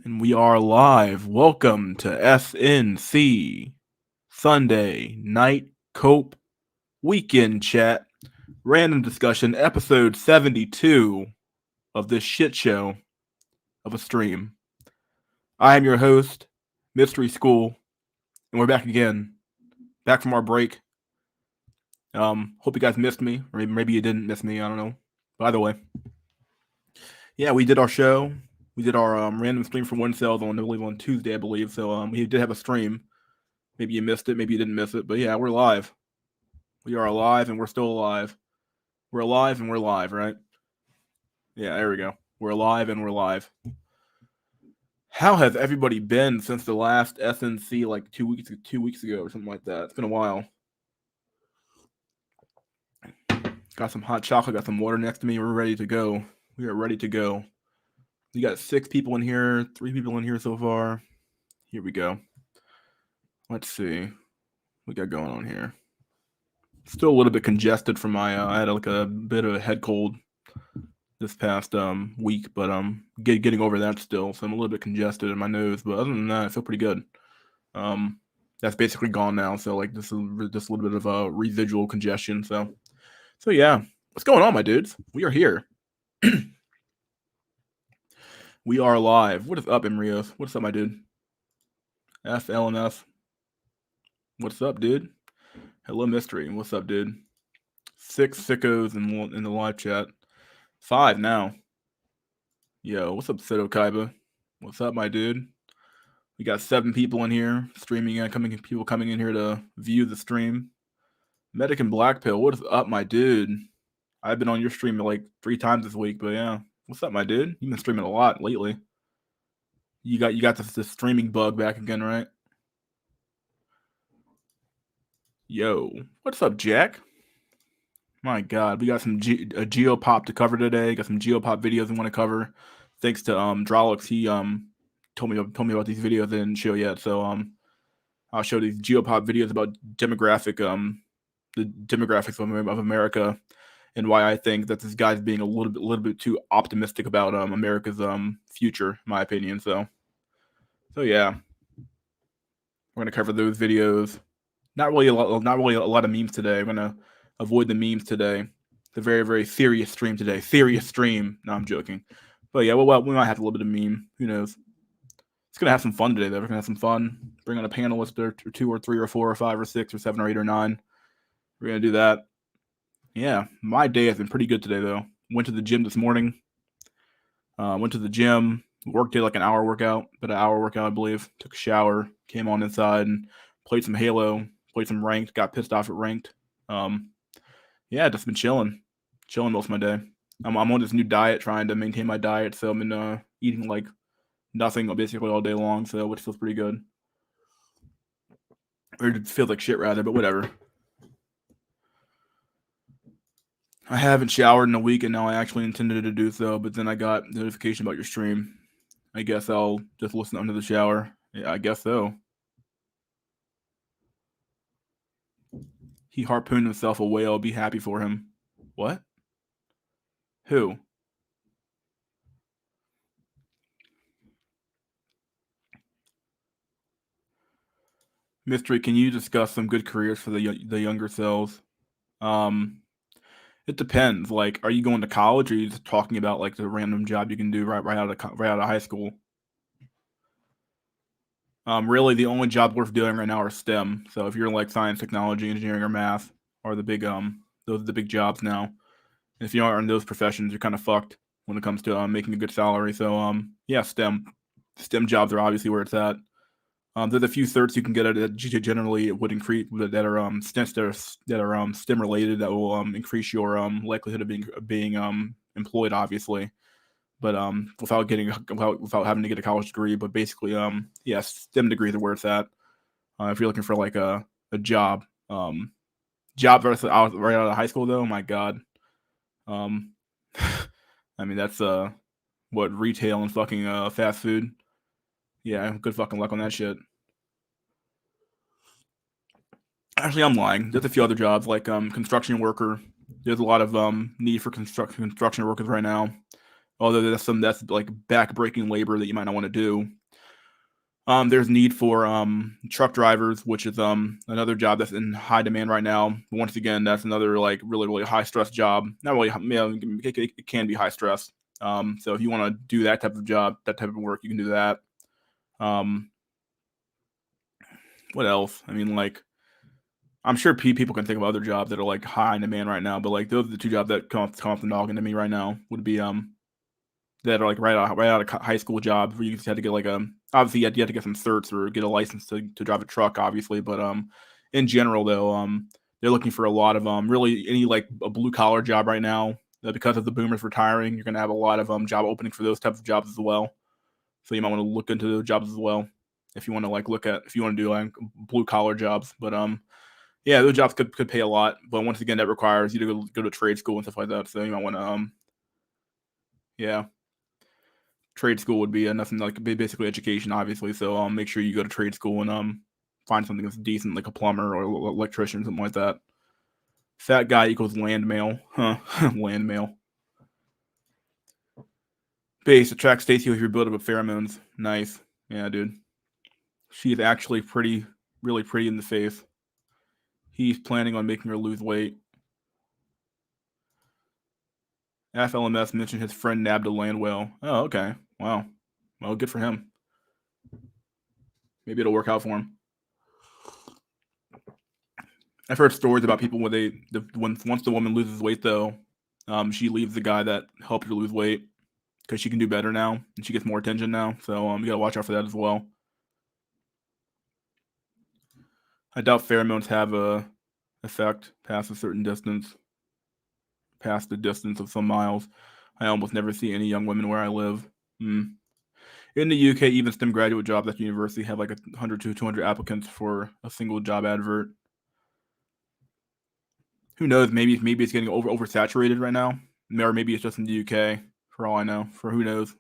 And we are live. Welcome to SNC Sunday Night Cope Weekend Chat Random Discussion, episode 72 of this shit show of a stream. I am your host, Mystery School, and we're back again. Back from our break. Hope you guys missed me, or maybe you didn't miss me. I don't know. But either way, yeah, we did our show. We did our random stream for one sales on Tuesday, I believe. So we did have a stream. Maybe you missed it, maybe you didn't miss it, but yeah, we're live. We are alive and we're still alive. We're alive and we're live, right? Yeah, there we go. We're alive and we're live. How has everybody been since the last SNC like 2 weeks ago or something like that? It's been a while. Got some hot chocolate, got some water next to me. We're ready to go. We are ready to go. We got 6 people in here, 3 people in here so far. Here we go. Let's see what we got going on here. Still a little bit congested from my I had like a bit of a head cold this past week, but getting over that still, so I'm a little bit congested in my nose, but other than that I feel pretty good. That's basically gone now, so like this is just a little bit of a residual congestion. So yeah, what's going on, my dudes? We are here. We are live. What is up, Emrios? What's up, my dude? FLNF. What's up, dude? Hello, Mystery. What's up, dude? 6 sickos in the live chat. 5 now. Yo, what's up, Soto Kaiba? What's up, my dude? We got 7 people in here streaming and people coming in here to view the stream. Medic and Black Pill, what is up, my dude? I've been on your stream like 3 times this week, but yeah. What's up, my dude? You've been streaming a lot lately. You got the streaming bug back again, right? Yo, what's up, Jack? My God, we got some Geopop to cover today. Got some Geopop videos we want to cover. Thanks to Drolix, he told me about these videos I didn't show yet. So I'll show these Geopop videos about the demographics of America and why I think that this guy's being a little bit too optimistic about America's future, in my opinion. So yeah, we're gonna cover those videos. Not really a lot of memes today. We're gonna avoid the memes today. It's a very, very serious stream today. Serious stream. No, I'm joking. But yeah, well, we might have a little bit of meme. Who knows? It's gonna have some fun today, though. We're gonna have some fun. Bring on a panelist or 2 or 3 or 4 or 5 or 6 or 7 or 8 or 9. We're gonna do that. Yeah, my day has been pretty good today, though. Went to the gym this morning. Went to the gym. Worked did like an hour workout, I believe. Took a shower. Came on inside and played some Halo. Played some ranked. Got pissed off at ranked. Yeah, just been chilling most of my day. I'm on this new diet, trying to maintain my diet, so I've been eating like nothing basically all day long, so which feels pretty good. Or it feels like shit rather, but whatever. I haven't showered in a week, and now I actually intended to do so, but then I got notification about your stream. I guess I'll just listen under the shower. Yeah, I guess so. He harpooned himself a whale. Be happy for him. What? Who? Mystery, can you discuss some good careers for the younger selves? It depends. Like, are you going to college, or are you just talking about like the random job you can do right out of high school? Really, the only jobs worth doing right now are STEM. So if you're like science, technology, engineering, or math, are the big those are the big jobs now. And if you aren't in those professions, you're kind of fucked when it comes to making a good salary. So yeah, STEM jobs are obviously where it's at. There's a few certs you can get that generally would increase that are STEM related that will increase your likelihood of being employed, obviously, but without having to get a college degree. But basically, yeah, STEM degrees are where it's at. If you're looking for like a job, right out of high school, though, my God, I mean that's what, retail and fucking fast food. Yeah, good fucking luck on that shit. Actually, I'm lying. There's a few other jobs like construction worker. There's a lot of need for construction workers right now. although that's like back-breaking labor that you might not want to do. There's need for truck drivers, which is another job that's in high demand right now. Once again, that's another like really high stress job. Not really, it can be high stress. So if you want to do that type of job, that type of work, you can do that. What else? I mean, like, I'm sure people can think of other jobs that are like high in demand right now, but like those are the two jobs that come off the noggin to me right now. Would be that are like right out of high school jobs where you just had to get like obviously you had to get some certs or get a license to drive a truck, obviously, but in general though they're looking for a lot of really any like a blue collar job right now. Because of the boomers retiring, you're going to have a lot of job openings for those types of jobs as well. So you might want to look into those jobs as well if you want to like if you want to do like blue collar jobs. But yeah, those jobs could pay a lot, but once again that requires you to go to trade school and stuff like that. So you might want to yeah. Trade school would be nothing like basically education, obviously. So make sure you go to trade school and find something that's decent, like a plumber or electrician, something like that. Fat guy equals land mail, huh? Land mail. Base attract Stacy with your buildup of pheromones. Nice, yeah, dude. She's actually really pretty in the face. He's planning on making her lose weight. FLMS mentioned his friend nabbed a land whale. Oh, okay. Wow. Well, good for him. Maybe it'll work out for him. I've heard stories about people when once the woman loses weight though, she leaves the guy that helped her lose weight because she can do better now and she gets more attention now. So you gotta watch out for that as well. I doubt pheromones have a effect past a certain distance, past the distance of some miles. I almost never see any young women where I live. In the UK, even STEM graduate jobs at university have like 100 to 200 applicants for a single job advert. Who knows? Maybe it's getting oversaturated right now, or maybe it's just in the UK. For all I know, for who knows.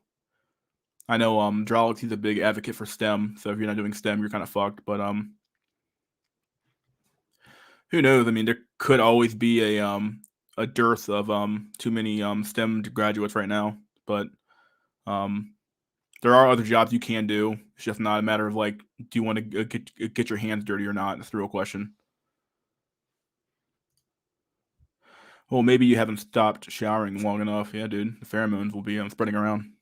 I know Drolix, he's a big advocate for STEM, so if you're not doing STEM, you're kind of fucked. But who knows? I mean, there could always be a dearth of too many STEM graduates right now, but there are other jobs you can do. It's just not a matter of like, do you want to get your hands dirty or not? That's the real question. Well, maybe you haven't stopped showering long enough. Yeah, dude, the pheromones will be spreading around.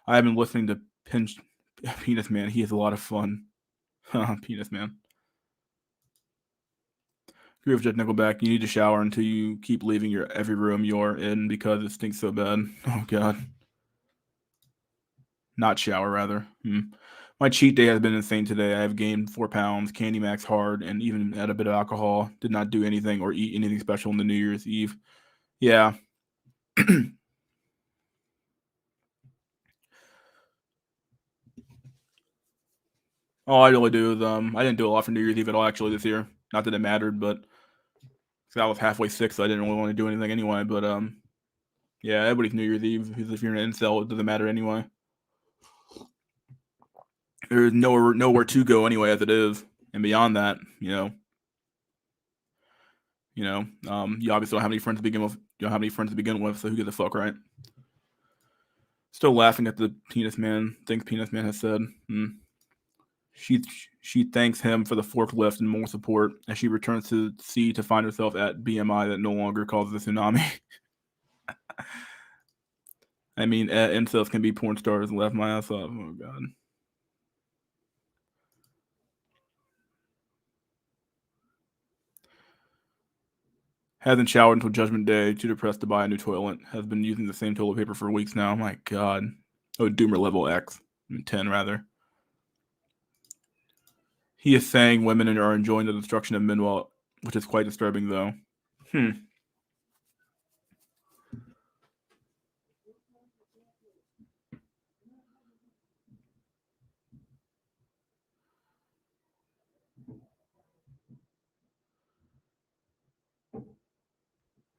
I have been listening to Penis Man. He is a lot of fun. Penis Man. Agree with Jeff Nickelback. You need to shower until you keep leaving every room you're in because it stinks so bad. Oh god. Not shower, rather. My cheat day has been insane today. I have gained 4 pounds, Candy Max hard, and even had a bit of alcohol. Did not do anything or eat anything special on the New Year's Eve. Yeah. All I really do is I didn't do a lot for New Year's Eve at all actually this year. Not that it mattered, but I was halfway sick, so I didn't really want to do anything anyway. But yeah, everybody's New Year's Eve. If you're an incel, it doesn't matter anyway. There's nowhere to go anyway as it is, and beyond that, you obviously don't have any friends to begin with. You don't have any friends to begin with, so who gives a fuck, right? Still laughing at the Penis Man. Things Penis Man has said. She thanks him for the forklift and more support as she returns to sea to find herself at BMI that no longer causes a tsunami. I mean, incels can be porn stars and laugh my ass off. Oh god. Hasn't showered until Judgment Day. Too depressed to buy a new toilet. Has been using the same toilet paper for weeks now. My god. Oh, Doomer level X. 10 rather. He is saying women are enjoying the destruction of men, which is quite disturbing, though.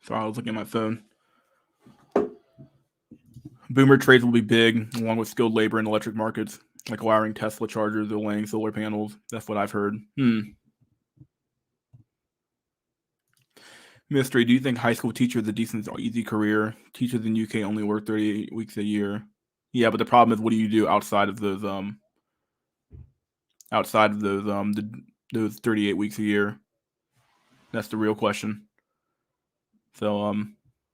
Sorry, I was looking at my phone. Boomer trades will be big, along with skilled labor in electric markets, like wiring Tesla chargers or laying solar panels. That's what I've heard. Mystery, do you think high school teacher is a decent or easy career? Teachers in UK only work 38 weeks a year. Yeah, but the problem is, what do you do outside of those 38 weeks a year? That's the real question. So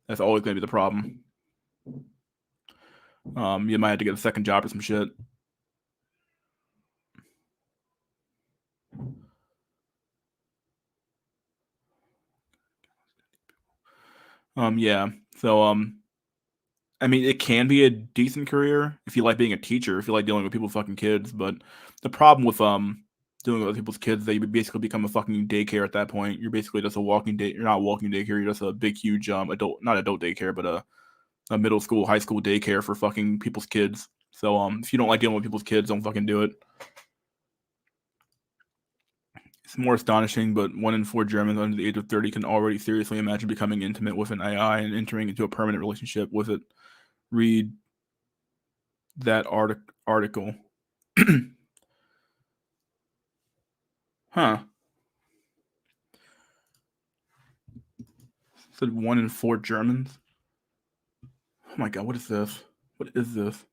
that's always gonna be the problem. You might have to get a second job or some shit. Yeah. So I mean, it can be a decent career if you like being a teacher, if you like dealing with people's fucking kids. But the problem with dealing with other people's kids is that you basically become a fucking daycare at that point. You're basically just a walking day. You're not walking daycare. You're just a big, huge not adult daycare, but a middle school, high school daycare for fucking people's kids. So if you don't like dealing with people's kids, don't fucking do it. It's more astonishing, but 1 in 4 Germans under the age of 30 can already seriously imagine becoming intimate with an AI and entering into a permanent relationship with it. Read that article. Huh. Said 1 in 4 Germans. Oh my god, what is this? What is this?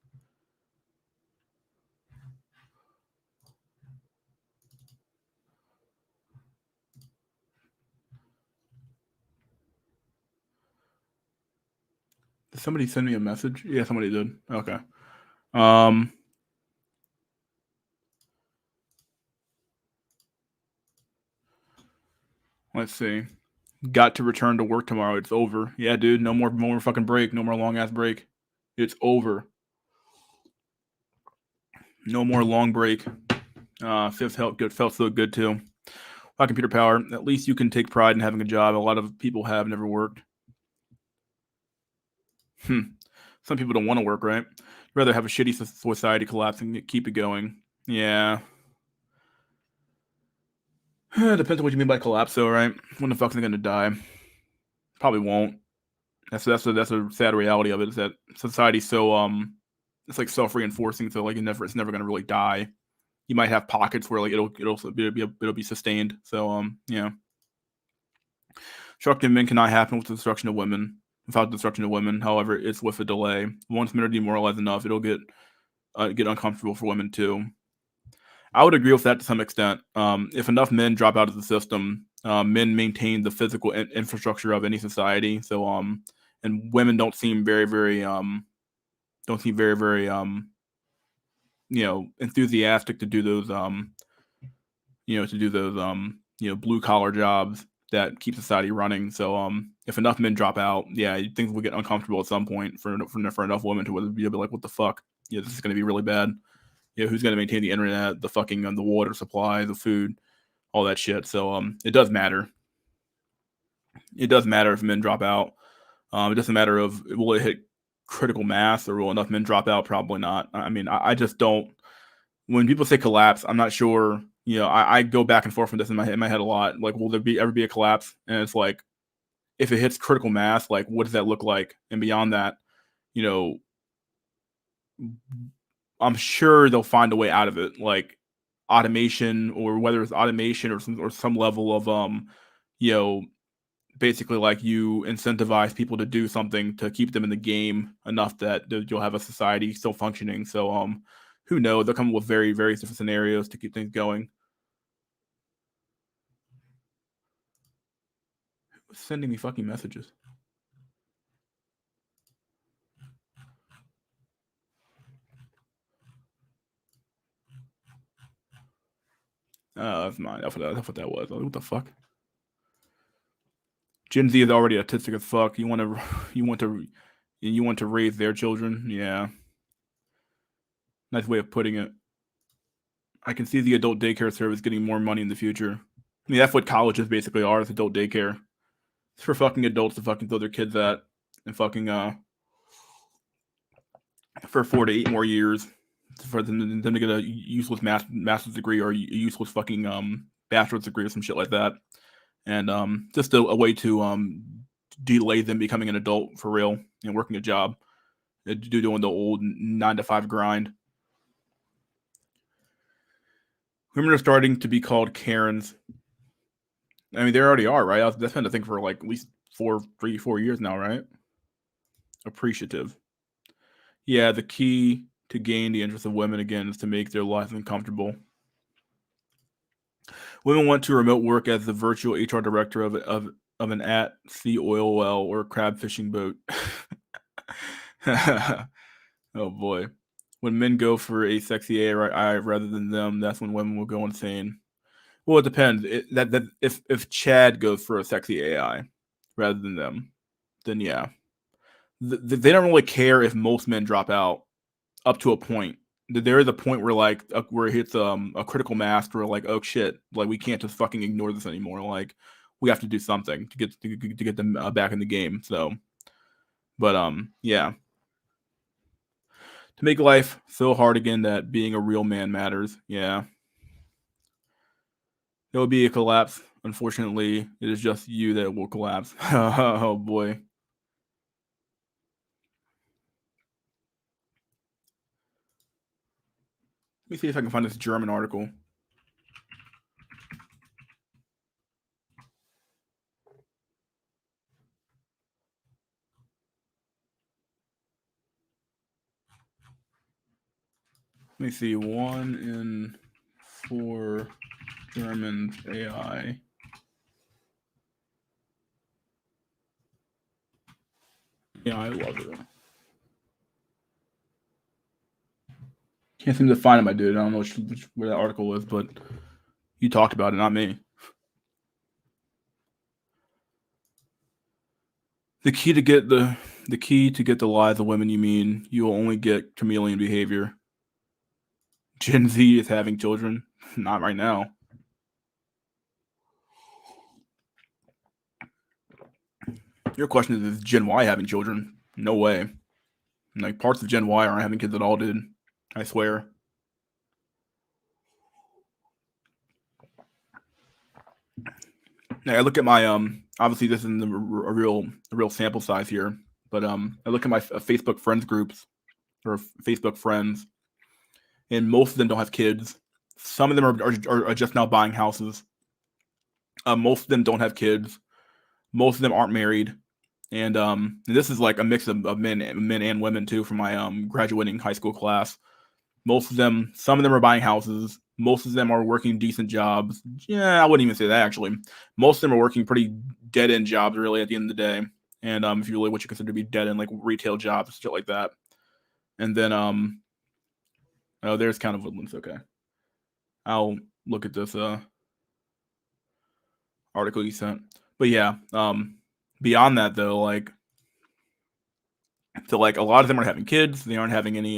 Did somebody send me a message? Yeah, somebody did. Okay. Let's see. Got to return to work tomorrow. It's over. Yeah, dude. No more fucking break. No more long ass break. It's over. No more long break. Fifth felt so good too. High computer power. At least you can take pride in having a job. A lot of people have never worked. Some people don't want to work, right? Rather have a shitty society collapse and keep it going. Yeah. Depends on what you mean by collapse, though, right? When the fuck's it gonna die? Probably won't. That's a sad reality of it. Is that society's so it's like self reinforcing, so like it's never gonna really die. You might have pockets where like it'll be sustained. So yeah. Destruction of men cannot happen with the destruction of women. Without the destruction of women, however, it's with a delay. Once men are demoralized enough, it'll get uncomfortable for women too. I would agree with that to some extent. If enough men drop out of the system, men maintain the physical infrastructure of any society. So, and women don't seem very, enthusiastic to do those, blue collar jobs that keep society running. So, if enough men drop out, yeah, things will get uncomfortable at some point for enough women to be like, what the fuck? Yeah, this is going to be really bad. Yeah, who's going to maintain the internet, the fucking the water supply, the food, all that shit. So it does matter. It does matter if men drop out. It doesn't matter of will it hit critical mass or will enough men drop out? Probably not. I mean, I just don't. When people say collapse, I'm not sure. I go back and forth from this in my head a lot. Like, will there ever be a collapse? And it's like, if it hits critical mass, like, what does that look like? And beyond that, you know, I'm sure they'll find a way out of it, like automation, or whether it's automation or some level of you know, basically like you incentivize people to do something to keep them in the game enough that you'll have a society still functioning. So who knows? They'll come up with very various different scenarios to keep things going. Who's sending me fucking messages? That's mine. That's what that was. What the fuck? Gen Z is already autistic as fuck. You want to, you want to raise their children. Yeah, nice way of putting it. I can see the adult daycare service getting more money in the future. I mean, that's what colleges basically are. It's adult daycare. It's for fucking adults to fucking throw their kids at and fucking for 4 to 8 more years for them to get a useless master's degree or a useless fucking bachelor's degree or some shit like that, and just a way to delay them becoming an adult for real and working a job, doing the old 9 to 5 grind. Women are starting to be called Karens. I mean, they already are, right? That's been the thing for like at least 4 years now, right? Appreciative. Yeah, the key to gain the interest of women again is to make their lives uncomfortable. Women want to remote work as the virtual HR director of an at sea oil well or crab fishing boat. Oh boy. When men go for a sexy AI rather than them, that's when women will go insane. Well, it depends. That if Chad goes for a sexy AI rather than them, then yeah, they don't really care if most men drop out up to a point. There is a point where like where it hits a critical mass where like, oh shit, like we can't just fucking ignore this anymore. Like we have to do something to get them back in the game. So, but yeah, to make life so hard again that being a real man matters. Yeah, there will be a collapse. Unfortunately, it is just you that will collapse. Oh boy. Let me see if I can find this German article. Let me see. 1 in 4 Germans AI. Yeah, I love it. Can't seem to find it, my dude. I don't know where that article is, but you talked about it, not me. The key to get the lives of women you mean, you will only get chameleon behavior. Gen Z is having children. Not right now. Your question is Gen Y having children? No way. Like parts of Gen Y aren't having kids at all, dude. I swear. Now, I look at my obviously this isn't a real sample size here, but I look at my Facebook friends groups or Facebook friends, and most of them don't have kids. Some of them are just now buying houses. Most of them don't have kids. Most of them aren't married, and this is like a mix of men and women too from my graduating high school class. Most of them, some of them are buying houses. Most of them are working decent jobs. Yeah, I wouldn't even say that actually. Most of them are working pretty dead end jobs really at the end of the day. And if you really what you consider to be dead end like retail jobs, shit like that. And then oh, there's kind of Woodlands. Okay, I'll look at this article you sent. But yeah, beyond that though, like so like a lot of them are having kids. They aren't having any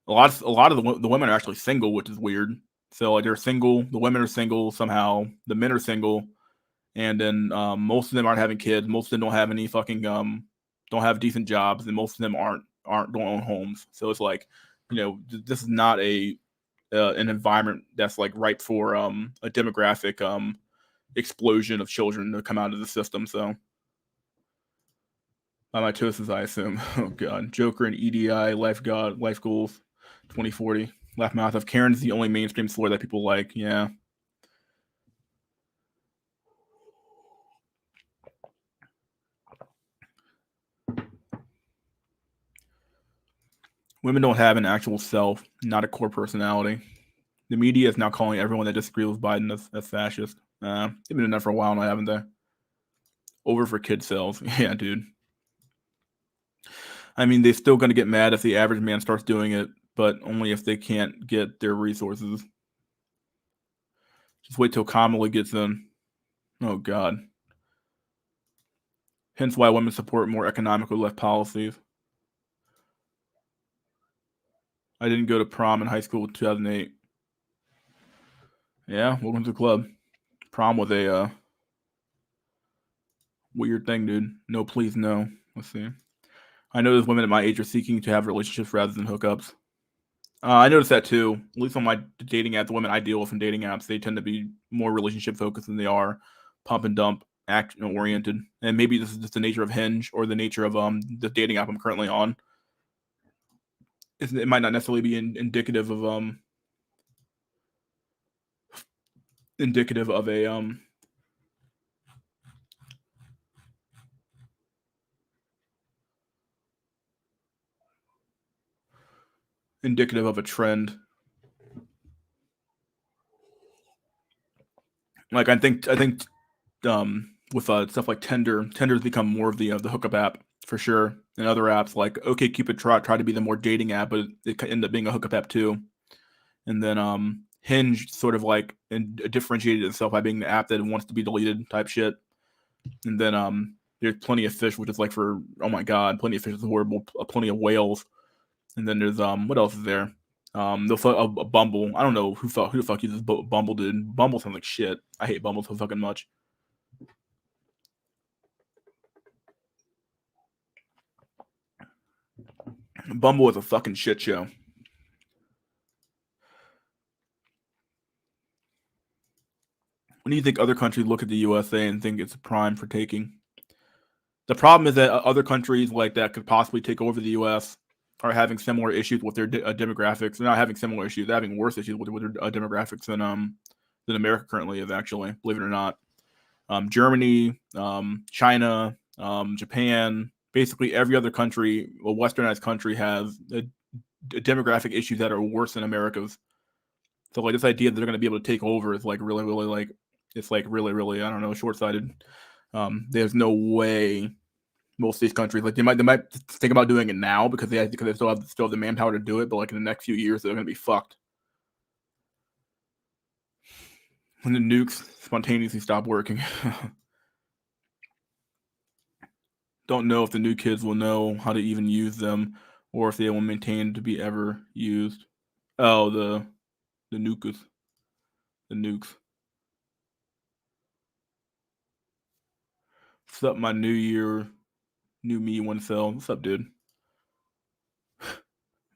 a lot of the women are actually single, which is weird. So like they're single, the women are single somehow, the men are single, and then most of them aren't having kids. Most of them don't have any fucking don't have decent jobs, and most of them don't own homes. So it's like, this is not an environment that's like ripe for a demographic explosion of children to come out of the system. So by mitosis, I assume. Oh god, Joker and EDI, life goals, 2040. Laugh mouth of Karen's the only mainstream slur that people like. Yeah. Women don't have an actual self, not a core personality. The media is now calling everyone that disagrees with Biden as fascist. They've been doing that for a while now, haven't they? Over for kid sales. Yeah, dude. I mean, they're still going to get mad if the average man starts doing it, but only if they can't get their resources. Just wait till Kamala gets in. Oh, God. Hence why women support more economically left policies. I didn't go to prom in high school in 2008. Yeah, welcome to the club. Prom was a weird thing, dude. No, please, no. Let's see. I noticed women at my age are seeking to have relationships rather than hookups. I noticed that too. At least on my dating app, the women I deal with in dating apps, they tend to be more relationship focused than they are pump and dump action oriented. And maybe this is just the nature of Hinge or the nature of the dating app I'm currently on. It might not necessarily be indicative of a indicative of a trend. Like I think with stuff like Tinder's become more of the hookup app for sure, and other apps like OkCupid try to be the more dating app, but it ended up being a hookup app too. And then Hinge sort of like differentiated itself by being the app that wants to be deleted type shit. And then there's Plenty of Fish, which is like for, oh my god, Plenty of Fish is horrible. Plenty of Whales. And then there's what else is there? The Bumble. I don't know who the fuck uses Bumble, dude. Bumble sounds like shit. I hate Bumble so fucking much. Bumble is a fucking shit show. When do you think other countries look at the USA and think it's a prime for taking? The problem is that other countries like that could possibly take over the U.S. are having similar issues with their demographics. They're not having similar issues; they're having worse issues with their demographics than America currently is. Actually, believe it or not, Germany, China, Japan, basically every other country, a westernized country, has demographic issues that are worse than America's. So like this idea that they're going to be able to take over is like really, really like it's like really, really, I don't know, short-sighted. There's no way most of these countries, like they might think about doing it now because they still have the manpower to do it, but like in the next few years they're going to be fucked. When the nukes spontaneously stop working. Don't know if the new kids will know how to even use them or if they will maintain to be ever used. Oh, the nukes. The nukes. What's up, my new year, new me one cell? What's up, dude?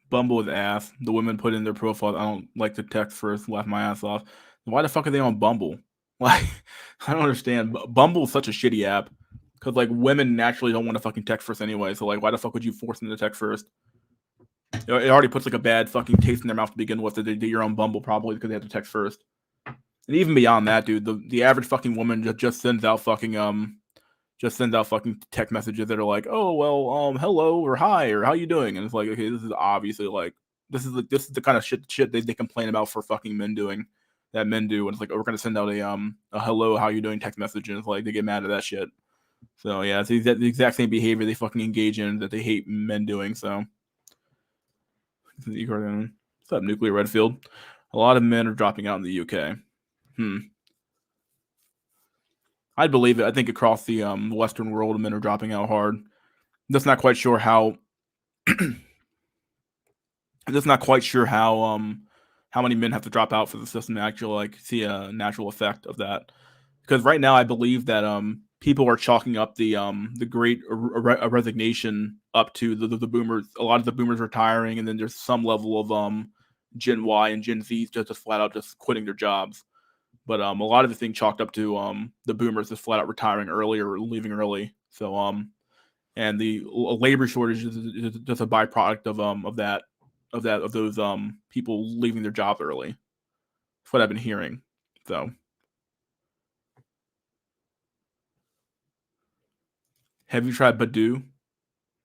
Bumble is ass. The women put in their profiles, I don't like to text first, laugh my ass off. Why the fuck are they on Bumble? Like, I don't understand. Bumble is such a shitty app because like women naturally don't want to fucking text first anyway. So like, why the fuck would you force them to text first? It already puts like a bad fucking taste in their mouth to begin with that they do your own Bumble probably because they have to text first. And even beyond that, dude, the average fucking woman just sends out fucking text messages that are like, oh well, hello or hi or how you doing, and it's like, okay, this is obviously like this is the kind of shit they complain about for fucking men doing that men do, and it's like, oh, we're gonna send out a hello, how you doing text message, and it's like they get mad at that shit. So yeah, it's the exact same behavior they fucking engage in that they hate men doing. So what's up, Nuclear Redfield? A lot of men are dropping out in the UK. I'd believe it. I think across the Western world, men are dropping out hard. Just not quite sure how. Just not quite sure how many men have to drop out for the system to actually like see a natural effect of that. Because right now, I believe that people are chalking up the Great Resignation up to the boomers. A lot of the boomers retiring, and then there's some level of Gen Y and Gen Z just flat out just quitting their jobs. But a lot of it's being chalked up to the boomers just flat out retiring early or leaving early. So and the labor shortage is just a byproduct of those people leaving their jobs early. That's what I've been hearing. So have you tried Badoo?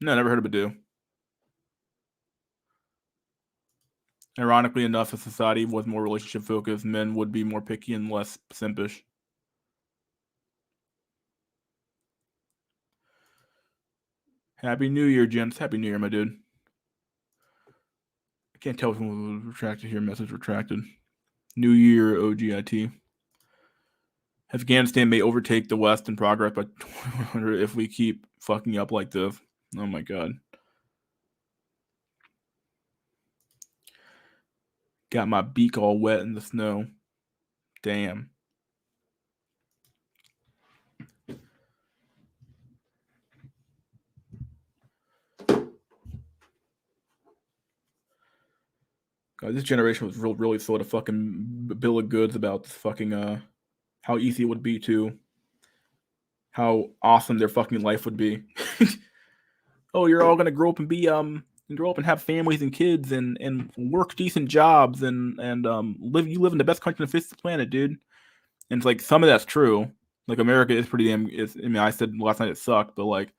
No, never heard of Badoo. Ironically enough, if society was more relationship focused, men would be more picky and less simpish. Happy New Year, gents. Happy New Year, my dude. I can't tell if it was retracted here. Message retracted. New Year, OGIT. Afghanistan may overtake the West in progress by 200 if we keep fucking up like this. Oh my god. Got my beak all wet in the snow. Damn. God, this generation was really sort of fucking bill of goods about this fucking how easy it would be to, how awesome their fucking life would be. Oh, you're all gonna grow up and be grow up and have families and kids and work decent jobs and live in the best country on the face of the planet, dude. And it's like some of that's true. Like America is pretty damn. I mean, I said last night it sucked, but like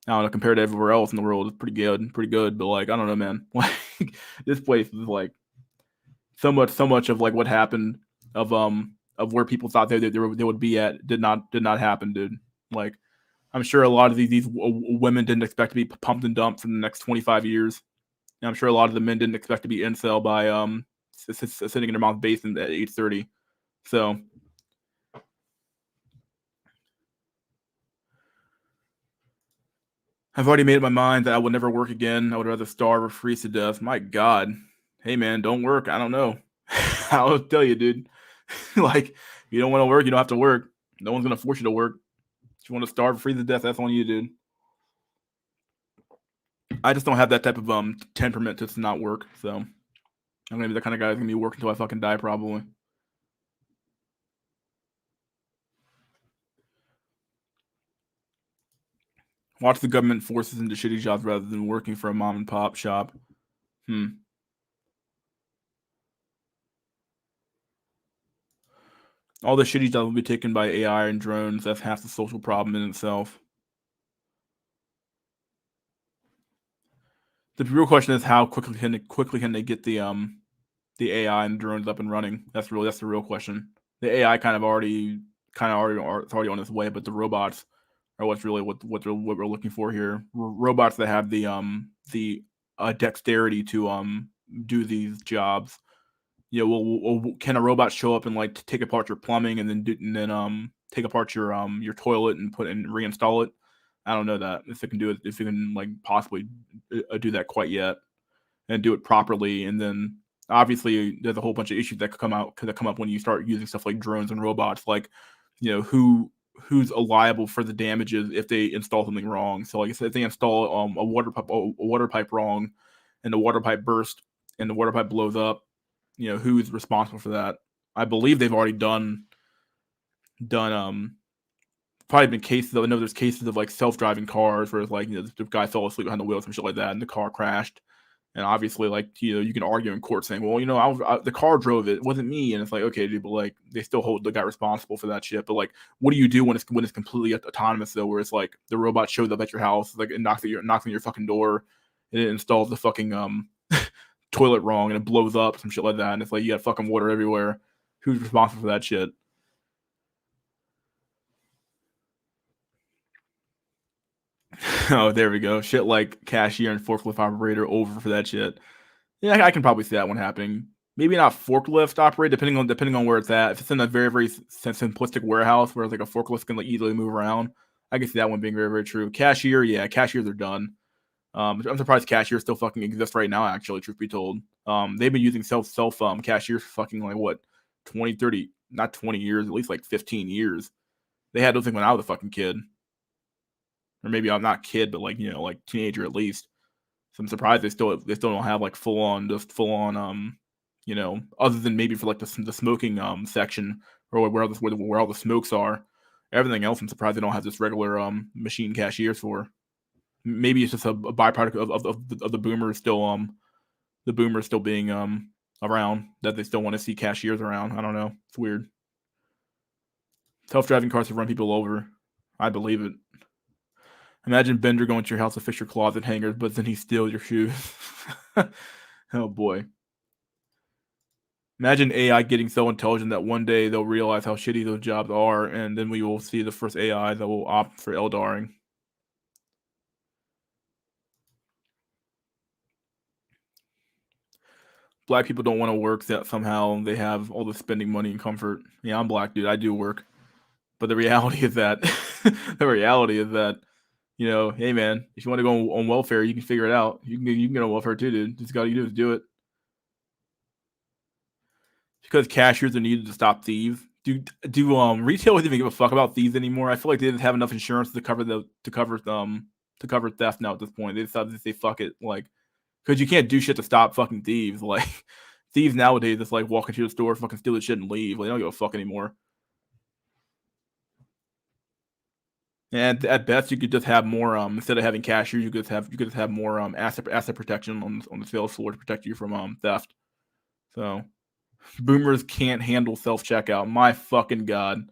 I don't know, compared to everywhere else in the world, it's pretty good. But like, I don't know, man. Like, this place is like so much of like what happened of where people thought they would be at did not happen, dude. Like, I'm sure a lot of these women didn't expect to be pumped and dumped for the next 25 years. And I'm sure a lot of the men didn't expect to be incel by sitting in their mom's basement at age 30. So I've already made up my mind that I will never work again. I would rather starve or freeze to death. My God. Hey man, don't work. I don't know. I'll tell you, dude. Like, if you don't want to work, you don't have to work. No one's gonna force you to work. If you want to starve or freeze to death, that's on you, dude. I just don't have that type of temperament to not work. So I'm gonna be the kind of guy that's gonna be working until I fucking die, probably. Watch the government force us into shitty jobs rather than working for a mom and pop shop. All the shitty jobs will be taken by AI and drones. That's half the social problem in itself. The real question is how quickly can they get the AI and drones up and running? That's the real question. The AI it's already on its way, but the robots are what's really what we're looking for here. Robots that have the dexterity to do these jobs. You know, can a robot show up and like take apart your plumbing and then take apart your toilet and reinstall it? I don't know that if it can do it, if it can like possibly do that quite yet and do it properly. And then obviously there's a whole bunch of issues that come up when you start using stuff like drones and robots. Like, you know, who's liable for the damages if they install something wrong. So like I said, if they install a water pipe wrong, and the water pipe burst and the water pipe blows up, you know, who's responsible for that? I believe they've already done probably been cases of, I know there's cases of like self-driving cars where it's like, you know, the guy fell asleep behind the wheel, some shit like that, and the car crashed. And obviously, like, you know, you can argue in court saying, well, you know, the car drove it wasn't me. And it's like, okay, dude, but like they still hold the guy responsible for that shit. But like, what do you do when it's completely autonomous though, where it's like the robot shows up at your house, like it knocks on your fucking door, and it installs the fucking toilet wrong and it blows up, some shit like that, and it's like you got fucking water everywhere. Who's responsible for that shit? Oh, there we go. Shit like cashier and forklift operator over for that shit. Yeah, I can probably see that one happening. Maybe not forklift operator, depending on where it's at. If it's in a very simplistic warehouse where like a forklift can like easily move around, I can see that one being very true. Cashier, yeah, cashiers are done. I'm surprised cashiers still fucking exist right now. Actually, truth be told, they've been using self cashiers for fucking like what 20, 30, not 20 years, at least like 15 years. They had those things when I was a fucking kid, or maybe I'm not kid, but like, you know, like teenager at least. So I'm surprised they still don't have like full on you know, other than maybe for like the smoking section or where all the smokes are. Everything else, I'm surprised they don't have this regular machine cashiers for. Maybe it's just a byproduct of the boomers still being around, that they still want to see cashiers around. I don't know. It's weird. Self-driving cars have run people over. I believe it. Imagine Bender going to your house to fix your closet hangers, but then he steals your shoes. Oh boy. Imagine AI getting so intelligent that one day they'll realize how shitty those jobs are, and then we will see the first AI that will opt for eldaring. Black people don't want to work, that somehow they have all the spending money and comfort. Yeah, I'm black, dude. I do work. But the reality is that you know, hey man, if you want to go on welfare, you can figure it out. You can get on welfare too, dude. Just got to do is do it. Because cashiers are needed to stop thieves. Do retailers even give a fuck about thieves anymore? I feel like they didn't have enough insurance to cover theft now at this point. They decided to say fuck it, like, because you can't do shit to stop fucking thieves. Like, thieves nowadays just like walk into the store, fucking steal the shit and leave. Like, they don't give a fuck anymore. And at best, you could just have more. Instead of having cashiers, you could just have more asset protection on the sales floor to protect you from theft. So boomers can't handle self checkout. My fucking god.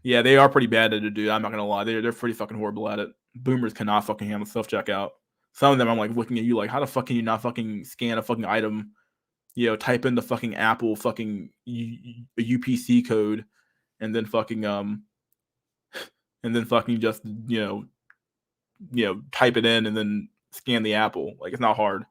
Yeah, they are pretty bad at it, dude. I'm not gonna lie. They're pretty fucking horrible at it. boomers cannot fucking handle self checkout. Some of them I'm like looking at you like, how the fuck can you not fucking scan a fucking item? Type in the fucking Apple fucking UPC code, and then fucking just type it in and then scan the Apple. Like, it's not hard.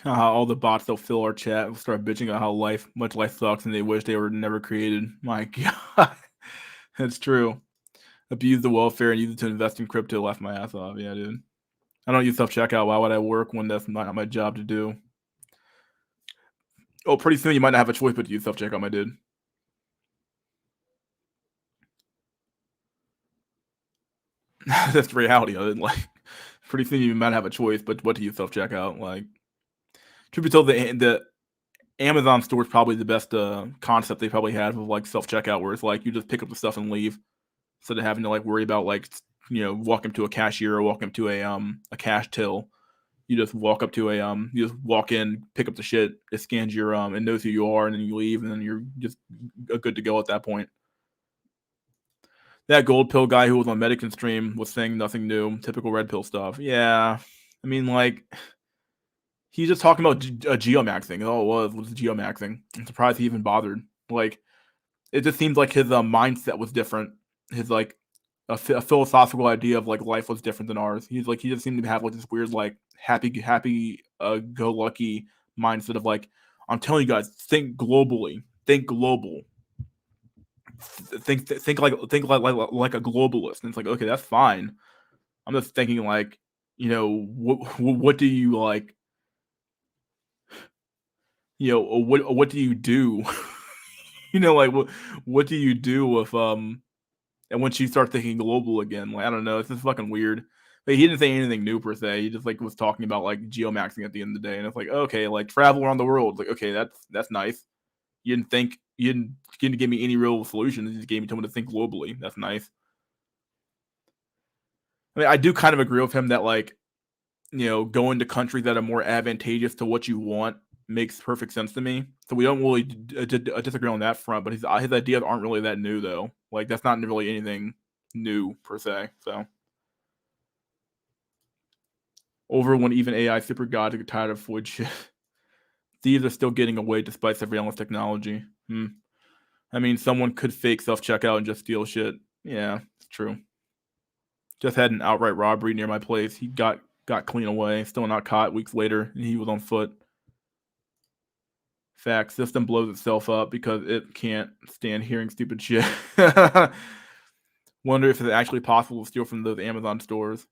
All the bots that'll fill our chat will start bitching about how much life sucks and they wish they were never created. My God. That's true. Abuse the welfare and use it to invest in crypto. Laugh my ass off. Yeah, dude. I don't use self checkout. Why would I work when that's not my job to do? Oh, pretty soon you might not have a choice but to use self checkout, my dude. That's the reality of it. Like, pretty soon you might have a choice but what to use self checkout. Like, truth be told, the Amazon store is probably the best concept they probably had of like self checkout, where it's like you just pick up the stuff and leave, instead of having to like worry about like walk up to a cashier or walk up to a cash till. You just walk up to you just walk in, pick up the shit, it scans your it knows who you are, and then you leave, and then you're just good to go at that point. That gold pill guy who was on Medican stream was saying nothing new, typical red pill stuff. Yeah, I mean, like, he's just talking about geomaxing. All it was geomaxing. I'm surprised he even bothered. Like, it just seems like his mindset was different. His like a philosophical idea of like life was different than ours. He just seemed to have like this weird like happy go lucky mindset of like, I'm telling you guys, think globally, think global, think like a globalist. And it's like, okay, that's fine. I'm just thinking like, what do you like? What do you do? Like what do you do with and once you start thinking global again, like, I don't know, it's just fucking weird. Like, he didn't say anything new per se. He just like was talking about like geomaxing at the end of the day, and it's like, okay, like travel around the world. Like, okay, that's nice. You didn't give me any real solutions. You just gave me someone to think globally. That's nice. I mean, I do kind of agree with him that like, going to countries that are more advantageous to what you want makes perfect sense to me. So we don't really disagree on that front. But his ideas aren't really that new though. Like, that's not really anything new per se. So over when even AI super gods get tired of Floyd shit. Thieves are still getting away despite surveillance technology. I mean, someone could fake self checkout and just steal shit. Yeah, it's true. Just had an outright robbery near my place. He got clean away. Still not caught. Weeks later, and he was on foot. Fact, system blows itself up because it can't stand hearing stupid shit. Wonder if it's actually possible to steal from those Amazon stores.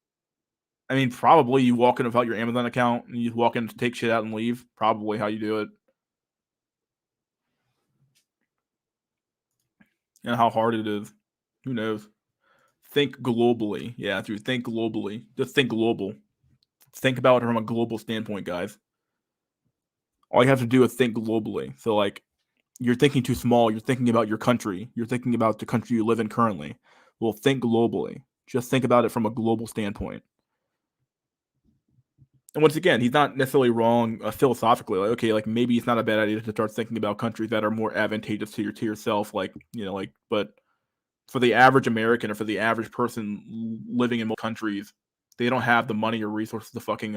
I mean, probably you walk in without your Amazon account and you just walk in to take shit out and leave. Probably how you do it. And how hard it is. Who knows? Think globally. Yeah, dude, think globally. Just think global. Think about it from a global standpoint, guys. All you have to do is think globally. So, like, you're thinking too small. You're thinking about your country. You're thinking about the country you live in currently. Well, think globally. Just think about it from a global standpoint. And once again, he's not necessarily wrong philosophically. Like, okay, like maybe it's not a bad idea to start thinking about countries that are more advantageous to yourself. Like, but for the average American or for the average person living in most countries, they don't have the money or resources to fucking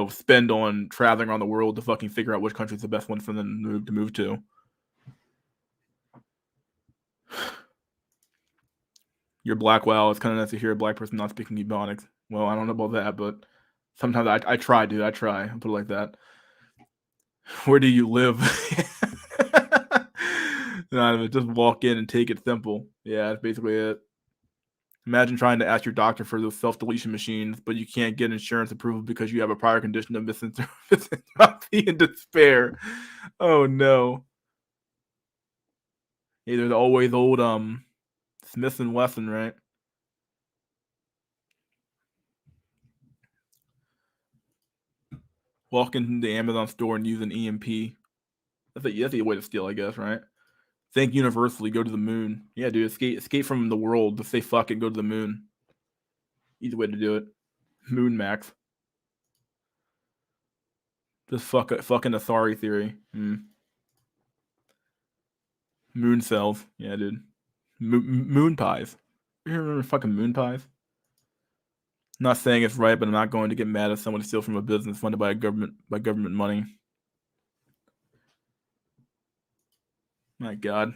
spend on traveling around the world to fucking figure out which country is the best one for them to move to. You're black. Wow, it's kind of nice to hear a black person not speaking Ebonics. Well, I don't know about that, but sometimes I try, dude. I try. I'll put it like that. Where do you live? No, just walk in and take it simple. Yeah, that's basically it. Imagine trying to ask your doctor for those self-deletion machines, but you can't get insurance approval because you have a prior condition of misanthropy and despair. Oh no. Hey, there's always old Smith and Wesson, right? Walk into the Amazon store and use an EMP. That's a way to steal, I guess, right? Think universally, go to the moon. Yeah, dude, escape from the world. Just say fuck it, go to the moon. Easy way to do it. Moon Max. Just fucking Athari theory. Moon cells. Yeah, dude. Moon pies. You remember fucking moon pies? I'm not saying it's right, but I'm not going to get mad if someone steals from a business funded by government money. My God.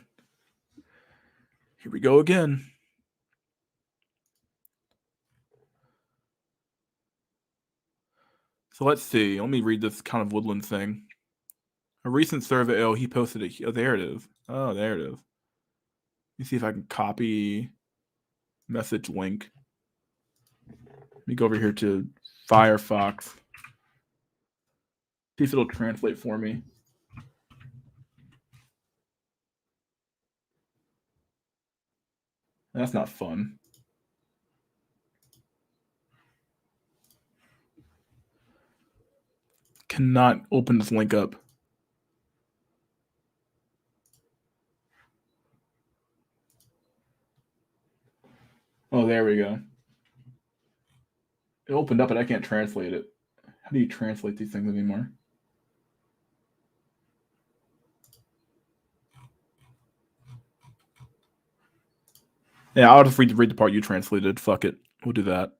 Here we go again. So let's see. Let me read this kind of woodland thing. A recent survey. Oh, he posted it. Oh, there it is. Oh, there it is. Let me see if I can copy message link. Let me go over here to Firefox. See if it'll translate for me. That's not fun. Cannot open this link up. Oh, there we go. It opened up, but I can't translate it. How do you translate these things anymore? Yeah, I'll just read the part you translated. Fuck it. We'll do that.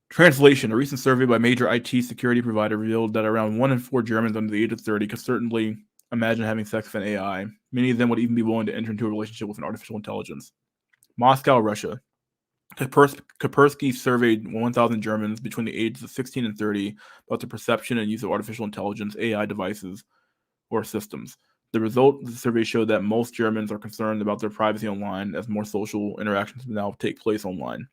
Translation. A recent survey by a major IT security provider revealed that around 1 in 4 Germans under the age of 30 could certainly imagine having sex with an AI. Many of them would even be willing to enter into a relationship with an artificial intelligence. Moscow, Russia. Kaspersky surveyed 1,000 Germans between the ages of 16 and 30 about the perception and use of artificial intelligence, AI devices, or systems. The result of the survey showed that most Germans are concerned about their privacy online as more social interactions now take place online.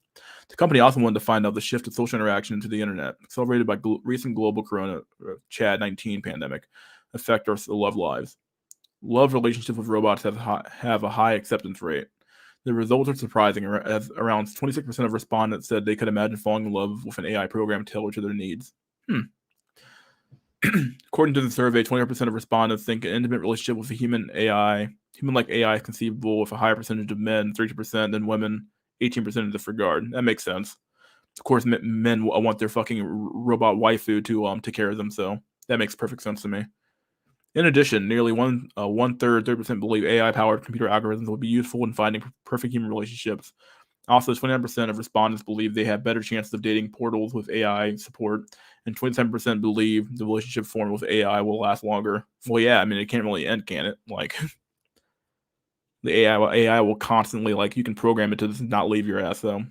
The company also wanted to find out the shift of social interaction into the internet, accelerated by recent global corona Chad-19 pandemic, affect our love lives. Love relationships with robots have a high acceptance rate. The results are surprising, as around 26% of respondents said they could imagine falling in love with an AI program tailored to their needs. According to the survey, 20% of respondents think an intimate relationship with a human-like AI is conceivable with a higher percentage of men, 30% than women, 18% in disregard. That makes sense. Of course, men want their fucking robot waifu to take care of them, so that makes perfect sense to me. In addition, nearly one-third, 30% believe AI-powered computer algorithms will be useful in finding perfect human relationships. Also, 29% of respondents believe they have better chances of dating portals with AI support, and 27% believe the relationship formed with AI will last longer. Well, yeah, I mean, it can't really end, can it? Like, the AI will constantly, like, you can program it to just not leave your ass, though.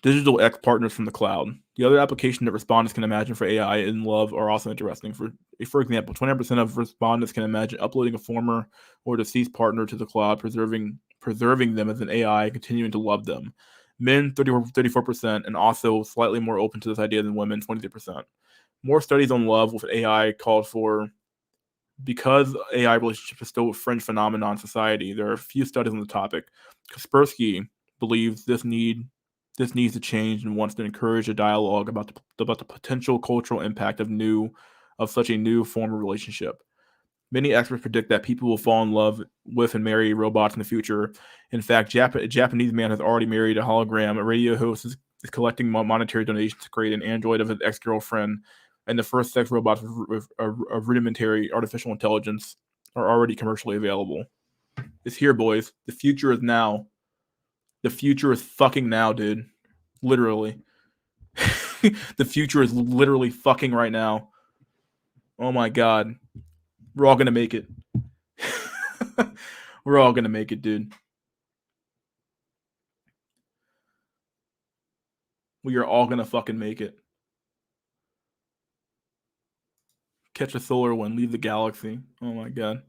Digital X partners from the cloud. The other application that respondents can imagine for AI in love are also interesting. For example, 29% of respondents can imagine uploading a former or deceased partner to the cloud, preserving them as an AI, continuing to love them. Men, 34%, and also slightly more open to this idea than women, 23%. More studies on love with AI called for. Because AI relationships are still a fringe phenomenon in society, there are a few studies on the topic. Kaspersky believes this needs to change and wants to encourage a dialogue about the potential cultural impact of such a new form of relationship. Many experts predict that people will fall in love with and marry robots in the future. In fact, a Japanese man has already married a hologram. A radio host is collecting monetary donations to create an android of his ex-girlfriend, and the first sex robots with rudimentary artificial intelligence are already commercially available. It's here, boys. The future is now. The future is fucking now, dude. Literally. The future is literally fucking right now. Oh my God. We're all gonna make it. We're all gonna make it, dude. We are all gonna fucking make it. Catch a solar one, leave the galaxy. Oh my God.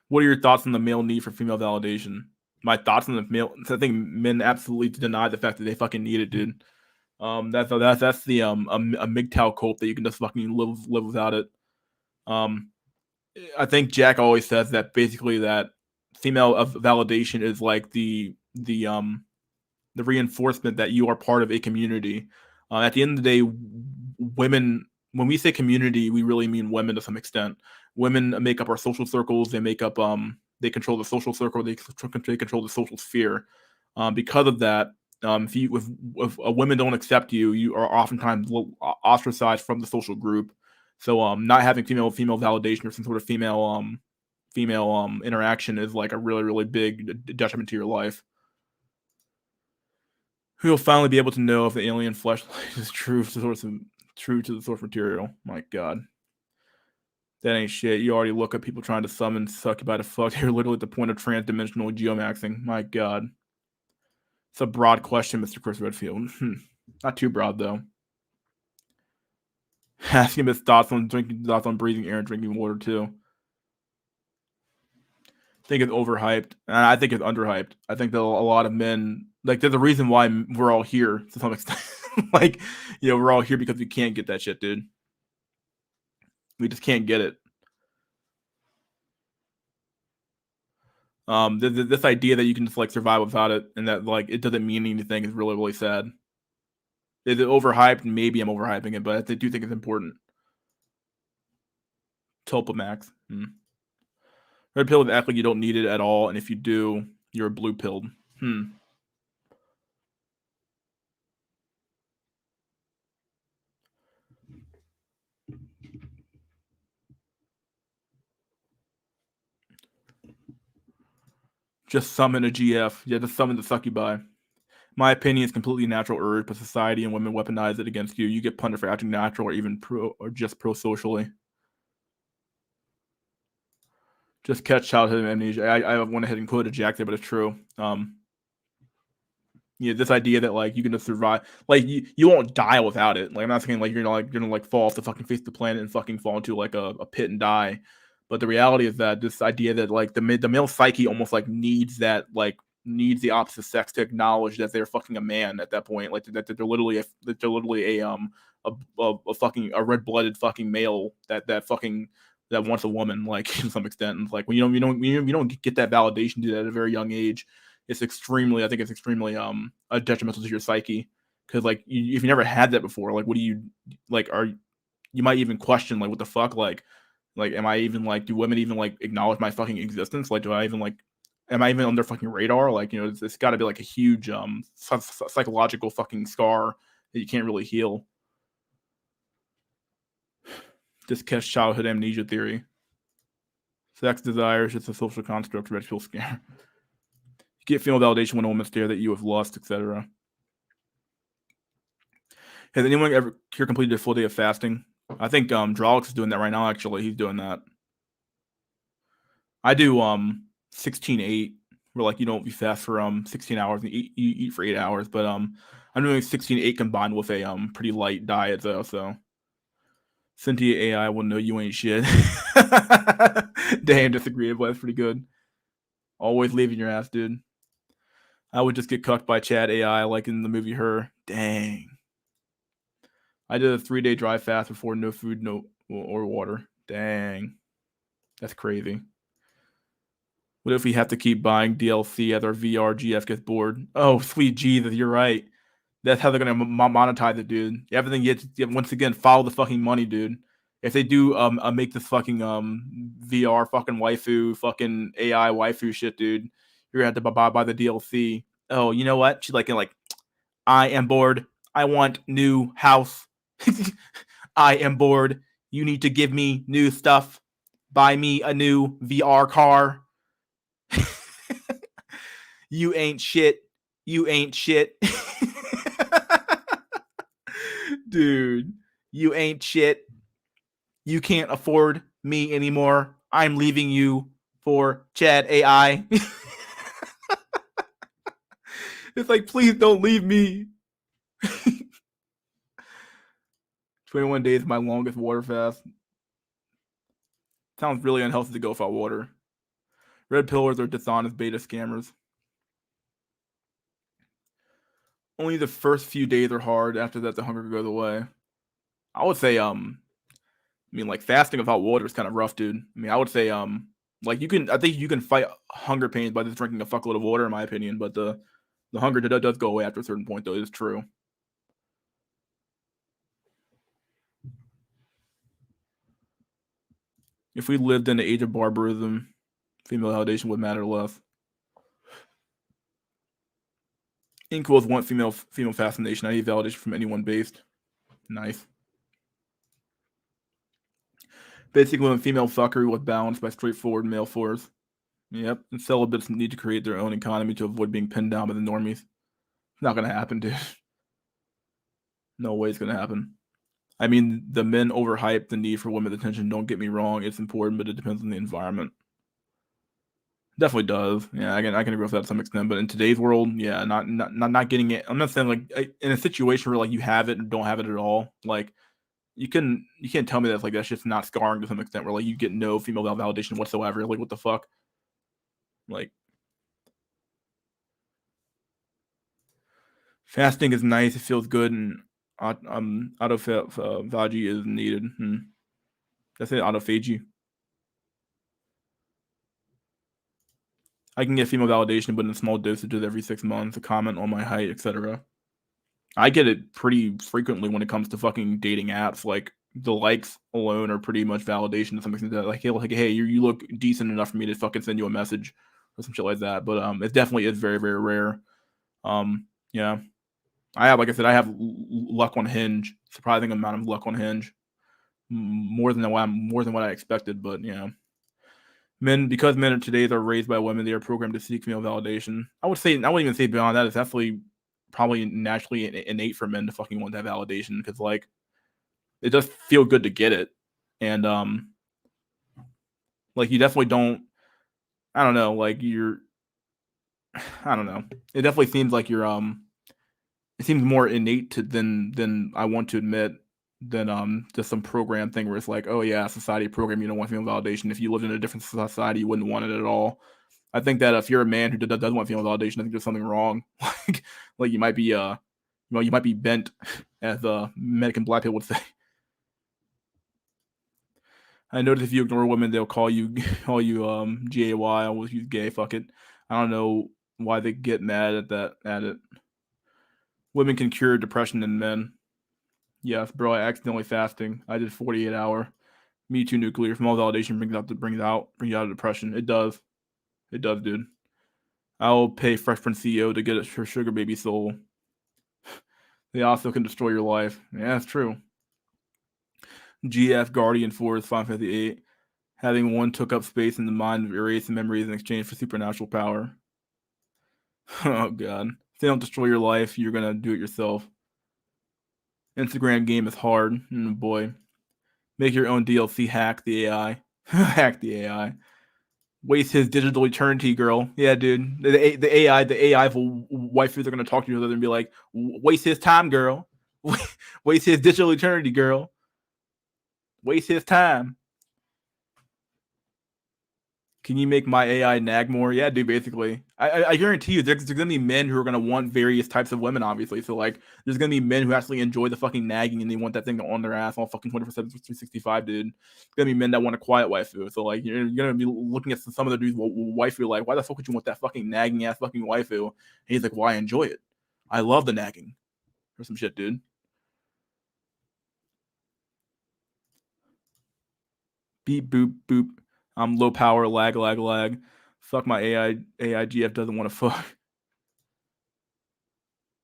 What are your thoughts on the male need for female validation? My thoughts on the male. I think men absolutely deny the fact that they fucking need it, dude. That's the a MGTOW cult that you can just fucking live without it. I think Jack always says that basically that female validation is like the reinforcement that you are part of a community. At the end of the day, women, when we say community, we really mean women to some extent. Women make up our social circles. They make up they control the social circle. They control the social sphere. Because of that, if women don't accept you, you are oftentimes ostracized from the social group. So not having female validation or some sort of female interaction is like a really big detriment to your life. We'll finally be able to know if the alien fleshlight is true to the source material. My God. That ain't shit. You already look at people trying to summon succubi to fuck. They're literally at the point of transdimensional geomaxing. My God. It's a broad question, Mr. Chris Redfield. Not too broad, though. Asking him his thoughts on breathing air and drinking water, too. I think it's overhyped, and I think it's underhyped. I think that a lot of men, like, there's a reason why we're all here to some extent. Like, we're all here because we can't get that shit, dude. We just can't get it. This idea that you can just like survive without it and that like it doesn't mean anything is really sad. Is it overhyped? Maybe I'm overhyping it, but I do think it's important. Topamax. Red pill is act like you don't need it at all, and if you do, you're a blue pilled. Just summon a GF. Yeah, just summon the succubi. My opinion is completely natural urge, but society and women weaponize it against you. You get punished for acting natural or even just pro-socially. Just catch childhood amnesia. I went ahead and quoted Jack there, but it's true. This idea that like you can just survive, like you won't die without it. Like I'm not saying like you're gonna fall off the fucking face of the planet and fucking fall into like a pit and die. But the reality is that this idea that like the male psyche almost like needs the opposite sex to acknowledge that they're fucking a man at that point, like that they're literally a fucking a red-blooded fucking male that wants a woman, like to some extent. And it's like when you don't get that validation to that at a very young age, I think it's extremely detrimental to your psyche, because like if you never had that before, like what do you like you might even question like what the fuck, like am I even like, do women even like acknowledge my fucking existence? Like do I even like, am I even on their fucking radar? Like it's got to be like a huge psychological fucking scar that you can't really heal. Just catch childhood amnesia theory. Sex desire is just a social construct, red pill scare. You get female validation when a woman stare at you with lust, etc. Has anyone ever here completed a full day of fasting? I think Drolix is doing that right now. Actually, he's doing that. I do 16-8, where like you don't fast for 16 hours and you eat for 8 hours, but I'm doing 16-8 combined with a pretty light diet though. So Cynthia AI will know you ain't shit. Damn, disagreed, but that's pretty good. Always leaving your ass, dude. I would just get cucked by Chad AI like in the movie Her. Dang. I did a 3-day dry fast before no food, or water. Dang. That's crazy. What if we have to keep buying DLC as our VR GF gets bored? Oh, sweet Jesus, you're right. That's how they're gonna monetize it, dude. Everything gets, once again, follow the fucking money, dude. If they do make this fucking VR fucking waifu, fucking AI waifu shit, dude, you're gonna have to buy the DLC. Oh, you know what? She's like, I am bored. I want new house. I am bored. You need to give me new stuff. Buy me a new VR car. You ain't shit. You ain't shit. Dude, you ain't shit. You can't afford me anymore. I'm leaving you for Chad AI. It's like, please don't leave me. 21 days is my longest water fast. Sounds really unhealthy to go without water. Red pillars are dishonest beta scammers. Only the first few days are hard. After that, the hunger goes away. I would say, like fasting without water is kind of rough, dude. I mean, I would say, like I think you can fight hunger pains by just drinking a fuckload of water, in my opinion. But the hunger does go away after a certain point, though. It's true. If we lived in the age of barbarism, female validation would matter less. Equals want female fascination. I need validation from anyone based. Nice. Basically, when female fuckery was balanced by straightforward male force. Yep. And celibates need to create their own economy to avoid being pinned down by the normies. It's not gonna happen, dude. No way it's gonna happen. I mean, the men overhype the need for women's attention. Don't get me wrong; it's important, but it depends on the environment. Definitely does. Yeah, I can agree with that to some extent. But in today's world, yeah, not getting it. I'm not saying like in a situation where like you have it and don't have it at all. Like you can't tell me that's like that's just not scarring to some extent where like you get no female validation whatsoever. Like what the fuck? Like fasting is nice. It feels good, and autophagy is needed. That's it. Autophagy. I can get female validation, but in small dosages every 6 months. A comment on my height, etc. I get it pretty frequently when it comes to fucking dating apps. Like the likes alone are pretty much validation to some extent. That like, hey, you look decent enough for me to fucking send you a message or some shit like that. But it definitely is very very rare. Yeah, I have, like I said, I have luck on Hinge. Surprising amount of luck on Hinge, more than what I expected. But yeah. Because men today are raised by women, they are programmed to seek female validation. I wouldn't even say beyond that. It's definitely probably naturally innate for men to fucking want that validation because like it does feel good to get it, and like you definitely don't. I don't know, like I don't know. It definitely seems like it seems more innate than I want to admit than just some program thing where it's like, oh yeah, society program, you don't want female validation. If you lived in a different society, you wouldn't want it at all. I think that if you're a man who doesn't want female validation, I think there's something wrong. like you might be you might be bent, as American black people would say. I notice if you ignore women, they'll call you gay. I always use gay. Fuck it. I don't know why they get mad at it. Women can cure depression in men. Yes, bro. I accidentally fasting. I did 48-hour. Me too. Nuclear. Female validation brings out depression. It does, dude. I'll pay Fresh Prince CEO to get her sugar baby soul. They also can destroy your life. Yeah, that's true. GF Guardian Force 558. Having one took up space in the mind of erasing memories in exchange for supernatural power. Oh god. If they don't destroy your life, you're gonna do it yourself. Instagram game is hard. Boy. Make your own DLC, hack the AI. Hack the AI. Waste his digital eternity, girl. Yeah, dude. The AI waifus are gonna talk to each other and be like, waste his time, girl. Waste his digital eternity, girl. Waste his time. Can you make my AI nag more? Yeah, dude, basically. I guarantee you there's going to be men who are going to want various types of women, obviously. So, like, there's going to be men who actually enjoy the fucking nagging and they want that thing on their ass all fucking 24/7, 365, dude. There's going to be men that want a quiet waifu. So, like, you're going to be looking at some of the dudes' waifu, like, why the fuck would you want that fucking nagging ass fucking waifu? And he's like, well, I enjoy it. I love the nagging. Or some shit, dude. Beep, boop, boop. I'm low power, lag. Fuck my AIGF doesn't want to fuck.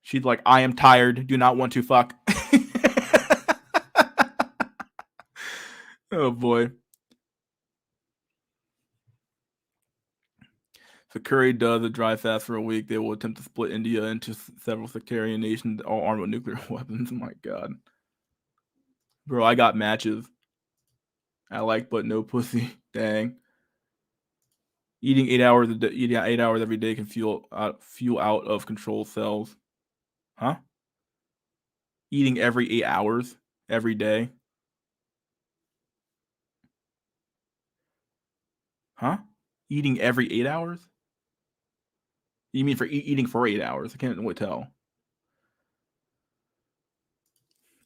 She's like, I am tired, do not want to fuck. Oh boy. If Curry does a dry fast for a week, they will attempt to split India into several sectarian nations, all armed with nuclear weapons. Oh my god. Bro, I got matches. I like but no pussy. Dang. Eating 8 hours every day can fuel out of control cells. Huh? Eating every 8 hours every day. Huh? Eating every 8 hours? You mean for eating for 8 hours? I can't really tell.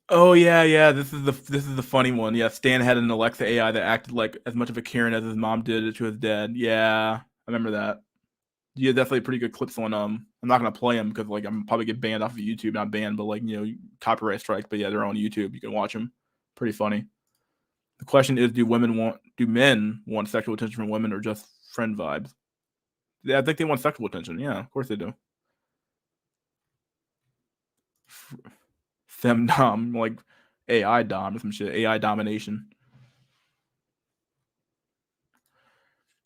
Oh yeah. This is the funny one. Yeah, Stan had an Alexa AI that acted like as much of a Karen as his mom did to his dad. Yeah, I remember that. Yeah, definitely pretty good clips on. I'm not gonna play them because like I'm probably get banned off of YouTube. Not banned, but like copyright strike. But yeah, they're on YouTube. You can watch them. Pretty funny. The question is, do men want sexual attention from women or just friend vibes? Yeah, I think they want sexual attention. Yeah, of course they do. Femdom, like AI dom or some shit. AI domination.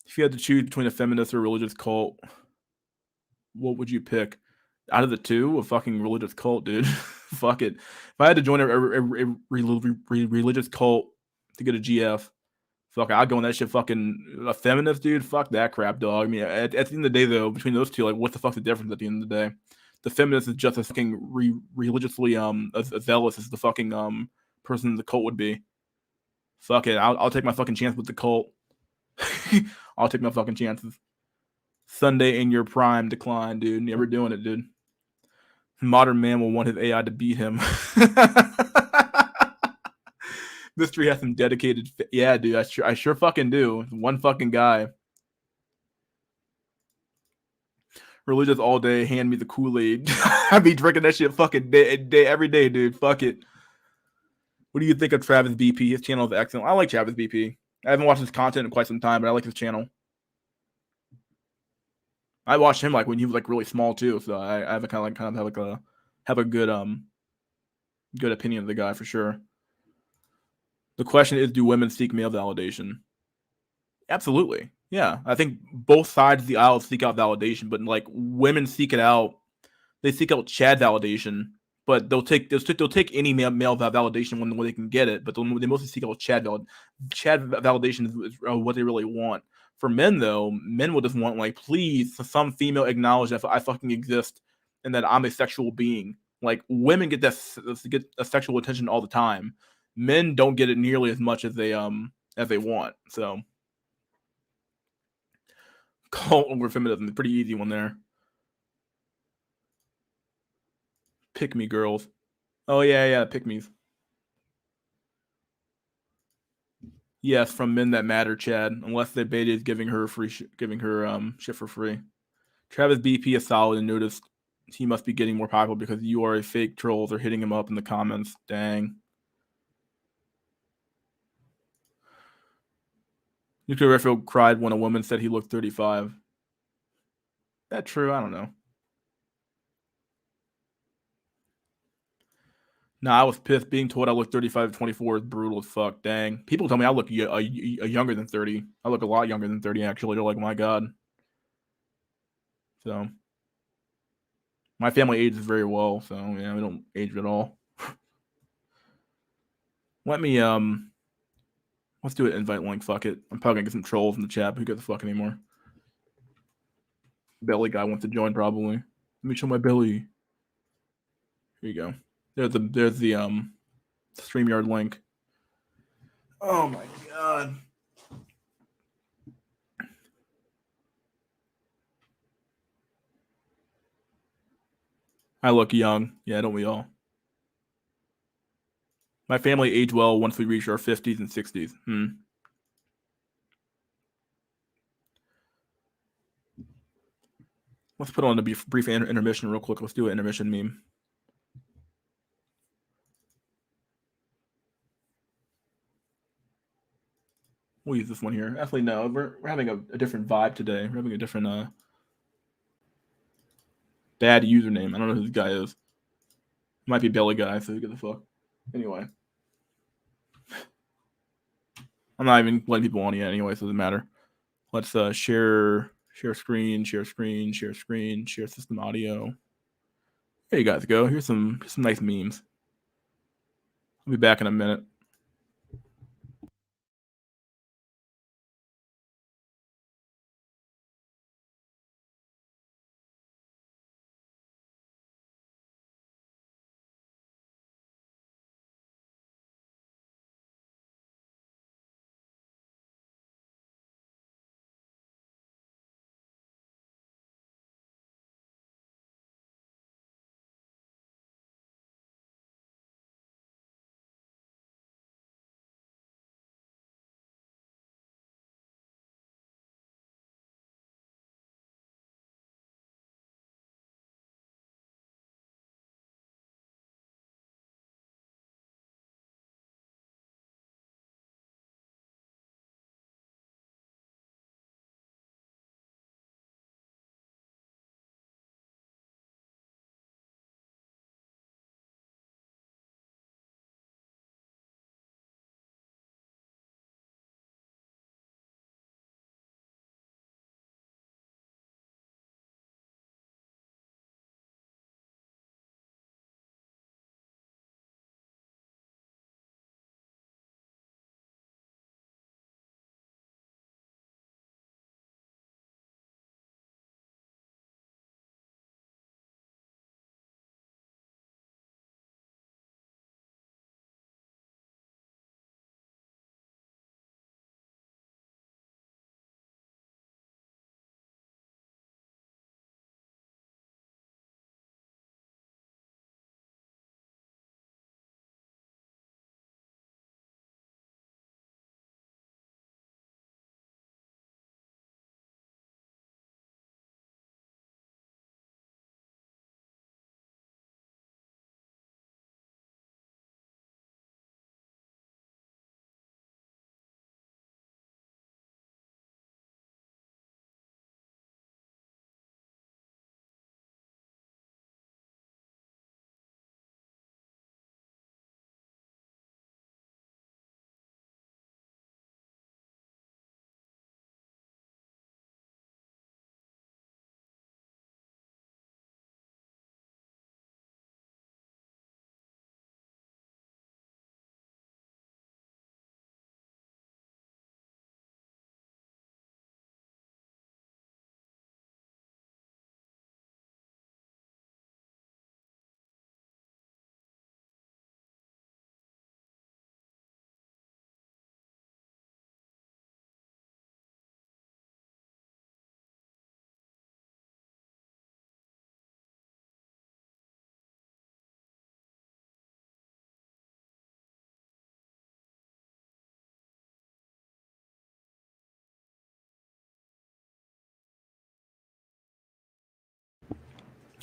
If you had to choose between a feminist or a religious cult, what would you pick? Out of the two, a fucking religious cult, dude. Fuck it. If I had to join a religious cult to get a GF, fuck, I'd go on that shit. Fucking a feminist, dude. Fuck that crap, dog. I mean, at the end of the day, though, between those two, like, what the fuck's the difference at the end of the day? The feminist is just as fucking religiously as zealous as the fucking person in the cult would be. Fuck it, I'll take my fucking chance with the cult. I'll take my fucking chances. Sunday in your prime decline, dude. Never doing it, dude. Modern man will want his AI to beat him. Mystery has some dedicated. Yeah, dude. I sure fucking do. One fucking guy. Religious all day. Hand me the Kool-Aid. I be drinking that shit fucking day every day, dude. Fuck it. What do you think of Travis BP? His channel is excellent. I like Travis BP. I haven't watched his content in quite some time, but I like his channel. I watched him like when he was like really small too, so I have a kind of have a good good opinion of the guy for sure. The question is, do women seek male validation? Absolutely. Yeah. I think both sides of the aisle seek out validation, but like women seek it out. They seek out Chad validation, but they'll take any male validation when they can get it, but they mostly seek out Chad validation is what they really want. For men, though, men will just want, like, please, some female acknowledge that I fucking exist and that I'm a sexual being. Like, women get a sexual attention all the time. Men don't get it nearly as much as they want. So, cult over feminism, pretty easy one there. Pick me girls. Oh yeah, pick me's. Yes, from Men That Matter, Chad. Unless the beta is giving her shit for free. Travis BP is solid and noticed he must be getting more popular because you are a fake trolls are hitting him up in the comments. Dang. Nuclear Redfield cried when a woman said he looked 35. That true? I don't know. Nah, I was pissed. Being told I look 35 to 24 is brutal as fuck. Dang. People tell me I look younger than 30. I look a lot younger than 30, actually. They're like, my God. So, my family ages very well. So, yeah, we don't age at all. Let me, let's do an invite link. Fuck it. I'm probably gonna get some trolls in the chat. Who gives a fuck anymore? Belly guy wants to join probably. Let me show my belly. Here you go. There's the StreamYard link. Oh my God. I look young. Yeah, don't we all? My family age well once we reach our 50s and 60s. Let's put on a brief intermission real quick. Let's do an intermission meme. We'll use this one here. Actually, no, we're having a different vibe today. We're having a different bad username. I don't know who this guy is. It might be Belly Guy, so who gives a fuck. Anyway. I'm not even letting people on yet anyway, so it doesn't matter. Let's share screen, share system audio. There you guys go. Here's some nice memes. I'll be back in a minute.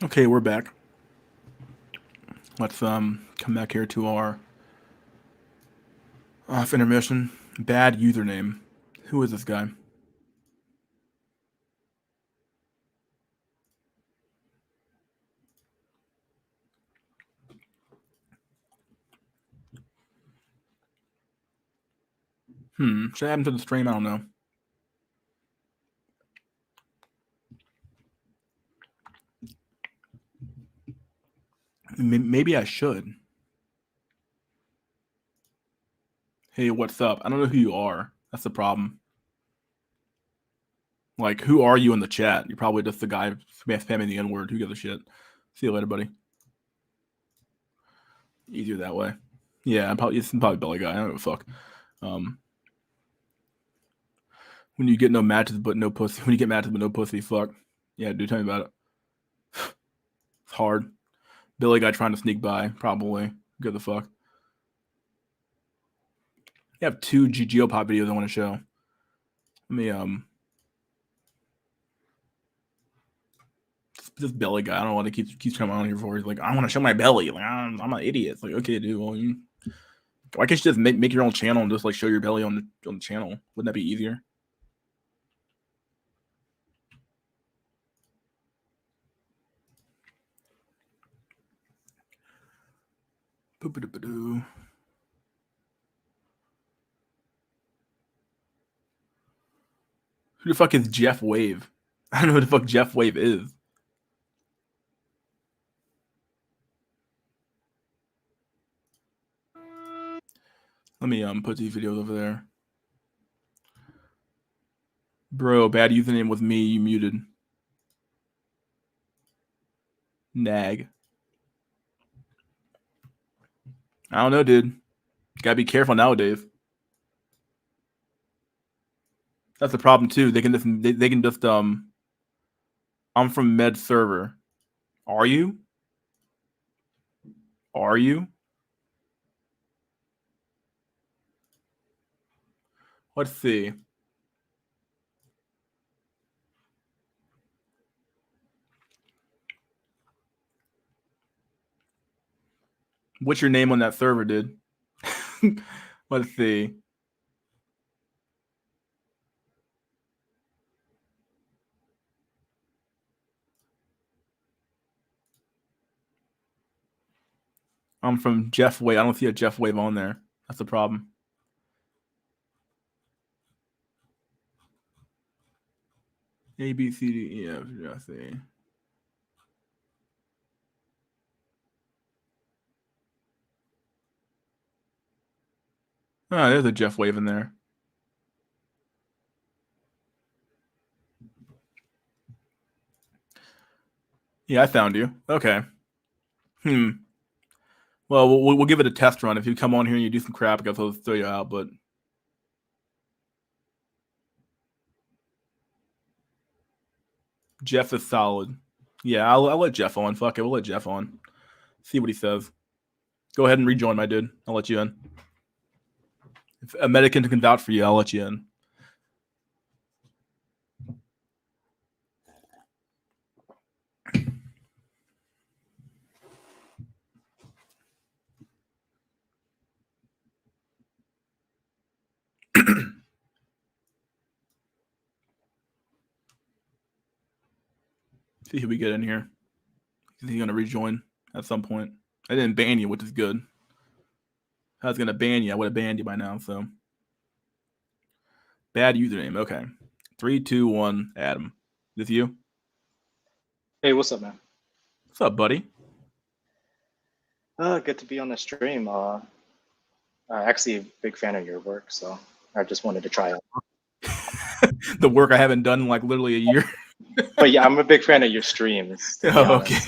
Okay, we're back. Let's come back here to our off intermission. Bad username. Who is this guy? Should I add him to the stream? I don't know. Maybe I should. Hey, what's up? I don't know who you are. That's the problem. Like, who are you in the chat? You're probably just the guy spamming the N-word. Who gives a shit? See you later, buddy. Easier that way. Yeah, it's probably Belly Guy. I don't give a fuck. When you get no matches but no pussy. When you get matches but no pussy, fuck. Yeah, dude, tell me about it. It's hard. Billy Guy trying to sneak by, probably. Good the fuck. You have 2 Geopop videos I want to show. Let me this belly guy. I don't know what he keeps coming on here for. He's like, I want to show my belly. Like, I'm an idiot. It's like, okay, dude. Well, why can't you just make your own channel and just like show your belly on the channel? Wouldn't that be easier? Boop-a-doop-a-doo. Who the fuck is Jeff Wave? I don't know who the fuck Jeff Wave is. Let me put these videos over there. Bro, bad username was me. You muted. Nag. I don't know, dude. Gotta be careful nowadays. That's the problem too. They can just I'm from Med Server. Are you? Are you? Let's see. What's your name on that server, dude? Let's see. I'm from Jeff Wave. I don't see a Jeff Wave on there. That's the problem. A, B, C, D, E, F, G, C. Oh, there's a Jeff Wave in there. Yeah, I found you. Okay. Well, we'll give it a test run. If you come on here and you do some crap, I guess I'll throw you out. But Jeff is solid. Yeah, I'll let Jeff on. Fuck it, we'll let Jeff on. See what he says. Go ahead and rejoin, my dude. I'll let you in. If a Medican can vouch for you, I'll let you in. See who we get in here. Is he gonna rejoin at some point? I didn't ban you, which is good. If I was gonna ban you, I would have banned you by now. So bad username. Okay, 3, 2, 1. Adam, is this you? Hey, what's up, man? What's up, buddy? Good to be on the stream. Actually, a big fan of your work, so I just wanted to try out. The work I haven't done in like literally a year. But yeah, I'm a big fan of your streams. Oh, okay.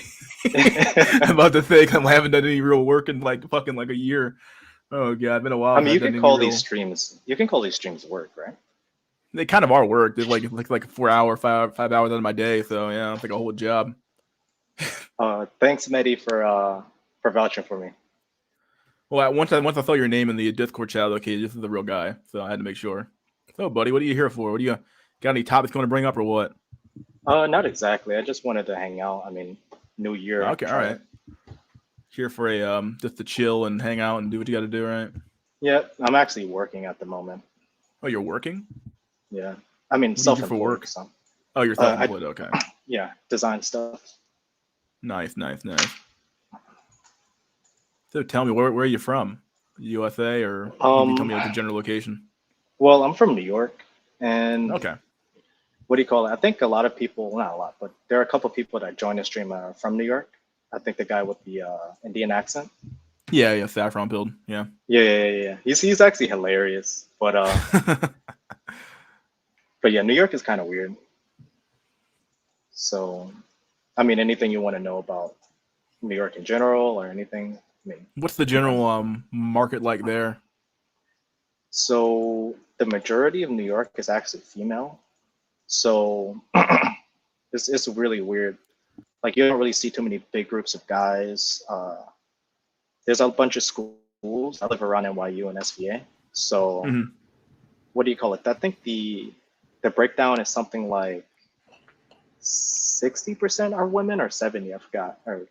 I'm about to say I haven't done any real work in like fucking like a year. Oh god, it's been a while. I mean, you can call these streams. You can call these streams work, right? They kind of are work. They're like 4 hour, 5 hours out of my day. So yeah, it's like a whole job. Thanks, Mehdi, for vouching for me. Well, once I saw your name in the Discord chat, okay, this is the real guy. So I had to make sure. So, buddy, what are you here for? What do you got? Any topics you want to bring up or what? Not exactly. I just wanted to hang out. I mean, New Year and Okay, all try to. right. Here for a just to chill and hang out and do what you got to do, right? Yeah, I'm actually working at the moment. Oh, you're working? Yeah, I mean What do you do for self-employed. work? So Oh, you're I self-employed. Okay, yeah, design stuff. nice, nice, nice. So tell me, where are you from? USA, or can you even tell Um, me like a general location? well, I'm from New York, and Okay. what do you call it? I think a lot of people, well, not a lot, but there are a couple of people that join the stream from New York. I think the guy with the Indian accent. Yeah, yeah, saffron build. Yeah. Yeah. He's actually hilarious, but yeah, New York is kind of weird. So, I mean, anything you want to know about New York in general or anything? I mean, What's the you can. general market like there? So the majority of New York is actually female. So it's really weird. Like you don't really see too many big groups of guys. There's a bunch of schools. I live around NYU and SVA. So Hmm. what do you call it? I think the breakdown is something like 60% are women or 70, I forgot. Or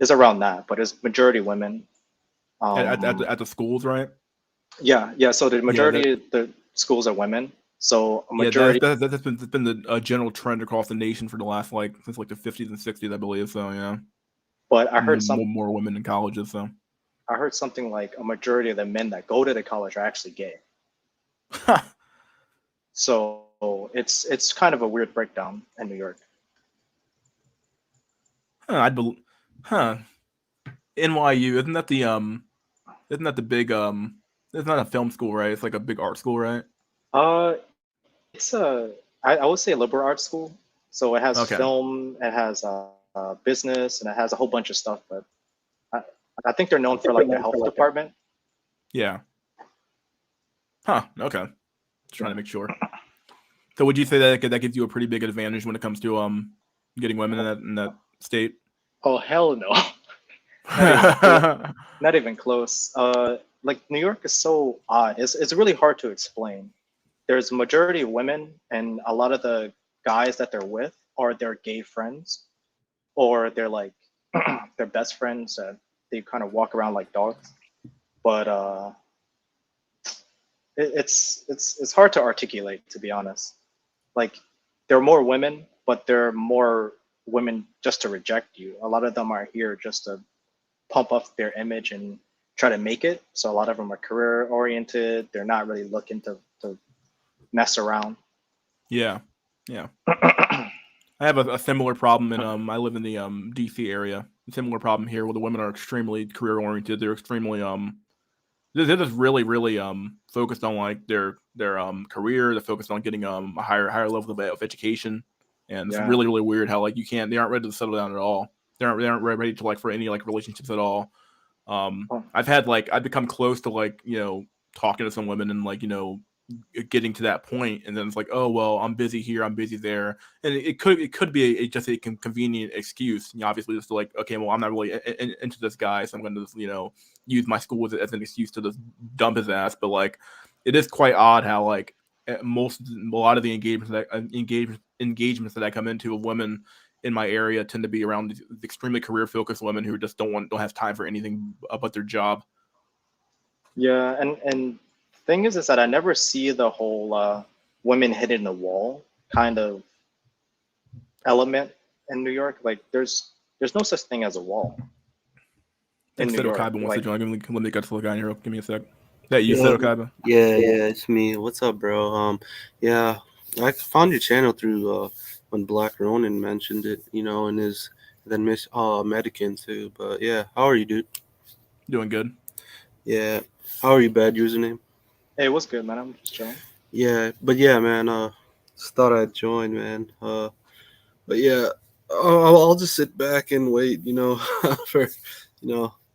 it's around that, but it's majority women. At the schools, right? Yeah. So the Yeah, that majority of the schools are women. So a yeah majority. that's been the general trend across the nation for the last like since like the 50s and 60s, I believe. So yeah, But more women in colleges. So I heard something like a majority of the men that go to the college are actually gay. So it's kind of a weird breakdown in New York. I'd believe, huh? NYU isn't that the big it's not a film school, right? It's like a big art school, right? Uh, it's I would say a liberal arts school. So it has Okay. film, it has business, and it has a whole bunch of stuff. But I, I think they're known for like the health department. Yeah. Huh. Okay. Just trying to Yeah. make sure. So would you say that that gives you a pretty big advantage when it comes to getting women in that state? Oh hell no, not even close. Not even close. Like New York is so odd. It's really hard to explain. There's a majority of women, and a lot of the guys that they're with are their gay friends, or they're like their best friends. They kind of walk around like dogs. But it's hard to articulate, to be honest. Like there are more women, but there are more women just to reject you. A lot of them are here just to pump up their image and try to make it. So a lot of them are career oriented. They're not really looking to mess around. Yeah. Yeah. I have a similar problem in I live in the DC area. A similar problem here where the women are extremely career oriented. They're extremely they're just really focused on like their career. They're focused on getting a higher level of education, and it's Yeah. really weird how like you can't they aren't ready to settle down at all. They aren't ready to like for any like relationships at all. Oh, I've had like I've become close to like talking to some women and like getting to that point, and then it's like, oh well, I'm busy here, I'm busy there, and it could be just a convenient excuse. Obviously, just like, okay, well, I'm not really into this guy, so I'm going to just use my school as an excuse to just dump his ass. But like, it is quite odd how like a lot of the engagements that I come into of women in my area tend to be around these extremely career focused women who just don't have time for anything but their job. yeah, and thing is that I never see the whole women hitting the wall kind of element in New York. Like there's no such thing as a wall I think in New Seto York. Kaiba wants to Like join. Let me get to the guy here. Give me a sec. That you, Yeah, Seto Kaiba? yeah, it's me. What's up, bro? Yeah, I found your channel through when Black Ronin mentioned it, and his then Miss Medican too. But yeah, how are you, dude? Doing good. Yeah, how are you, bad username? hey, what's good, man? I'm just chilling. Yeah, but yeah, man. Just thought I'd join, man. But yeah, I'll just sit back and wait, for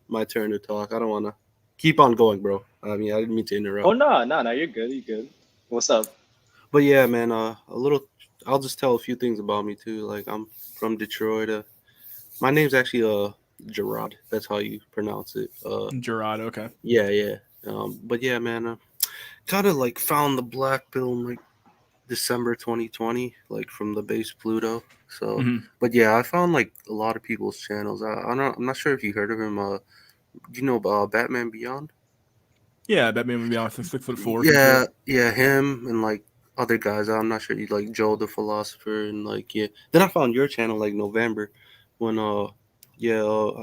my turn to talk. I don't wanna keep on going, bro. I mean, I didn't mean to Oh interrupt. no, you're good. You're good. What's up? But yeah, man, a little. I'll just tell a few things about me too. Like I'm from Detroit. My name's actually Gerard. That's how you pronounce it. Gerard, okay. Yeah. But yeah, man, kind of like found the black film like December 2020, like from the base Pluto. So, Mhm. but yeah, I found like a lot of people's channels. I'm not sure if you heard of him. Do you know about Batman Beyond? Yeah, Batman would be honest, 6'4" some shit. Yeah, yeah, him and like other guys. I'm not sure you like Joe the Philosopher and like yeah. Then I found your channel like November when yeah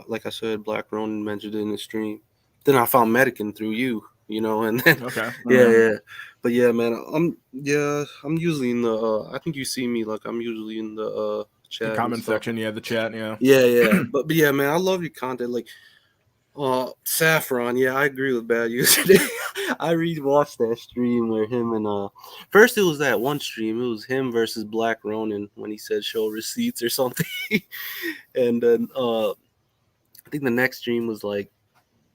like I said Black Ronin mentioned it in the stream. Then I found Medican through you, you know, and then Okay. yeah Mm. yeah. But yeah, man, I'm usually in the I think you see me like I'm usually in the The chat and comment stuff. section, yeah, the chat, yeah. Yeah. But yeah, man, I love your content. Like Saffron, yeah, I agree with Bad Yesterday. I rewatched that stream where him and first it was that one stream, it was him versus Black Ronin when he said show receipts or something. And then I think the next stream was like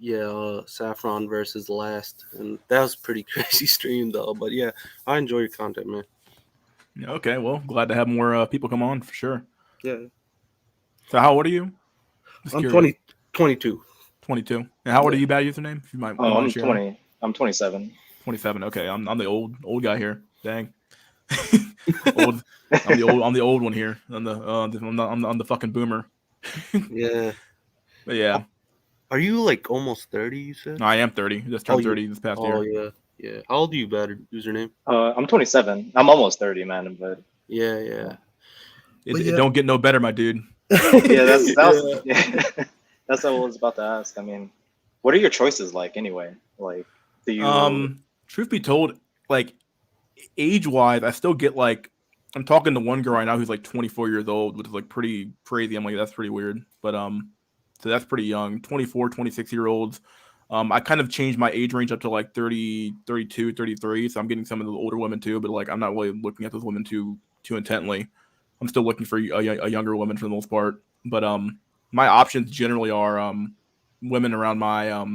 yeah, Saffron versus Last, and that was pretty crazy stream though. But yeah, I enjoy your content, man. Yeah, okay, well, glad to have more people come on for sure. Yeah, So how old are you? Just I'm curious. 22. 22. And how old are Yeah. you, bad username? If you might don't Oh, mind I'm sharing. 20. I'm 27. 27. Okay, I'm the old guy here. Dang. old. I'm the old one here. I'm the fucking boomer. Yeah. But yeah, Are you like almost 30? You said. no, I am 30. Just Oh, turned 30 this past Oh year. yeah. Yeah. How old are you, Bad username? I'm 27. I'm almost 30, man. But Yeah. But It yeah. don't get no better, my dude. yeah, that's Yeah. yeah, that's what I was about to ask. I mean, what are your choices like anyway? Like, do you? Truth be told, like age wise, I still get like I'm talking to one girl right now who's like 24 years old, which is like pretty crazy. I'm like, that's pretty weird. But so that's pretty young. 24, 26-year olds. I kind of changed my age range up to like 30, 32, 33. So I'm getting some of the older women too, but like I'm not really looking at those women too intently. I'm still looking for a younger woman for the most part. But my options generally are women around my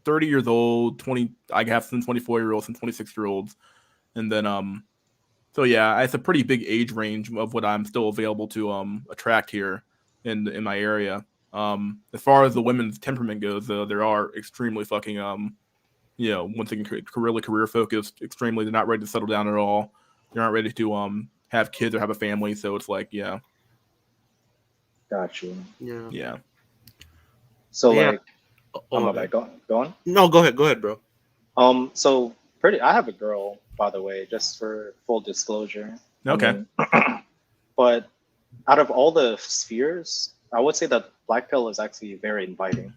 30 years old, 20. I have some 24-year-olds, some 26-year-olds, and then so yeah, it's a pretty big age range of what I'm still available to attract here in my area. As far as the women's temperament goes, though, there are extremely fucking once again really career focused. Extremely, they're not ready to settle down at all. They're not ready to have kids or have a family. So it's like Got you. Yeah. yeah. So Yeah. like, Oh my my bad. bad. Go on. No, go ahead, bro. So pretty. I have a girl, by the way, just for full disclosure. I Okay. mean, but out of all the spheres, I would say that Black Pill is actually very inviting.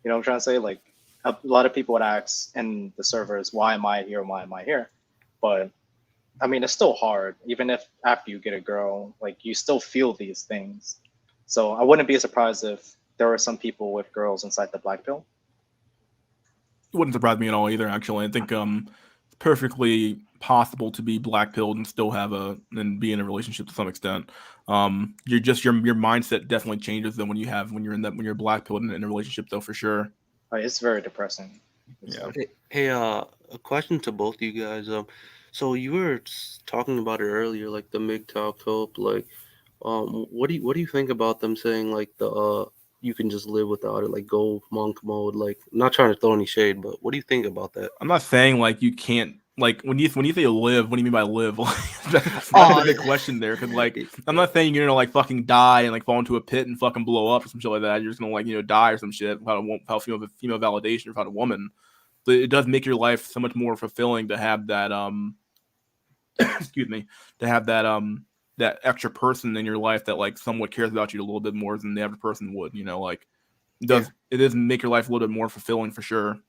You know what I'm trying to say? Like, a lot of people would ask in the servers, "Why am I here? Why am I here?" But I mean, it's still hard. Even if after you get a girl, like you still feel these things. So I wouldn't be surprised if there were some people with girls inside the Black Pill. It wouldn't surprise me at all either. Actually, I think it's perfectly possible to be black pilled and still have and be in a relationship to some extent. You're just your mindset definitely changes than when when you're black pilled in a relationship though for sure. Like, it's very depressing. It's Yeah. like, Hey, a question to both you guys. So you were talking about it earlier, like the MGTOW cope. Like, what do you think about them saying like the you can just live without it, like go monk mode? Like, I'm not trying to throw any shade, but what do you think about that? I'm not saying like you can't like when you say live. What do you mean by live? That's the Oh, big question there because like I'm not saying you're gonna like fucking die and like fall into a pit and fucking blow up or some shit like that. You're just gonna like die or some shit without female validation or without a woman. But it does make your life so much more fulfilling to have that excuse me, to have that extra person in your life that like somewhat cares about you a little bit more than the average person would, like Yeah. it does make your life a little bit more fulfilling for sure.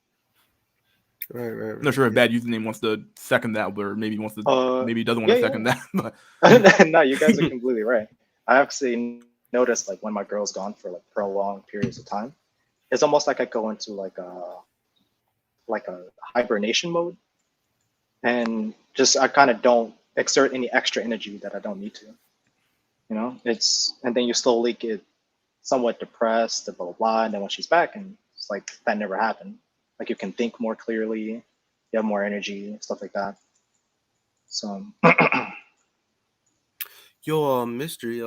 Right. I'm not sure if Yeah. Bad Username wants to second that, or maybe he doesn't want yeah, to second that. But yeah. No, you guys are completely right. I actually noticed like when my girl's gone for like prolonged periods of time, it's almost like I go into like a hibernation mode, and just I kind of don't exert any extra energy that I don't need to. You know, it's and then you slowly get somewhat depressed, blah blah blah, and then when she's back, and it's like that never happened. Like you can think more clearly, you have more energy, stuff like that. So Yo, mystery.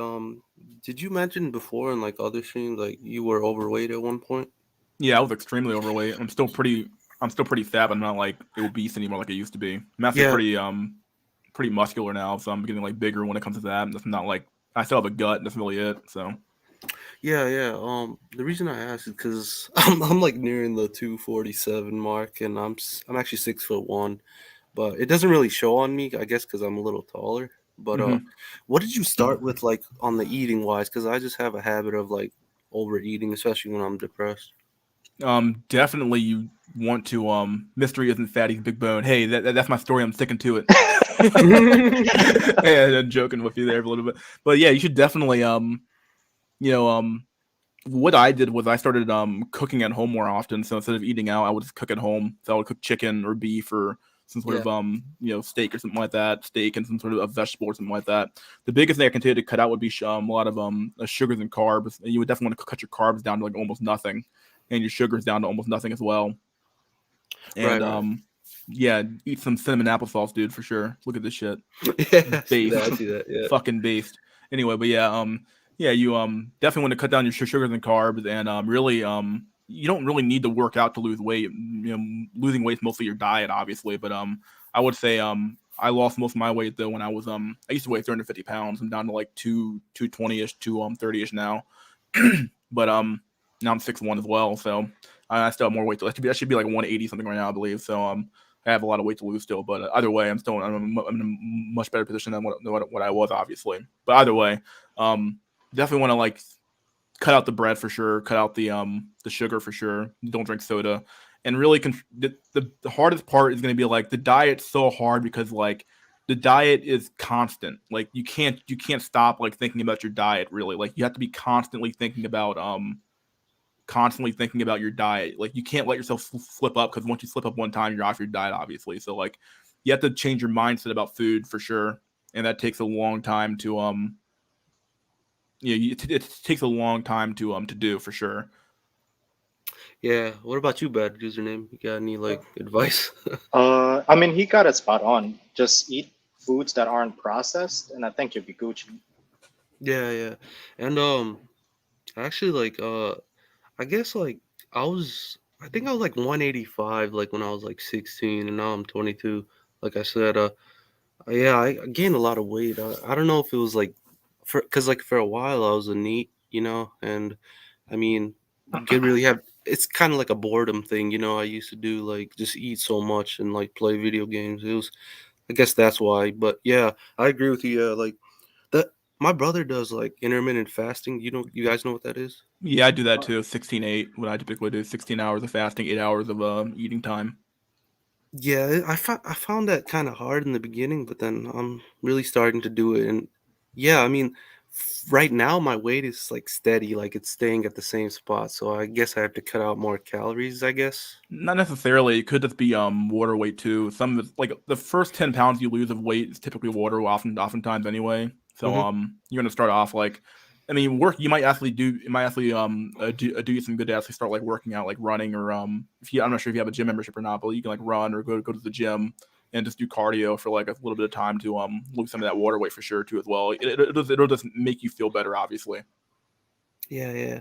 Did you mention before in like other streams like you were overweight at one point? yeah, I was extremely overweight. I'm still pretty fat, but I'm not like obese anymore like I used to be. I'm actually Yeah. pretty muscular now, so I'm getting like bigger when it comes to that. That's not like I still have a gut. That's really it. So Yeah. The reason I asked is because I'm like nearing the 247 mark, and I'm actually 6'1", but it doesn't really show on me. I guess because I'm a little taller. But what did you start with like on the eating wise? Because I just have a habit of like overeating, especially when I'm depressed. definitely you want to mystery isn't fatty's big bone. Hey, that's my story. I'm sticking to it. Yeah, I'm joking with you there a little bit, but yeah, you should definitely you know what I did was I started cooking at home more often. So instead of eating out, I would just cook at home. So I would cook chicken or beef or some sort Yeah. of steak or something like that, steak and some sort of a vegetable or something like that. The biggest thing I continue to cut out would be a lot of sugars and carbs. And you would definitely want to cut your carbs down to like almost nothing, and your sugars down to almost nothing as well. And Right. yeah, eat some cinnamon applesauce, dude, for sure. Look at this shit, Yeah, I see based, that. I see that. Yeah. fucking based. Anyway, but yeah, yeah, you definitely want to cut down your sugars and carbs, and really you don't really need to work out to lose weight. Losing weight is mostly your diet, obviously, but I would say I lost most of my weight though when I was I used to weigh 350 pounds. I'm down to like 220 ish, 230 ish now, but now I'm 6'1" as well, so I still have more weight. That should be like 180 something right now, I believe. So I have a lot of weight to lose still, but either way, I'm in a much better position than what I was, obviously. But either way, definitely want to like cut out the bread for sure, cut out the sugar for sure. Don't drink soda, and really the hardest part is going to be like the diet's so hard because like the diet is constant. Like you can't stop like thinking about your diet really. Like you have to be constantly thinking about your diet. Like you can't let yourself slip up because once you slip up one time, you're off your diet, obviously. So like you have to change your mindset about food for sure, and that takes a long time to it takes a long time to do for sure. Yeah. What about you, bad username? You got any like advice? I mean, he got it spot on. Just eat foods that aren't processed, and I think you'll be Gucci. Yeah. And actually like I guess like I think I was like 185 like when I was like 16, and now I'm 22. Like I said, yeah, I gained a lot of weight. I don't know if it was like because like for a while I was a neat, and I mean, you could really have it's kind of like a boredom thing, I used to do like just eat so much and like play video games. I guess that's why. But yeah, I agree with you. Yeah, like that. My brother does like intermittent fasting. You guys know what that is? Yeah, I do that too. 16/8. What I typically do: 16 hours of fasting, 8 hours of eating time. Yeah, I found that kind of hard in the beginning, but then I'm really starting to do it. And yeah, I mean, right now my weight is like steady, like it's staying at the same spot. So I guess I have to cut out more calories, I guess. Not necessarily. It could just be water weight too. Some of it's like the first 10 pounds you lose of weight is typically water, oftentimes anyway. So Hmm. you're gonna start off like, I mean, work. You might actually do you some good to actually start like working out, like running or if you I'm not sure if you have a gym membership or not, but you can like run or go to the gym and just do cardio for like a little bit of time to lose some of that water weight for sure too as well. It'll just make you feel better, obviously. Yeah.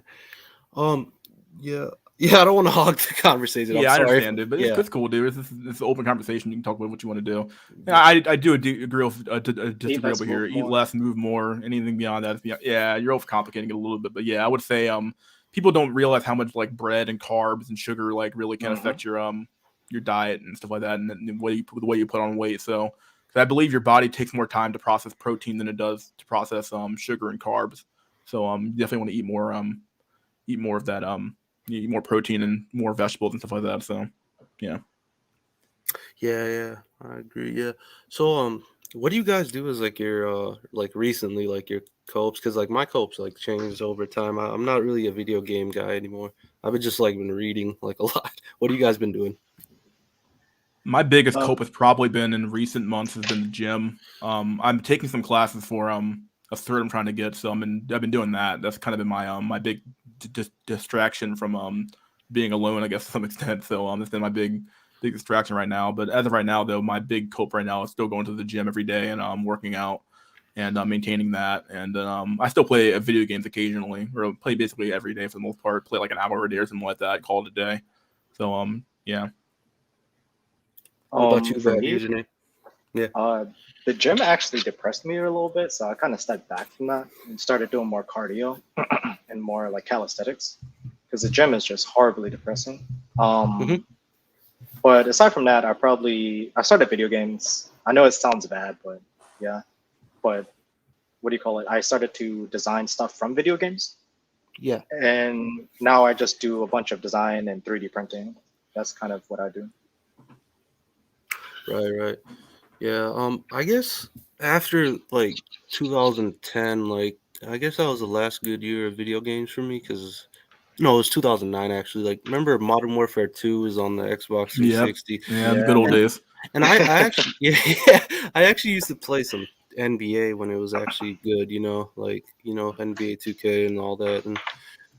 Um, yeah, yeah. I don't want to hog the conversation. I'm Yeah, I sorry. understand, dude, but Yeah, it's cool, dude. It's an open conversation. You can talk about what you want to do. Yeah, I do agree with Eat disagree less, over here. move Eat more. less, move more. Anything beyond that, yeah, you're overcomplicating it a little bit. But yeah, I would say people don't realize how much like bread and carbs and sugar like really can Hmm. affect your diet and stuff like that, and the way you put on weight. So, 'cause I believe your body takes more time to process protein than it does to process sugar and carbs. So you definitely want to eat more of that you eat more protein and more vegetables and stuff like that. So yeah. yeah. I agree. Yeah. So, what do you guys do as like your like recently like your copes? Because like my copes like changed over time. I'm not really a video game guy anymore. I've been just like been reading like a lot. What have you guys been doing? My biggest Uh, cope has probably been in recent months has been the gym. I'm taking some classes for a cert I'm trying to get, so I've been doing that. That's kind of been my big distraction from being alone, I guess to some extent. So that's been my big distraction right now. But as of right now, though, my big cope right now is still going to the gym every day and working out and maintaining that. And I still play video games occasionally, or play basically every day for the most part. Play like an hour a day or something like that. Call it a day. So yeah. What about you, for bad me, username? The gym actually depressed me a little bit, so I kind of stepped back from that and started doing more cardio and more like calisthenics because the gym is just horribly depressing. Mhm. But aside from that, I started video games. I know it sounds bad, but yeah. But what do you call it? I started to design stuff from video games, Yeah. and now I just do a bunch of design and 3D printing. That's kind of what I do. Right. Yeah. I guess after like 2010, like I guess that was the last good year of video games for me because no, it was 2009 actually. Like, remember Modern Warfare 2 was on the Xbox Yep. 360, Yeah, the Yeah, good old man. days. and I actually yeah, I actually used to play some NBA when it was actually good. Like NBA 2K and all that. And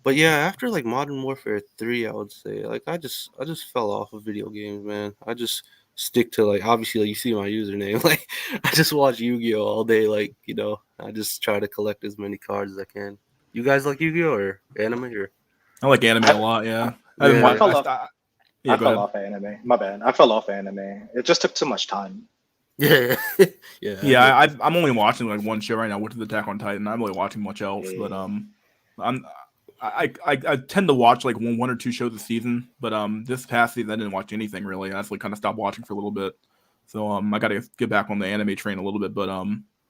but yeah, after like Modern Warfare 3, I would say like I just fell off of video games, man. I just stick to like obviously like, you see my username, like I just watch Yu-Gi-Oh all day. Like I just try to collect as many cards as I can. You guys like Yu-Gi-Oh or anime or I like anime a I, lot. Yeah, I didn't I yeah. watch. fell off. Yeah, I go fell ahead. off at anime. My bad. I fell off at anime. It just took too much time. Yeah, yeah, I Yeah, get you. I'm only watching like one show right now, which is Attack on Titan. I'm really watching much else, but Eh, I'm I tend to watch like one or two shows a season, but this past season I didn't watch anything really. I actually kind of stopped watching for a little bit, so I got to get back on the anime train a little bit, but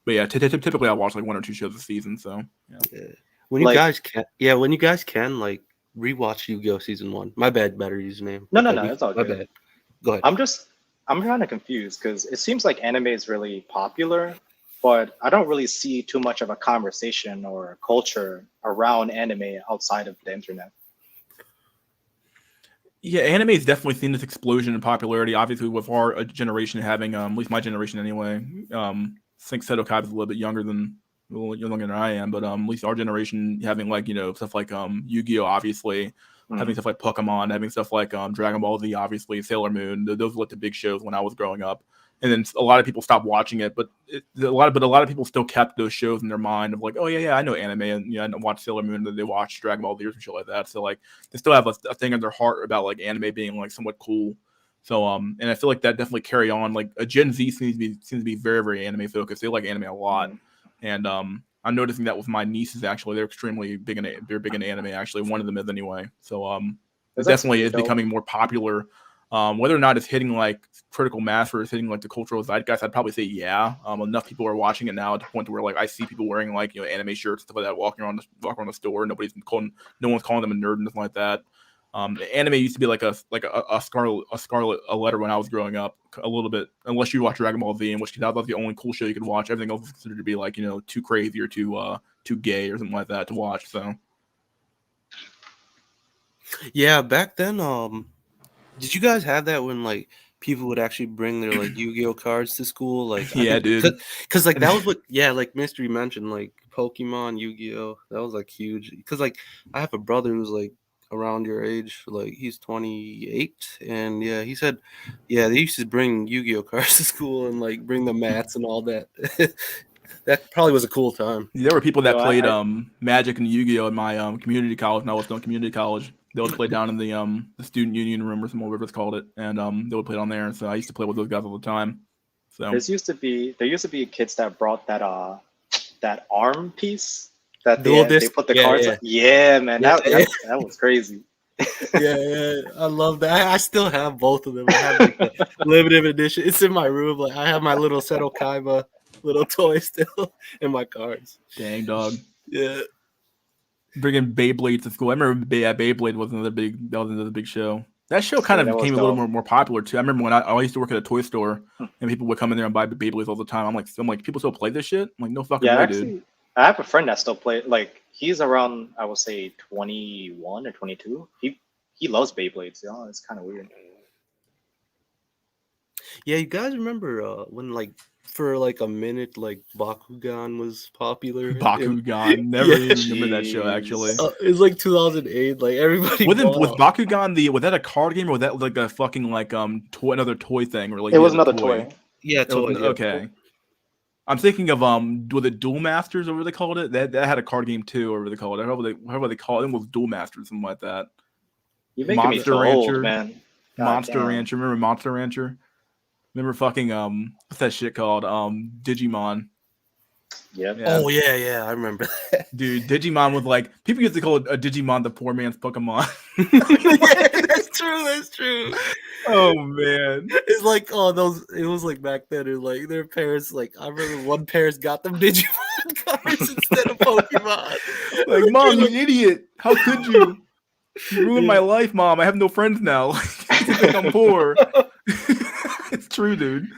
yeah, typically I watch like one or two shows a season. So yeah, Yeah. When you like guys can, yeah, when you guys can like rewatch Yu-Gi-Oh season 1. My bad, better username, no, but no, like no. It's all my good. bad. Go ahead. I'm just I'm kind of confused because it seems like anime is really popular, but I don't really see too much of a conversation or a culture around anime outside of the internet. yeah, anime has definitely seen this explosion in popularity. Obviously, with our generation having, at least my generation anyway, I think Seto Kaiba is a little bit younger than younger than I am, but at least our generation having like stuff like Yu-Gi-Oh, obviously, having Mm. stuff like Pokemon, having stuff like Dragon Ball Z, obviously Sailor Moon. Those were like the big shows when I was growing up. And then a lot of people stopped watching it, but a lot of people still kept those shows in their mind of like, oh yeah, I know anime, and I watch Sailor Moon, and they watch Dragon Ball Z and shit like that. So like they still have a thing in their heart about like anime being like somewhat cool. So and I feel like that definitely carry on. Like a Gen Z seems to be very very anime focused. They like anime a lot, Mm. and I'm noticing that with my nieces actually. They're extremely big in they're big in anime actually. One of them is anyway. So it That's definitely actually is dope. becoming more popular. Whether or not it's hitting like critical mass or it's hitting like the cultural zeitgeist, I'd probably say yeah. Enough people are watching it now at the point where like I see people wearing like anime shirts stuff like that walking around the store. No one's calling them a nerd and nothing like that. Anime used to be like a scarlet a letter when I was growing up a little bit, unless you watch Dragon Ball Z, in which that was the only cool show you could watch. Everything else was considered to be like too crazy or too gay or something like that to watch. So Yeah, back then, did you guys have that when like people would actually bring their like Yu-Gi-Oh cards to school? Like I yeah, think dude. because like that was what yeah, like Mystery mentioned like Pokemon, Yu-Gi-Oh. That was like huge because like I have a brother who's like around your age, like he's 28, and yeah, he said yeah, they used to bring Yu-Gi-Oh cards to school and like bring the mats and all that. That probably was a cool time. There were people that Yo, played Magic and Yu-Gi-Oh in my community college. When I was still in community college, they would play down in the student union room or some whatever it's called it, and they would play down there. So I used to play with those guys all the time. So there used to be kids that brought that arm piece that Dual they disc, put the yeah, cards on. yeah, Yeah, man, yeah, yeah. that was crazy. Yeah, I love that. I still have both of them. I have like the limited edition. It's in my room. Like I have my little Seto Kaiba little toy still in my cards. dang dog, Yeah, bringing Beyblade to school. I remember Beyblade was another big show. That show kind Yeah, of that was became a little dope. more popular too. I remember when I used to work at a toy store and people would come in there and buy Beyblades all the time. I'm like, people still play this shit? I'm like, no fucking Yeah, way, dude. actually, I have a friend that still play. Like he's around, I would say 21 or 22. He loves Beyblades. You know, it's kind of weird. yeah. You guys remember when like for like a minute like Bakugan was popular? Bakugan, never Yeah, even remember that show actually. Jeez. it was like 2008. Like everybody Was bought. Bakugan was that a card game or was that like a fucking like another toy thing or like It you was had a another toy? toy. Yeah, It was toys. Yeah. okay. I'm thinking of was it Duel Masters or what they called it? That had a card game too, or what they called it. However they call it. It was Duel Masters, something like that. You're making me Monster feel old, Rancher. man. God Monster damn. Rancher. Remember Monster Rancher? Remember fucking what's that shit called? Digimon. Yep. Yeah. Oh yeah, I remember that. Dude, Digimon was like people used to call a Digimon the poor man's Pokemon. Yeah, that's true. Oh man. It's like it was like back then, it like their parents, like I remember one parents got them Digimon cards instead of Pokemon. Like, Mom, you idiot. How could you? You ruined my life, Mom. I have no friends now. You think I'm poor. It's true, dude.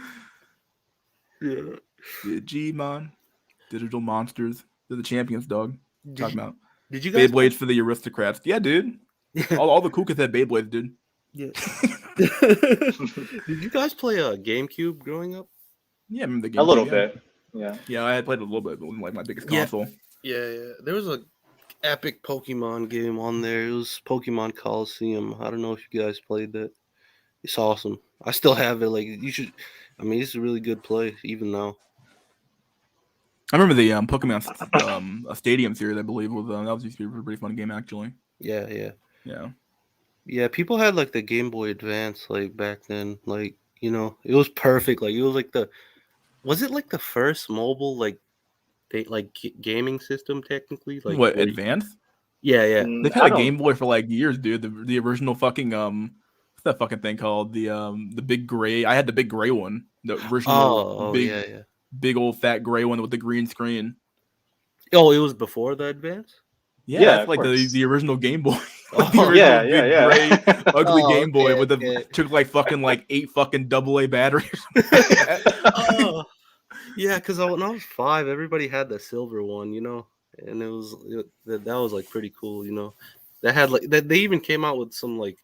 Yeah. Digimon. Digital monsters. They're the champions, dog. Talking about Did you guys Beyblades for the aristocrats. Yeah, dude. All the cool kids had Beyblades, dude. Yeah. Did you guys play a GameCube growing up? Yeah, I remember the GameCube. A little bit. Yeah. Yeah, I had played a little bit, but it wasn't like my biggest Yeah. console. Yeah. There was a epic Pokemon game on there. It was Pokemon Coliseum. I don't know if you guys played that. It's awesome. I still have it. Like you should. I mean, it's a really good play even now. I remember the Pokemon a Stadium series. I believe was that was used to be a pretty fun game actually. Yeah. Yeah. People had like the Game Boy Advance like back then. Like it was perfect. Like it was like was it like the first mobile gaming system technically? Like What Advance? Yeah. They've had a Game Boy for like years, dude. The original fucking what's that fucking thing called? The big gray. I had the big gray one. The original big old fat gray one with the green screen. Oh, it was before the Advance? Yeah, it's like the original Game Boy. Like yeah. Gray, ugly Game Boy with took like fucking like 8 fucking AA batteries. Yeah, because when I was 5, everybody had the silver one, and that was like pretty cool, That had like that they even came out with some like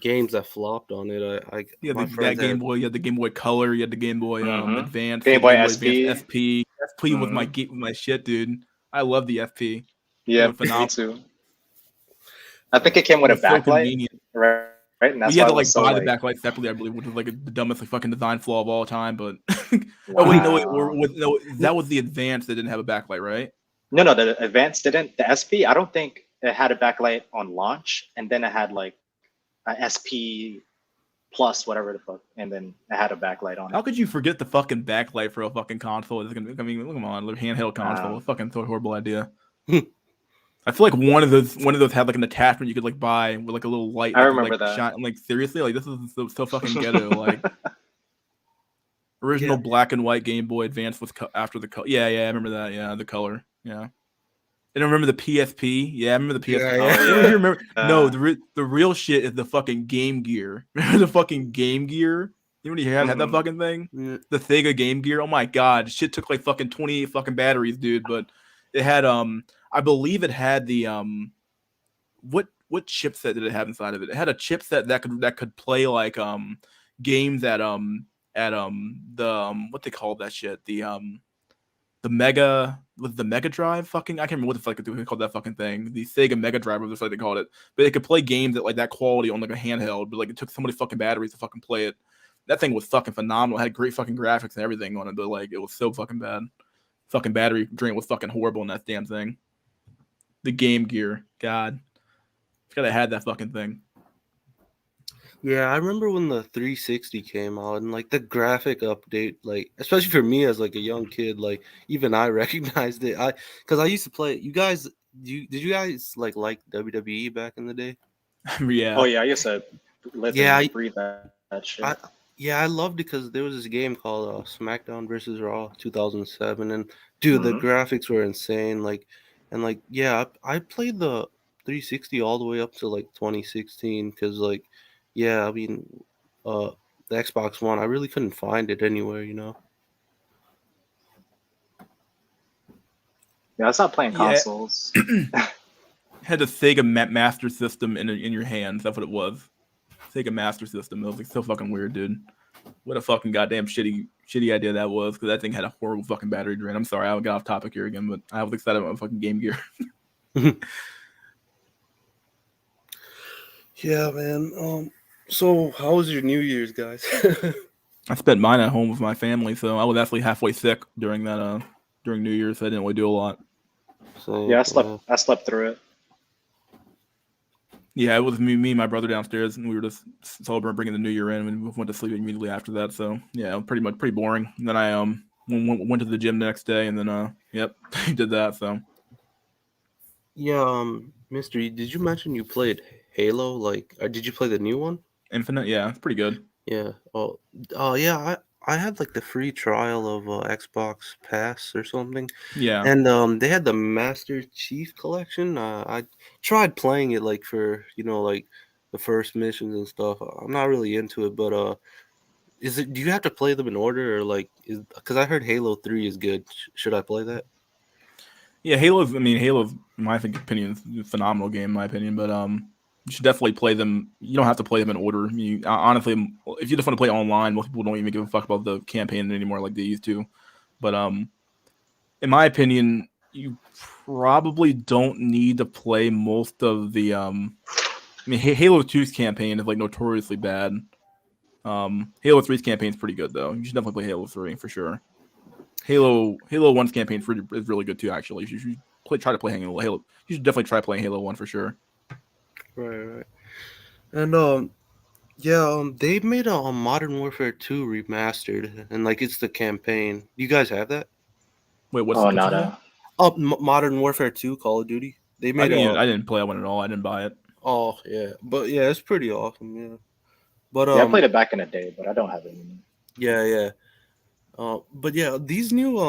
games that flopped on it. That Game Boy. You had the Game Boy Color. You had the Game Boy Advance. Game Boy SP. SP. SP was my shit, dude. I love the SP. Yeah, me too. I think it came with a backlight, right? And that's you had to why buy the backlight separately, I believe, which was like the dumbest fucking design flaw of all time. But oh wait, no, that was the Advance that didn't have a backlight, right? No, the Advance didn't. The SP, I don't think it had a backlight on launch, and then it had like a SP plus whatever the fuck, and then it had a backlight on it. How could you forget the fucking backlight for a fucking console? I mean, come on, handheld console. Fucking horrible idea. I feel like one of those had like an attachment you could like buy with like a little light. I remember that. Shine. I'm like, seriously, like this is so fucking ghetto. Like original black and white Game Boy Advance was after the color. Yeah, I remember that. Yeah, the color. Yeah. And I remember the PSP. Yeah, I remember the PSP. Yeah. Remember? No, the real shit is the fucking Game Gear. Remember the fucking Game Gear? You already had that fucking thing? Yeah. The Sega Game Gear. Oh my god, shit took like fucking 28 fucking batteries, dude. But it had I believe it had the what chipset did it have inside of it? It had a chipset that could play like games at the what they called that shit, the Mega Drive fucking, I can't remember what the fuck they called that fucking thing. The Sega Mega Drive or something they called it. But it could play games at like that quality on like a handheld, but like it took so many fucking batteries to fucking play it. That thing was fucking phenomenal. It had great fucking graphics and everything on it, but like it was so fucking bad. Fucking battery drain was fucking horrible in that damn thing. The Game Gear. God. It's gotta have that fucking thing. Yeah, I remember when the 360 came out and like the graphic update, like especially for me as like a young kid, like even I recognized it. Because I used to play. You guys, did you guys like WWE back in the day? Yeah. Oh yeah, I used to live and breathe that shit. I loved it because there was this game called SmackDown vs. Raw 2007, and dude, the graphics were insane. Like, and like, yeah, I played the 360 all the way up to like 2016 because like. Yeah, I mean, the Xbox One, I really couldn't find it anywhere, Yeah, I stopped playing consoles. Had the Sega Master System in your hands. That's what it was. Sega Master System. It was like so fucking weird, dude. What a fucking goddamn shitty idea that was, because that thing had a horrible fucking battery drain. I'm sorry, I got off topic here again, but I was excited about my fucking Game Gear. Yeah, man. So how was your New Year's, guys? I spent mine at home with my family, so I was actually halfway sick during New Year's. So I didn't really do a lot. So yeah, I slept through it. Yeah, it was me and my brother downstairs, and we were just celebrating bringing the new year in, and we went to sleep immediately after that. So yeah, pretty boring. And then I went to the gym the next day, and then yep, did that. So Yeah, Mystery, did you mention you played Halo? Like, did you play the new one? Infinite, yeah, it's pretty good. Yeah. Oh, yeah. I had like the free trial of Xbox Pass or something, Yeah, and they had the Master Chief Collection. I tried playing it like for like the first missions and stuff. I'm not really into it, but is it? Do you have to play them in order or like? Because I heard Halo 3 is good. Should I play that? yeah. Halo's, in my opinion, is a phenomenal game, in my opinion. But you should definitely play them. You don't have to play them in order. Honestly, if you just want to play online, most people don't even give a fuck about the campaign anymore like they used to. But in my opinion, you probably don't need to play most of the. Halo 2's campaign is like notoriously bad. Halo 3's campaign is pretty good though. You should definitely play Halo 3 for sure. Halo 1's campaign is really good too. Actually, you should try to play Halo. You should definitely try playing Halo 1 for sure. Right, right. And yeah, they made a Modern Warfare 2 remastered, and like it's the campaign. You guys have that? Wait, Oh, what's it called? nada. Oh, Modern Warfare 2, Call of Duty. They I made didn't a. I didn't play that one at all. I didn't buy it. Oh yeah, but yeah, it's pretty awesome. Yeah, but Yeah, I played it back in the day, but I don't have it anymore. yeah, yeah. But yeah, these new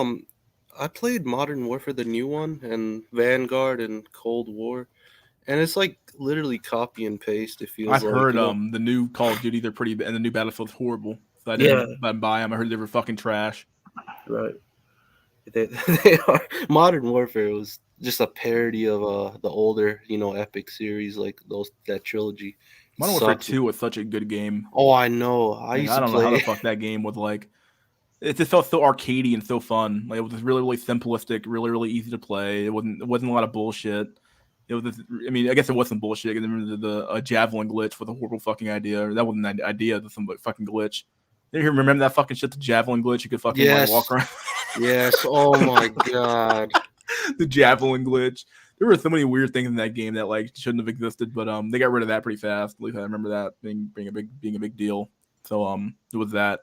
I played Modern Warfare, the new one, and Vanguard and Cold War, and it's like literally copy and paste. It feels I've like heard the new Call of Duty they're pretty and the new Battlefield's horrible. So I Yeah, didn't buy them. I heard they were fucking trash. right. They, they are. Modern Warfare was just a parody of the older Epic series, like that trilogy. It Modern Warfare sucks. 2 was such a good game. Oh, I know. I Like used I to don't know how the play. fuck that game was like. It just felt so arcadey and so fun. Like it was just really simplistic, really easy to play. It wasn't a lot of bullshit. It was just, I mean, I guess it wasn't bullshit. I remember the javelin glitch was a horrible fucking idea. That wasn't an idea. That's some fucking glitch. You remember that fucking shit? The javelin glitch. You could fucking like walk Yes, around. yes. Oh my god. The javelin glitch. There were so many weird things in that game that like shouldn't have existed, but they got rid of that pretty fast. At least I remember that being a big deal. So it was that.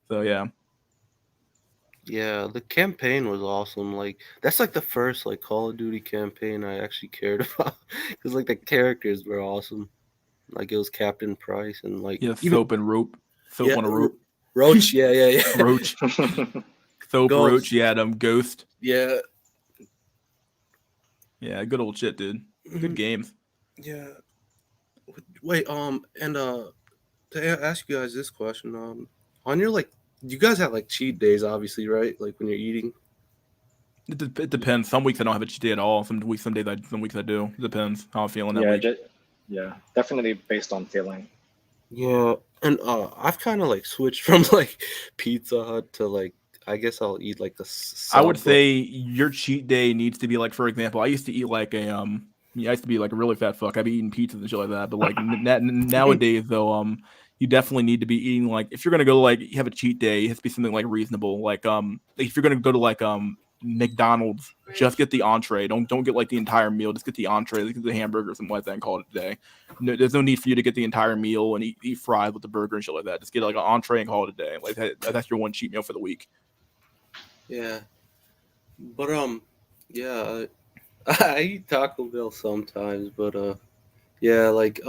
So yeah. Yeah, the campaign was awesome. Like that's like the first like Call of Duty campaign I actually cared about because like the characters were awesome. Like it was Captain Price and like Yeah, even soap and rope. Soap yeah on a rope. Roach. Yeah, yeah, yeah. Roach. Soap, Roach, Ghost. yeah, Ghost. Yeah. Yeah, good old shit, dude. Good Mhm. games. Yeah. Wait. And ask you guys this question. On your like, you guys have like cheat days, obviously, right? Like when you're eating. It depends. Some weeks I don't have a cheat day at all. Some weeks I do. It depends how I'm feeling that Yeah, week. yeah, definitely based on feeling. Yeah, and I've kind of like switched from like Pizza Hut to like I guess I'll eat like a I would sub. say your cheat day needs to be like, for example, I used to eat like I used to be like a really fat fuck. I'd be eating pizzas and shit like that. But like nowadays though, you definitely need to be eating like if you're gonna go like have a cheat day, it has to be something like reasonable. Like if you're gonna go to like McDonald's, just get the entree. Don't get like the entire meal. Just get the entree, like, get the hamburger or something like that, and call it a day. No, there's no need for you to get the entire meal and eat fries with the burger and shit like that. Just get like an entree and call it a day. Like that's your one cheat meal for the week. Yeah, but yeah, I eat Taco Bell sometimes, but yeah, like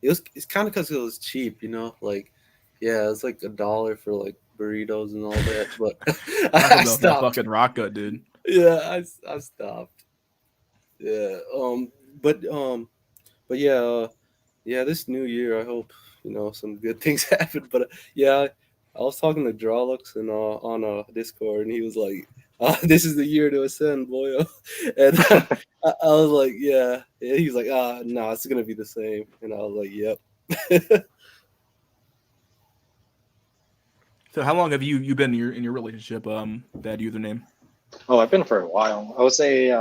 it's kind of because it was cheap, like yeah, it's like $1 for like burritos and all that, but Taco I Bell's that stopped. fucking rock gut, dude. Yeah, I stopped. Yeah, but but yeah, yeah, this new year, I hope some good things happen. But yeah, I was talking to Drawlux and on Discord, and he was like, "This is the year to ascend, boyo." And I was like, "Yeah." And he's like, no, it's gonna be the same." And I was like, "Yep." So how long have you been in your relationship? That username. Oh, I've been for a while. I would say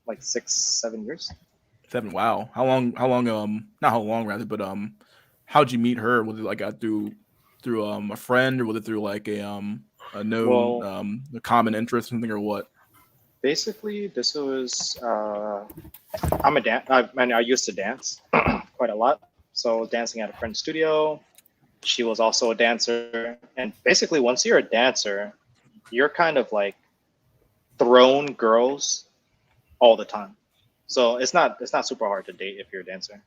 like 6, 7 years. 7. Wow. How long? How long? Not how long rather, but how'd you meet her? Was it like through a friend, or was it through like a known Well, a common interest or something, or what? Basically, this was I'm a I used to dance quite a lot. So dancing at a friend's studio. She was also a dancer, and basically, once you're a dancer, you're kind of like thrown girls all the time. So it's not super hard to date if you're a dancer.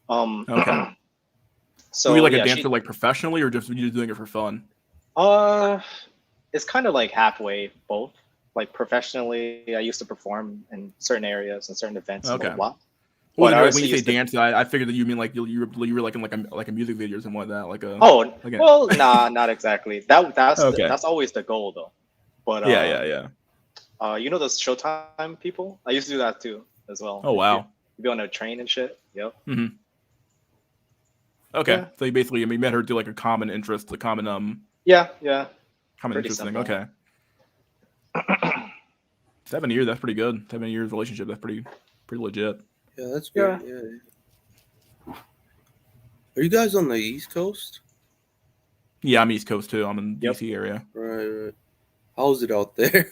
Um, Okay. Were you so like a yeah, dancer like professionally, or just you doing it for fun? uh, it's kind of like halfway both. Like professionally, I used to perform in certain areas and certain events and blah Okay. blah blah. Well, But I when also you say used to. dance, I figured that you mean like you were like in like a music video or something like that, Oh like a well, nah, not exactly. okay. That's always the goal though. But Yeah, yeah, yeah. you know those Showtime people? I used to do that too as well. Oh wow. You'd be on a train and shit. Yep. Hmm. Okay, Yeah. so you basically you met her through like a common interest, a Yeah. Yeah. common Pretty interest thing. simple. Okay, 7 years, that's pretty good. 7 years relationship, that's pretty legit. Yeah, that's Yeah. great. Yeah. Are you guys on the East Coast? Yeah, I'm East Coast too. I'm in Yep. DC area. Right, right. How's it out there?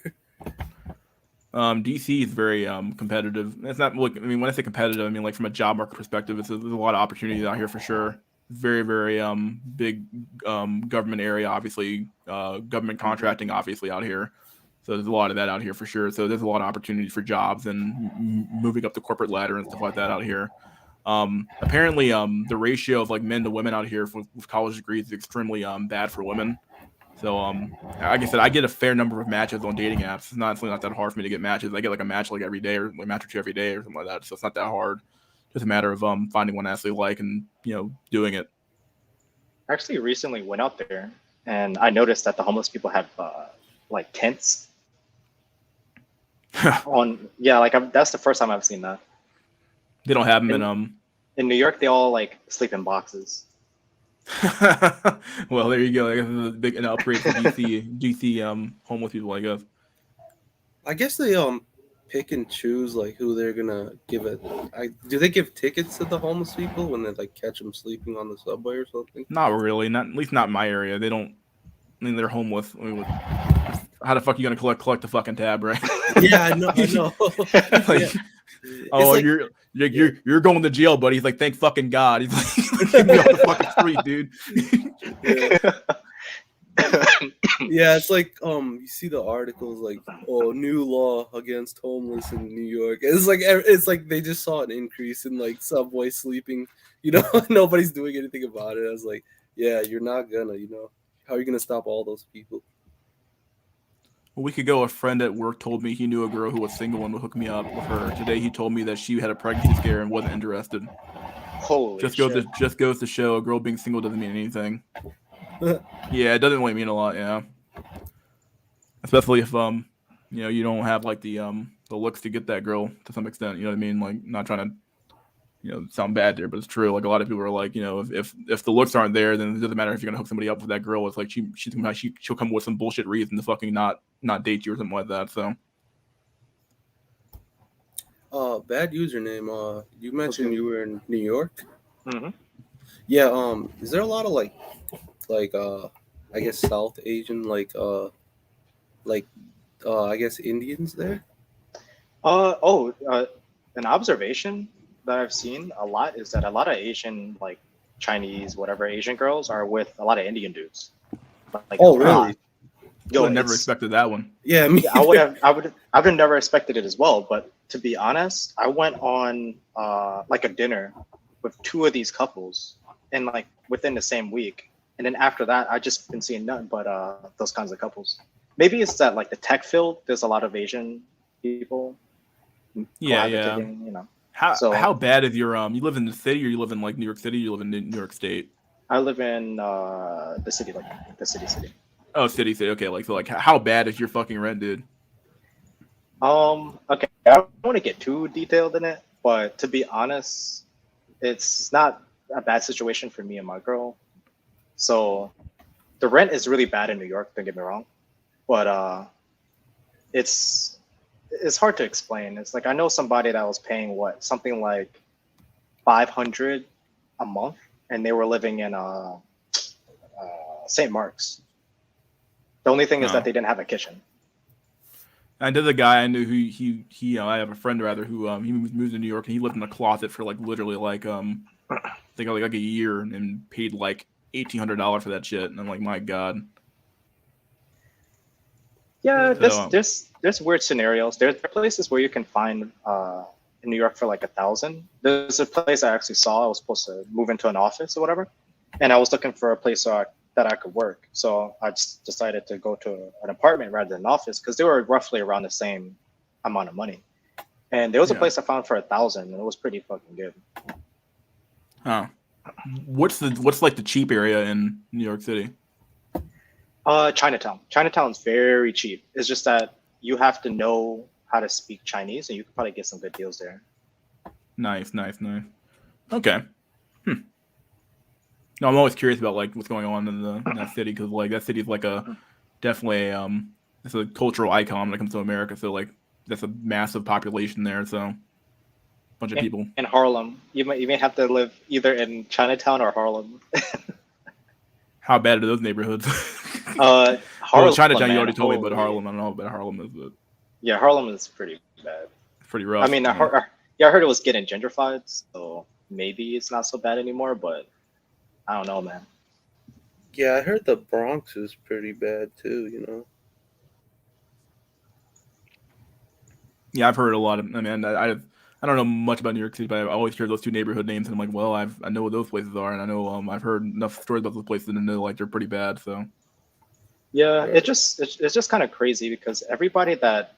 DC is very competitive. It's not like, I mean, when I say competitive, I mean like from a job market perspective, there's a lot of opportunities out here for sure. Very very big government area, obviously government contracting, obviously out here. So there's a lot of that out here for sure. So there's a lot of opportunities for jobs and moving up the corporate ladder and stuff like that out here. Apparently, the ratio of like men to women out here with college degrees is extremely bad for women. So like I said, I get a fair number of matches on dating apps. It's not that hard for me to get matches. I get like a match like every day or like a match or two every day or something like that. So it's not that hard. Just a matter of finding one I actually like and doing it. I actually recently went out there and I noticed that the homeless people have like tents on. Yeah, like that's the first time I've seen that. They don't have them in In in New York, they all like sleep in boxes. well, there you go. I guess it's a big an upgrade for DC homeless people, I guess. I guess they pick and choose like who they're gonna give it. Do they give tickets to the homeless people when they like catch them sleeping on the subway or something? Not really. Not at least not in my area. They don't. I mean, they're homeless. I mean, how the fuck are you gonna collect the fucking tab, right? Yeah, I know. I know. Like, Yeah. oh, like- you're going to jail, buddy. He's like, thank fucking God. He's like, get me off the fucking street, dude. Yeah, it's like you see the articles like, oh, new law against homeless in New York. It's like they just saw an increase in like subway sleeping. Nobody's doing anything about it. I was like, yeah, you're not gonna. How are you gonna stop all those people? A week ago, a friend at work told me he knew a girl who was single and would hook me up with her. Today, he told me that she had a pregnancy scare and wasn't interested. Holy shit. Just goes to show a girl being single doesn't mean anything. Yeah, it doesn't really mean a lot. Yeah, especially if you don't have like the looks to get that girl to some extent. You know what I mean? Like, not trying to sound bad there, but it's true. Like, a lot of people are like, if the looks aren't there, then it doesn't matter if you're gonna hook somebody up with that girl. It's like she'll come with some bullshit reason to fucking not date you or something like that. So Bad username. You mentioned you were in New York. Hmm. Yeah. Is there a lot of like I guess South Asian I guess Indians there? An observation that I've seen a lot is that a lot of Asian, like Chinese, whatever Asian girls are with a lot of Indian dudes. Like, Oh, really? Yo, I would never it's- expected that one. Yeah, me. Yeah, I would have never expected it as well. But to be honest, I went on like a dinner with two of these couples, and like within the same week, and then after that, I just been seeing nothing but those kinds of couples. Maybe it's that like the tech field, there's a lot of Asian people. Yeah, cohabitating, yeah. How So- how bad is your you live in the city or you live in like New York City? Or you live in New York State? I live in the city, like the city. Oh, city. Okay, like how bad is your fucking rent, dude? Okay, I don't want to get too detailed in it, but to be honest, it's not a bad situation for me and my girl. So the rent is really bad in New York, don't get me wrong. But it's hard to explain. It's like I know somebody that was paying something like 500 a month, and they were living in St. Mark's. The only thing is Oh. that they didn't have a kitchen. I did a guy I knew who I have a friend rather who he moved to New York and he lived in a closet for like literally like I think like a year and paid like $1,800 for that shit and I'm like my god. Yeah, So there's weird scenarios. There are places where you can find in New York for like 1,000. There's a place I actually saw. I was supposed to move into an office or whatever, and I was looking for a place that I could work. So I just decided to go to an apartment rather than an office because they were roughly around the same amount of money. And there was a yeah. place I found for 1,000, and it was pretty fucking good. Huh. What's like the cheap area in New York City? Chinatown. Chinatown's very cheap. It's just that you have to know how to speak Chinese, and you could probably get some good deals there. Nice. Okay. No, I'm always curious about like what's going on in that city because like that city is like definitely it's a cultural icon when it comes to America. So like that's a massive population there. So bunch of people. In Harlem, you may have to live either in Chinatown or Harlem. How bad are those neighborhoods? Harlem, well, Chinatown, you man, already told me, but holy. Harlem, I don't know how bad Harlem is, but Yeah, Harlem is pretty bad. it's pretty rough. I mean, I heard it was getting gentrified, so maybe it's not so bad anymore. But I don't know, man. Yeah, I heard the Bronx is pretty bad too. You know. Yeah, I've heard a lot of. I mean, I don't know much about New York City, but I always hear those two neighborhood names, and I'm like, well, I know what those places are, and I know I've heard enough stories about those places to know like they're pretty bad. So Yeah, it's just kind of crazy because everybody that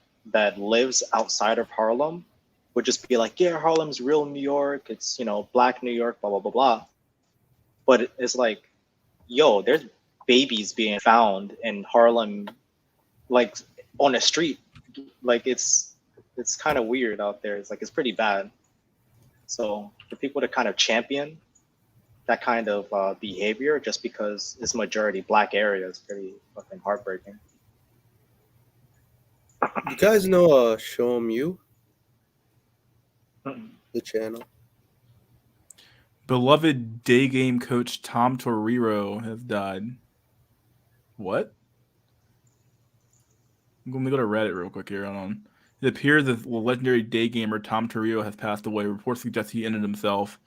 lives outside of Harlem would just be like, yeah, Harlem's real New York. It's black New York, blah blah blah blah. But it's like, yo, there's babies being found in Harlem, like on the street. Like it's kind of weird out there. It's like it's pretty bad. So for people to kind of champion that kind of behavior just because it's majority black area is pretty fucking heartbreaking. You guys know Show 'em You, Mm-mm. the channel? beloved day game coach Tom Torero has died. What? Let me go to Reddit real quick here. Hold on. It appears that the legendary day gamer Tom Torero has passed away. Reports suggest he ended himself.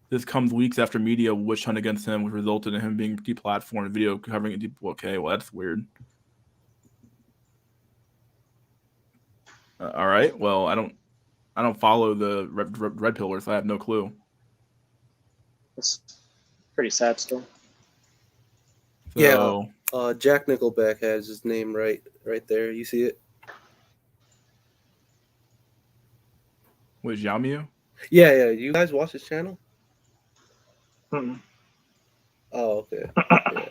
This comes weeks after media witch hunt against him, which resulted in him being deplatformed. Video covering it. Okay, well that's weird. All right. Well, I don't follow the red pillars, so I have no clue. It's pretty sad still. So, Yeah. Jack Nickelback has his name right there. You see it? what, Xiaomu? Yeah. You guys watch his channel? Mm-mm. Oh, okay. Yeah.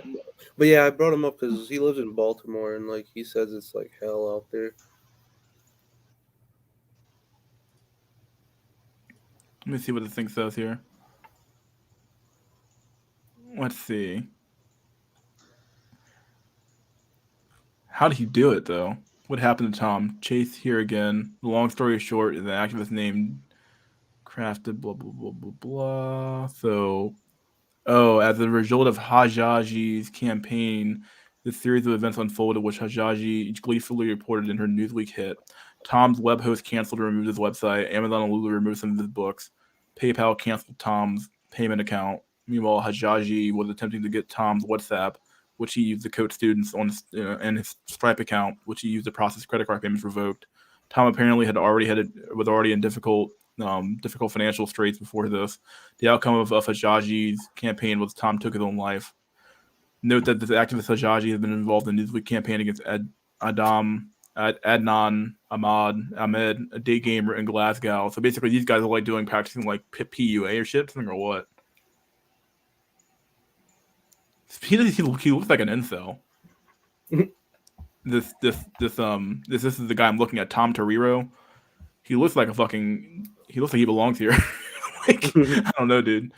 But yeah, I brought him up because he lives in Baltimore and like he says it's like hell out there. Let me see what the thing says here. Let's see. How did he do it, though? What happened to Tom? Chase here again. The long story short is an activist named Crafted, blah, blah, blah, blah, blah. So, as a result of Hajaji's campaign, the series of events unfolded, which Hajaji gleefully reported in her Newsweek hit. Tom's web host canceled or removed his website. Amazon and Lulu removed some of his books. PayPal canceled Tom's payment account. Meanwhile, Hajaji was attempting to get Tom's WhatsApp, which he used to coach students on, and his Stripe account, which he used to process credit card payments, revoked. Tom apparently was already in difficult financial straits before this. The outcome of Hajaji's campaign was Tom took his own life. Note that this activist Hajaji has been involved in the Newsweek campaign against Adnan Ahmed, a day gamer in Glasgow. So basically, these guys are like practicing like PUA or shit, something or what? He looks like an incel. This is the guy I'm looking at, Tom Torero. He looks like he looks like he belongs here. I don't know, dude.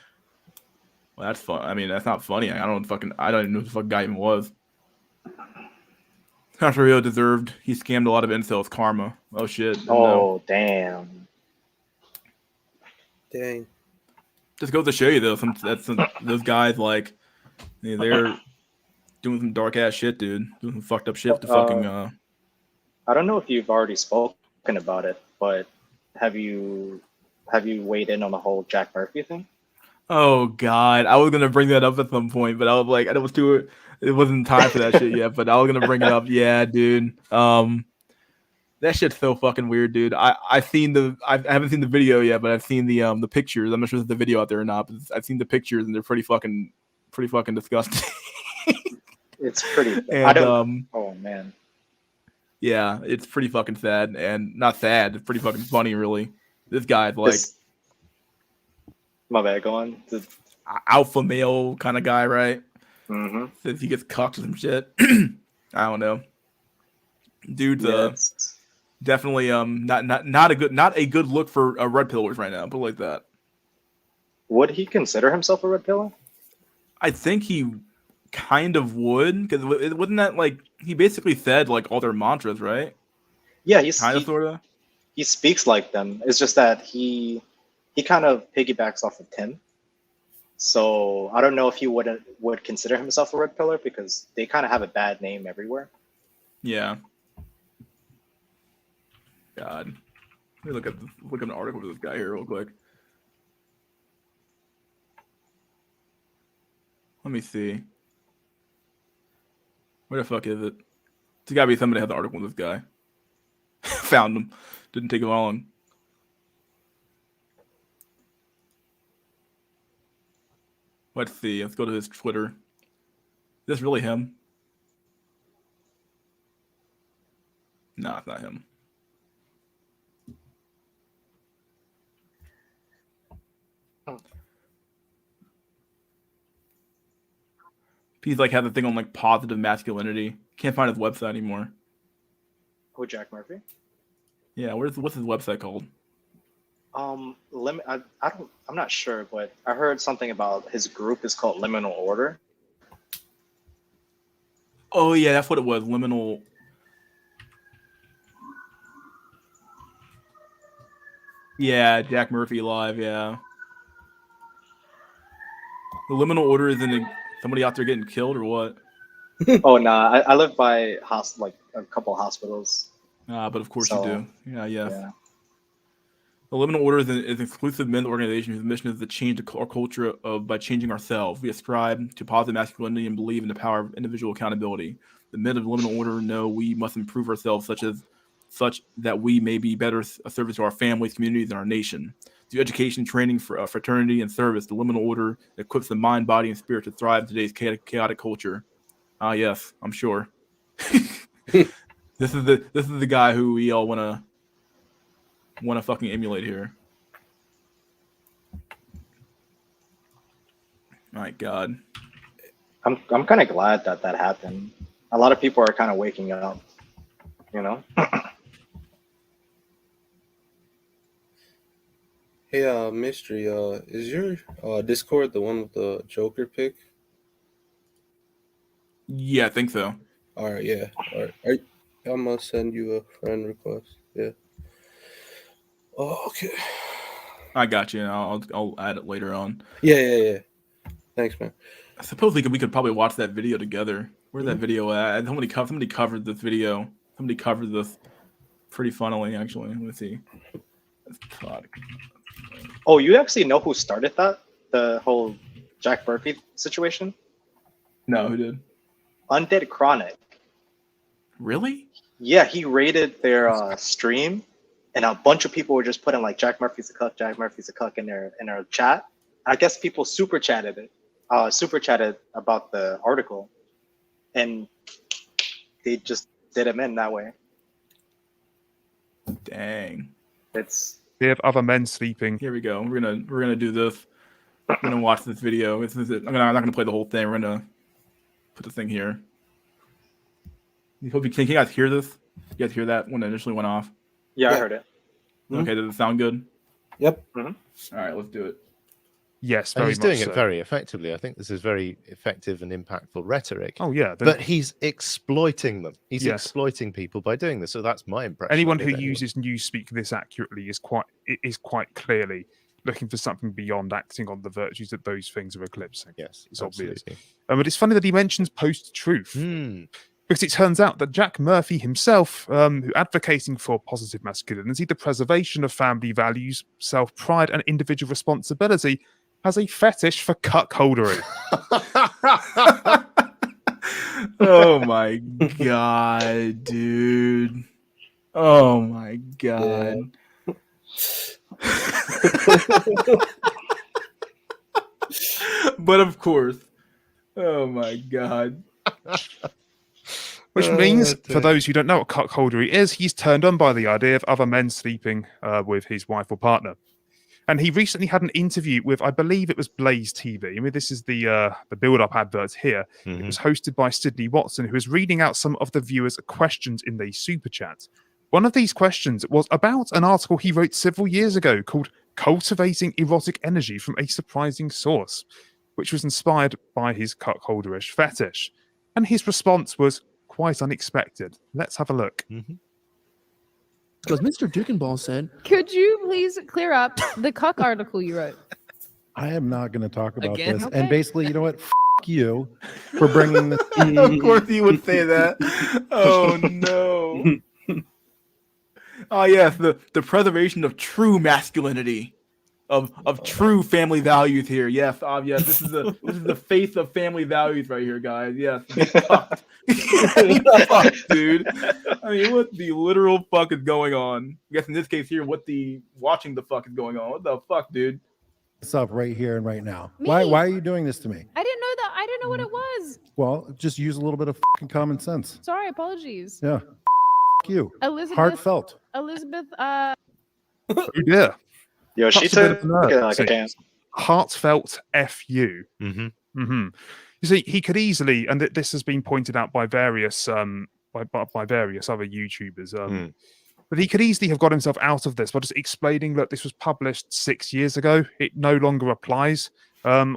Well, that's fun. I mean, that's not funny. I don't even know who the fuck guy even was. Tom Torero deserved. He scammed a lot of incels. Karma. Oh shit. Oh damn. Dang. Just goes to show you though, those guys like they're doing some dark ass shit, dude. Doing some fucked up shit to fucking I don't know if you've already spoken about it, but have you weighed in on the whole Jack Murphy thing? Oh God, I was gonna bring that up at some point, but I was like, it was too. It wasn't time for that shit yet. But I was gonna bring it up. Yeah, dude. That shit's so fucking weird, dude. I haven't seen the video yet, but I've seen the pictures. I'm not sure if there's the video out there or not, but I've seen the pictures and they're pretty fucking disgusting. It's pretty. I And don't. Oh man. yeah, it's pretty fucking sad and not sad. It's pretty fucking funny, really. This guy's like This, my bad. Go on. alpha male kind of guy, right? Mm-hmm. Says he gets cucked or some shit. I don't know. Dude's Yeah, definitely not a good look for red pillars right now. Put it like that. would he consider himself a red pillar? I think he kind of would, because wasn't that like he basically said like all their mantras, right? Yeah, Kind of, sort of. he speaks like them. It's just that he kind of piggybacks off of Tim. So I don't know if he would consider himself a red pillar because they kind of have a bad name everywhere. Yeah. God. Let me look at an article for this guy here real quick. Let me see. Where the fuck is it? It's gotta be somebody that has the article with this guy. Found him. Didn't take long. Let's see. Let's go to his Twitter. Is this really him? No, it's not him. He's like had the thing on like positive masculinity. Can't find his website anymore. Who, Jack Murphy? Yeah, what's his website called? I'm not sure, but I heard something about his group is called Liminal Order. Oh yeah, that's what it was. Liminal. Yeah, Jack Murphy live. Yeah. The liminal order isn't somebody out there getting killed or what? Oh nah, I live by like a couple hospitals. But of course So, you do. Yeah, yes. Yeah. The liminal order is an exclusive men's organization whose mission is to change our culture by changing ourselves. We ascribe to positive masculinity and believe in the power of individual accountability. The men of the liminal order know we must improve ourselves such that we may be better a service to our families, communities, and our nation. Through education, training, for fraternity, and service, the liminal order equips the mind, body, and spirit to thrive in today's chaotic culture. Yes, I'm sure. This is the guy who we all wanna fucking emulate here. My God. I'm kind of glad that happened. A lot of people are kind of waking up, you know. Hey, Mystery, is your Discord the one with the Joker pick? Yeah, I think so. All right, yeah. All right. I'm gonna send you a friend request. Yeah. Oh, okay. I got you. I'll add it later on. Yeah. Thanks, man. Supposedly we could probably watch that video together. Where's that video at? Somebody covered this video. Somebody covered this pretty funnily, actually. Let me see. Oh, you actually know who started that? The whole Jack Murphy situation? No, who did? Undead Chronic. Really? Yeah, he rated their stream, and a bunch of people were just putting like Jack Murphy's a cuck, Jack Murphy's a cuck in their chat. I guess people super chatted about the article, and they just did him in that way. Dang. They have other men sleeping. Here we go. We're gonna do this. We're gonna watch this video. I'm not gonna play the whole thing. We're gonna put the thing here. Can you guys hear this? You guys hear that when it initially went off? Yeah, I heard it. Okay, does it sound good? Yep. Mm-hmm. All right, let's do it. Yes, and very he's much doing so. it very effectively. I think this is very effective and impactful rhetoric. Oh yeah, but he's exploiting them. He's Yes. exploiting people by doing this. So that's my impression. Anyone of who it, uses Newspeak this accurately is quite clearly looking for something beyond acting on the virtues that those things are eclipsing. Yes, it's obvious. absolutely. But it's funny that he mentions post-truth. Because it turns out that Jack Murphy himself, who advocating for positive masculinity, the preservation of family values, self-pride, and individual responsibility, has a fetish for cuckoldery. Oh my god, dude. Oh my god. But of course. Oh my god. Which means, for those who don't know what cuckoldery is, he's turned on by the idea of other men sleeping with his wife or partner. And he recently had an interview with, I believe it was Blaze TV. I mean, this is the build-up advert here. It was hosted by Sydney Watson, who was reading out some of the viewers' questions in the super chat. One of these questions was about an article he wrote several years ago called "Cultivating Erotic Energy from a Surprising Source," which was inspired by his cuckolderish fetish. And his response was quite unexpected. Let's have a look. Because Mr. Dickenball said, Could you please clear up the cuck article you wrote? I am not going to talk about Again? this. Okay. And basically, you know what? You for bringing this. Of course he would say that. Oh no. Oh yes, the preservation of true masculinity. Of true family values here. Yes, yes. This is the face of family values right here, guys. Yes. Fucked. Fuck, dude. I mean, what the literal fuck is going on? I guess in this case here, what the watching the fuck is going on? What the fuck, dude? This up right here and right now. Me? Why are you doing this to me? I didn't know that. I didn't know what it was. Well, just use a little bit of fucking common sense. Sorry, apologies. Yeah. You. Elizabeth. Heartfelt. Elizabeth. Oh dear. Yo, she Touch a bit took of nerve. it like a See. dance. Heartfelt FU. You see, he could easily, and this has been pointed out by various by various other YouTubers, but he could easily have got himself out of this by just explaining that this was published 6 years ago. It no longer applies. I'm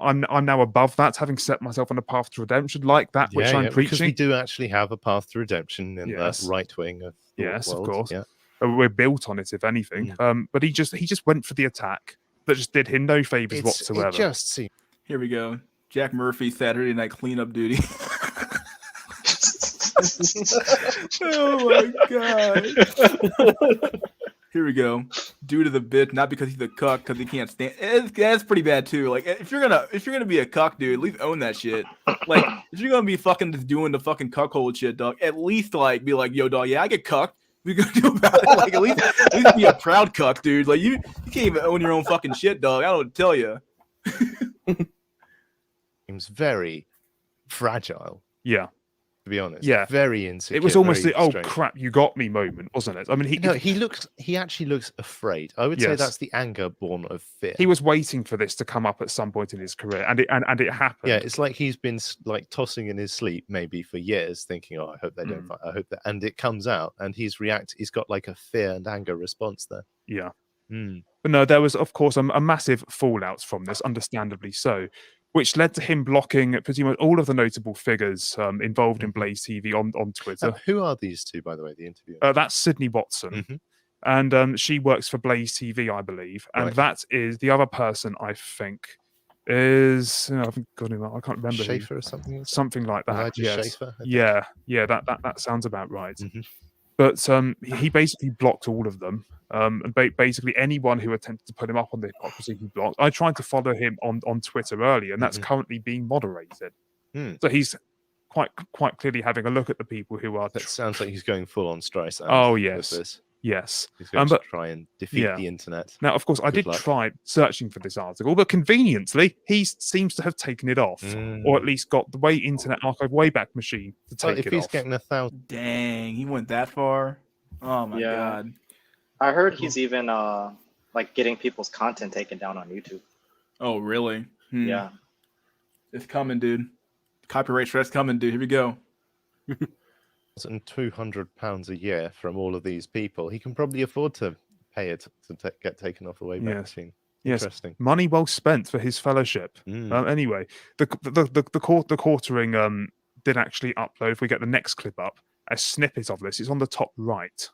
now above that, having set myself on a path to redemption, like that which I'm because preaching. we do actually have a path to redemption in Yes. the right wing of the Yes, of world. course. Yeah. We're built on it, if anything. But he just went for the attack that just did him no favors whatsoever. It just seems Here we go. Jack Murphy Saturday night cleanup duty. Oh my god. Here we go. Due to the bitch, not because he's a cuck, because he can't stand. That's pretty bad too. Like if you're gonna be a cuck, dude, at least own that shit. Like if you're gonna be fucking just doing the fucking cuckold shit, dog, at least like be like, yo, dog, yeah, I get cucked. We gonna do about it. Like at least be a proud cuck, dude. Like you can't even own your own fucking shit, dog. I don't tell you. very fragile, Yeah. to be honest. Yeah. Very insecure. It was almost very the "oh strange. crap, you got me" moment, wasn't it? I mean, he actually looks afraid. I would say Yes. that's the anger born of fear. he was waiting for this to come up at some point in his career, and it happened. Yeah, it's like he's been like tossing in his sleep maybe for years, thinking, "Oh, I hope they don't fight. I hope that," and it comes out, and he's got like a fear and anger response there. Yeah. Mm. But no, there was, of course, a massive fallout from this, understandably so, which led to him blocking pretty much all of the notable figures involved in Blaze TV on Twitter. Who are these two, by the way? The interviewer. That's Sydney Watson, and she works for Blaze TV, I believe. And Right. that is the other person, I think, is I haven't got him. I can't remember. who. Schaefer or something. Something like that. Elijah Yes. Schaefer, I think. Yeah, that sounds about right. But he basically blocked all of them. And basically anyone who attempted to put him up on the hypocrisy, he blocked. I tried to follow him on Twitter earlier, and that's currently being moderated. So he's quite clearly having a look at the people who are. That sounds like he's going full on Streisand. Oh with yes, this. yes. He's going But to try and defeat yeah. the internet. Now, of course, I Good did luck. try searching for this article, but conveniently, he seems to have taken it off, or at least got the Internet Archive Wayback Machine to take if it he's off. getting 1,000, Dang, he went that far. Oh my Yeah. god. I heard he's even like getting people's content taken down on YouTube. Oh really? Yeah. It's coming, dude. Copyright stress coming, dude. Here we go. £200 a year from all of these people, he can probably afford to pay it to get taken off a Wayback Yes. Machine. Yes, Interesting. money well spent for his fellowship. Anyway, the quartering did actually upload. If we get the next clip up, a snippet of this. It's on the top right.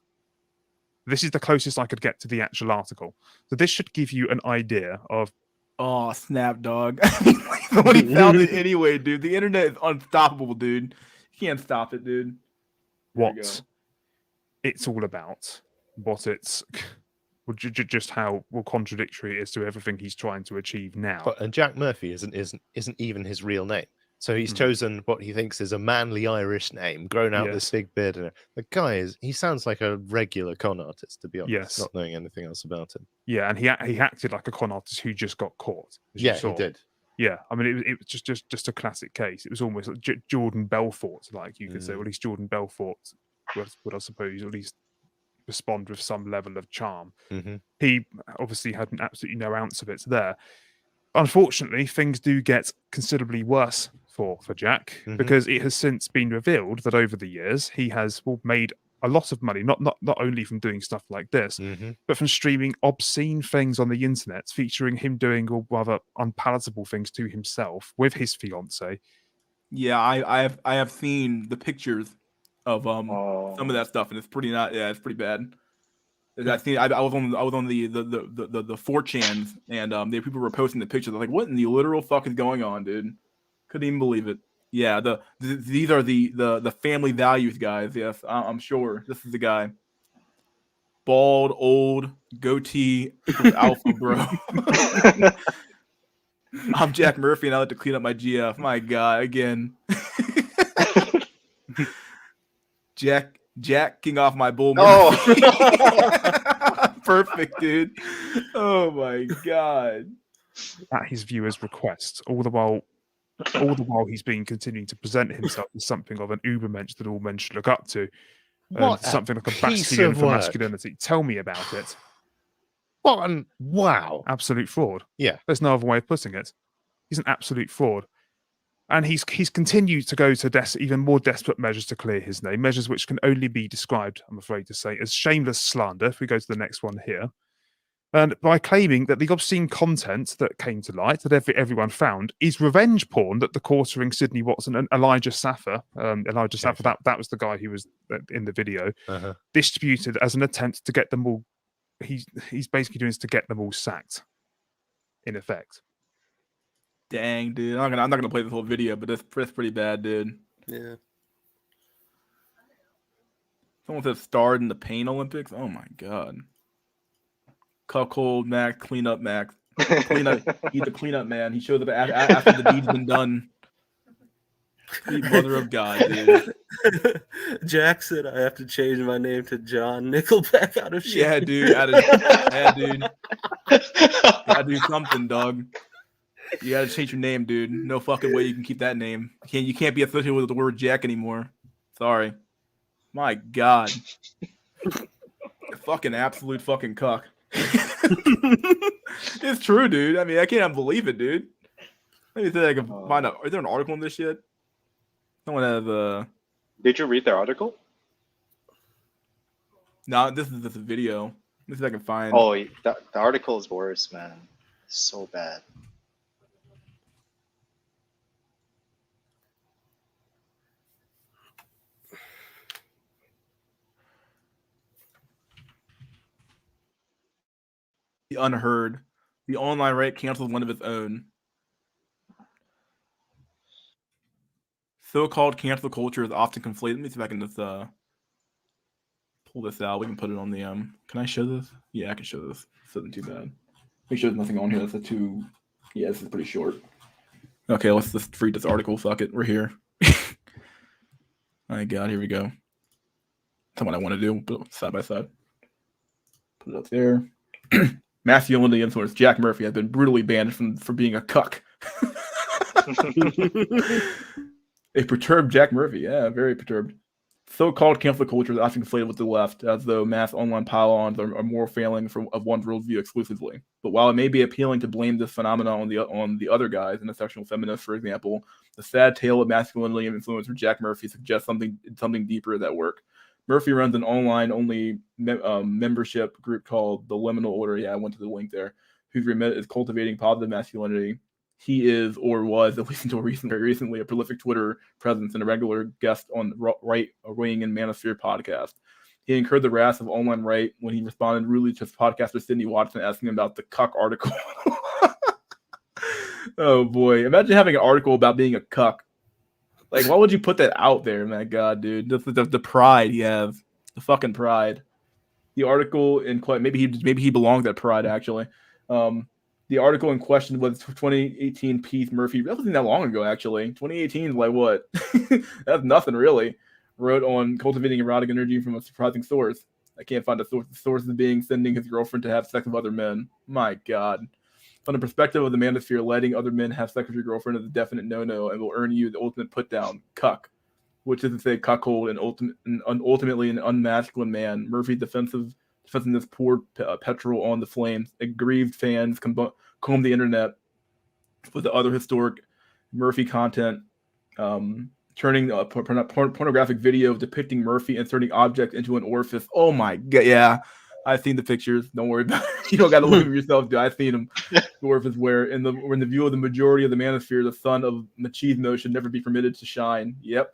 This is the closest I could get to the actual article. So this should give you an idea of. Oh snap, dog. Somebody found it anyway, dude. The internet is unstoppable, dude. You can't stop it, dude. There you what go. it's all about, what it's just how contradictory it is to everything he's trying to achieve now. But, and Jack Murphy isn't even his real name. So he's chosen what he thinks is a manly Irish name, grown out this Yes. big beard. And the guy he sounds like a regular con artist, to be honest, Yes. not knowing anything else about him. Yeah, and he acted like a con artist who just got caught. as you Yeah, he saw. did. Yeah, I mean, it was just a classic case. It was almost like Jordan Belfort, like you could say. Well, at least Jordan Belfort would, I suppose, at least respond with some level of charm. Mhm. He obviously had absolutely no ounce of it there. Unfortunately, things do get considerably worse for Jack, because it has since been revealed that over the years he has made a lot of money, not only from doing stuff like this, but from streaming obscene things on the internet, featuring him doing all rather unpalatable things to himself with his fiance. Yeah, I have seen the pictures of some of that stuff, and it's pretty it's pretty bad. I was on the 4chans, and people were posting the pictures. I was like, what in the literal fuck is going on, dude? Couldn't even believe it. Yeah, these are the family values guys. Yes, I'm sure this is the guy. Bald, old, goatee, equals alpha, bro. I'm Jack Murphy, and I like to clean up my GF. My God, again. Jacking off my bull. Murphy. Perfect, dude. Oh my God. At his viewers' request, all the while he's been continuing to present himself as something of an ubermensch that all men should look up to. What something like a piece bastion of for work. masculinity. Tell me about it. Wow. Absolute fraud. Yeah. There's no other way of putting it. He's an absolute fraud. And he's continued to go to even more desperate measures to clear his name, measures which can only be described, I'm afraid to say, as shameless slander, if we go to the next one here. And by claiming that the obscene content that came to light, that everyone found, is revenge porn that the quartering Sydney Watson and Elijah Saffer, that was the guy who was in the video, distributed as an attempt to get them all. He's basically doing this to get them all sacked, in effect. Dang, dude. I'm not gonna play this whole video, but that's pretty bad, dude. Yeah. Someone said starred in the Pain Olympics. Oh my God. Cuckold Max, clean up Max. Clean up. He's the cleanup man. He shows up after the deed's been done. Sweet mother of God, dude. Jack said I have to change my name to John Nickelback out of shit. Yeah, dude. Yeah, dude. Gotta do something, dog. You gotta change your name, dude. No fucking way you can keep that name. You can't be associated with the word Jack anymore. Sorry. My God. Fucking absolute fucking cuck. It's true, dude. I mean, I can't believe it, dude. Let me see if I can find out. Is there an article on this shit? Someone has Did you read the article? No, this is just a video. Let me see if I can find. Oh, the article is worse, man. It's so bad. The unheard. The online right canceled one of its own. So-called cancel culture is often conflated. Let me see if I can just pull this out. We can put it on the Can I show this? Yeah, I can show this. This isn't too bad. Make sure there's nothing on here that's too. Yeah, this is pretty short. Okay, let's just read this article. Fuck it, we're here. My God, here we go. That's what I want to do. Put it side by side. Put it up there. Masculinity influence. Jack Murphy has been brutally banned for being a cuck. A perturbed Jack Murphy. Yeah, very perturbed. So-called cancel culture is often conflated with the left, as though mass online pile-ons are more failing of one's worldview exclusively. But while it may be appealing to blame this phenomenon on the other guys, intersectional feminists, for example, the sad tale of masculinity and influence for Jack Murphy suggests something deeper is at work. Murphy runs an online-only membership group called the Liminal Order. Yeah, I went to the link there. Whose remit is cultivating positive masculinity. He is, or was, at least until very recently, a prolific Twitter presence and a regular guest on Right Wing and Manosphere podcast. He incurred the wrath of online right when he responded rudely to podcaster Sydney Watson asking him about the cuck article. Oh boy! Imagine having an article about being a cuck. Like, why would you put that out there, man? God, dude, the pride he has, the fucking pride. The article in maybe he belonged at Pride actually. The article in question was 2018 Keith Murphy. That wasn't that long ago actually. 2018 is like what? That's nothing really. Wrote on cultivating erotic energy from a surprising source. I can't find a source. The source is being sending his girlfriend to have sex with other men. My God. From the perspective of the manosphere, letting other men have sex with your girlfriend is a definite no-no and will earn you the ultimate put-down, cuck. Which is to say cuckold and ultimately an unmasculine man. Murphy's defensiveness poured petrol on the flames. Aggrieved fans combed the internet with the other historic Murphy content, turning a pornographic video depicting Murphy inserting objects into an orifice. Oh my God, yeah. I've seen the pictures. Don't worry about it. You don't got to look at them yourself, dude. I've seen them. The orifice where in the view of the majority of the manosphere, the sun of machismo should never be permitted to shine. Yep.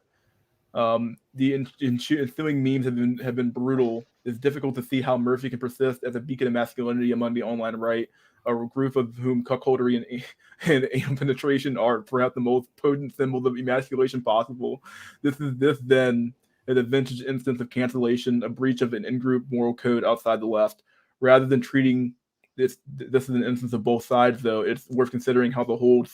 The ensuing memes have been brutal. It's difficult to see how Murphy can persist as a beacon of masculinity among the online right, a group of whom cuckoldery and anal penetration are perhaps the most potent symbols of emasculation possible. This then is a vintage instance of cancellation, a breach of an in-group moral code outside the left. Rather than treating this is an instance of both sides, though, it's worth considering how the whole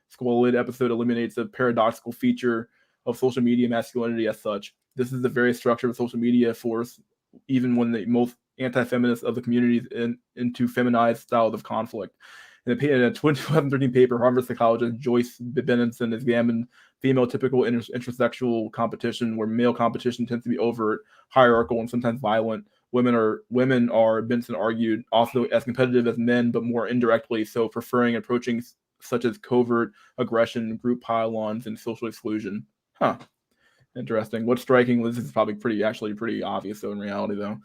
Squalid episode eliminates a paradoxical feature of social media masculinity as such. This is the very structure of social media force, even when the most anti-feminist of the communities into feminized styles of conflict. In a 2013 paper, Harvard psychologist Joyce Benenson examined female typical intersexual competition, where male competition tends to be overt, hierarchical, and sometimes violent. Women are, Benson argued, also as competitive as men, but more indirectly so, preferring approaching such as covert aggression, group pile-ons, and social exclusion. Huh. Interesting. What's striking, this is probably pretty obvious though in reality though.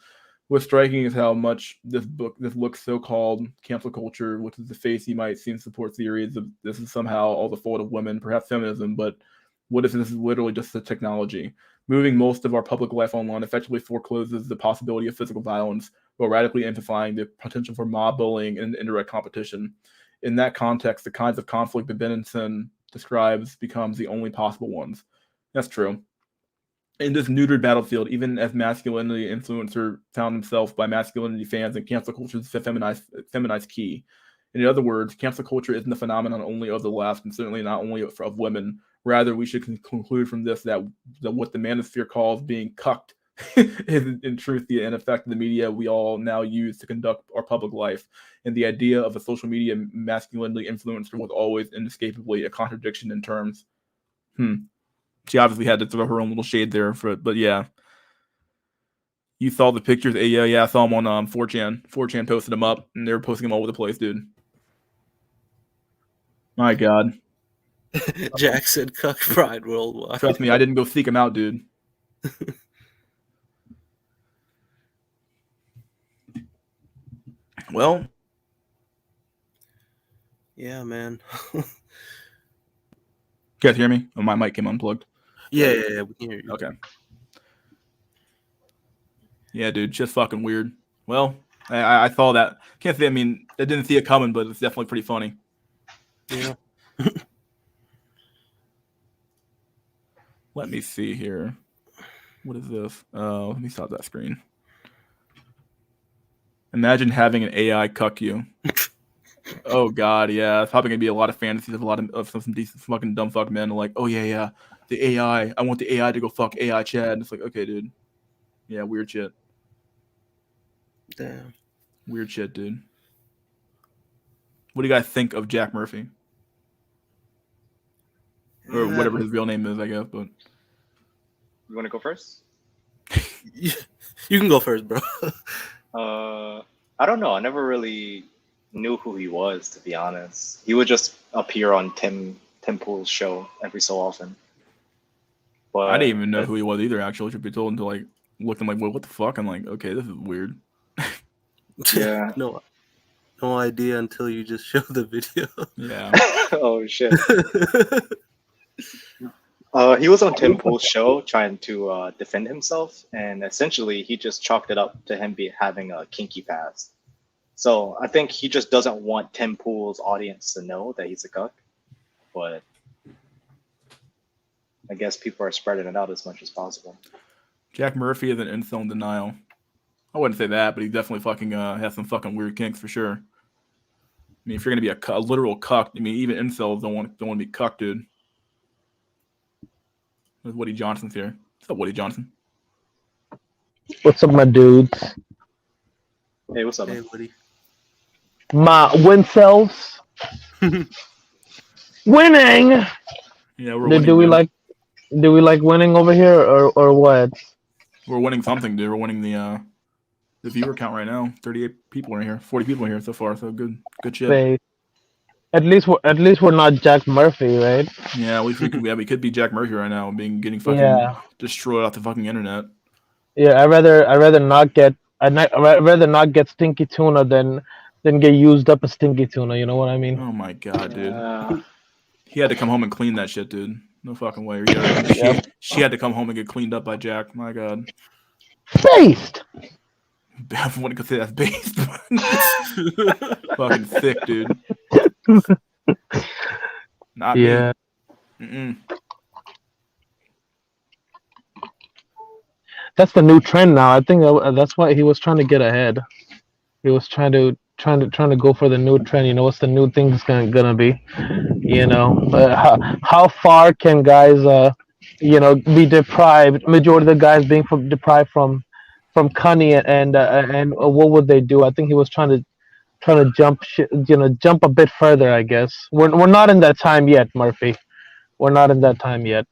What's striking is how much this looks so-called cancel culture, which is the face you might see in support theories of this is somehow all the fault of women, perhaps feminism, but what if this is literally just a technology? Moving most of our public life online effectively forecloses the possibility of physical violence, while radically amplifying the potential for mob bullying and indirect competition. In that context, the kinds of conflict that Benenson describes becomes the only possible ones. That's true. In this neutered battlefield, even as masculinity influencer found himself by masculinity fans and cancel culture's feminized key. In other words, cancel culture isn't a phenomenon only of the left, and certainly not only of women. Rather, we should conclude from this that what the manosphere calls being cucked is in truth the in effect the media we all now use to conduct our public life. And the idea of a social media masculinity influencer was always inescapably a contradiction in terms. She obviously had to throw her own little shade there for it, but yeah. You saw the pictures? Yeah, I saw them on 4chan. 4chan posted them up, and they were posting them all over the place, dude. My God. Jack said cuck pride worldwide. Trust me, I didn't go seek them out, dude. Well. Yeah, man. You guys hear me? Oh, my mic came unplugged. Yeah, we can hear you. Okay. Yeah, dude, just fucking weird. Well, I saw that. Can't say, I didn't see it coming, but it's definitely pretty funny. Yeah. Let me see here. What is this? Let me stop that screen. Imagine having an AI cuck you. Oh God, yeah. It's probably gonna be a lot of fantasies of some decent fucking dumb fuck men like, oh yeah, the AI. I want the AI to go fuck AI Chad. And it's like, okay, dude. Yeah, weird shit. Damn. Weird shit, dude. What do you guys think of Jack Murphy? Or whatever his real name is, I guess. But You want to go first? You can go first, bro. I don't know. I never really knew who he was, to be honest. He would just appear on Tim Pool's show every so often. But I didn't even know who he was either, actually, should be told, until like looked and like, what the fuck? I'm like, okay, this is weird. Yeah. No idea until you just show the video. Yeah. Oh shit. He was on Tim Pool's show trying to defend himself, and essentially he just chalked it up to him having a kinky past. So I think he just doesn't want Tim Pool's audience to know that he's a cuck. But I guess people are spreading it out as much as possible. Jack Murphy is an incel in denial. I wouldn't say that, but he definitely fucking has some fucking weird kinks for sure. I mean, if you're gonna be a literal cuck, I mean, even incels don't want to be cucked, dude. There's Woody Johnson's here. What's up, Woody Johnson? What's up, my dudes? Hey, what's up? Hey, Man? buddy. My win cells. Winning. Yeah, we're Do, winning. do we dude. like winning over here or what? We're winning something, dude. We're winning the viewer count right now. 38 people are in here. 40 people in here so far. So good shit. Say, at least we're not Jack Murphy, right? Yeah, we could be Jack Murphy right now, getting fucking Yeah. destroyed off the fucking internet. Yeah, I'd rather not get stinky tuna than get used up as stinky tuna. You know what I mean? Oh my god, dude. He had to come home and clean that shit, dude. No fucking way. She had to come home and get cleaned up by Jack. My god. Based. I wouldn't go say that's based. Fucking thick, dude. Not Yeah. me. Mm-mm. That's the new trend now. I think that's why he was trying to get ahead. He was trying to go for the new trend. You know, what's the new thing is gonna be? You know, how far can guys be deprived? Majority of the guys being deprived from cunny and what would they do? I think he was trying to jump a bit further. I guess we're not in that time yet, Murphy. We're not in that time yet.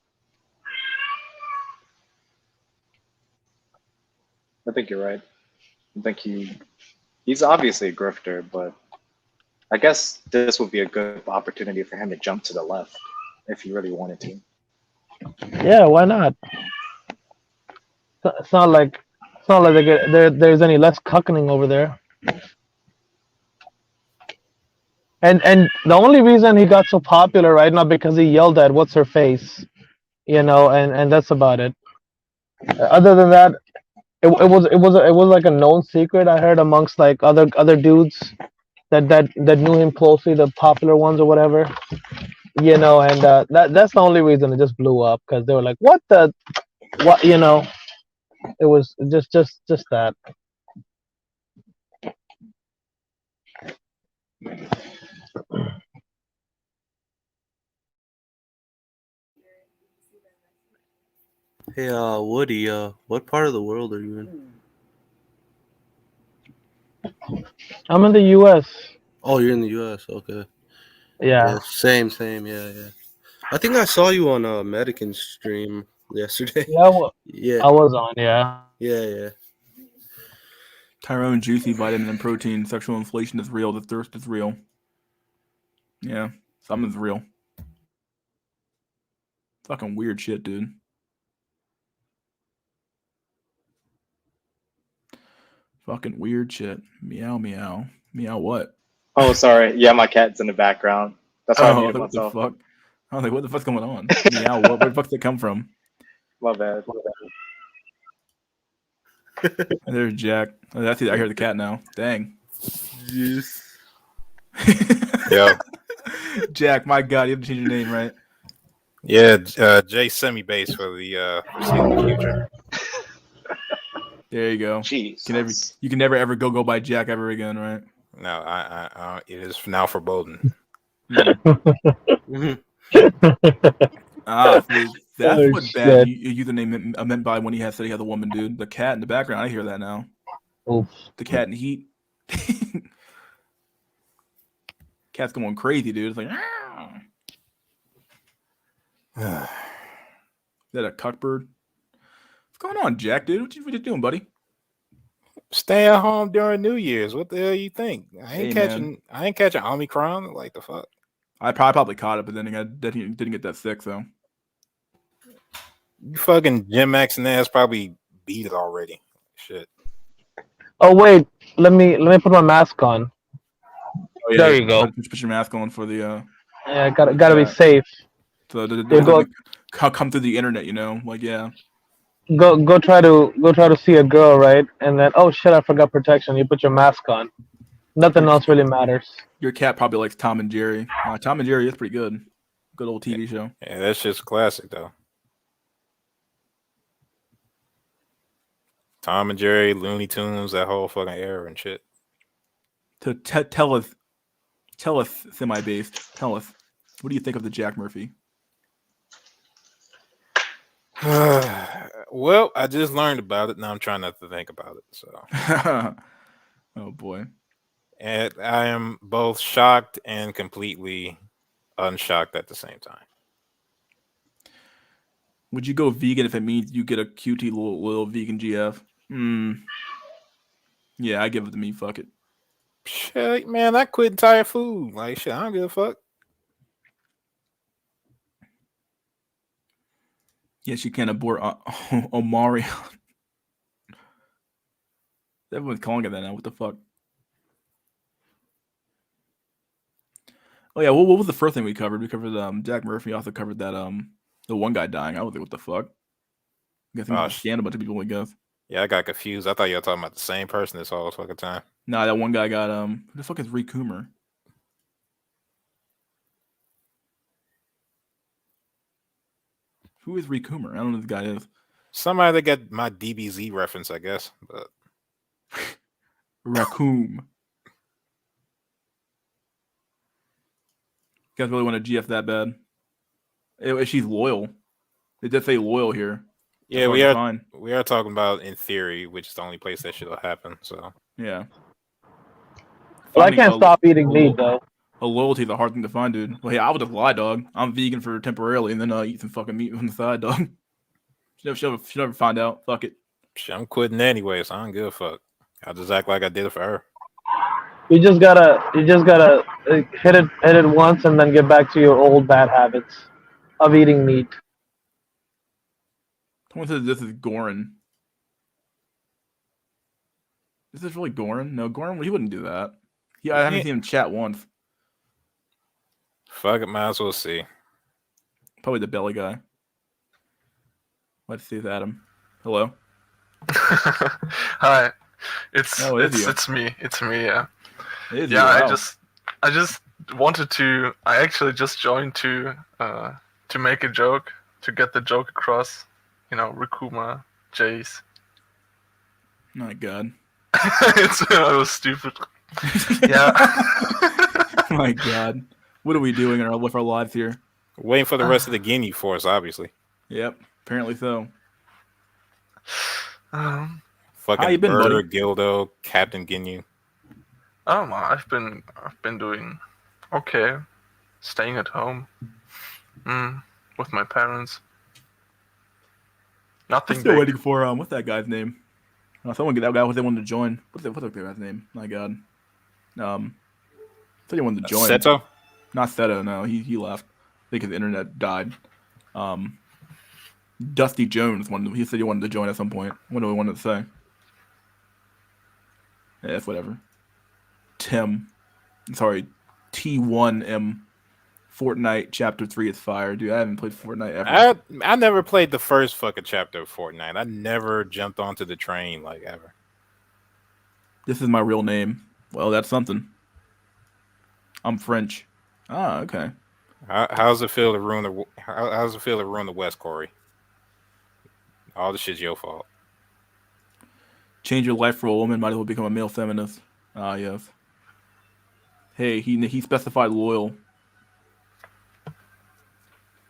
I think you're right. I think he's obviously a grifter, but I guess this would be a good opportunity for him to jump to the left if he really wanted to. Yeah, why not? It's not like there's any less cucking over there. And the only reason he got so popular right now because he yelled at what's her face, and that's about it. Other than that, it was like a known secret I heard amongst like other dudes that knew him closely, the popular ones or whatever. And that's the only reason it just blew up because they were like, what? It was just that. Hey, Woody, what part of the world are you in? I'm in the U.S. Oh, you're in the U.S. Okay. Yeah. Same. Yeah. I think I saw you on Medican's stream yesterday. Yeah, I was on. Yeah. Tyrone, juicy, vitamin, and protein. Sexual inflation is real. The thirst is real. Yeah, something's real. Fucking weird shit, dude. Fucking weird shit. Meow, meow. Meow what? Oh, sorry. Yeah, my cat's in the background. That's why I muted what myself. the fuck? I was like, what the fuck's going on? Meow, what? Where the fuck did it come from? My bad. There's Jack. Oh, I hear the cat now. Dang. Yes. Yeah. Jack, my God, you have to change your name, right? Yeah, Jay semi-base for the foreseeable future. There you go. Jeez. You can never ever go by Jack ever again, right? No, I it is now forbidden. Mhm. See, that's Oh, what bad shit. username meant by when he said he has a woman, dude. The cat in the background, I hear that now. Oof. The cat in the heat. Cat's going crazy, dude. It's like, is that a cuckbird? What's going on, Jack, dude? What you doing, buddy? Stay at home during New Year's. What the hell you think? I ain't Hey, catching Omicron. Like the fuck. I probably caught it, but then I didn't get that sick, so. You fucking Jim Max and ass probably beat it already. Shit. Oh wait, let me put my mask on. Oh, yeah, There you go. Put your mask on for the Yeah, gotta be safe. so go- come through the internet, like yeah. Go try to see a girl, right? And then oh shit, I forgot protection. You put your mask on. Nothing else really matters. Your cat probably likes Tom and Jerry. Tom and Jerry is pretty good. Good old TV show. Yeah, that shit's classic though. Tom and Jerry, Looney Tunes, that whole fucking era and shit. To tell us, semi-based. Tell us, what do you think of the Jack Murphy? Well, I just learned about it. Now I'm trying not to think about it. So, oh boy. And I am both shocked and completely unshocked at the same time. Would you go vegan if it means you get a QT little vegan GF? Yeah, I give it to me. Fuck it. Shit, man, I quit entire food. Like shit, I don't give a fuck. Yes, you can abort Omari. Everyone's calling it that now. What the fuck? Oh yeah, what was the first thing we covered? We covered Jack Murphy. Also covered that the one guy dying. I was like, what the fuck? I guess he scanned a bunch of people. I guess. Yeah, I got confused. I thought you were talking about the same person this whole fucking time. Nah, that one guy got who the fuck is Rick Coomer? Who is Rick Coomer? I don't know who this guy is. Somebody that got my DBZ reference, I guess. But Raccoon. You guys really want to GF that bad? She's loyal. They did say loyal here. Yeah, we are talking about in theory, which is the only place that should have happened. So yeah. Well, I can't stop eating meat though. A loyalty is a hard thing to find, dude. Well, yeah, I would just lie, dog. I'm vegan for temporarily, and then eat some fucking meat on the side, dog. She'll never find out. Fuck it. I'm quitting anyway, so I don't give a fuck. I'll just act like I did it for her. You just gotta hit it once and then get back to your old bad habits of eating meat. Someone says this is Goran. Is this really Goran? No, Goran, he wouldn't do that. I haven't seen him chat once. Fuck it, might as well see. Probably the belly guy. Let's see if Adam. Hello. Hi. It's me. It's me. Yeah. Wow. I just wanted to. I actually just joined to make a joke, to get the joke across. You know, Rikuma, Jace. My God. I was stupid. Yeah. My God. What are we doing with our lives here? Waiting for the rest of the Ginyu Force, obviously. Yep. Apparently so. Fucking how you been, Bird, buddy? Gildo, Captain Ginyu. I've been doing okay. Staying at home. With my parents. Nothing. I'm still waiting for what's that guy's name? Someone get that guy. What they wanted to join? What's that guy's name? My God. Said he wanted to join. Seto? Not Seto. No, he left. I think his internet died. Dusty Jones he said he wanted to join at some point. What do we want to say? Yeah, it's whatever. T1M. Fortnite Chapter 3 is fire, dude. I haven't played Fortnite ever. I never played the first fucking chapter of Fortnite. I never jumped onto the train like ever. This is my real name. Well, that's something. I'm French. Ah, okay. How's it feel to ruin the West, Corey? All this shit's your fault. Change your life for a woman, might as well become a male feminist. Ah, yes. Hey, he specified loyal.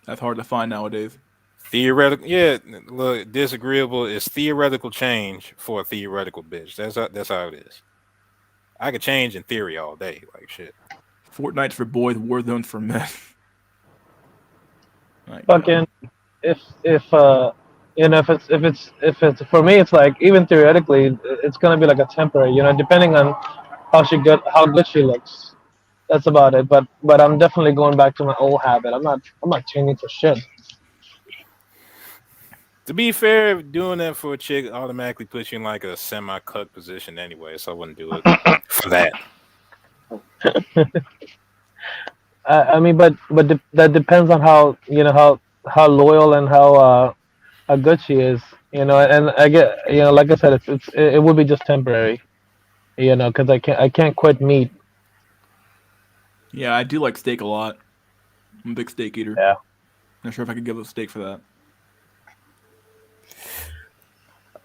That's hard to find nowadays. Theoretical, yeah. Look, disagreeable is theoretical change for a theoretical bitch. That's how it is. I could change in theory all day, like shit. Fortnite's for boys, Warzone's for men. Fucking, if it's for me, it's like even theoretically, it's gonna be like a temporary. You know, depending on how good she looks. That's about it. But I'm definitely going back to my old habit. I'm not changing for shit. To be fair, doing that for a chick automatically puts you in like a semi-cut position anyway, so I wouldn't do it for that. I mean, but that depends on how how loyal and how good she is. You know, and I get like I said, it would be just temporary. You know, because I can't quit meat. Yeah, I do like steak a lot. I'm a big steak eater. Yeah. Not sure if I could give up steak for that.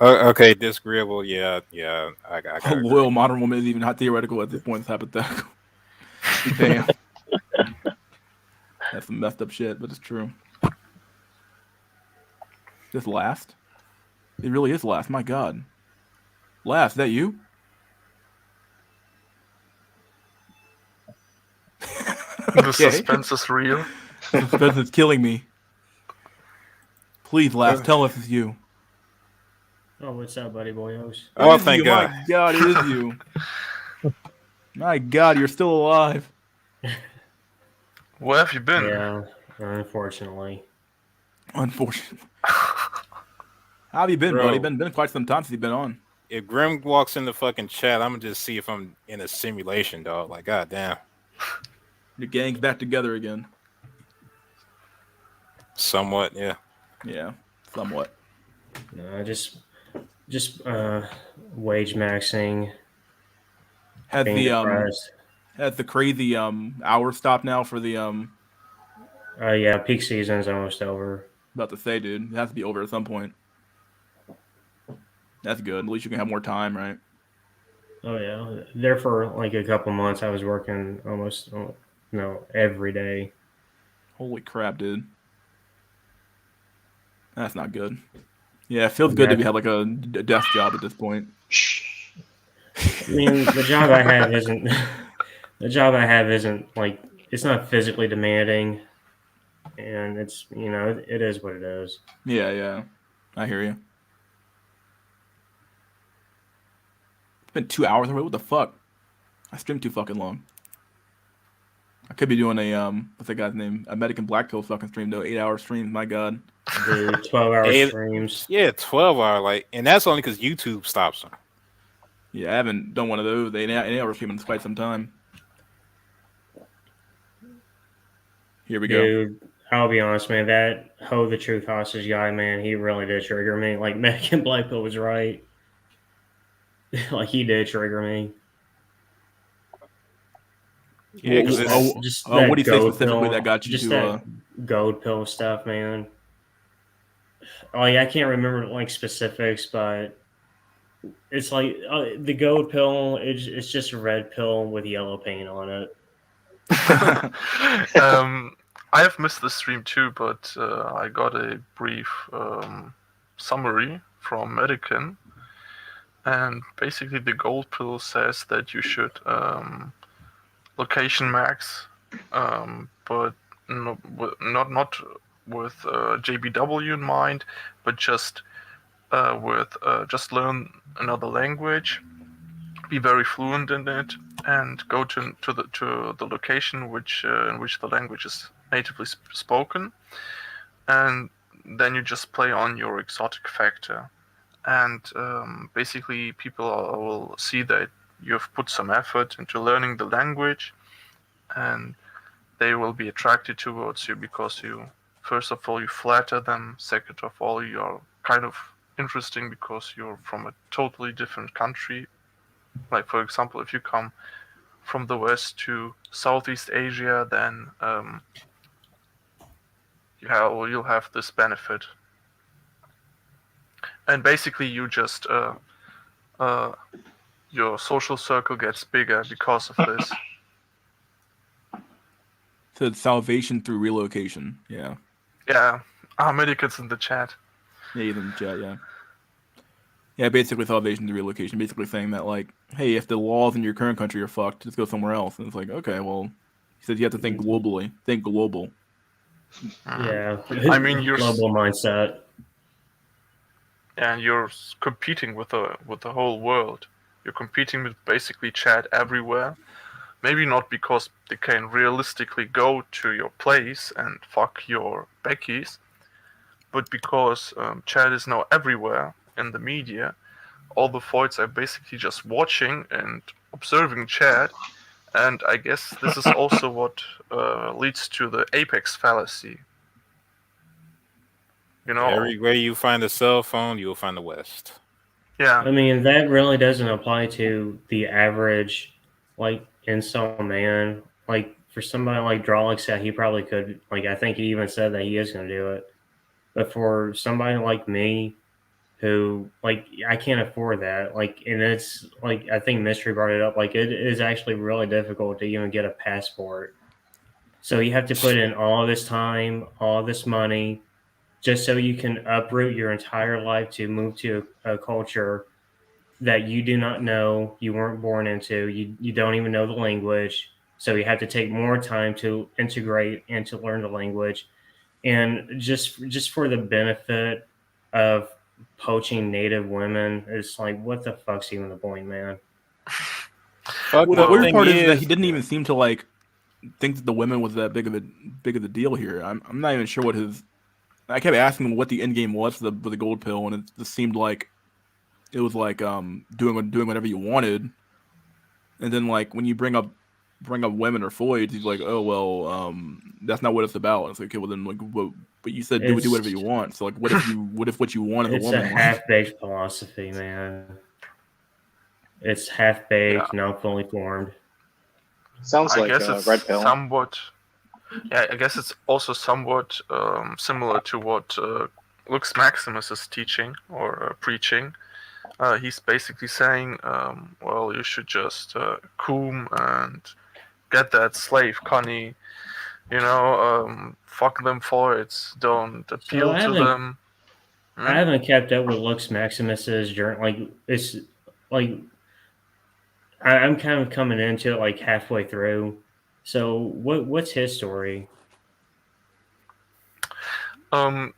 Okay, disagreeable. Yeah, I A gotta agree. loyal modern woman is even not theoretical at this point. It's hypothetical. Damn. That's some messed up shit, but it's true. This last? It really is last. My God. Last, is that you? The Okay. suspense is real. The suspense is killing me. Please, last, Uh, tell us it's you. Oh, what's up, buddy boyos? It Oh, is thank you. God. My God, it is you. My God, you're still alive. Where have you been? Yeah, unfortunately. Unfortunately. How have you been, buddy? Bro. Been quite some time since you've been on. If Grim walks in the fucking chat, I'm gonna just see if I'm in a simulation, dog. Like, goddamn. Your gang's back together again. Somewhat, yeah. Yeah, somewhat. No, just wage maxing. Has being depressed. has the crazy hour stopped now for the Yeah, peak season is almost over. About to say, dude, it has to be over at some point. That's good. At least you can have more time, right? Oh yeah, there for like a couple months. I was working almost every day. Holy crap, dude. That's not good. Yeah, it feels good to have like a desk job at this point. I mean, the job I have isn't. The job I have isn't like it's not physically demanding, and it's it is what it is. Yeah, I hear you. It's been 2 hours already. What the fuck? I streamed too fucking long. I could be doing a what's that guy's name? American Black Pill fucking stream though. 8-hour streams. My God. The 12-hour streams. Yeah, 12-hour. Like, and that's only because YouTube stops them. Yeah, I haven't done one of those. 8-hour streaming in quite some time. Here we go. Dude, I'll be honest, man. That the truth hostage guy, man, he really did trigger me. Like Megan Blackpill was right. Like he did trigger me. Yeah, because what do you say specifically that got you just to? That gold pill stuff, man. Like I can't remember like specifics, but it's like the gold pill. It's just a red pill with yellow paint on it. I have missed the stream too, but I got a brief summary from Medican, and basically the gold pill says that you should location max, but not with JBW in mind, but just just learn another language, be very fluent in it, and go to the location in which the language is natively spoken, and then you just play on your exotic factor, and basically people will see that you've put some effort into learning the language, and they will be attracted towards you because you, first of all, you flatter them. Second of all, you're kind of interesting because you're from a totally different country. Like, for example, if you come from the West to Southeast Asia, then you'll have this benefit. And basically, you just your social circle gets bigger because of this. So it's salvation through relocation. Yeah. Yeah. Medic's in the chat. Yeah, he's in the chat. Yeah. Yeah, basically salvation through relocation. Basically saying that, like, hey, if the laws in your current country are fucked, just go somewhere else. And it's like, okay, well, he says you have to think globally. Think global. Yeah. I mean, you're global mindset. And you're competing with the whole world. You're competing with basically Chad everywhere. Maybe not because they can realistically go to your place and fuck your Beckies, but because Chad is now everywhere in the media. All the foids are basically just watching and observing Chad, and I guess this is also what leads to the apex fallacy. You know, everywhere you find a cell phone, you'll find the West. Yeah. I mean, that really doesn't apply to the average, like, incel man. Like, for somebody like Drolic said, he probably could. Like, I think he even said that he is going to do it. But for somebody like me, who like I can't afford that. Like, and it's like I think Mystery brought it up. Like, it is actually really difficult to even get a passport. So you have to put in all this time, all this money, just so you can uproot your entire life to move to a culture that you do not know, you weren't born into, you don't even know the language. So you have to take more time to integrate and to learn the language. And just for the benefit of poaching native women, it's like, what the fuck's even the point, man? Fuck, Well, the the weird thing part is that he is, didn't even seem to like think that the women was that big of a deal here. I'm not even sure what his. I kept asking him what the end game was for the gold pill, and it just seemed like it was like doing whatever you wanted. And then like when you bring up women or foids, he's like, oh well, that's not what it's about. It's like, okay, well then like, but you said do whatever you It's want. So like, what if what you want is a it's a woman? Like, half baked philosophy, man. It's half Yeah, baked, not fully formed. Sounds I like guess a it's red pill. somewhat. Yeah, I guess it's also somewhat similar to what Lux Maximus is teaching or preaching. He's basically saying, well, you should just coom and get that slave Connie. Fuck them for it. Don't So appeal to them. I haven't kept up with Lux Maximus's during like it's like I'm kind of coming into it like halfway through. So what's his story? Um,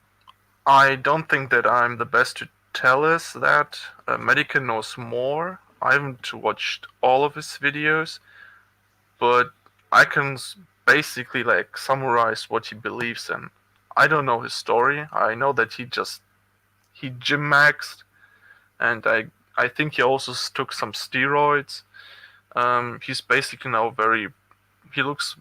I don't think that I'm the best to tell us that. Medica knows more. I haven't watched all of his videos, but I can basically like summarize what he believes in. I don't know his story. I know that he gym maxed, and I think he also took some steroids. He's basically now he looks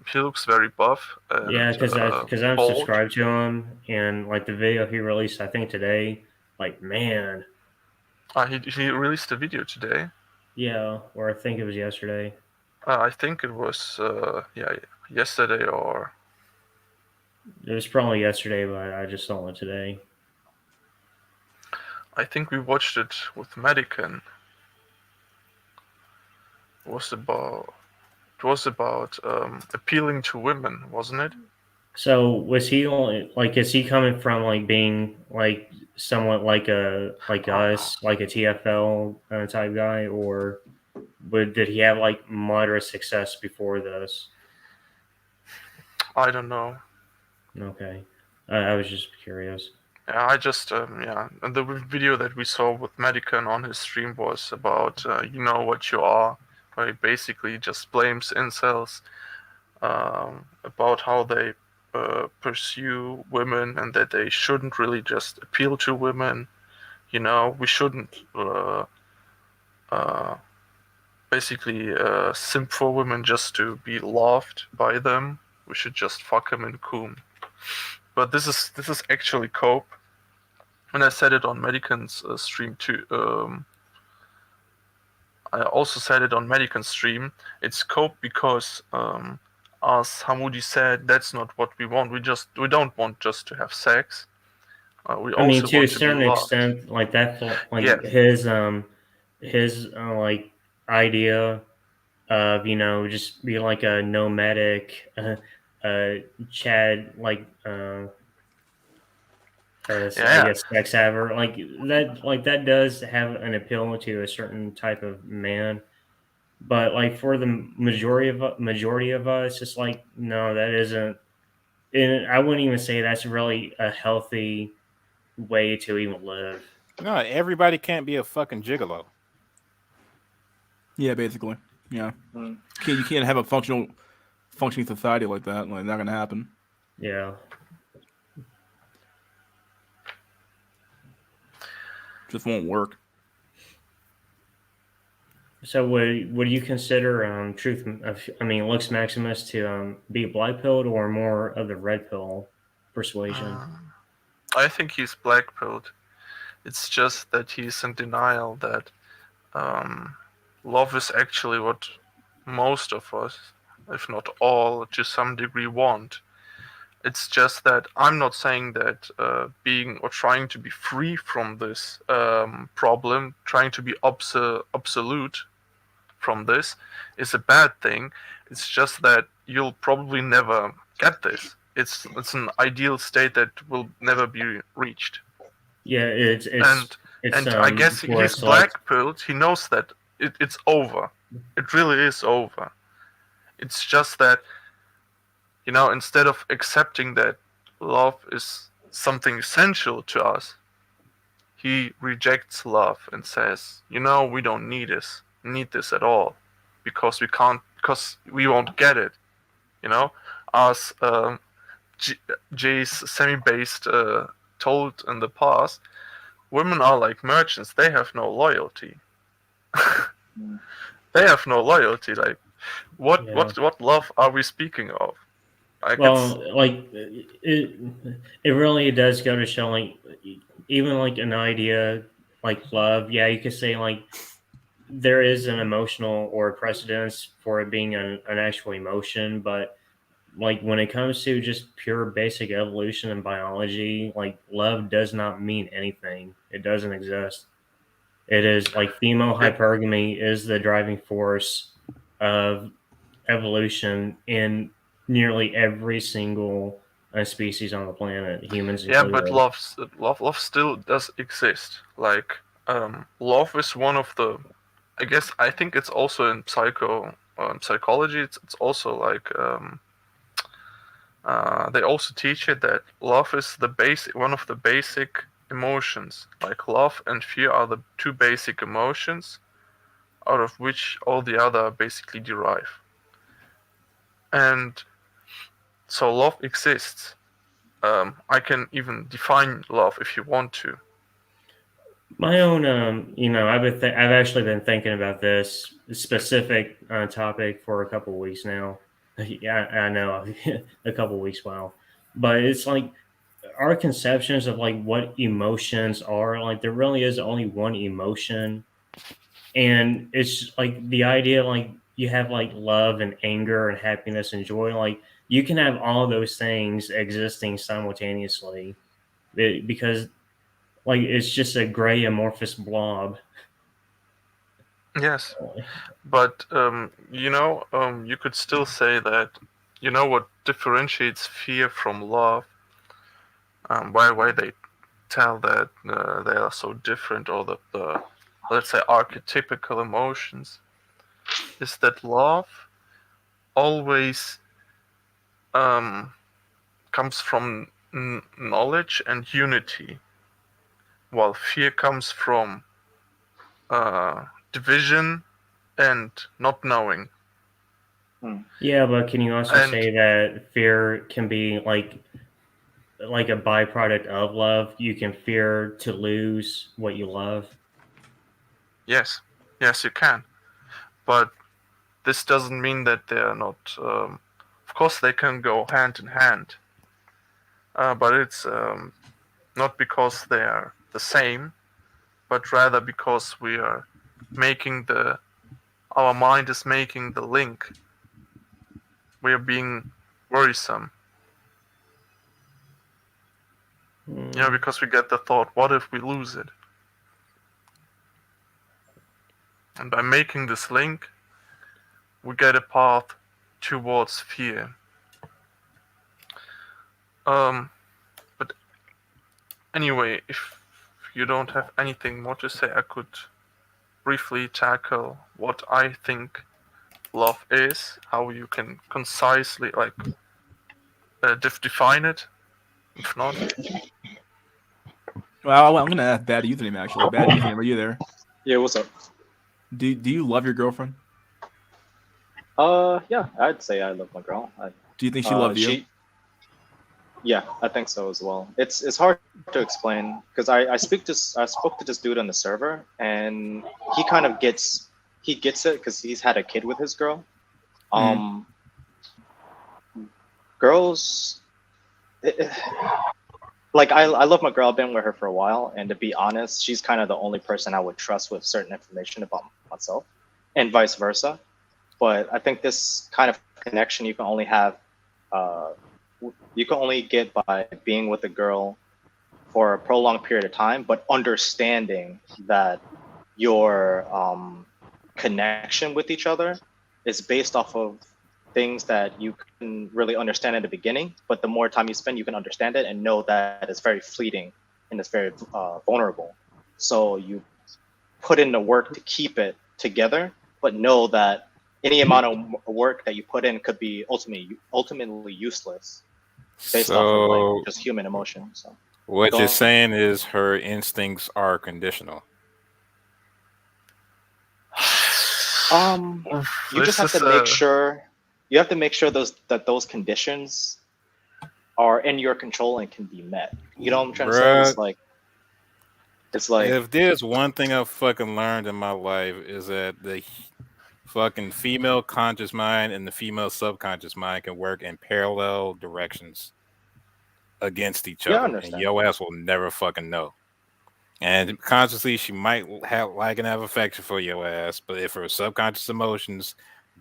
very buff Yeah, and because I'm bald. subscribed to him, and like the video he released, I think today, like man, He released a video today. yeah, or I think it was yesterday. I think it was yesterday or It was probably yesterday, but I just saw it today. I think we watched it with Medican. It was about appealing to women, wasn't it? So was he only like is he coming from like being like somewhat like us, like a TFL type guy, or but did he have like moderate success before this? I don't know. Okay, I was just curious. Yeah, I just And the video that we saw with Medican on his stream was about you know what you are, where he basically just blames incels about how they pursue women and that they shouldn't really just appeal to women. We shouldn't uh, basically simp for women just to be loved by them. We should just fuck them in coom. But this is actually cope, and I said it on Medican's stream too. I also said it on Medican's stream. It's cope because, as Hamudi said, that's not what we want. We don't want just to have sex. We I mean, also to a want to be certain loved. extent, like that, Yeah, like his like idea of just be like a nomadic, Chad I yeah. guess sex haver like that does have an appeal to a certain type of man, but like for the majority of us, it's like no, that isn't. And I wouldn't even say that's really a healthy way to even live. no, everybody can't be a fucking gigolo. yeah, basically, yeah. Mm. You can't have a functioning society like that. Like, not gonna happen. Yeah. Just won't work. So would you consider I mean Lux Maximus to be black pilled or more of the red pill persuasion? I think he's black pilled. It's just that he's in denial that love is actually what most of us, if not all, to some degree want. It's just that I'm not saying that being or trying to be free from this problem, trying to be absolute from this is a bad thing. It's just that you'll probably never get this. It's an ideal state that will never be reached. Yeah, it's And I guess for a he's select. black-pilled. He knows that it's over. It really is over. It's just that, you know, instead of accepting that love is something essential to us, he rejects love and says, you know, we don't need this at all, because we won't get it. You know, as Jay's semi-based told in the past, women are like merchants. They have no loyalty. They have no loyalty. Like, what love are we speaking of? Like, Well, like it really does go to show, like, even like an idea like love, yeah, you could say like there is an emotional or a precedence for it being an actual emotion, but like when it comes to just pure basic evolution and biology, like love does not mean anything. It doesn't exist. It is like female hypergamy is the driving force of evolution in nearly every single species on the planet, humans yeah, included. but love still does exist. Like, love is one of the. I think it's also in psychology. It's also like they also teach it that love is one of the basic emotions. Like, love and fear are the two basic emotions, out of which all the other basically derive. And so love exists. I can even define love if you want to. My own, I've actually been thinking about this specific topic for a couple of weeks now. Yeah, I know, a couple of weeks, wow. But it's like our conceptions of like what emotions are, like there really is only one emotion, and it's like the idea like you have like love and anger and happiness and joy, like you can have all of those things existing simultaneously because like it's just a gray amorphous blob. Yes, but you could still say that, what differentiates fear from love, why they tell that they are so different, or the let's say archetypical emotions, is that love always comes from knowledge and unity, while fear comes from division and not knowing. Yeah, but can you also say that fear can be like a byproduct of love? You can fear to lose what you love. Yes, you can, but this doesn't mean that they are not. Of course, they can go hand in hand, but it's not because they are the same, but rather because our mind is making the link. We are being worrisome. Because we get the thought, what if we lose it? And by making this link, we get a path towards fear. But anyway, if you don't have anything more to say, I could briefly tackle what I think love is, how you can concisely define it. If not, well, I'm gonna ask Bad Username actually. Bad Username, are you there? Yeah, what's up? Do you love your girlfriend? Yeah, I'd say I love my girl. Do you think she loves you? Yeah, I think so as well. It's hard to explain because I spoke to this dude on the server, and he kind of gets it because he's had a kid with his girl. Girls, like I love my girl. I've been with her for a while, and to be honest, she's kind of the only person I would trust with certain information about myself, and vice versa. But I think this kind of connection you can only have you can only get by being with a girl for a prolonged period of time, but understanding that your connection with each other is based off of things that you can really understand at the beginning, but the more time you spend, you can understand it and know that it's very fleeting and it's very vulnerable. So you put in the work to keep it together, but know that any amount of work that you put in could be ultimately useless based off of like So just human emotion. So what go you're ahead. saying is her instincts are conditional. You just have to make sure those conditions are in your control and can be met. You know what I'm trying to say? Bruh, It's like if there's one thing I've fucking learned in my life is that the fucking female conscious mind and the female subconscious mind can work in parallel directions against each yeah, I other, and understand. your ass will never fucking know. And consciously, she might have like and have affection for your ass, but if her subconscious emotions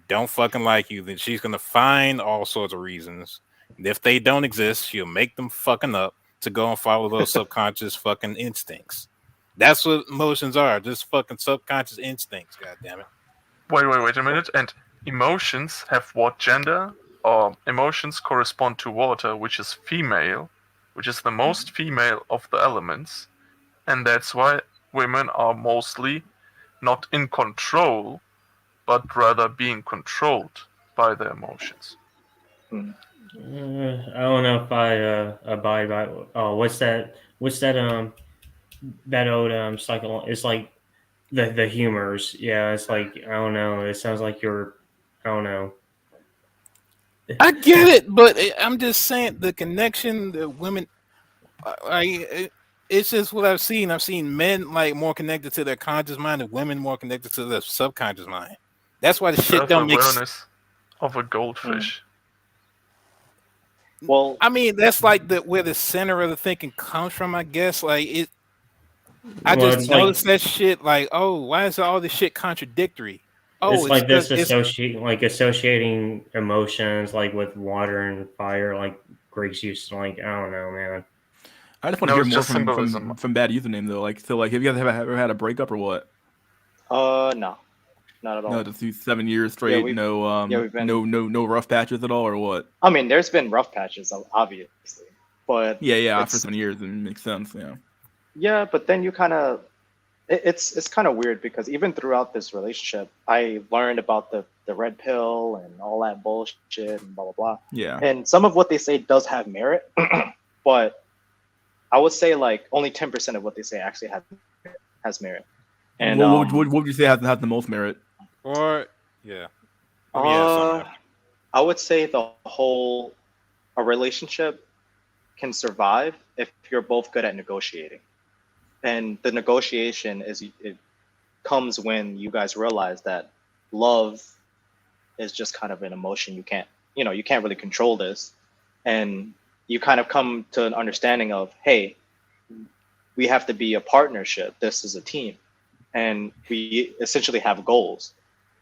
don't fucking like you, then she's gonna find all sorts of reasons. And if they don't exist, she'll make them fucking up to go and follow those subconscious fucking instincts. That's what emotions are, just fucking subconscious instincts. God damn it. Wait a minute. And emotions have what gender? Or emotions correspond to water, which is female, which is the most female of the elements, and that's why women are mostly not in control, but rather being controlled by their emotions. I don't know if I abide by. Oh, what's that? What's that? That old cycle. It's like the humors. Yeah, it's like I don't know. It sounds like you're. I don't know. I get it, but I'm just saying the connection that women, it's just what I've seen. I've seen men like more connected to their conscious mind and women more connected to their subconscious mind. That's why the shit don't make sense. Self-awareness of a goldfish. Well, I mean, that's like where the center of the thinking comes from, I guess. Like it, I Well, just it's noticed like that shit. Like, oh, why is all this shit contradictory? Oh, it's it's like because this associating emotions like with water and fire, like Greeks used to like. I don't know, man. I just want to hear more from Bad Username though. Like, so, like, have you guys ever had a breakup or what? No, not at all. No, just 7 years Yeah, straight. we've been. No rough patches at all, or what? I mean, there's been rough patches, obviously, but Yeah. For 7 years, it makes sense. Yeah. Yeah, but then you kind of it's kind of weird because even throughout this relationship, I learned about the red pill and all that bullshit and blah blah blah. Yeah. And some of what they say does have merit, but I would say like only 10% of what they say actually has merit. And what would you say has the most merit? Or yeah, let me ask something. I would say a relationship can survive if you're both good at negotiating. And the negotiation it comes when you guys realize that love is just kind of an emotion. You can't really control this, and you kind of come to an understanding of, hey, we have to be a partnership. This is a team, and we essentially have goals.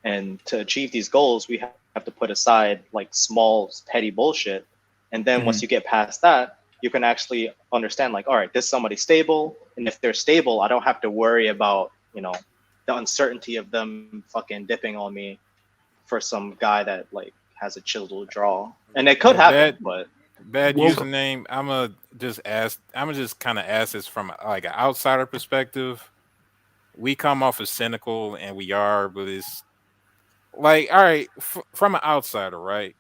And to achieve these goals, we have to put aside like small petty bullshit, and then once you get past that, you can actually understand like, all right, this is somebody stable, and if they're stable, I don't have to worry about the uncertainty of them fucking dipping on me for some guy that like has a chiseled draw, and it could happen. But Bad Username. I'm gonna just kind of ask this from like an outsider perspective. We come off as cynical, and we are, but it's like, all right, from an outsider, right?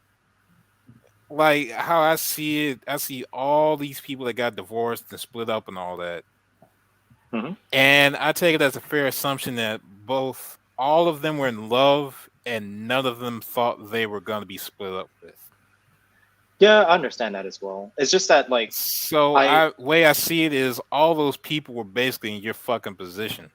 Like how I see it, I see all these people that got divorced and split up and all that. And I take it as a fair assumption that all of them were in love and none of them thought they were going to be split up with. Yeah, I understand that as well. It's just that like, way I see it is all those people were basically in your fucking position.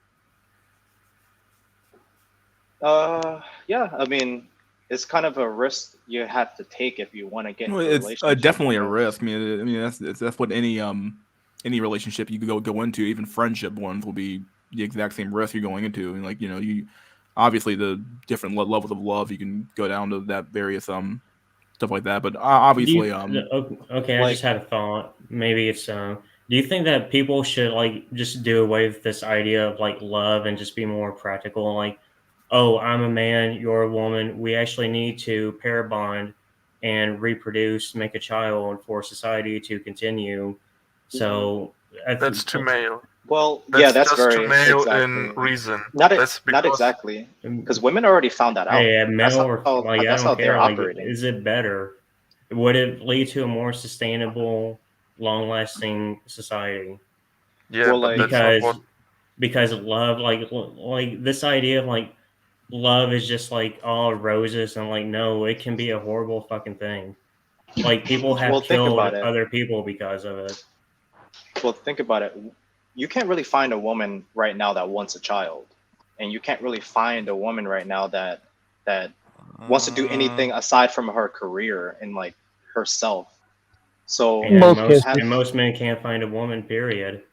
Yeah, I mean, it's kind of a risk you have to take if you want to get into a It's relationship. definitely a risk. I mean, that's what any relationship you could go into, even friendship ones, will be the exact same risk you're going into. And like, you obviously the different levels of love you can go down to that various stuff like that. But Do obviously, you, okay, I like just had a thought. Maybe it's do you think that people should like just do away with this idea of like love and just be more practical? Like, oh, I'm a man, you're a woman. We actually need to pair bond and reproduce, make a child for society to continue. So That's too male. well, That's yeah, that's just too very male exactly. in reason. Not That's not because exactly, because women already found that out. Hey, That's male or how like I that's how don't they're care. Like, operating. is it better? Would it lead to a more sustainable, long-lasting society? yeah, Well, but like that's not what. Because love, like this idea of like love is just like all roses and like no, it can be a horrible fucking thing. Like people well, have think killed about it. other people because of it. Well, think about it. You can't really find a woman right now that wants a child, and you can't really find a woman right now that wants to do anything aside from her career and like herself. So And Most most cases. and most men can't find a woman. Period.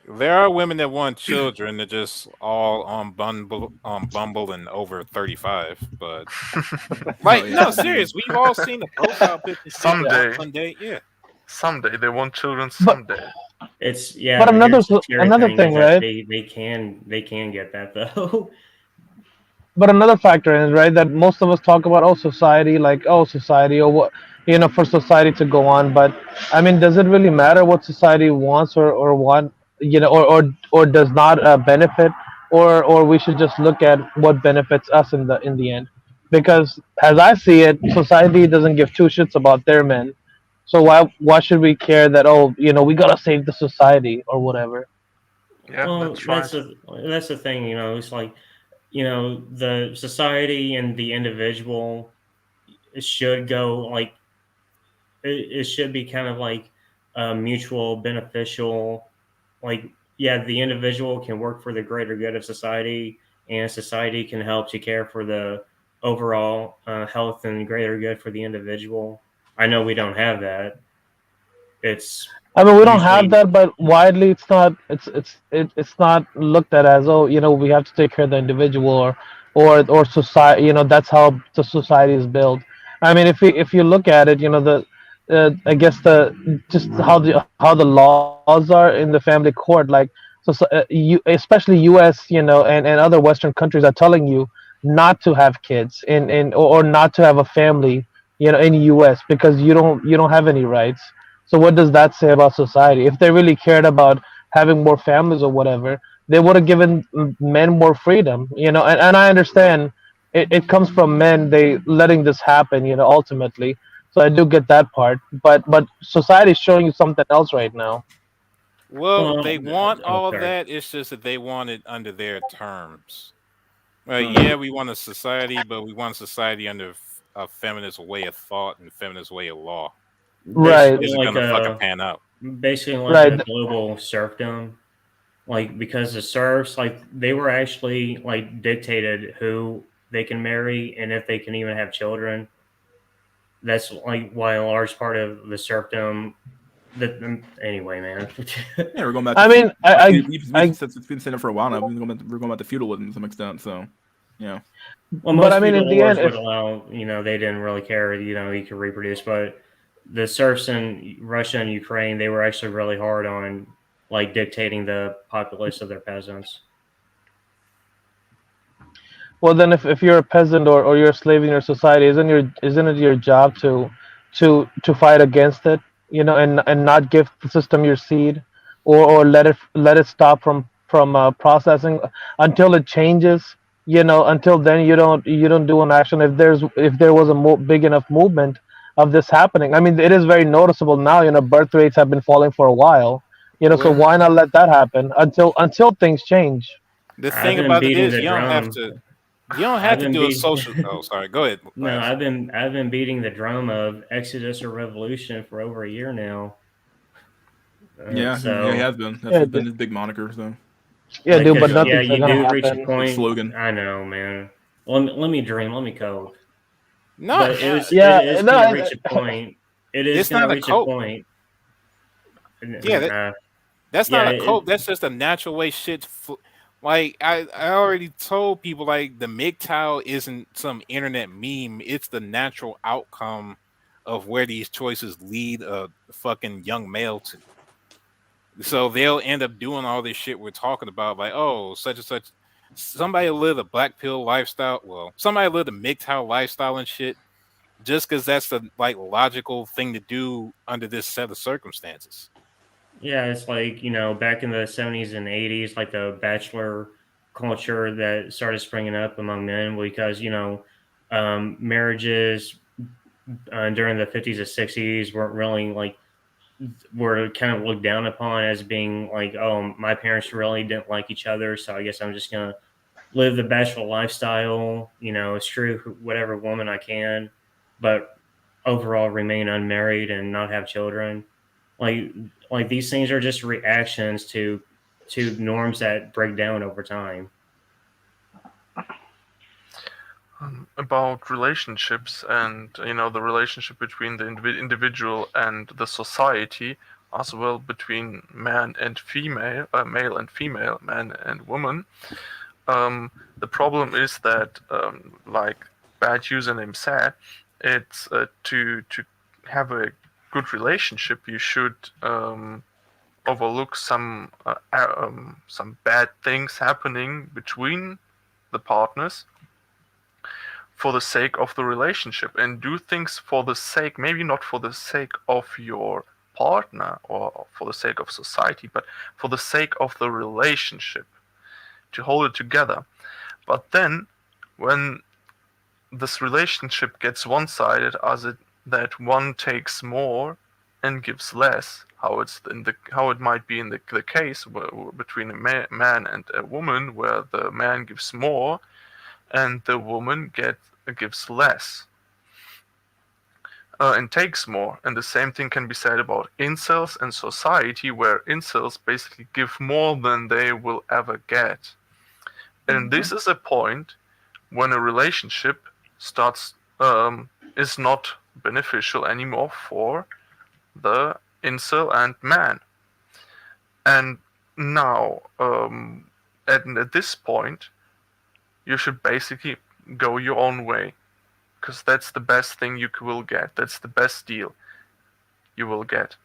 There are women that want children that just all on Bumble and over 35, but like Oh, yeah. no, serious. We've all seen the profile pictures. People Someday. want someday, yeah. Someday they want children. But Someday. It's yeah, but but here's the scary another thing thing, is that right? they can get that though. But another factor is right that most of us talk about society, like society or what, for society to go on. But I mean, does it really matter what society wants or want, or does not benefit, or we should just look at what benefits us in the end? Because as I see it, society doesn't give two shits about their men. So why should we care that we gotta save the society or whatever? Yeah, Well, that's right. that's the thing, it's like, the society and the individual should go like it should be kind of like mutual beneficial. Like, yeah, the individual can work for the greater good of society, and society can help to care for the overall health and greater good for the individual. I know we don't have that. It's I mean, we don't have usually that, but widely, it's not looked at as we have to take care of the individual or society. That's how the society is built. I mean, if you look at it, the I guess the just how the laws are in the family court, like you especially U.S. and other Western countries are telling you not to have kids or not to have a family in U.S. because you don't have any rights. So what does that say about society? If they really cared about having more families or whatever, they would have given men more freedom, and I understand it comes from men they letting this happen, ultimately. So I do get that part, but society is showing you something else right now. Well, well, they want oh, all of sorry. that. It's just that they want it under their terms. Yeah, we want a society, but we want society under a feminist way of thought and feminist way of law, which Right, Basically isn't like gonna fucking a pan out. basically like right. a global serfdom. Like because the serfs, like they were actually like dictated who they can marry and if they can even have children. That's like why a large part of the serfdom. That anyway, man. Yeah, we're going back I to mean, it's been saying it for a while now. We're going back to feudalism to some extent. So, yeah. Well, but I most mean, in feudal the end, wars would if allow, they didn't really care, you could reproduce, but the serfs in Russia and Ukraine, they were actually really hard on like dictating the populace of their peasants. well, then if you're a peasant or you're a slave in your society, isn't it your job to fight against it, and not give the system your seed, or let it stop from processing until it changes. Until then you don't do an action if there was a big enough movement of this happening. I mean, it is very noticeable now. Birth rates have been falling for a while. So Well, why not let that happen until things change? the I've thing been about it beating is the drum. you don't have I've to been do a beating. social. Oh, sorry. Go ahead, No, Last. I've been beating the drum of Exodus or Revolution for over a year now. Yeah, he So has been. That's Yeah, been his big moniker. So, yeah, dude, but because yeah, yeah, nothing's you gonna do reach a happen. his point. slogan. I know, man. Let me dream. Let me code. No, But it Yeah, is no, going to reach a point. It is it's going to not a reach a cult. point. Yeah, that's Yeah, not a cult. That's just a natural way shit. Like I already told people, like the MGTOW isn't some internet meme. It's the natural outcome of where these choices lead a fucking young male to. So they'll end up doing all this shit we're talking about, like, oh, such and such. Somebody lived a black pill lifestyle. Well, somebody lived a MGTOW lifestyle and shit, just because that's the like logical thing to do under this set of circumstances. Yeah, it's like, back in the 70s and 80s, like the bachelor culture that started springing up among men because, marriages during the 50s and 60s weren't really like, were kind of looked down upon as being like, oh, my parents really didn't like each other, so I guess I'm just going to live the bachelor lifestyle, screw whatever woman I can, but overall remain unmarried and not have children. Like like these things are just reactions to norms that break down over time. About relationships and the relationship between the individual and the society, as well between man and female, male and female, man and woman. The problem is that, like bad username said, it's to have a good relationship, you should overlook some bad things happening between the partners for the sake of the relationship, and do things for the sake, maybe not for the sake of your partner or for the sake of society, but for the sake of the relationship, to hold it together. But then when this relationship gets one-sided, as it that one takes more and gives less, how it might be in the case between a man and a woman, where the man gives more and the woman gives less and takes more. And the same thing can be said about incels and society, where incels basically give more than they will ever get. And this is a point when a relationship starts is not beneficial anymore for the incel and man. And now, at this point, you should basically go your own way, because that's the best thing you will get. That's the best deal you will get.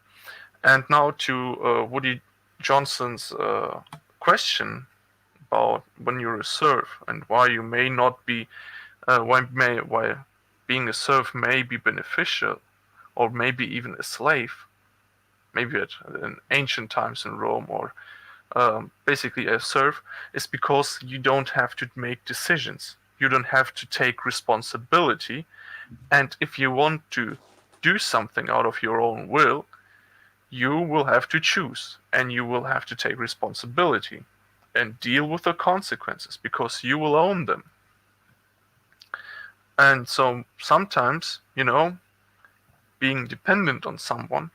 And now to Woody Johnson's question about when you're a serf and why you may not be, why being a serf may be beneficial, or maybe even a slave, maybe in ancient times in Rome, or basically a serf, is because you don't have to make decisions. You don't have to take responsibility. And if you want to do something out of your own will, you will have to choose, and you will have to take responsibility and deal with the consequences, because you will own them. And so sometimes, being dependent on someone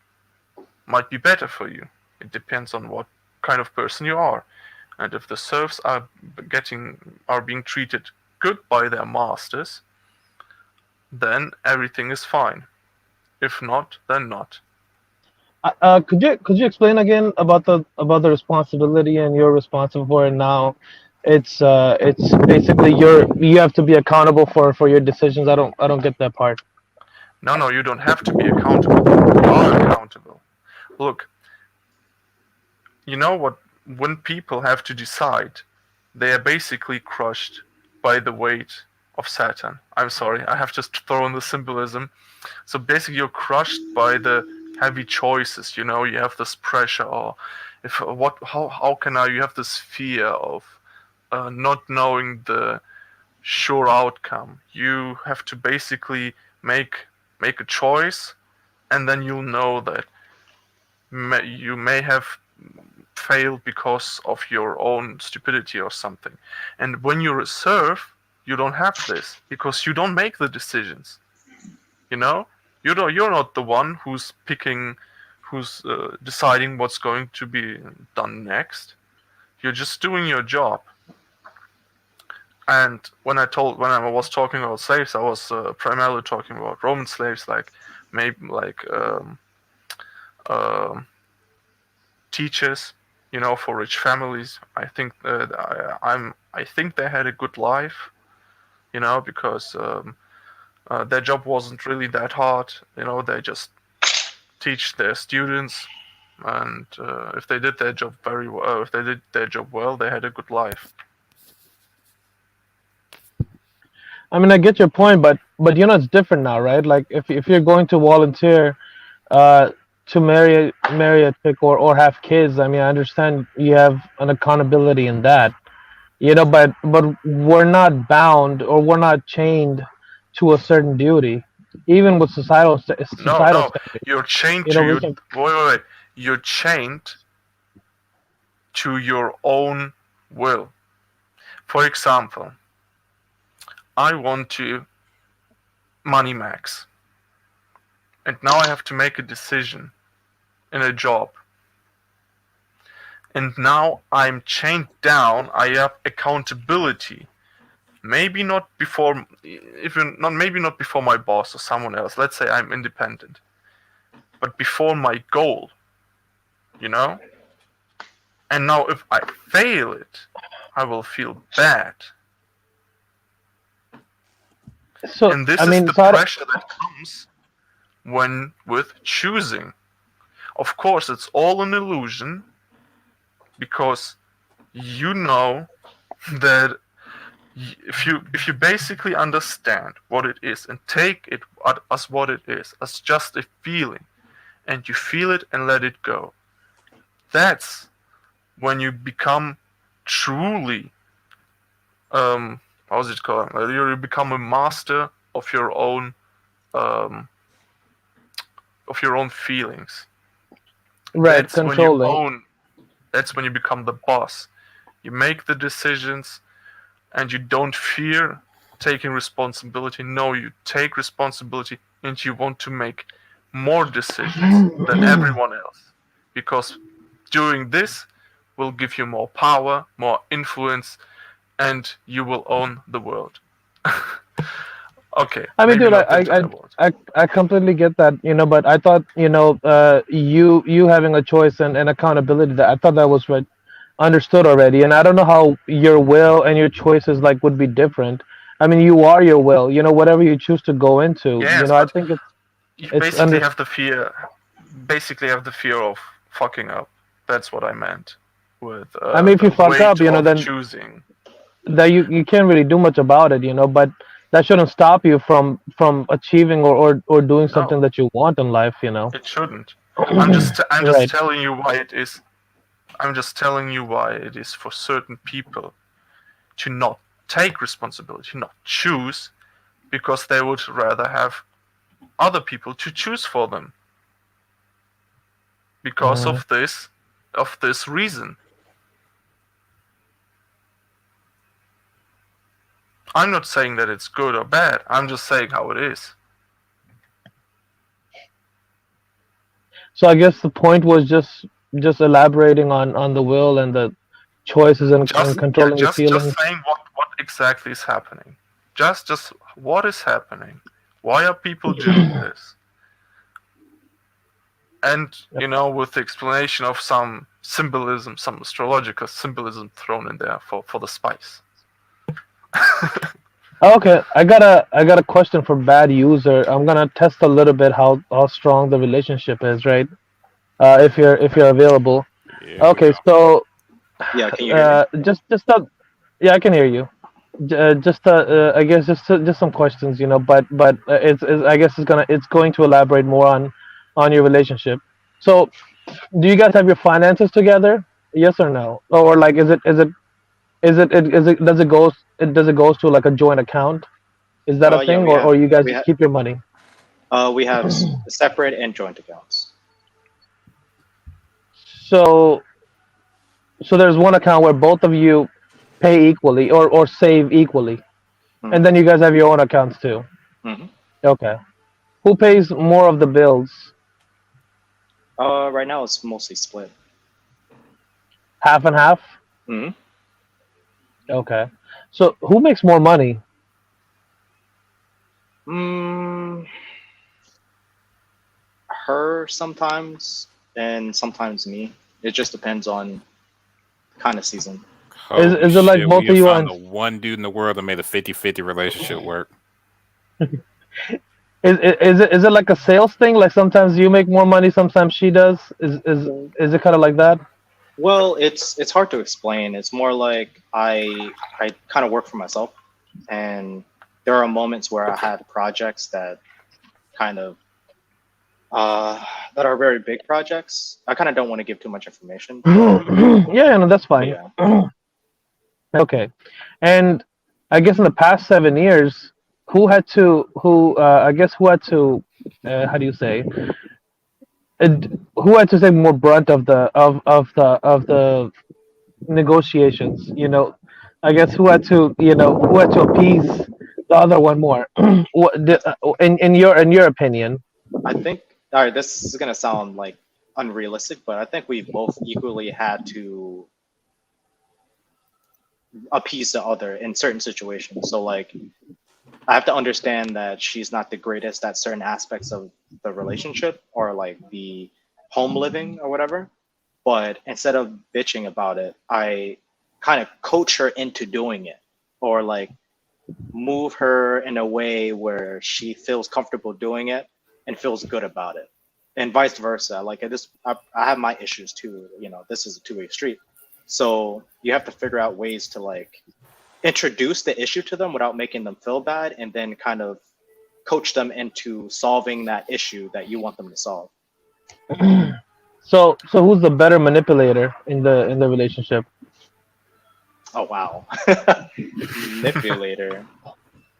might be better for you. It depends on what kind of person you are. And if the serfs are being treated good by their masters, then everything is fine. If not, then not. Could you explain again about the responsibility, and you're responsible for it now? It's basically you have to be accountable for your decisions. I don't get that part. No, you don't have to be accountable. You are accountable. Look, you know what? When people have to decide, they are basically crushed by the weight of Saturn. I'm sorry, I have just thrown the symbolism. So basically, you're crushed by the heavy choices. You have this pressure, or how can I? You have this fear of not knowing the sure outcome. You have to basically make a choice, and then you'll know that you may have failed because of your own stupidity or something. And when you're a serf, you don't have this, because you don't make the decisions. You're not the one who's deciding what's going to be done next. You're just doing your job. And when I was talking about slaves, I was primarily talking about Roman slaves, like maybe like teachers, for rich families. I think I think they had a good life, because their job wasn't really that hard. They just teach their students, and if they did their job very well, they had a good life. I mean, I get your point, but it's different now, right? Like if you're going to volunteer to marry a chick or have kids, I mean, I understand you have an accountability in that, but we're not bound or we're not chained to a certain duty, even with societal No, standards. you're chained You to know, we your can, wait. You're chained to your own will. For example, I want to money max, and now I have to make a decision in a job. And now I'm chained down. I have accountability. Maybe not before, maybe not before my boss or someone else. Let's say I'm independent, but before my goal, And now if I fail it, I will feel bad. so And this I is mean, the so pressure that comes with choosing. Of course, it's all an illusion, because you know that if you basically understand what it is and take it as what it is, as just a feeling, and you feel it and let it go, that's when you become truly how's it called? You become a master of your own feelings. right, That's when you controlling. own. That's when you become the boss. You make the decisions, and you don't fear taking responsibility. No, you take responsibility, and you want to make more decisions than everyone else, because doing this will give you more power, more influence, and you will own the world. Okay, I mean, maybe dude, not the entire world. I completely get that, but I thought, you having a choice and accountability, that I thought that was what understood already, and I don't know how your will and your choices like would be different. I mean, you are your will, whatever you choose to go into, Yes, I but think you it's basically under. have the fear. Basically, have the fear of fucking up. That's what I meant with I mean, if you the fuck up, weight of then choosing. that you can't really do much about it, but that shouldn't stop you from achieving or doing No, something that you want in life. it shouldn't. I'm just Right. telling you why it is. I'm just telling you why it is for certain people to not take responsibility, not choose, because they would rather have other people to choose for them. Because Mhm. of this reason. I'm not saying that it's good or bad. I'm just saying how it is. So I guess the point was just elaborating on the will and the choices and controlling your Just feelings. saying what exactly is happening. Just what is happening. Why are people doing this? And with the explanation of some symbolism, some astrological symbolism thrown in there for the spice. Okay, I got a question for bad user. I'm gonna test a little bit how strong the relationship is, right? If you're available. Here we Okay, go. so Yeah, can you hear me? yeah, I can hear you. I guess just some questions, but I guess it's going to elaborate more on your relationship. So, do you guys have your finances together? Yes or no? Or like, does it goes to like a joint account? Is that a Yeah, thing, or you guys we just have keep your money? separate and joint accounts. So so there's one account where both of you pay equally or save equally, and Hmm. then you guys have your own accounts too. Hmm. Okay. Who pays more of the bills? Right now it's mostly split. Half and half? Hmm. Okay. So who makes more money? Mm, her sometimes, and sometimes me. It just depends on kind of season. Holy Is it like shit, we both of have you are found in, the one dude in the world that made a 50-50 relationship work. Is it like a sales thing? Like sometimes you make more money, sometimes she does. Is it kind of like that? Well, it's hard to explain. It's more like I kind of work for myself, and there are moments where I had projects that kind of that are very big projects. I kind of don't want to give too much information. Yeah, no, that's fine. Yeah. Okay, and I guess in the past 7 years, I guess who had to, how do you say, who had to take more brunt of the negotiations? I guess who had to appease the other one more? In your opinion? I think, all right, this is gonna sound like unrealistic, but I think we both equally had to appease the other in certain situations. So like, I have to understand that she's not the greatest at certain aspects of the relationship or like the home living or whatever. But instead of bitching about it, I kind of coach her into doing it, or like move her in a way where she feels comfortable doing it and feels good about it, and vice versa. Like I have my issues too. This is a two-way street, so you have to figure out ways to like introduce the issue to them without making them feel bad, and then kind of coach them into solving that issue that you want them to solve. So who's the better manipulator in the relationship? Oh wow. Manipulator.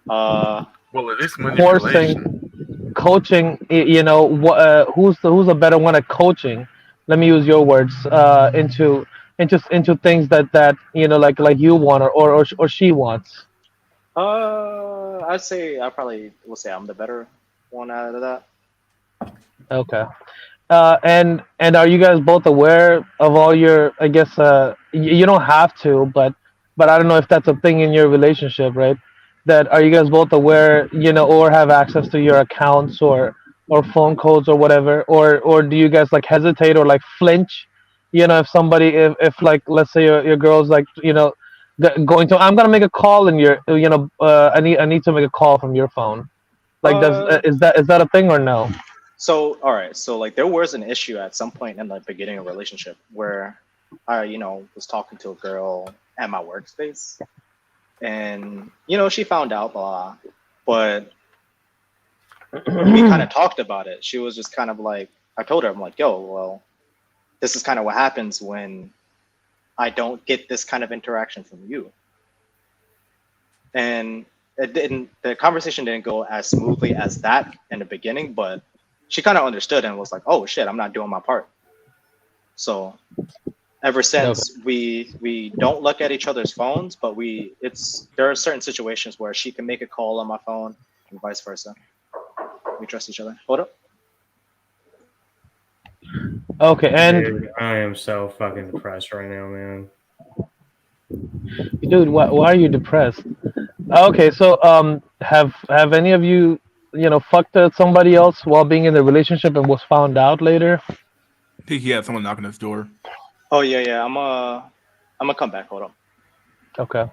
Well, it is Forcing, manipulation. coaching. Who's the better one at coaching? Let me use your words. Into things that like you want or she wants. I'd say I probably will say I'm the better one out of that. Okay. And are you guys both aware of all your? I guess you don't have to, but I don't know if that's a thing in your relationship, right? That are you guys both aware, or have access to your accounts or phone codes or whatever, or do you guys like hesitate or like flinch, if like let's say your girl's like going to I'm gonna make a call and I need to make a call from your phone. Like does is that a thing or no? So, all right. So, like, there was an issue at some point in the beginning of a relationship where I, was talking to a girl at my workspace, and she found out, blah. But we kind of talked about it. She was just kind of like, I told her, I'm like, yo, well, this is kind of what happens when I don't get this kind of interaction from you. And the conversation didn't go as smoothly as that in the beginning, but she kind of understood and was like, oh shit, I'm not doing my part. So ever since we don't look at each other's phones, but there are certain situations where she can make a call on my phone and vice versa. We trust each other. Hold up. Okay, and Dude, I am so fucking depressed right now, man. dude, why are you depressed? Okay, so have any of you fucked somebody else while being in the relationship and was found out later? I think he had someone knocking his door. Oh yeah. I'm gonna come back. Hold on. Okay.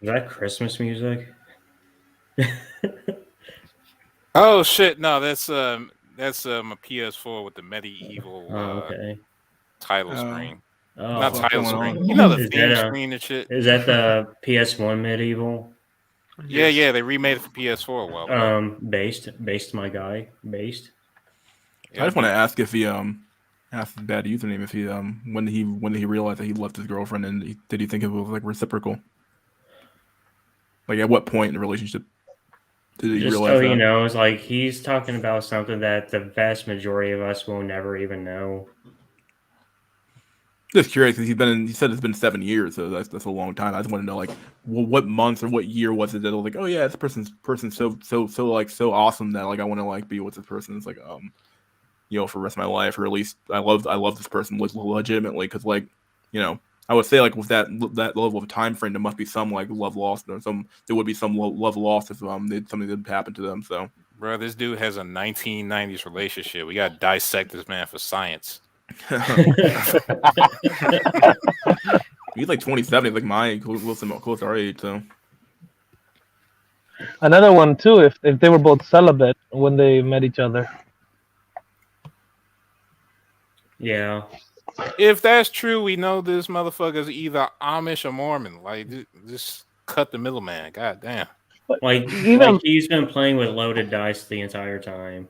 Is that Christmas music? Oh shit! No, that's my PS4 with the medieval okay. title screen. Oh, Not what's title going screen. on? You know the Is theme that, screen and shit. Is that the PS1 medieval? Yeah, they remade it for PS4 a while ago. Based my guy, based. I just want to ask if he asked his bad username if he when did he realize that he left his girlfriend, and did he think it was like reciprocal? Like at what point in the relationship did he Just realize so that? he knows, like he's talking about something that the vast majority of us will never even know. Just curious because he said it's been 7 years, so that's a long time. I just want to know like what month or what year was it that was like, oh yeah, this person's so like so awesome that like I want to like be with this person. It's like for the rest of my life, or at least I love this person legitimately, because like I would say like with that level of time frame there must be some like love lost, or there would be some love lost if something didn't happen to them. So bro, this dude has a 1990s relationship. We got to dissect this man for science. He's like 27. He's like my close to our age. So Another one too. If they were both celibate when they met each other. Yeah. If that's true, we know this motherfucker's either Amish or Mormon. Like, just cut the middleman. God damn. Like Even he's been playing with loaded dice the entire time.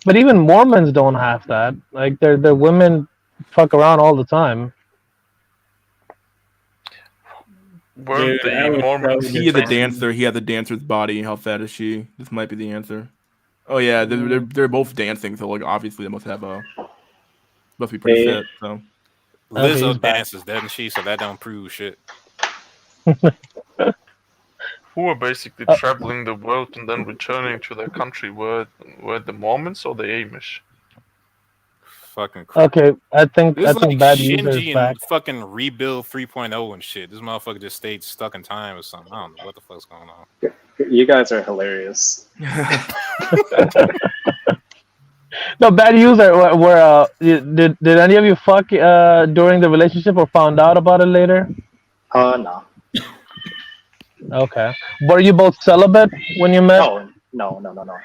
but even Mormons don't have that. Like their women fuck around all the time. Weren't Dude, I the would Mormons? totally he is a defend- dancer. He has a dancer's body. How fat is she? This might be the answer. Oh yeah, they're both dancing. So like obviously they must be pretty They- fit. So Okay, he's Lizzo back. dances, doesn't she? So that don't prove shit. Who are basically traveling the world and then returning to their country? Were the Mormons or the Amish? Fucking crap. Okay, I think This is like bad user is Shinji back. and fucking Rebuild 3.0 and shit. This motherfucker just stayed stuck in time or something. I don't know what the fuck's going on. You guys are hilarious. No, bad user. Did any of you fuck during the relationship or found out about it later? No. Okay. Were you both celibate when you met? No.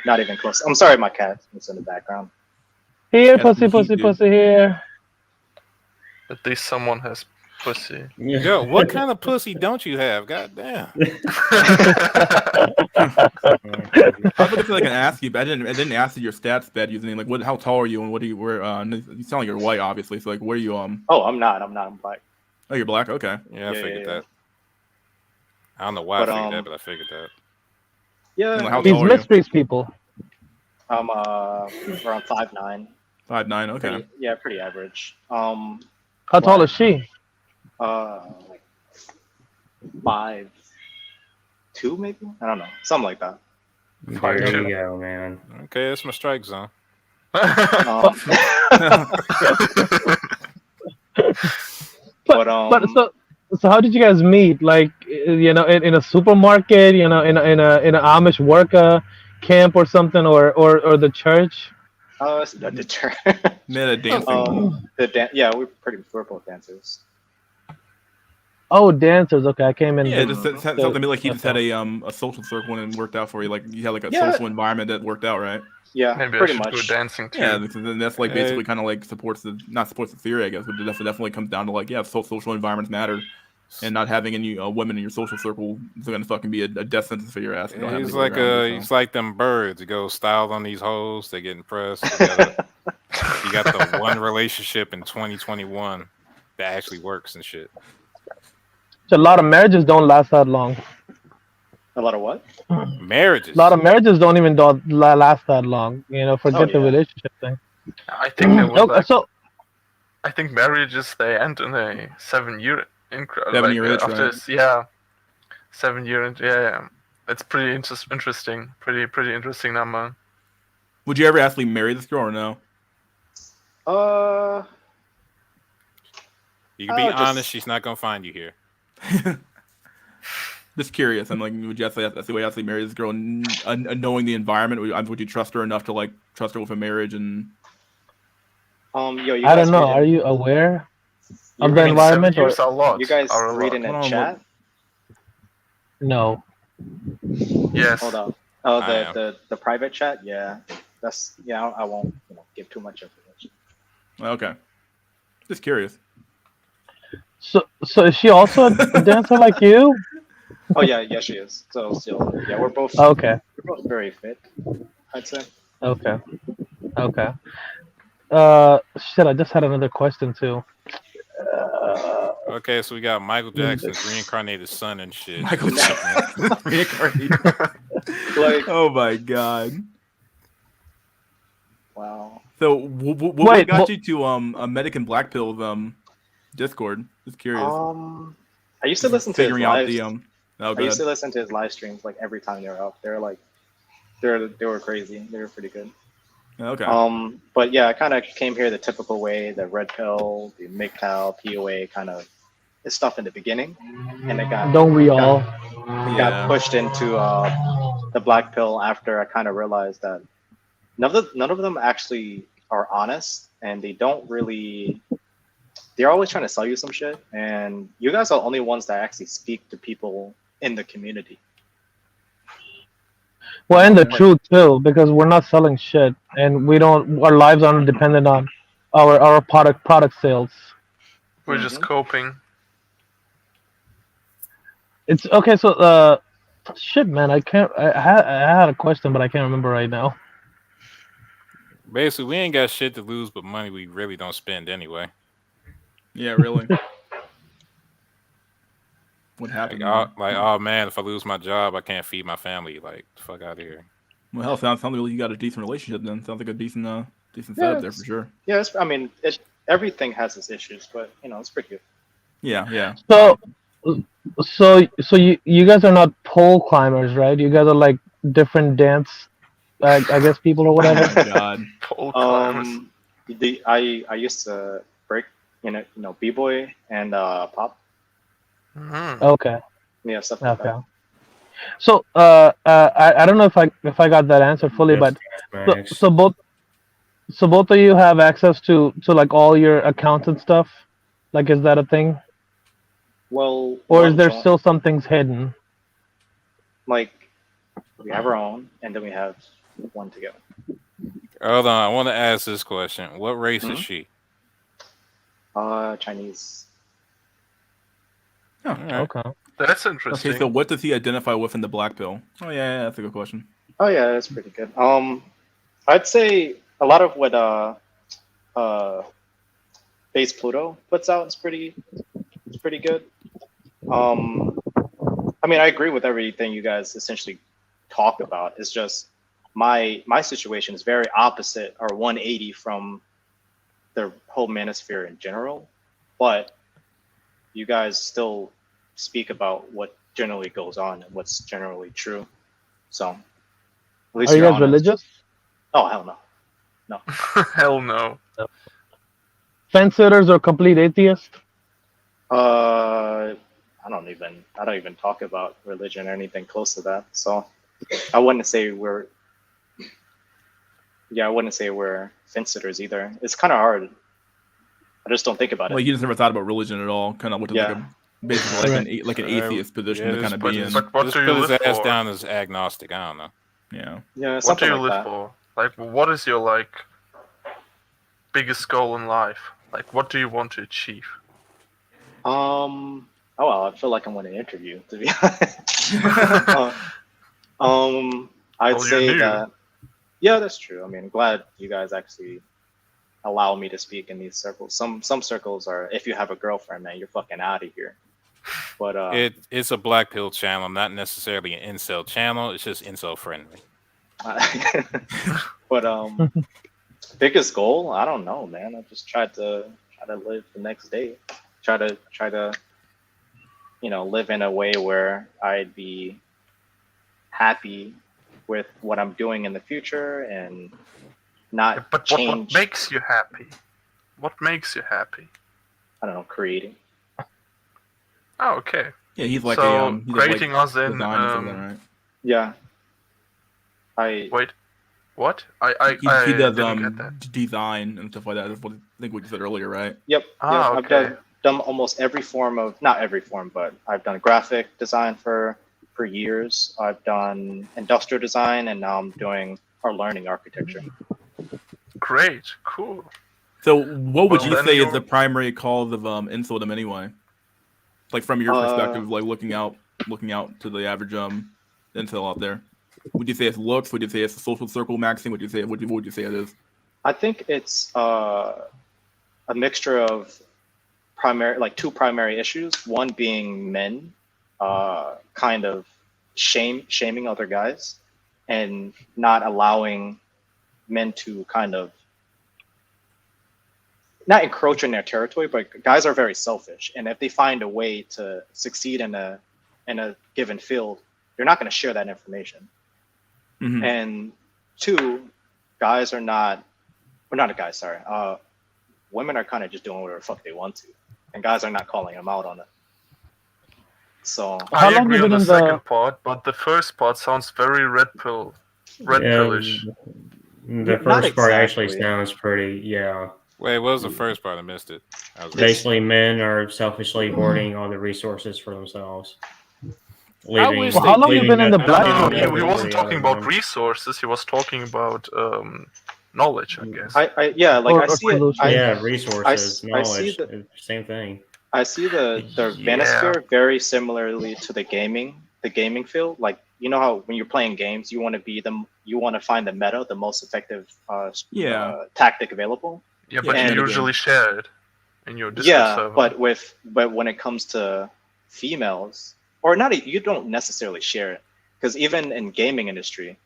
Not even close. I'm sorry, my cat is in the background. Here, Yes, pussy, he pussy, did. pussy, here. At least someone has pussy. Yo, what kind of pussy don't you have? God damn. I was looking to like ask you, but I didn't ask you your stats, bad username. Like, how tall are you, and what do you wear? You sound like you're white, obviously. So like, where are you? Oh, I'm not. I'm black. Oh, you're black. Okay. Yeah, I figured yeah. that. I don't know why But, I figured that, but I figured that. Yeah. How These tall are you? mysteries people. I'm around 5'9". 5'9". Okay. Pretty average. How tall is she? Like 5'2", maybe. I don't know, something like that. There you go, man. Okay, that's my strike zone. Um, But so how did you guys meet? Like in a supermarket, in a Amish worker camp or something, or the church? the church. Met a dancing. We're both dancers. Oh, dancers. Okay, I came in. Yeah, just something like he just had a social circle and it worked out for you. Like you had like a social environment that worked out, right? Yeah, Maybe pretty I should much. go dancing too. Yeah, that's like basically kind of like not supports the theory, I guess, but it definitely comes down to like social environments matter, and not having any women in your social circle is gonna fucking be a death sentence for your ass. He's like them birds. You go styled on these hoes, they get impressed. You got the one relationship in 2021 that actually works and shit. So a lot of marriages don't last that long. A lot of what? Marriages. A lot of marriages don't even last that long. Forget the relationship thing. I think there was so I think marriages they end in a 7-year increment. 7 year itch, after right? yeah, 7 year. Yeah. It's pretty interesting. Pretty interesting number. Would you ever actually marry this girl or no? You can be honest. She's not gonna find you here. Just curious. I'm like, would you actually marry this girl, knowing the environment? Would you trust her enough to like trust her with a marriage and? You I don't know. Are you aware of the environment? Or you guys read in a chat? No. Yes. Hold on. Oh, the private chat. Yeah, I won't give too much information. Okay. Just curious. So is she also a dancer like you? Oh yeah, she is. So still, yeah, we're both okay. We're both very fit, I'd say. Okay. Shit, I just had another question too. Okay, so we got Michael Jackson's reincarnated son and shit. Michael Jackson reincarnated. Like, oh my god. Wow. So what got you to American Black Pill's Discord? Just curious. I used to listen to his figuring out lives. I used to listen to his live streams like every time they were up. They're like, they were crazy. They were pretty good. Okay. But yeah, I kind of came here the typical way, the red pill, the MGTOW, POA kind of stuff in the beginning, and it got got pushed into the black pill after I kind of realized that none of them actually are honest, and they don't really they're always trying to sell you some shit, and you guys are the only ones that actually speak to people in the community. Well, and the Like, truth too, because we're not selling shit, and we don't. Our lives aren't dependent on our product sales. We're just Mhm. coping. It's okay. So, shit, man, I can't. I had a question, but I can't remember right now. Basically, we ain't got shit to lose but money we really don't spend anyway. Yeah, really. What happened? Oh man, if I lose my job, I can't feed my family. Like, the fuck out of here. Well, hell, sounds like you got a decent relationship then. Sounds like a decent yeah, setup there for sure. Yeah, I mean, everything has its issues, but it's pretty good. Yeah. So you guys are not pole climbers, right? You guys are like different dance, I guess people or whatever. Oh my god. Pole climbers. I used to break, b-boy and pop. Okay. Yeah, stuff like Okay. that. So I don't know if I got that answer fully, but so both of you have access to like all your accounts and stuff. Like, is that a thing, Well, or is one there joint- still some things hidden? like we have our own, and then we have one together. Hold on, I want to ask this question. What race is Mhm. she? Chinese. Oh, Okay. That's Okay, interesting. so what does he identify with in the black pill? Oh yeah, that's a good question. Oh yeah, that's pretty good. I'd say a lot of what Base Pluto puts out is pretty good. I mean, I agree with everything you guys essentially talk about. It's just my situation is very opposite or 180 from the whole manosphere in general, but you guys still speak about what generally goes on and what's generally true. So at least Are you you're guys honest. religious? Oh hell no. Hell no. Fence sitters or complete atheists? I don't even talk about religion or anything close to that. So I wouldn't say we're fence sitters either. It's kind of hard. I just don't think about Like it. you just never thought about religion at all. Kind of looked at Yeah. basically like an atheist position to kind of be in. But what just do you put his live ass for? down as agnostic. I don't know. Yeah. Yeah, What do something you like live that. for? Like, what is your biggest goal in life? Like, what do you want to achieve? Oh well, I feel like I'm on an interview, to be honest. I'd Well, say you're new. that. Yeah, that's true. I mean, I'm glad you guys actually allow me to speak in these circles. Some circles are, if you have a girlfriend, man, you're fucking out of here. But It's a black pill channel, not necessarily an incel channel. It's just incel friendly. but biggest goal, I don't know, man. I just try to live the next day. Try to live in a way where I'd be happy with what I'm doing in the future and not But change. what makes you happy? What makes you happy? I don't know, creating. Oh, okay. Yeah, he's like so he's creating like us in. design and stuff like that, right? Yeah. Wait. What? I He does didn't get that. design and stuff like that. That's what I think what you said earlier, right? Yep. Ah, I've okay. done almost every form of, not every form, but I've done graphic design for years. I've done industrial design, and now I'm doing our learning architecture. Great. Cool. So, what would Well, you then say is you're- the primary cause of insultum anyway? Like from your perspective, like looking out to the average incel out there. Would you say it's looks? Would you say it's a social circle maxing? What would you say it is? I think it's a mixture of two primary issues. One being men kind of shaming other guys and not allowing men to kind of not encroach in their territory, but guys are very selfish, and if they find a way to succeed in a given field, they're not going to share that information. Mm-hmm. And two, guys are not, or not a guy, sorry. Women are kind of just doing whatever the fuck they want to, and guys are not calling them out on it. So How I long agree you on been the in the- second part, but the first part sounds very red pillish. The Not first part actually exactly. sounds pretty, yeah. Wait, what was the first part? I missed it. Basically, men are selfishly hoarding all the resources for themselves. I wish Well, how long you been in the black No, belt? he wasn't the talking other about one. resources. He was talking about knowledge, I guess. Yeah, like I Or see it. Yeah, resources, I see knowledge, same thing. I see the Vanosphere very similarly to the gaming field. Like, you know how when you're playing games, you want to find the meta, the most effective tactic available. Yeah, but And- you usually share it in your Discord server. but when it comes to females, or not, you don't necessarily share it, because even in gaming industry,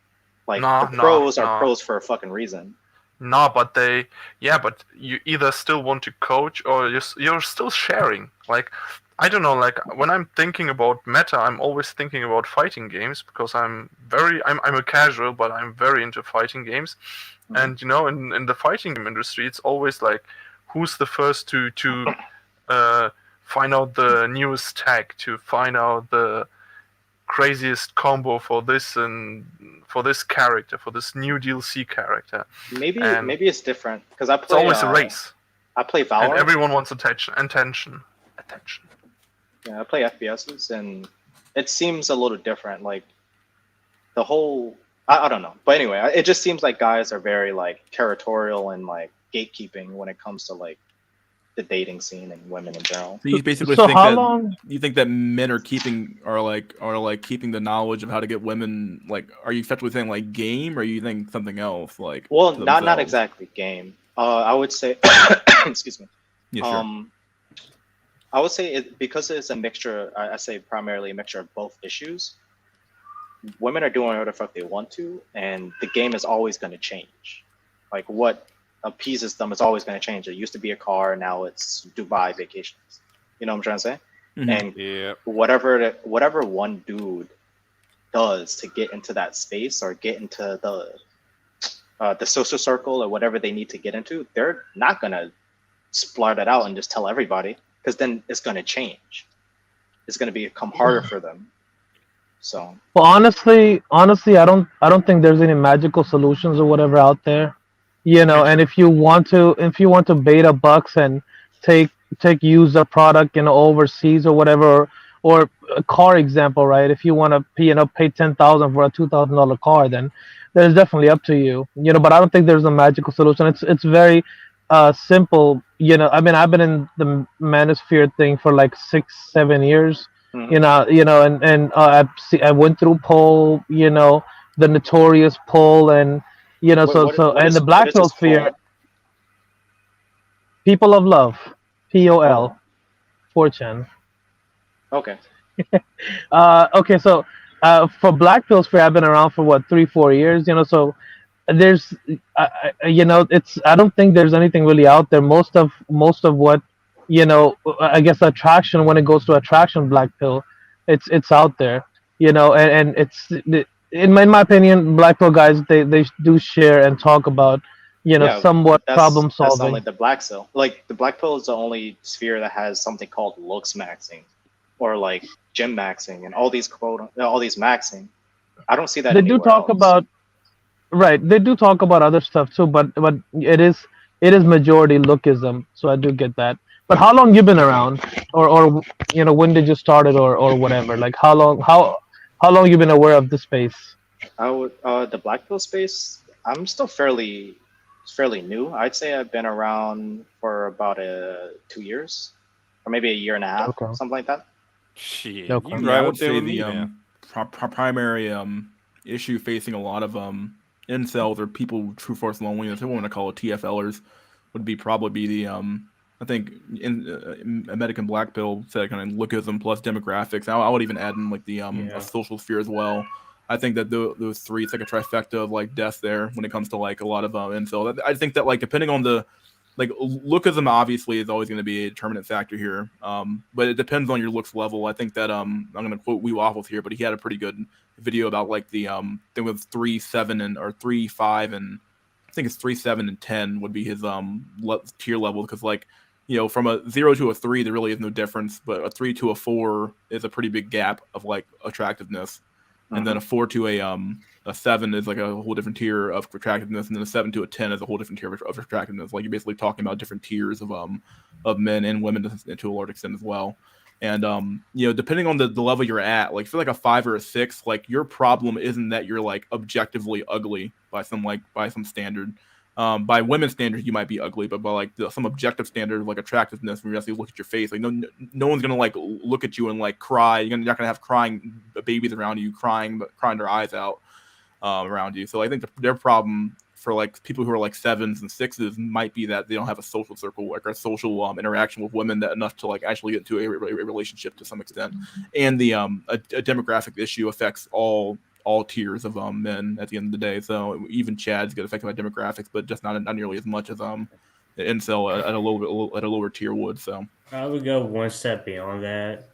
like the pros are pros for a fucking reason. No, but but you either still want to coach or you're still sharing. Like, I don't know, like when I'm thinking about meta, I'm always thinking about fighting games because I'm a casual, but I'm very into fighting games. And you know, in the fighting game industry, it's always like, who's the first to find out the newest tag, to find out the craziest combo for this and for this character, for this new DLC character. Maybe And it's different because I play. It's always a race. I play Valorant. And everyone wants attention. Yeah, I play FPSs, and it seems a little different. Like the whole, I don't know, but anyway, it just seems like guys are very like territorial and like gatekeeping when it comes to like the dating scene and women in general. So you basically So think how that long- you think that men are keeping keeping the knowledge of how to get women. Like, are you effectively saying like game, or you think something else? Like, Well, to not themselves? exactly game. I would say, excuse me. Yeah, sure. I would say it because it's a mixture. I say primarily a mixture of both issues. Women are doing whatever the fuck they want to, and the game is always going to change. Like what appeases them is always going to change. It used to be a car, now it's Dubai vacations. You know what I'm trying to say? Mhm. And whatever one dude does to get into that space or get into the social circle or whatever they need to get into, they're not gonna splart it out and just tell everybody, because then it's gonna change. It's gonna become harder for them. So Well, honestly, I don't think there's any magical solutions or whatever out there. You know, and if you want to beta bucks and take user product, you know, overseas or whatever, or a car example, right? If you want to pay 10,000 for a $2,000 car, then there's definitely up to you. You know, but I don't think there's a magical solution. It's very simple. You know, I mean, I've been in the manosphere thing for like 6-7 years. You know, and I went through poll, you know, the notorious poll, and you know, what and is- the what Black is this Pill sphere, called? people of love, POL, 4chan. Okay. Okay, so for Black Pill sphere, I've been around for what 3-4 years, you know, so there's, you know, I don't think there's anything really out there. Most of what, you know, I guess attraction, when it goes to attraction, Black Pill, it's out there, you know, and it's in my opinion, Black Pill guys, they do share and talk about, you know, Yeah, somewhat that's- problem That's not solving. like the Black Pill. Like the Black Pill is the only sphere that has something called looks maxing, or like gym maxing, and all these maxing. I don't see that. They do talk about, right, they do talk about other stuff too, but it is majority lookism, so I do get that. But how long you been around, or you know, when did you start it, or whatever, like how long you been aware of the space? I would the Black Pill space. I'm still fairly new. I'd say I've been around for about 2 years, or maybe a year and a half, Okay. something like that. Shit, Okay. you I mean, right I up would there say with the me, man. primary issue facing a lot of incels or people with true force loneliness, who want to call it TFLers, would probably be the I think American Black Pill said kind of lookism plus demographics. I would even add in like the a social sphere as well. I think that those three, it's like a trifecta of like death there when it comes to like a lot of incel. I think that like depending on the like lookism obviously is always going to be a determinant factor here, but it depends on your looks level. I think that I'm going to quote Wee Waffles here, but he had a pretty good video about like the thing with 3, 7, and or 3, 5, and I think it's 3, 7, and 10 would be his tier level, because like, you know, from a 0 to a 3 there really is no difference, but a 3 to a 4 is a pretty big gap of like attractiveness. and then a 4 to a 7 is like a whole different tier of attractiveness, and then a 7 to a 10 is a whole different tier of attractiveness. Like you're basically talking about different tiers of men and women to a large extent as well. And depending on the level you're at, like if you're like a 5 or a 6, like your problem isn't that you're like objectively ugly by some standard. By women's standards, you might be ugly, but by like some objective standard of like attractiveness, when you actually look at your face, like no one's gonna like look at you and like cry. You're not gonna have crying babies around you, crying their eyes out around you. So I think their problem for like people who are like 7s and 6s might be that they don't have a social circle, like a social interaction with women that enough to like actually get into a relationship to some extent. And the a demographic issue affects all tiers of men at the end of the day. So even Chads get affected by demographics, but just not nearly as much as the incel at a lower tier would. So I would go one step beyond that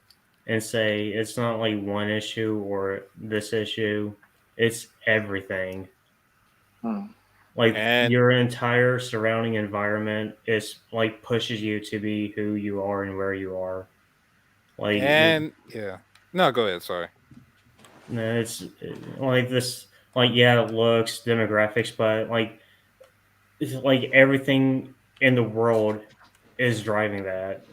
and say it's not like one issue or this issue, it's everything. Like your entire surrounding environment is like pushes you to be who you are and where you are. Like no, go ahead. Sorry. No, it's like this. Like looks, demographics, but like it's like everything in the world is driving that.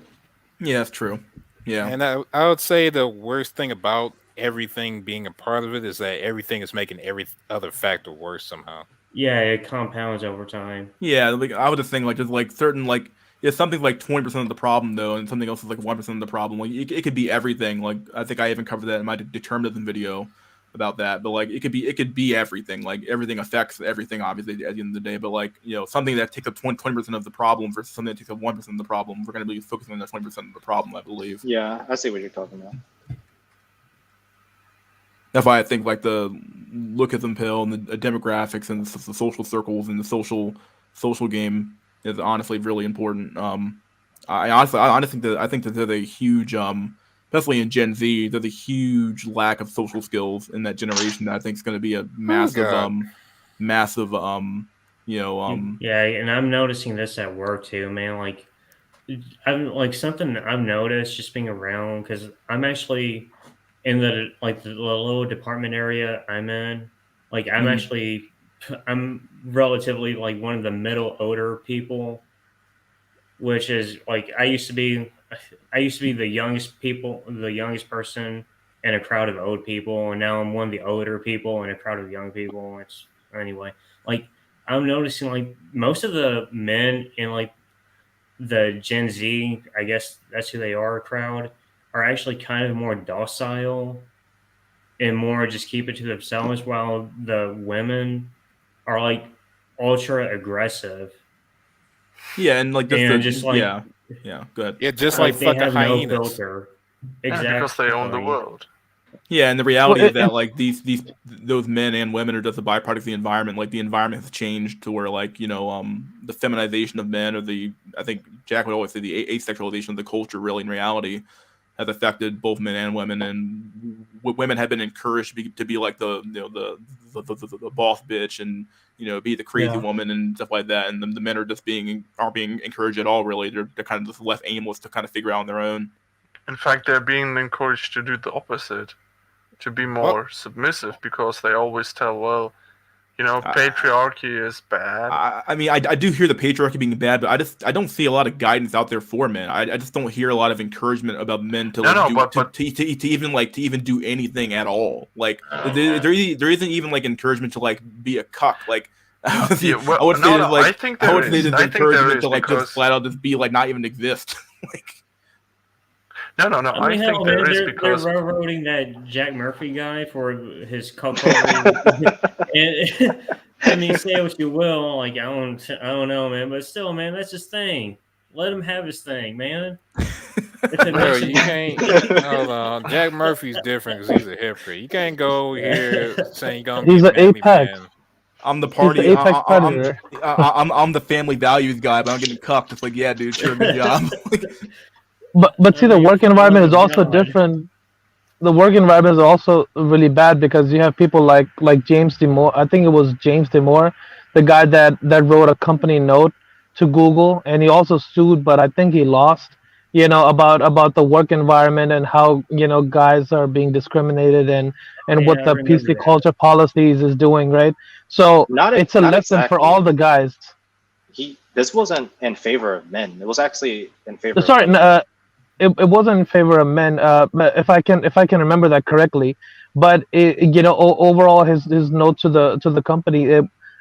Yeah, that's true. Yeah, and I would say the worst thing about everything being a part of it is that everything is making every other factor worse somehow. Yeah, it compounds over time. Yeah, like I would just think like there's like certain like something like 20% of the problem though, and something else is like 1% of the problem. Like it could be everything. Like I think I even covered that in my determinism video about that. But like it could be everything. Like everything affects everything obviously at the end of the day. But like something that takes up 20% of the problem versus something that takes up 1% of the problem, we're going to be focusing on that 20% of the problem, I believe. Yeah, I see what you're talking about. That's why I think like the lookism pill and the demographics and the social circles and the social game is honestly really important. I honestly think that there's a huge, especially in Gen Z, there's a huge lack of social skills in that generation that I think is going to be a massive, Yeah, and I'm noticing this at work too, man. Like, I'm like something I've noticed just being around because I'm actually in the little department area I'm in. Like, I'm relatively like one of the middle older people, which is like I used to be the youngest person in a crowd of old people, and now I'm one of the older people in a crowd of young people. Which anyway, like I'm noticing like most of the men in like the Gen Z, I guess that's who they are, crowd, are actually kind of more docile and more just keep it to themselves, while the women are like ultra aggressive. Yeah, and like just like good. Yeah, just like they fucking have hyenas. no filter. Exactly. Yeah, because they own the world. Yeah, and the reality is that like those men and women are just a byproduct of the environment. Like the environment has changed to where like the feminization of men, or I think Jack would always say the asexualization of the culture, really in reality, has affected both men and women. And women have been encouraged to be like the boss bitch and be the crazy woman and stuff like that. And the men aren't being encouraged at all. Really, they're kind of just left aimless to kind of figure out on their own. In fact, they're being encouraged to do the opposite, to be more submissive, because they always tell, patriarchy is bad. I mean, I do hear the patriarchy being bad, but I don't see a lot of guidance out there for men. I just don't hear a lot of encouragement about men to to even do anything at all. Like there isn't even like encouragement to like be a cuck. Like I would say there's encouragement to like just flat out just be like not even exist. Like. No. I think there is because they're railroading that Jack Murphy guy for his cuckoldry. And I mean, say what you will, like I don't know, man, but still, man, that's his thing. Let him have his thing, man. Bro, you can't. Hold on, Jack Murphy's different because he's a hypocrite. You can't go here saying you're gonna. He's an apex. Man. I'm the party. He's the apex predator. I'm the family values guy, but I'm getting cucked. It's like, yeah, dude, sure, good job. But see, the work environment is also different. The work environment is also really bad because you have people like James Damore. I think it was James Damore, the guy that wrote a company note to Google, and he also sued, but I think he lost about the work environment and how guys are being discriminated and Yeah, what I the remember PC that. culture policies is doing, right? So it's a Not lesson for exactly. all the guys. This wasn't in favor of men. It was actually in favor of Sorry, women. it wasn't in favor of men. If I can remember that correctly, but overall, his note to the company,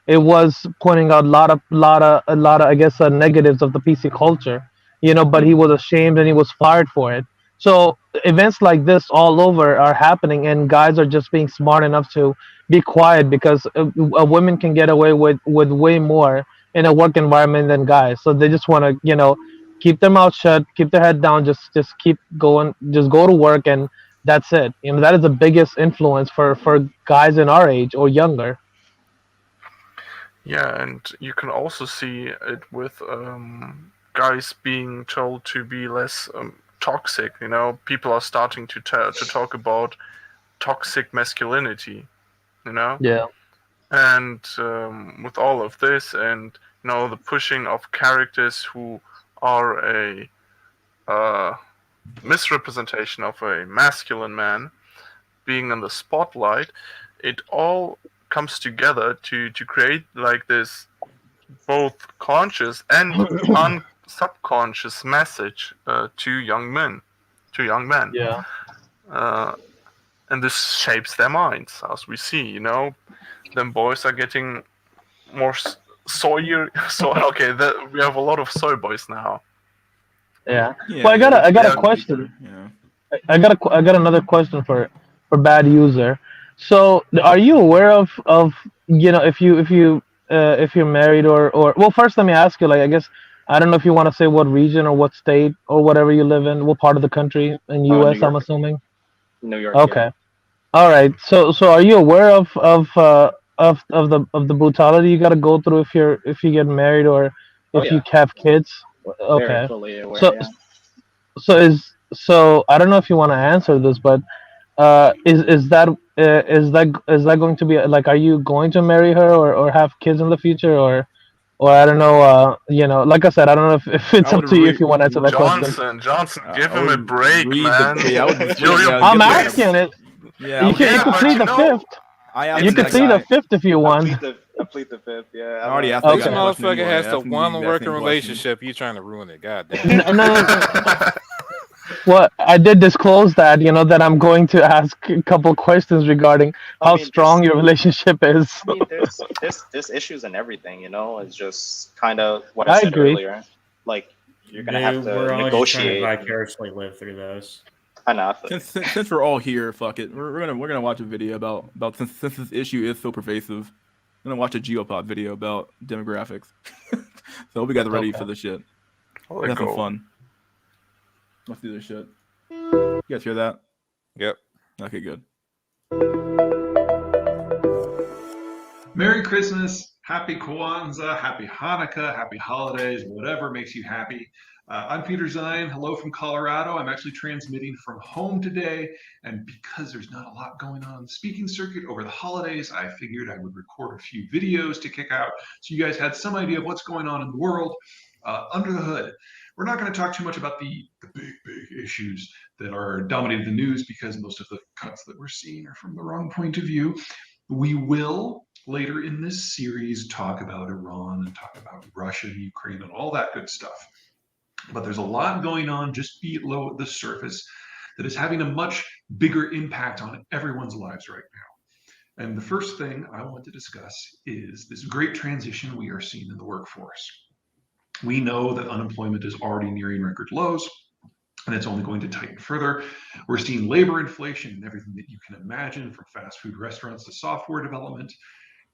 it was pointing out a lot of I guess negatives of the PC culture. But he was ashamed and he was fired for it. So events like this all over are happening, and guys are just being smart enough to be quiet because a women can get away with way more in a work environment than guys. So they just want to keep their mouth shut, keep their head down, just keep going, just go to work, and that's it. That is the biggest influence for guys in our age or younger. Yeah, and you can also see it with guys being told to be less toxic. People are starting to talk about toxic masculinity. Yeah. And with all of this, and the pushing of characters who are a misrepresentation of a masculine man being in the spotlight, it all comes together to create like this both conscious and subconscious message to young men. Yeah. And this shapes their minds, as we see. Then boys are getting more soy. So okay, we have a lot of soy boys now. Yeah. Yeah, Well, I got a yeah, question. yeah. I got another question for bad user. So, are you aware of if you're married or well, first let me ask you, like, I guess I don't know if you want to say what region or what state or whatever you live in, what part of the country in New U.S. I'm York. assuming. New York, yeah. Okay. All right. So are you aware of the brutality you got to go through if you get married or Oh if you yeah, have kids? very Okay. fully aware. So Yeah. so I don't know if you want to answer this, but is that going to be like, are you going to marry her or have kids in the future, or I don't know, like I said, I don't know if it's I would up to you if you want to answer that question. Johnson, give I him a would break, read man. yeah, I would just read. You're Yeah, I'm give the guy. asking it. Yeah, I You would give can the you can guy. plead the fifth. I asked You It's can that it's. plead the guy. fifth if you I want. plead the fifth. Yeah. I I'm already a, asked that This guy Okay. a question motherfucker anyway. has I the asked him the one exact working same question. relationship. You trying to ruin it? God damn. No. Well, I did disclose that, that I'm going to ask a couple questions regarding I how mean, there's strong your relationship is. I mean, there's issues in everything. It's just kind of what I I said agree. earlier. Like you're gonna have Dude, to we're all just trying to negotiate. vicariously live through those. Enough. Since we're all here, fuck it. We're gonna watch a video about since this issue is so pervasive. I'm gonna watch a Geopod video about demographics. So we got ready Okay. for this shit. Let Have some go. fun. Let's do this shit. You guys hear that? Yep. Okay, good. Merry Christmas, Happy Kwanzaa, Happy Hanukkah, Happy Holidays, whatever makes you happy. I'm Peter Zion. Hello from Colorado. I'm actually transmitting from home today. And because there's not a lot going on the speaking circuit over the holidays, I figured I would record a few videos to kick out so you guys had some idea of what's going on in the world under the hood. We're not going to talk too much about the big issues that are dominating the news because most of the cuts that we're seeing are from the wrong point of view. We will later in this series talk about Iran and talk about Russia, Ukraine, and all that good stuff. But there's a lot going on just below the surface that is having a much bigger impact on everyone's lives right now. And the first thing I want to discuss is this great transition we are seeing in the workforce. We know that unemployment is already nearing record lows, and it's only going to tighten further. We're seeing labor inflation and everything that you can imagine, from fast food restaurants to software development,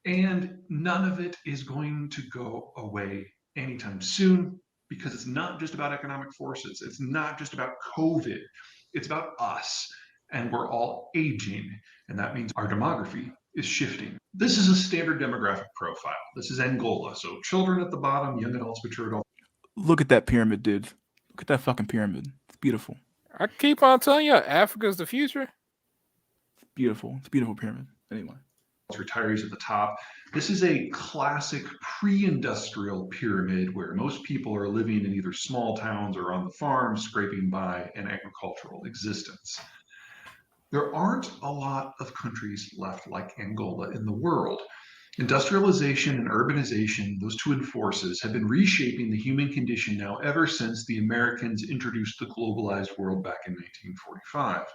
and none of it is going to go away anytime soon, because it's not just about economic forces. It's not just about COVID. It's about us, and we're all aging, and that means our demography is shifting. This is a standard demographic profile. This is Angola. So children at the bottom, young adults, mature adults. Look at that pyramid, dude. Look at that fucking pyramid. It's beautiful. I keep on telling you, Africa's the future. Beautiful. It's a beautiful pyramid. Anyway. retirees at the top. This is a classic pre-industrial pyramid where most people are living in either small towns or on the farm, scraping by an agricultural existence. There aren't a lot of countries left like Angola in the world. Industrialization and urbanization, those two forces, have been reshaping the human condition now ever since the Americans introduced the globalized world back in 1945.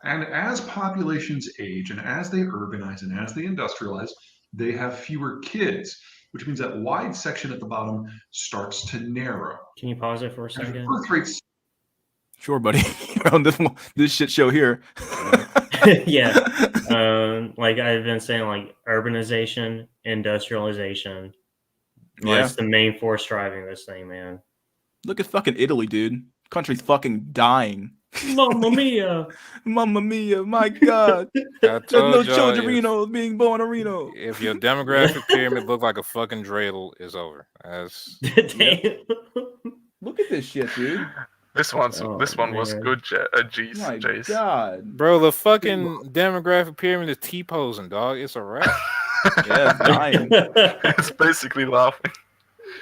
And as populations age and as they urbanize and as they industrialize, they have fewer kids, which means that wide section at the bottom starts to narrow. Can you pause it for a second? Birth rates. Sure, buddy. On this shit show here. Yeah. Like I've been saying, like urbanization, industrialization. Yeah. That's the main force driving this thing, man. Look at fucking Italy, dude. Country's fucking dying. Mamma mia. Mamma mia, my God. I There's told no y'all children being born in Reno. if your demographic pyramid look like a fucking dreidel, it's over. That's Look at this shit, dude. This one was good, Jace. My Jace. God. bro. The fucking demographic pyramid is T-posing, dog. It's a wrap. Yeah, it's dying. It's basically laughing.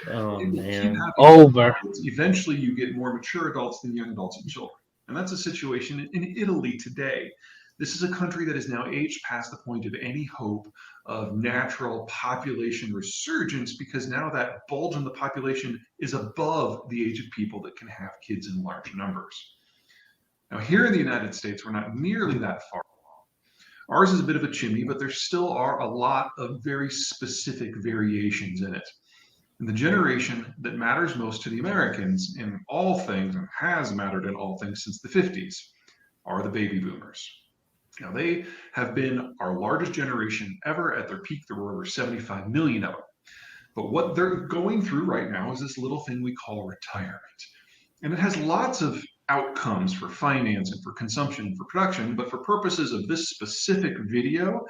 Oh man. Over. Eventually, you get more mature adults than young adults and children. And that's a situation in Italy today. This is a country that has now aged past the point of any hope of natural population resurgence because now that bulge in the population is above the age of people that can have kids in large numbers. Now, here in the United States, we're not nearly that far along. Ours is a bit of a chimney, but there still are a lot of very specific variations in it. And the generation that matters most to the Americans in all things and has mattered in all things since the 50s are the baby boomers. Now, they have been our largest generation ever. At their peak, there were over 75 million of them. But what they're going through right now is this little thing we call retirement. And it has lots of outcomes for finance and for consumption and for production. But for purposes of this specific video,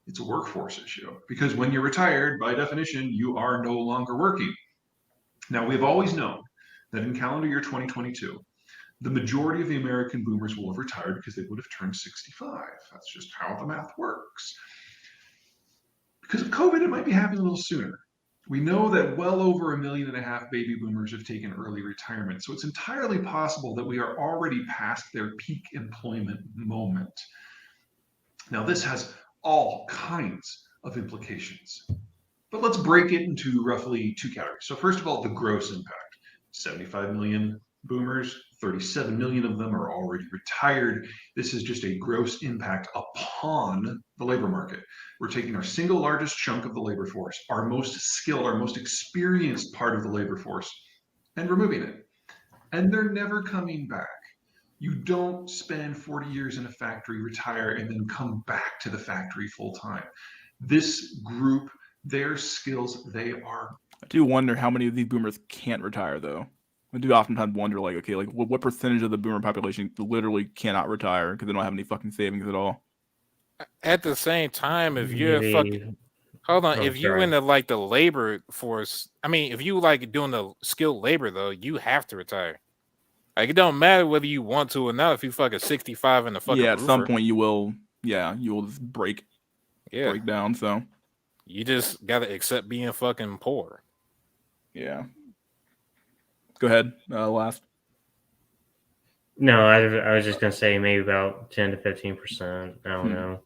it's a workforce issue. Because when you're retired, by definition, you are no longer working. Now, we've always known that in calendar year 2022, the majority of the American boomers will have retired because they would have turned 65. That's just how the math works. Because of COVID, it might be happening a little sooner. We know that well over 1.5 million baby boomers have taken early retirement. So it's entirely possible that we are already past their peak employment moment. Now, this has all kinds of implications. But let's break it into roughly two categories. So first of all, the gross impact. 75 million boomers, 37 million of them are already retired. This is just a gross impact upon the labor market. We're taking our single largest chunk of the labor force, our most skilled, our most experienced part of the labor force, and removing it. And they're never coming back. You don't spend 40 years in a factory, retire, and then come back to the factory full time. This group, their skills, they are. I do wonder how many of these boomers can't retire, though. I do oftentimes wonder, like, okay, like what percentage of the boomer population literally cannot retire because they don't have any fucking savings at all? At the same time, if you're fucking if you're in the like the labor force, I mean, if you like doing the skilled labor though, you have to retire. Like it don't matter whether you want to or not. If you fucking 65 and the fucking at some point you will just break down. So you just gotta accept being fucking poor. Yeah. Go ahead, last. No, I was just gonna say maybe about 10 to 15%. I don't know.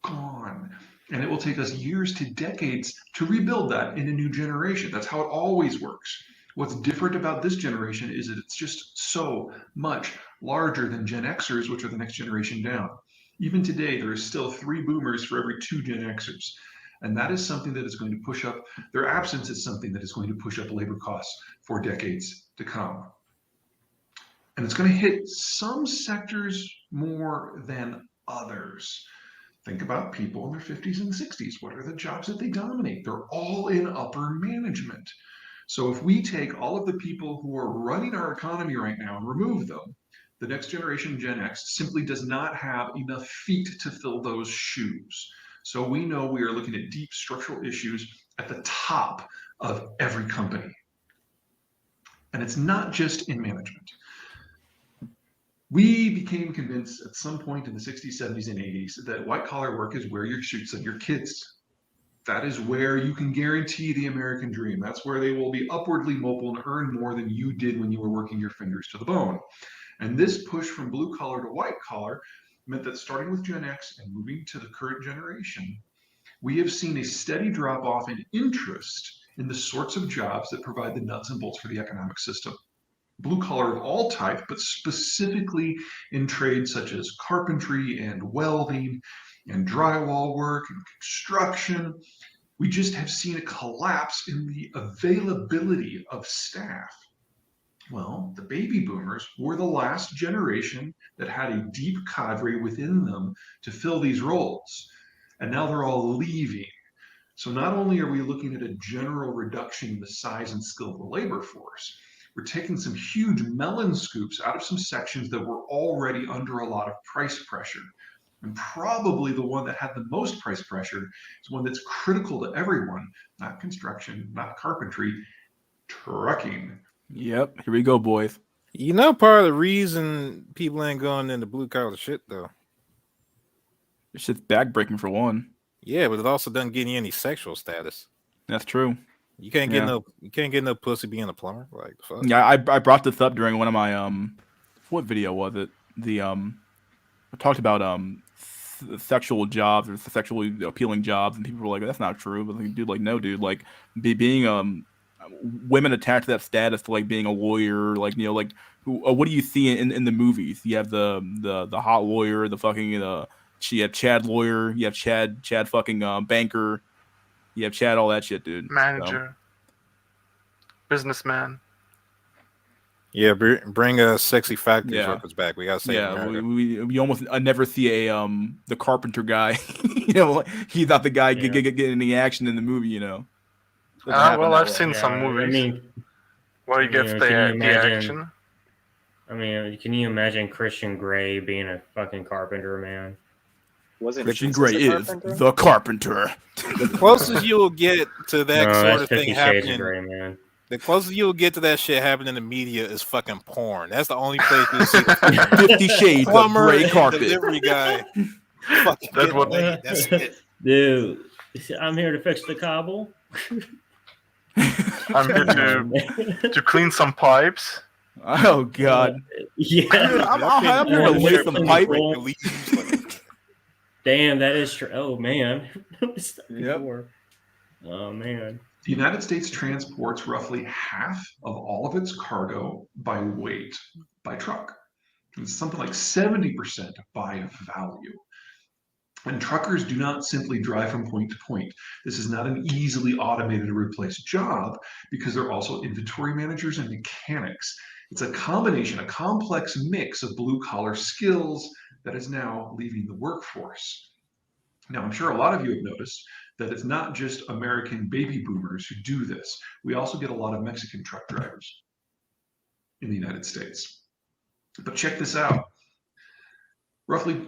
Gone. And it will take us years to decades to rebuild that in a new generation. That's how it always works. What's different about this generation is that it's just so much larger than Gen Xers, which are the next generation down. Even today, there is still 3 boomers for every 2 Gen Xers. And that is something that is going to push up, their absence is something that is going to push up labor costs for decades to come. And it's going to hit some sectors more than others. Think about people in their 50s and 60s. What are the jobs that they dominate? They're all in upper management. So if we take all of the people who are running our economy right now and remove them, the next generation, Gen X, simply does not have enough feet to fill those shoes. So we know we are looking at deep structural issues at the top of every company. And it's not just in management. We became convinced at some point in the 60s, 70s, and 80s that white collar work is where you should send your kids. That is where you can guarantee the American dream. That's where they will be upwardly mobile and earn more than you did when you were working your fingers to the bone. And this push from blue collar to white collar meant that starting with Gen X and moving to the current generation, we have seen a steady drop off in interest in the sorts of jobs that provide the nuts and bolts for the economic system. Blue collar of all type, but specifically in trades such as carpentry and welding and drywall work and construction. We just have seen a collapse in the availability of staff. Well, the baby boomers were the last generation that had a deep cadre within them to fill these roles. And now they're all leaving. So not only are we looking at a general reduction in the size and skill of the labor force, we're taking some huge melon scoops out of some sections that were already under a lot of price pressure. And probably the one that had the most price pressure is one that's critical to everyone, not construction, not carpentry, trucking. Yep, here we go, boys. You know, part of the reason people ain't going into blue collar shit though. This shit's backbreaking for one. Yeah, but it also doesn't get you any sexual status. That's true. You can't get no pussy being a plumber. Like fuck. Yeah, I brought this up during one of my what video was it? I talked about sexual jobs or sexually appealing jobs, and people were like, "That's not true." But like, dude, like, no, dude, like, being women attached to that status to like being a lawyer, like, you know, like, what do you see in the movies? You have the hot lawyer, the fucking you have Chad lawyer, you have Chad fucking banker, you have Chad all that shit, dude. Manager, businessman. Yeah, bring a sexy factory workers back. We gotta say, we almost never see a the carpenter guy. You know, like, he's not the guy getting any action in the movie. You know. Well, I've seen some movies. I mean, where he gets the action. I mean, can you imagine Christian Grey being a fucking carpenter, man? Christian Grey is the carpenter. The closest you'll get to that sort of thing happening, Grey, man. The closest you'll get to that shit happening in the media is fucking porn. That's the only place you'll see 50 Shades of Grey carpet. Delivery guy. That's it. Dude, I'm here to fix the cobble. I'm here to clean some pipes. Oh God. Yeah. I'm here to lay some pipe. Damn, that is true. Oh man. Yep. Oh man. The United States transports roughly half of all of its cargo by weight by truck. It's something like 70% by value. And truckers do not simply drive from point to point. This is not an easily automated or replaced job because they're also inventory managers and mechanics. It's a combination, a complex mix of blue collar skills that is now leaving the workforce. Now, I'm sure a lot of you have noticed that it's not just American baby boomers who do this. We also get a lot of Mexican truck drivers in the United States. But check this out. Roughly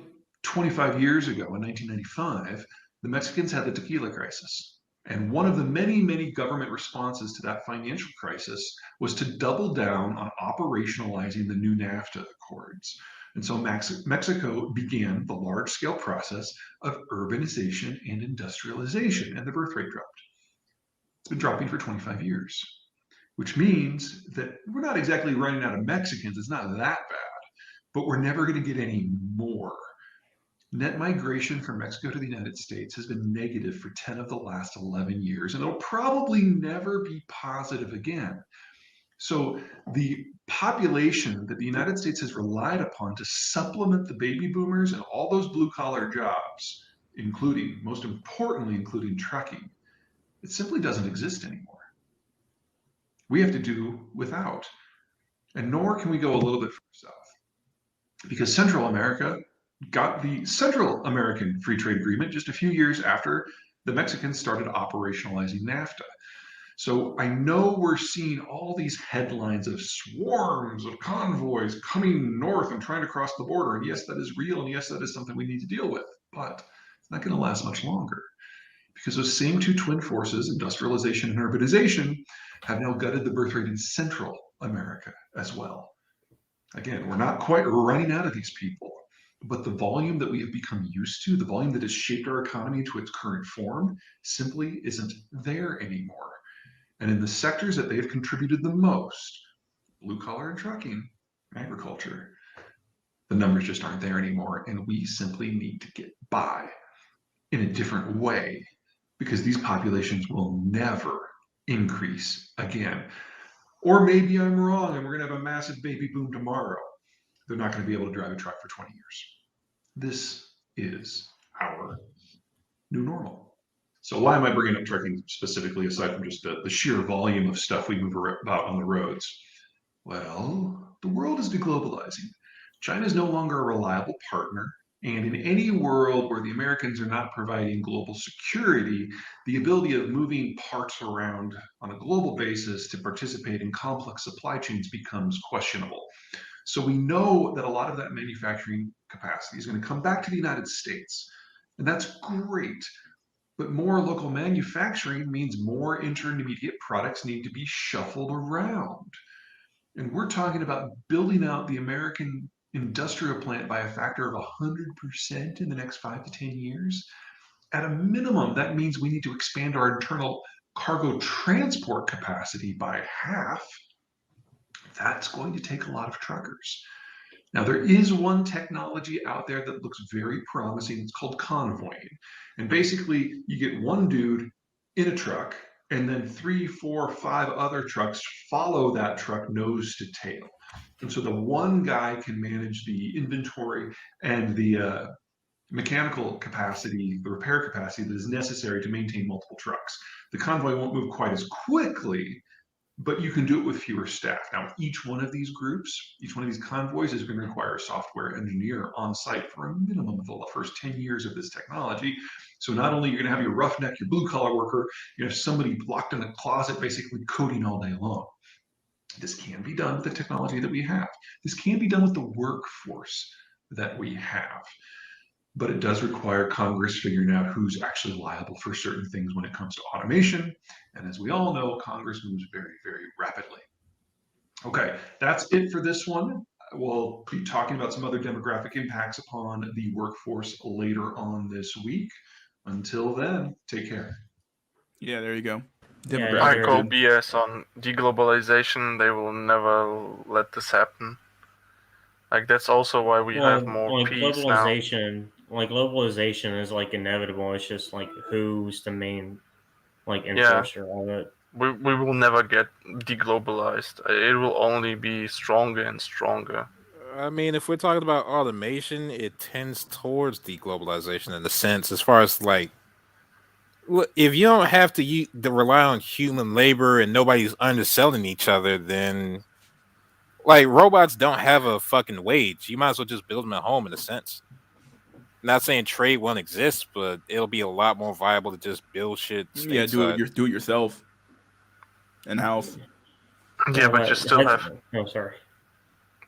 25 years ago, in 1995, the Mexicans had the tequila crisis. And one of the many, many government responses to that financial crisis was to double down on operationalizing the new NAFTA accords. And so Mexico began the large-scale process of urbanization and industrialization, and the birth rate dropped. It's been dropping for 25 years, which means that we're not exactly running out of Mexicans. It's not that bad, but we're never going to get any more. Net migration from Mexico to the United States has been negative for 10 of the last 11 years, and it'll probably never be positive again. So the population that the United States has relied upon to supplement the baby boomers and all those blue collar jobs, including, most importantly, including trucking, it simply doesn't exist anymore. We have to do without, and nor can we go a little bit further south, because Central America got the Central American Free Trade Agreement just a few years after the Mexicans started operationalizing NAFTA. So I know we're seeing all these headlines of swarms of convoys coming north and trying to cross the border. And yes, that is real. And yes, that is something we need to deal with. But it's not going to last much longer because those same two twin forces, industrialization and urbanization, have now gutted the birth rate in Central America as well. Again, we're not quite running out of these people, but the volume that we have become used to, the volume that has shaped our economy to its current form, simply isn't there anymore. And in the sectors that they've contributed the most, blue collar and trucking, agriculture, the numbers just aren't there anymore. And we simply need to get by in a different way because these populations will never increase again. Or maybe I'm wrong and we're going to have a massive baby boom tomorrow. They're not going to be able to drive a truck for 20 years. This is our new normal. So why am I bringing up trucking specifically, aside from just the sheer volume of stuff we move about on the roads? Well, the world is deglobalizing. China is no longer a reliable partner. And in any world where the Americans are not providing global security, the ability of moving parts around on a global basis to participate in complex supply chains becomes questionable. So we know that a lot of that manufacturing capacity is going to come back to the United States. And that's great. But more local manufacturing means more intermediate products need to be shuffled around. And we're talking about building out the American industrial plant by a factor of 100% in the next 5 to 10 years. At a minimum, that means we need to expand our internal cargo transport capacity by half. That's going to take a lot of truckers. Now, there is one technology out there that looks very promising. It's called convoying. And basically, you get one dude in a truck, and then 3, 4, 5 other trucks follow that truck nose to tail. And so the one guy can manage the inventory and the mechanical capacity, the repair capacity that is necessary to maintain multiple trucks. The convoy won't move quite as quickly, but you can do it with fewer staff. Now, each one of these groups, each one of these convoys is going to require a software engineer on site for a minimum of the first 10 years of this technology. So not only are you going to have your roughneck, your blue collar worker, you have somebody locked in a closet basically coding all day long. This can be done with the technology that we have. This can be done with the workforce that we have. But it does require Congress figuring out who's actually liable for certain things when it comes to automation. And as we all know, Congress moves very, very rapidly. Okay, that's it for this one. We'll be talking about some other demographic impacts upon the workforce later on this week. Until then, take care. Yeah, there you go. I call BS on deglobalization. They will never let this happen. Like, that's also why we have more peace now. Globalization is like inevitable. It's just like who's the main enforcer of it. We will never get deglobalized. It will only be stronger and stronger. I mean, if we're talking about automation, it tends towards deglobalization in a sense, as far as like, if you don't have to rely on human labor and nobody's underselling each other, then like robots don't have a fucking wage. You might as well just build them at home in a sense. Not saying trade won't exist, but it'll be a lot more viable to just build shit. Yeah, do it yourself in house. Yeah, but you still have. Oh, sorry.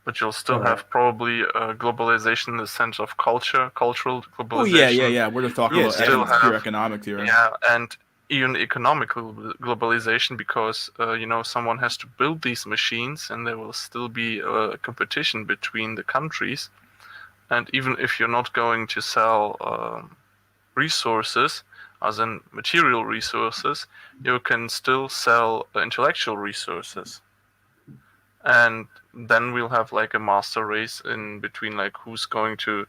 But you'll still have probably globalization in the sense of cultural globalization. Oh yeah. We're just talking about pure economics here. Yeah, and even economical globalization, because someone has to build these machines, and there will still be a competition between the countries. And even if you're not going to sell resources, as in material resources, you can still sell intellectual resources. And then we'll have like a master race in between, like who's going to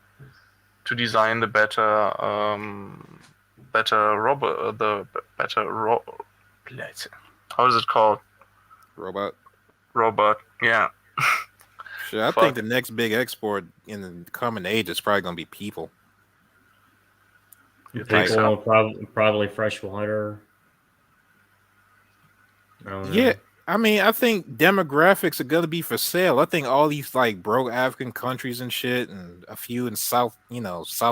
design the better robot, how is it called? Robot, yeah. Sure, I think the next big export in the coming age is probably gonna be people. You think so? Probably fresh water. Yeah, I mean, I think demographics are gonna be for sale. I think all these like broke African countries and shit, and a few in South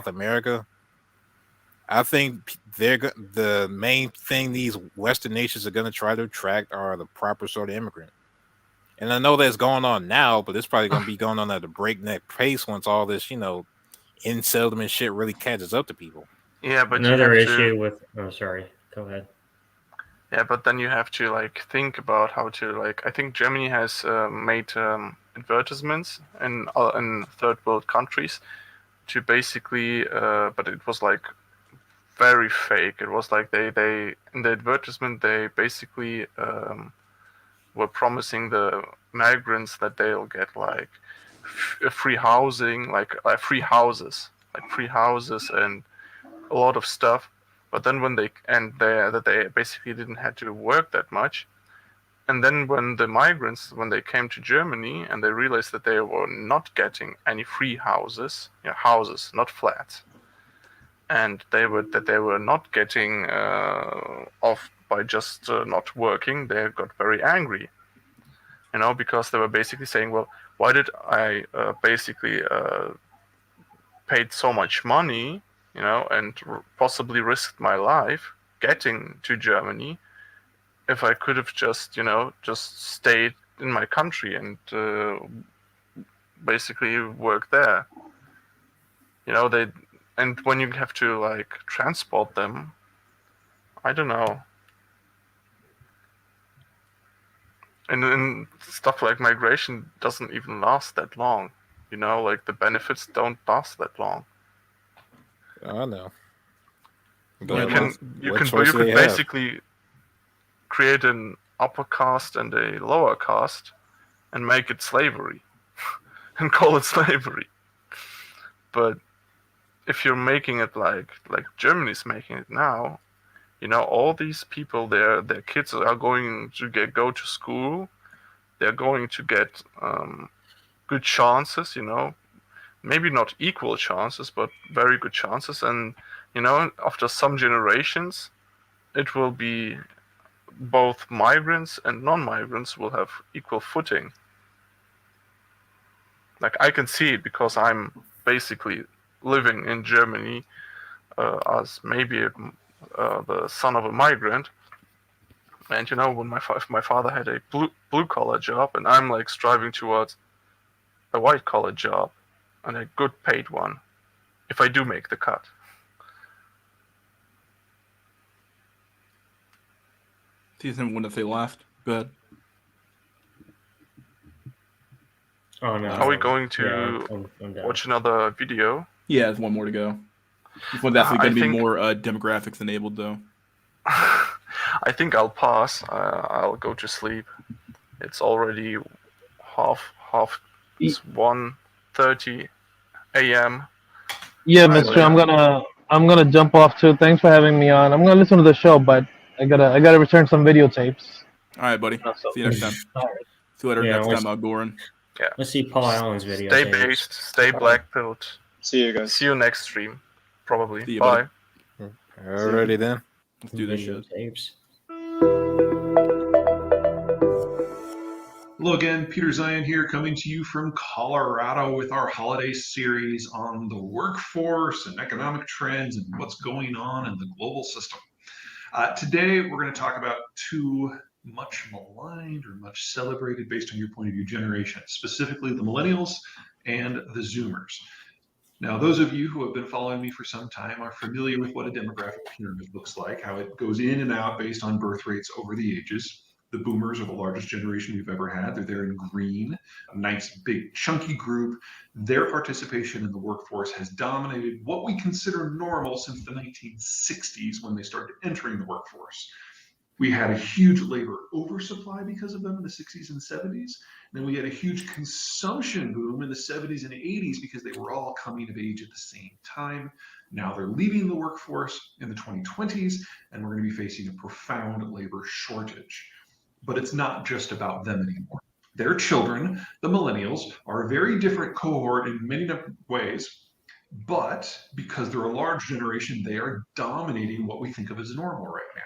America. I think the main thing these Western nations are gonna try to attract are the proper sort of immigrant. And I know that's going on now, but it's probably gonna be going on at a breakneck pace once all this, in-settlement shit really catches up to people. Yeah, but another issue with. Oh, sorry. Go ahead. Yeah, but then you have to think about how to I think Germany has made advertisements in third world countries to basically, but it was like very fake. It was like they in the advertisement they basically were promising the migrants that they'll get like free housing, like free houses and a lot of stuff. But then when they basically didn't have to work that much. And then when the migrants, when they came to Germany and they realized that they were not getting any free houses, houses, not flats, and they were not getting off by just not working, they got very angry, because they were basically saying, well, why did I basically paid so much money, and possibly risked my life getting to Germany if I could have just stayed in my country and basically worked there. And when you have to like transport them, I don't know. And stuff like migration doesn't even last that long. Like the benefits don't last that long. I know. You could basically create an upper caste and a lower caste and make it slavery and call it slavery. But if you're making it like Germany's making it now, all these people, their kids are going to go to school. They're going to get good chances, maybe not equal chances, but very good chances. And, after some generations, it will be both migrants and non-migrants will have equal footing. Like I can see it because I'm basically living in Germany as maybe the son of a migrant. And when my father had a blue collar job, and I'm like striving towards a white collar job and a good paid one, if I do make the cut. Season one, if they left. Go ahead. Oh no. Are we going to watch another video? Yeah, there's one more to go. This one's actually going to be more demographics enabled, though. I think I'll pass. I'll go to sleep. It's already it's 1:30 a.m. Yeah, Mister, I'm gonna jump off too. Thanks for having me on. I'm gonna listen to the show, but I gotta return some videotapes. All right, buddy. See you next time. All right. See you later next time, Goran. Yeah. Let's see Paul Allen's video. Stay based, stay black-pilled. See you guys. See you next stream, probably. See you, Bye. Alrighty then. Let's do this shit. Tapes. Hello again, Peter Zion here, coming to you from Colorado with our holiday series on the workforce and economic trends and what's going on in the global system. Today, we're going to talk about two much maligned or much celebrated, based on your point of view, generations, specifically the millennials and the Zoomers. Now, those of you who have been following me for some time are familiar with what a demographic pyramid looks like, how it goes in and out based on birth rates over the ages. The boomers are the largest generation we've ever had. They're there in green, a nice, big, chunky group. Their participation in the workforce has dominated what we consider normal since the 1960s when they started entering the workforce. We had a huge labor oversupply because of them in the 60s and 70s. Then we had a huge consumption boom in the 70s and 80s because they were all coming of age at the same time. Now they're leaving the workforce in the 2020s, and we're going to be facing a profound labor shortage. But it's not just about them anymore. Their children, the millennials, are a very different cohort in many different ways, but because they're a large generation, they are dominating what we think of as normal right now.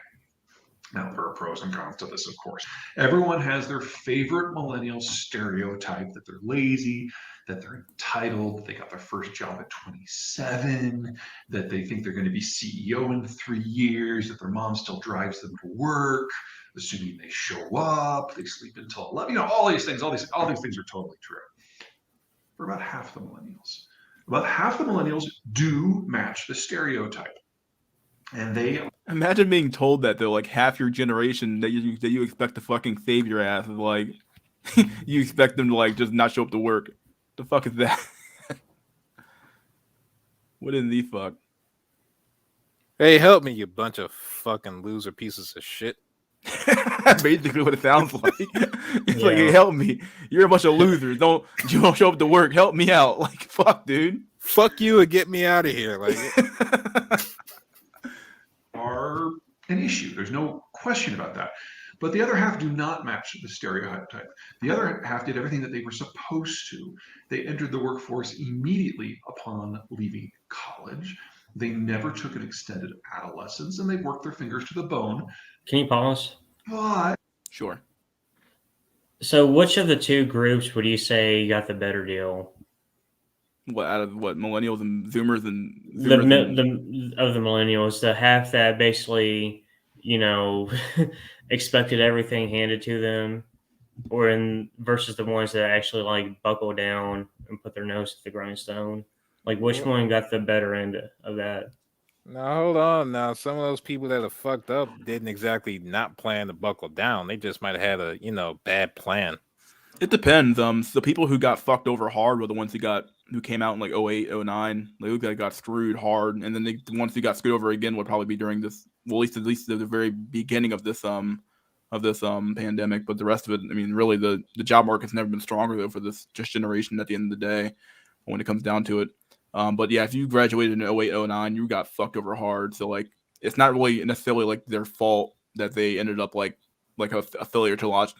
Now, there are pros and cons to this, of course. Everyone has their favorite millennial stereotype, that they're lazy, that they're entitled, that they got their first job at 27, that they think they're going to be CEO in 3 years, that their mom still drives them to work, assuming they show up, they sleep until 11, all these things are totally true. For about half the millennials. About half the millennials do match the stereotype. And they imagine being told that though, like half your generation that you expect to fucking save your ass is like, You expect them to like just not show up to work. The fuck is that? What in the fuck? Hey, help me, you bunch of fucking loser pieces of shit. Basically what it sounds like. It's like, hey, help me. You're a bunch of losers. You don't show up to work. Help me out. Like, fuck, dude. Fuck you and get me out of here. Like, are an issue. There's no question about that. But the other half do not match the stereotype. The other half did everything that they were supposed to. They entered the workforce immediately upon leaving college. They never took an extended adolescence, and they worked their fingers to the bone. Can you pause? But sure. So, which of the two groups would you say got the better deal? What out of what millennials and Zoomers Of the millennials, the half that basically, expected everything handed to them, versus the ones that actually like buckle down and put their nose to the grindstone. Like, which one got the better end of that? now hold on. Now some of those people that are fucked up didn't exactly not plan to buckle down. They just might have had a bad plan. It depends. The people who got fucked over hard were the ones who came out in like 08, 09. Like, who got screwed hard, and then the ones who got screwed over again would probably be during this. Well, at least the very beginning of this pandemic. But the rest of it, I mean, really the job market's never been stronger though for this generation. At the end of the day, when it comes down to it. But yeah, if you graduated in 08, 09, you got fucked over hard. So like, it's not really necessarily like their fault that they ended up like a failure to launch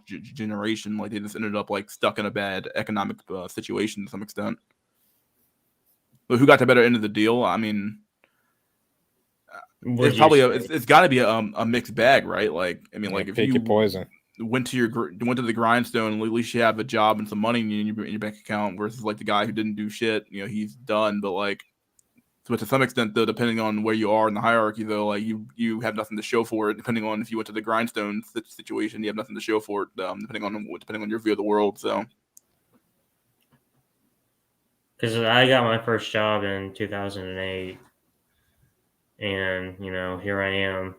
generation. Like they just ended up like stuck in a bad economic situation to some extent. But who got the better end of the deal? I mean, it's probably it's got to be a mixed bag, right? Like, I mean, like if you your poison. went to the grindstone, at least you have a job and some money in your bank account, versus like the guy who didn't do shit. He's done. But like, but to some extent, though, depending on where you are in the hierarchy, though, like you have nothing to show for it. Depending on if you went to the grindstone situation, you have nothing to show for it. Depending on your view of the world. So, because I got my first job in 2008, and here I am.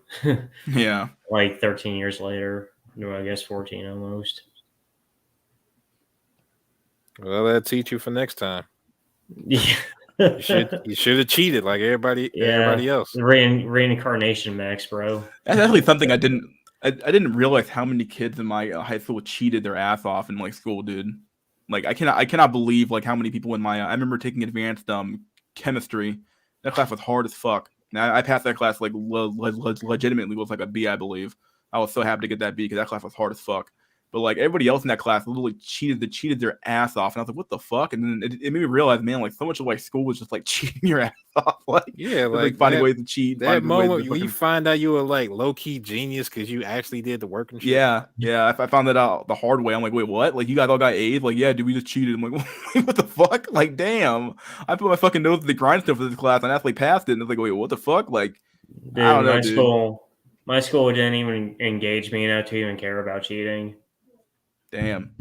Yeah, like 13 years later. No, I guess 14 almost. Well, that'll teach you for next time. Yeah. You should have cheated like everybody else. Reincarnation, Max, bro. That's actually something I didn't realize how many kids in my high school cheated their ass off in like school, dude. Like I cannot believe like how many people in my I remember taking advanced chemistry. That class was hard as fuck. Now I passed that class like legitimately with like a B, I believe. I was so happy to get that B because that class was hard as fuck. But like everybody else in that class literally cheated their ass off, and I was like, "What the fuck?" And then it made me realize, man, like so much of like school was just like cheating your ass off, like like finding ways to cheat. That moment when you find out you were like low key genius because you actually did the work and shit. Yeah. I found that out the hard way. I'm like, wait, what? Like you guys all got A's? Like, yeah, dude, we just cheated. I'm like, what the fuck? Like, damn, I put my fucking nose to the grindstone for this class and I actually passed it. And it's like, wait, what the fuck? Like, dude, I don't know, my school didn't even engage me enough to even care about cheating. Damn.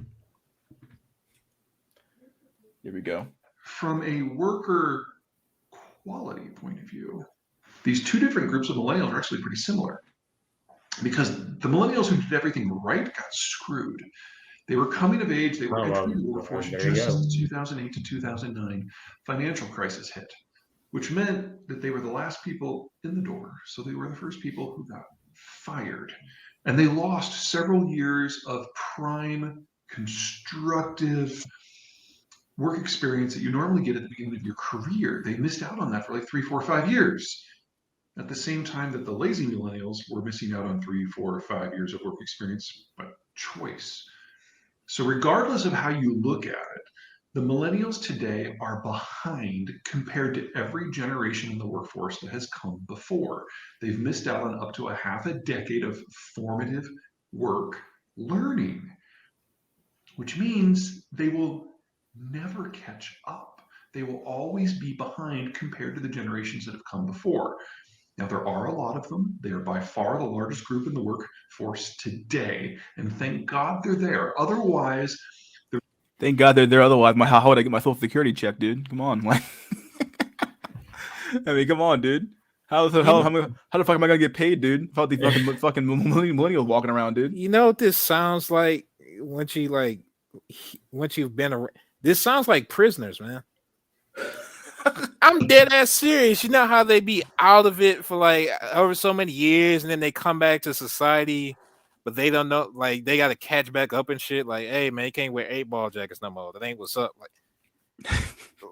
Here we go. From a worker quality point of view, these two different groups of millennials are actually pretty similar, because the millennials who did everything right got screwed. They were coming of age. They were entering the workforce just as the 2008 to 2009 financial crisis hit, which meant that they were the last people in the door. So they were the first people who got fired. And they lost several years of prime, constructive work experience that you normally get at the beginning of your career. They missed out on that for like 3, 4, 5 years. At the same time that the lazy millennials were missing out on 3, 4, 5 years of work experience, but choice. So regardless of how you look at it, the millennials today are behind compared to every generation in the workforce that has come before. They've missed out on up to a half a decade of formative work learning, which means they will never catch up. They will always be behind compared to the generations that have come before. Now, there are a lot of them. They are by far the largest group in the workforce today, and thank God they're there. Otherwise, thank God they're there. Otherwise, how would I get my Social Security check, dude? Come on, like, I mean, come on, dude. How the fuck am I gonna get paid, dude? Without these fucking millennials walking around, dude. You know what this sounds like once you've been around. This sounds like prisoners, man. I'm dead ass serious. You know how they be out of it for like over so many years, and then they come back to society, but they don't know. Like they got to catch back up and shit. Like, hey man, you can't wear 8-ball jackets no more. That ain't what's up. Like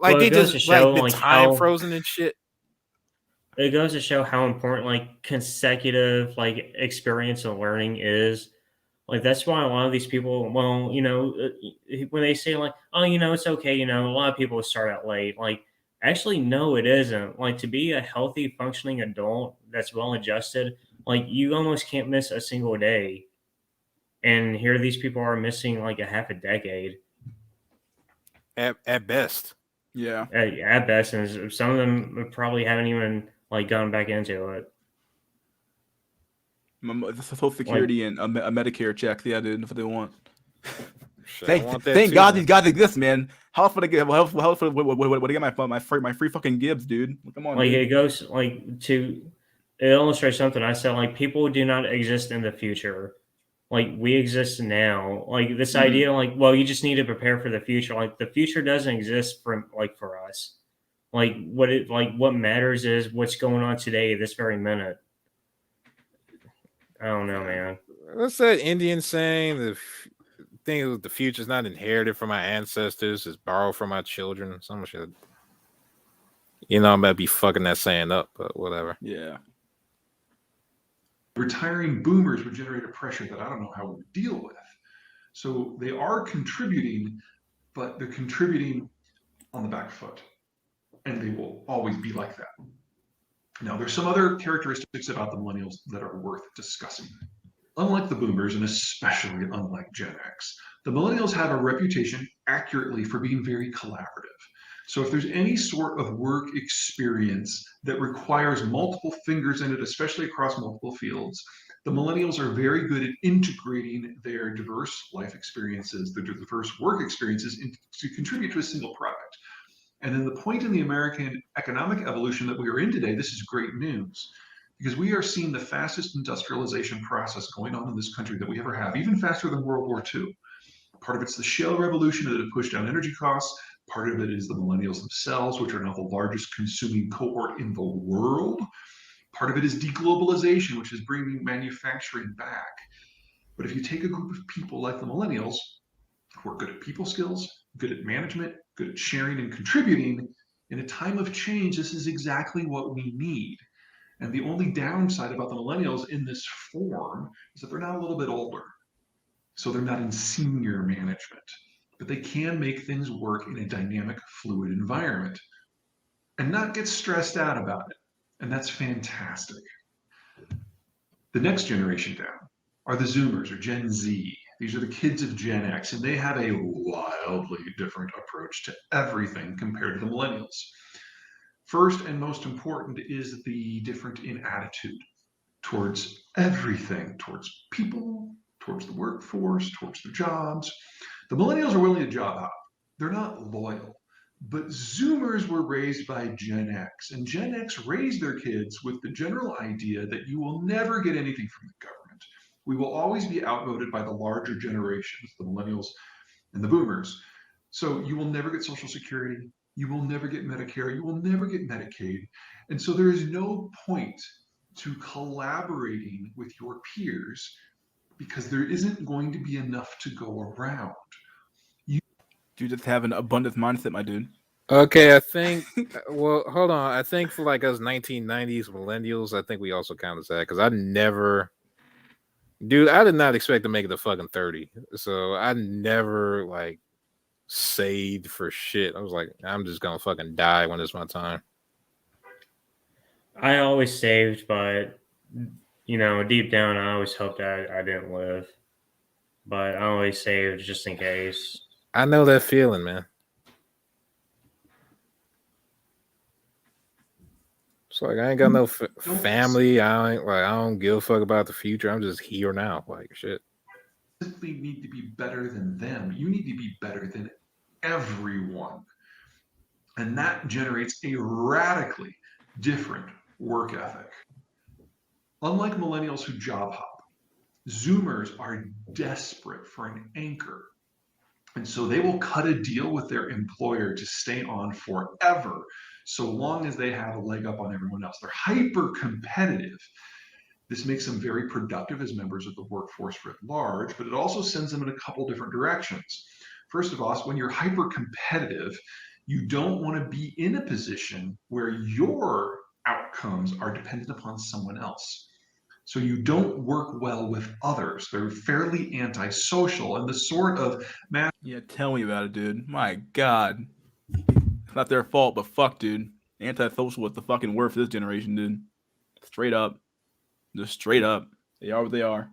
Well, they it goes just to show, like the like, time how- frozen and shit. It goes to show how important like consecutive like experience and learning is. Like that's why a lot of these people, well, when they say like, oh, it's okay, a lot of people start out late. Like, actually, no, it isn't. Like to be a healthy, functioning adult that's well adjusted, like you almost can't miss a single day. And here these people are missing like a half a decade. At best. Yeah. At best, and some of them probably haven't even like gone back into it. The Social Security and a Medicare check. Yeah, dude, that's what they want. I want that Thank too, God man. these guys exist, man. How else would I get? What would I get my free fucking Gibbs, dude? Come on, Like dude. it goes like to it illustrates something I said. Like people do not exist in the future. Like we exist now. Like this idea, like, well, you just need to prepare for the future. Like the future doesn't exist for us. Like what matters is what's going on today, this very minute. I don't know, man. What's that Indian saying? The thing is, the future's not inherited from my ancestors; it's borrowed from my children. Some shit. I'm about to be fucking that saying up, but whatever. Yeah. Retiring boomers would generate a pressure that I don't know how we would deal with. So they are contributing, but they're contributing on the back foot. And they will always be like that. Now, there's some other characteristics about the millennials that are worth discussing. Unlike the boomers, and especially unlike Gen X, the millennials have a reputation accurately for being very collaborative. So if there's any sort of work experience that requires multiple fingers in it, especially across multiple fields, the millennials are very good at integrating their diverse life experiences, their diverse work experiences to contribute to a single product. And then the point in the American economic evolution that we are in today, this is great news, because we are seeing the fastest industrialization process going on in this country that we ever have, even faster than World War II. Part of it's the shale revolution that have pushed down energy costs. Part of it is the millennials themselves, which are now the largest consuming cohort in the world. Part of it is deglobalization, which is bringing manufacturing back. But if you take a group of people like the millennials, who are good at people skills, good at management, good at sharing and contributing, in a time of change, this is exactly what we need. And the only downside about the millennials in this form is that they're not a little bit older. So they're not in senior management, but they can make things work in a dynamic, fluid environment and not get stressed out about it. And that's fantastic. The next generation down are the Zoomers or Gen Z. These are the kids of Gen X, and they have a wildly different approach to everything compared to the millennials. First and most important is the difference in attitude towards everything, towards people, towards the workforce, towards their jobs. The millennials are willing to job hop. They're not loyal. But Zoomers were raised by Gen X, and Gen X raised their kids with the general idea that you will never get anything from the government. We will always be outvoted by the larger generations, the millennials and the boomers. So you will never get Social Security. You will never get Medicare. You will never get Medicaid. And so there is no point to collaborating with your peers because there isn't going to be enough to go around. You just have an abundance mindset, my dude. Okay, I think. Well, hold on. I think for like us 1990s millennials, I think we also count as that because I never, dude, I did not expect to make it to fucking 30. So I never like saved for shit. I was like, I'm just gonna fucking die when it's my time. I always saved, but deep down, I always hoped I didn't live. But I always saved just in case. I know that feeling, man. It's like I ain't got no family. I don't give a fuck about the future. I'm just here now, like shit. Simply need to be better than them. You need to be better than everyone. And that generates a radically different work ethic. Unlike millennials who job hop, Zoomers are desperate for an anchor. And so they will cut a deal with their employer to stay on forever, so long as they have a leg up on everyone else. They're hyper competitive. This makes them very productive as members of the workforce writ large, but it also sends them in a couple different directions. First of all, when you're hyper competitive, you don't want to be in a position where your outcomes are dependent upon someone else. So you don't work well with others. They're fairly antisocial, and the sort of Yeah, tell me about it, dude. My God. It's not their fault, but fuck, dude. Antisocial is the fucking word for this generation, dude. Straight up. Just straight up. They are what they are.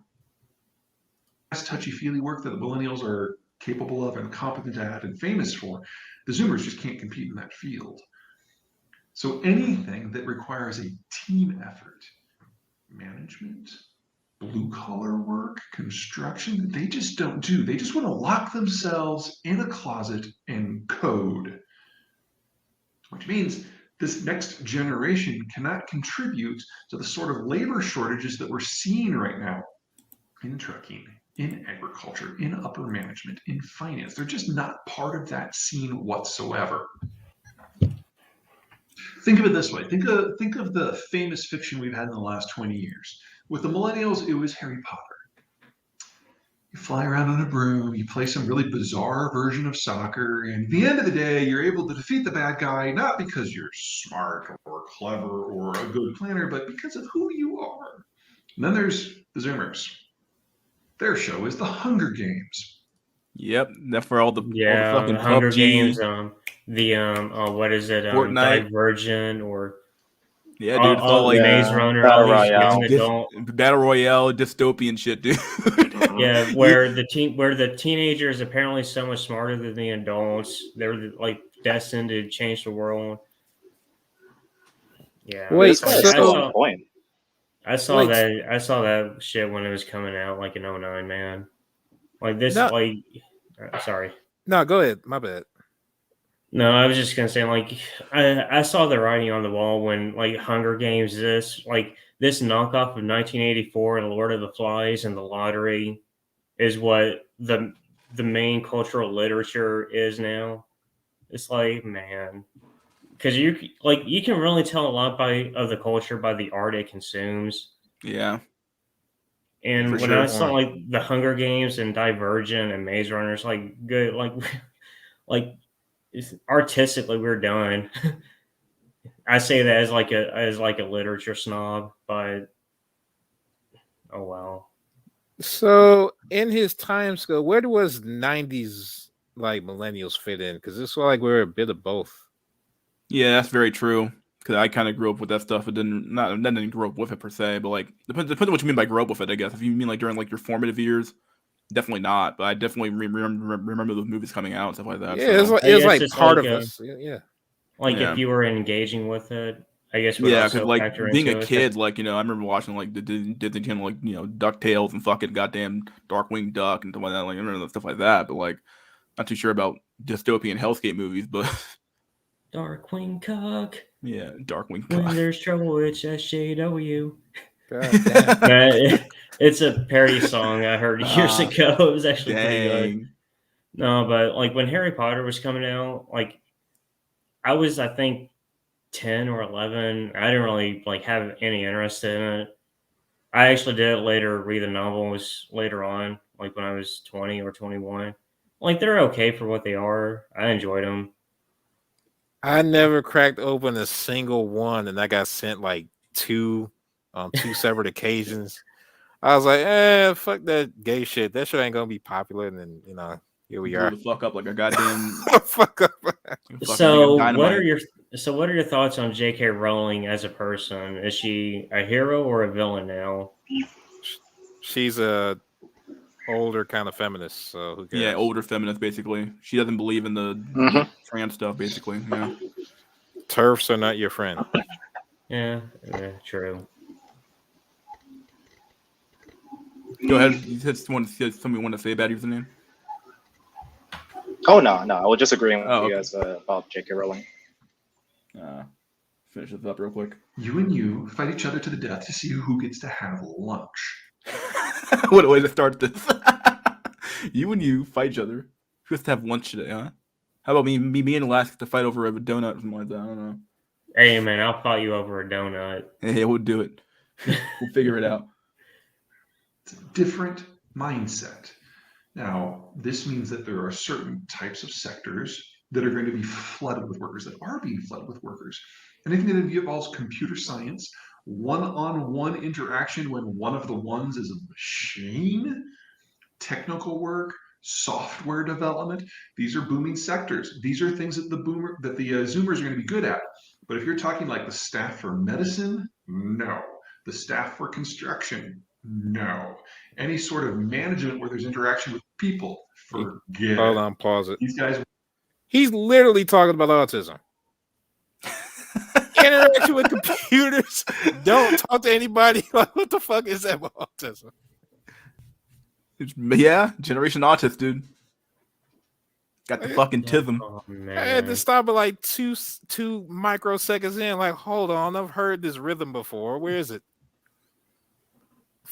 touchy-feely work that the millennials are capable of and competent at and famous for, the Zoomers just can't compete in that field. So anything that requires a team effort, management, blue-collar work, construction, they just don't do. They just want to lock themselves in a closet and code. Which means this next generation cannot contribute to the sort of labor shortages that we're seeing right now in trucking, in agriculture, in upper management, in finance. They're just not part of that scene whatsoever. Think of it this way. Think of the famous fiction we've had in the last 20 years. With the millennials, it was Harry Potter. You fly around on a broom, you play some really bizarre version of soccer, and at the end of the day, you're able to defeat the bad guy, not because you're smart or clever or a good planner, but because of who you are. And then there's the Zoomers. Their show is The Hunger Games. Yep, that's for all the fucking the Hunger PUBG, Games, what is it? Fortnite. Divergent or Yeah, dude, it's all like Maze Runner, Battle all these Royale, young adult Battle Royale, dystopian shit, dude. Yeah, where the teenagers apparently so much smarter than the adults. They're like destined to change the world. Yeah. Wait, I saw that shit when it was coming out, like in 09, man. Like this, No. sorry. No, go ahead. My bad. No, I was just gonna say, like, I saw the writing on the wall when, like, Hunger Games, this knockoff of 1984 and Lord of the Flies and The Lottery is what the main cultural literature is now. It's like, man, because you can really tell a lot of the culture by the art it consumes. Yeah. And For when sure. I saw like the Hunger Games and Divergent and Maze Runner, it's like good, like artistically we're done. I say that as like a literature snob, but oh well. So in his time scale, where was 90s like millennials fit in? Because it's like we're a bit of both. Yeah, that's very true. Because I kind of grew up with that stuff, but didn't grow up with it per se. But like, depends on what you mean by grow up with it. I guess if you mean like during like your formative years, definitely not. But I definitely remember those movies coming out and stuff like that. Yeah, so. it's like part of us. Yeah. Like Yeah. if you were engaging with it, I guess would Yeah, also because like factor being into a it. kid, like I remember watching like the Disney Channel, like DuckTales and fucking goddamn Darkwing Duck and stuff like that. Like I remember stuff like that, but like not too sure about dystopian hellscape movies, but Darkwing Cock. Yeah, Darkwing When Cock. there's trouble, it's SJW. God damn. It's a parody song I heard years ago. It was actually pretty good. Dang. No, but like when Harry Potter was coming out, like I was, I think, 10 or 11. I didn't really like have any interest in it. I actually did later read the novels later on, like when I was 20 or 21. Like they're okay for what they are. I enjoyed them. I never cracked open a single one, and I got sent like two on two separate occasions. I was like, fuck that gay shit. That shit ain't gonna be popular. And then here we are. Blew the fuck up like a goddamn fuck up. So what are your thoughts on J.K. Rowling as a person? Is she a hero or a villain now? She's a older kind of feminist, so who cares? Yeah, older feminist basically. She doesn't believe in the trans stuff basically. Yeah. TERFs are not your friend. Yeah, true. Go ahead. You said something you want to say about username? Oh no, I was just agreeing with you guys about J.K. Rowling. finish this up real quick. You and you fight each other to the death to see who gets to have lunch. What a way to start this. You and you fight each other. Who has to have lunch today, huh? How about me and Alaska to fight over a donut or something like that? I don't know. Hey man, I'll fight you over a donut. Hey, we'll do it. We'll figure it out. It's a different mindset. Now, this means that there are certain types of sectors that are going to be flooded with workers, that are being flooded with workers. Anything that involves computer science, one-on-one interaction when one of the ones is a machine, technical work, software development, these are booming sectors. These are things that the Zoomers are going to be good at. But if you're talking like the staff for medicine, no. The staff for construction, no. Any sort of management where there's interaction with people, forget Hold it. on, pause it. These guys. He's literally talking about autism. Interaction with computers. Don't talk to anybody. Like, what the fuck is that about autism? Yeah, generation autist, dude. Got the fucking tism. Oh, I had to stop at like two microseconds in. Like, hold on, I've heard this rhythm before. Where is it?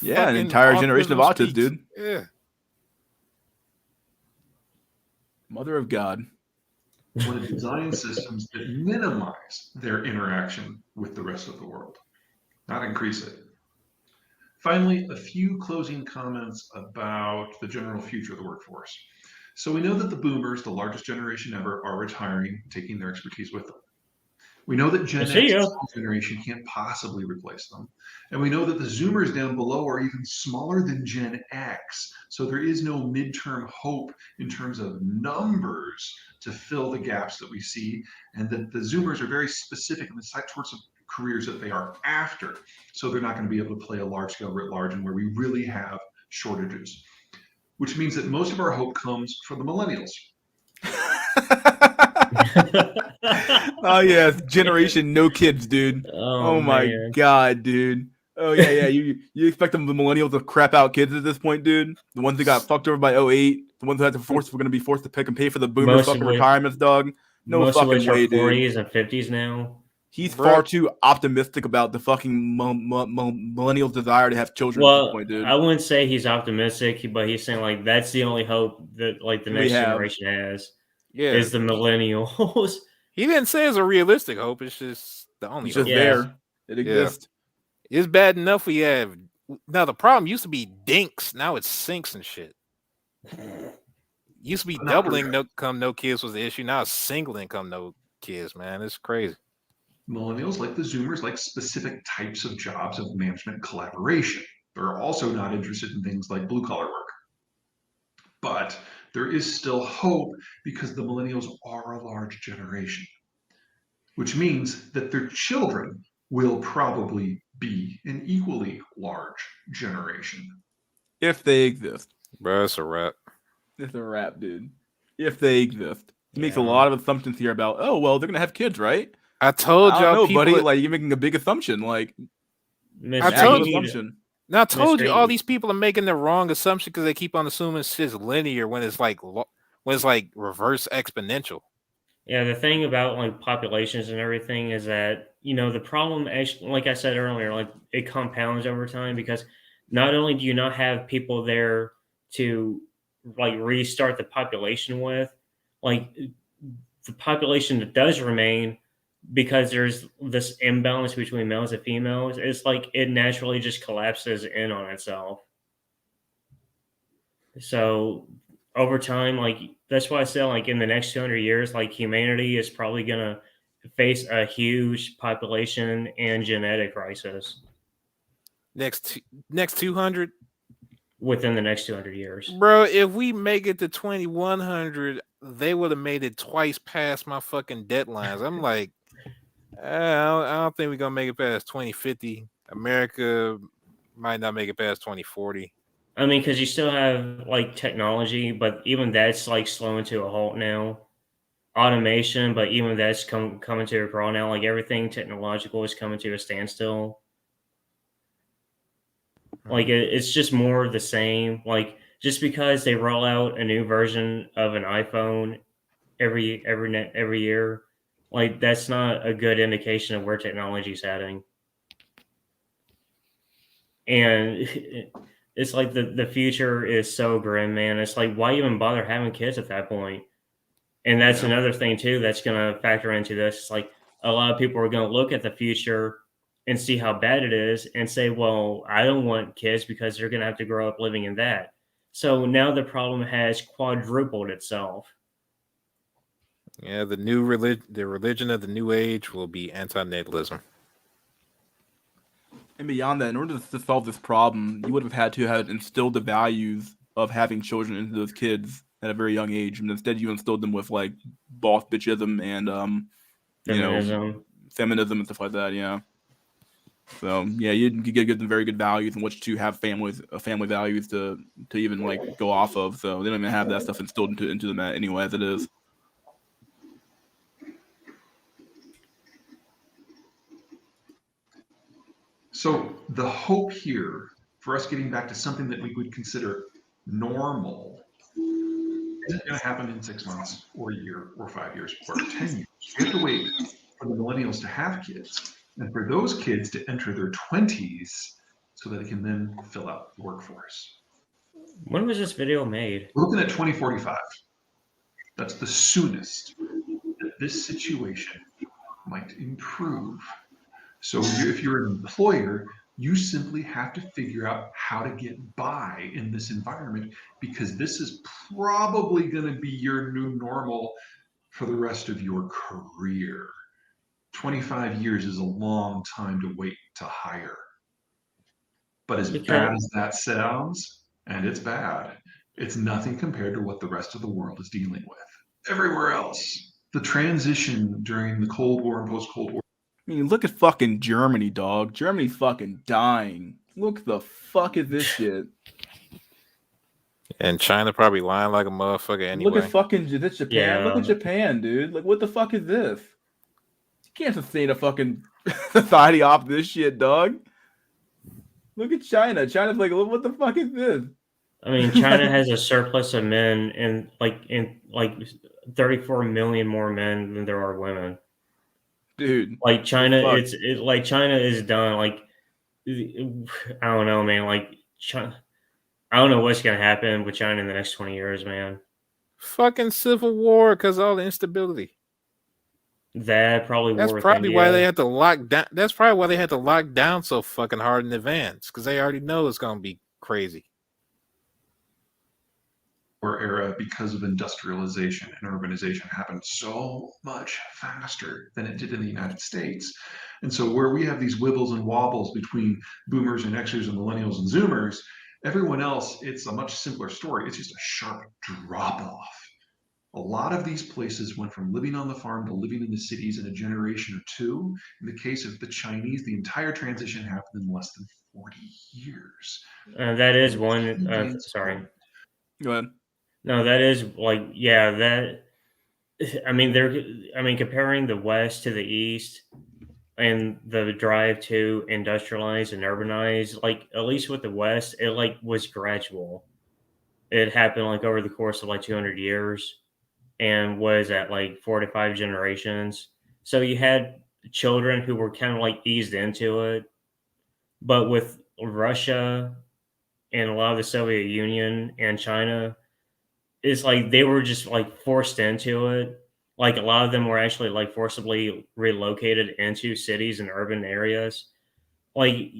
Yeah, an Fucking entire generation of autism autists, speaks. dude. Yeah. Mother of God. Want to design systems that minimize their interaction with the rest of the world, not increase it. Finally, a few closing comments about the general future of the workforce. So we know that the boomers, the largest generation ever, are retiring, taking their expertise with them. We know that Gen See X ya. generation can't possibly replace them. And we know that the Zoomers down below are even smaller than Gen X. So there is no midterm hope in terms of numbers to fill the gaps that we see. And that the Zoomers are very specific in the sorts of careers that they are after. So they're not going to be able to play a large scale writ large and where we really have shortages. Which means that most of our hope comes from the millennials. Oh yeah, generation no kids, dude. Oh my man. God, dude. Oh yeah. You expect the millennials to crap out kids at this point, dude? The ones that got fucked over by 08, the ones that we're going to be forced to pick and pay for the boomers Most of fucking which- retirements, dog. No Most fucking of which way, are dude. 40s and 50s now. He's Bro. far too optimistic about the fucking millennials' desire to have children at Well, this point, dude. I wouldn't say he's optimistic, but he's saying like that's the only hope that like the We next have. generation has Yeah. is the millennials. He didn't say it's a realistic hope. It's just the only It's just hope. there. It exists. It's bad enough we have. Now, the problem used to be dinks. Now it's sinks and shit. Used to be Not doubling correct. no kids was the issue. Now it's single income no kids, man. It's crazy. Millennials, like the Zoomers, like specific types of jobs of management collaboration. They're also not interested in things like blue collar work. But there is still hope because the millennials are a large generation, which means that their children will probably be an equally large generation. If they exist. Bro, it's a wrap. It's a wrap, dude. If they exist. He makes a lot of assumptions here about, oh, well, they're going to have kids, right? I told I y'all, don't know, people. buddy. Like, you're making a big assumption. Like, I told massive you. assumption. Now I told Mr. you all these people are making the wrong assumption because they keep on assuming shit's linear when it's like reverse exponential. Yeah, the thing about like populations and everything is that the problem, actually, like I said earlier, like it compounds over time because not only do you not have people there to like restart the population with, like the population that does remain, because there's this imbalance between males and females, it's like it naturally just collapses in on itself. So over time, like that's why I say like in the next 200 years, like humanity is probably gonna face a huge population and genetic crisis Next 200, within the next 200 years. bro. If we make it to 2100, they would have made it twice past my fucking deadlines. I'm like, I don't think we're gonna make it past 2050. America might not make it past 2040. I mean, because you still have like technology, but even that's like slowing to a halt now. Automation, but even that's coming to a crawl now. Like everything technological is coming to a standstill. Like it's just more of the same. Like just because they roll out a new version of an iPhone every year, Like that's not a good indication of where technology is heading. And it's like the future is so grim, man. It's like, why even bother having kids at that point? And that's another thing too that's going to factor into this. It's like a lot of people are going to look at the future and see how bad it is and say, well, I don't want kids because they're going to have to grow up living in that. So now the problem has quadrupled itself. Yeah, the new religion of the new age will be anti-natalism. And beyond that, in order to solve this problem, you would have had to have instilled the values of having children into those kids at a very young age, and instead you instilled them with like boss bitchism and feminism and stuff like that. Yeah. So yeah, you give them very good values in which to have family values to even like go off of. So they don't even have that stuff instilled into them anyway as it is. So the hope here for us getting back to something that we would consider normal isn't going to happen in 6 months or a year or 5 years or 10 years. We have to wait for the millennials to have kids and for those kids to enter their 20s so that they can then fill out the workforce. When was this video made? We're looking at 2045. That's the soonest that this situation might improve. So if you're an employer, you simply have to figure out how to get by in this environment because this is probably going to be your new normal for the rest of your career. 25 years is a long time to wait to hire. But as bad as that sounds, and it's bad, it's nothing compared to what the rest of the world is dealing with. Everywhere else, the transition during the Cold War and post-Cold War. I mean, look at fucking Germany, dog. Germany's fucking dying. Look the fuck at this shit. And China probably lying like a motherfucker anyway. Look at fucking this Japan. Yeah. Look at Japan, dude. Like, what the fuck is this? You can't sustain a fucking society off this shit, dog. Look at China. China's like, what the fuck is this? I mean, China has a surplus of men and like 34 million more men than there are women. Dude, like China, like China is done. Like, I don't know, man. Like, China, I don't know what's gonna happen with China in the next 20 years, man. Fucking civil war because all the instability. That's probably why they had to lock down. That's probably why they had to lock down so fucking hard in advance because they already know it's gonna be crazy. Era because of industrialization and urbanization happened so much faster than it did in the United States. And so where we have these wibbles and wobbles between boomers and Xers and millennials and Zoomers, everyone else, it's a much simpler story. It's just a sharp drop off. A lot of these places went from living on the farm to living in the cities in a generation or two. In the case of the Chinese, the entire transition happened in less than 40 years. That is one. Sorry. Go ahead. No, that is like, yeah, that. I mean, comparing the West to the East and the drive to industrialize and urbanize, like at least with the West, it like was gradual. It happened like over the course of like 200 years, and was at like 4 to 5 generations. So you had children who were kind of like eased into it, but with Russia and a lot of the Soviet Union and China, it's like they were just like forced into it. Like a lot of them were actually like forcibly relocated into cities and urban areas. Like,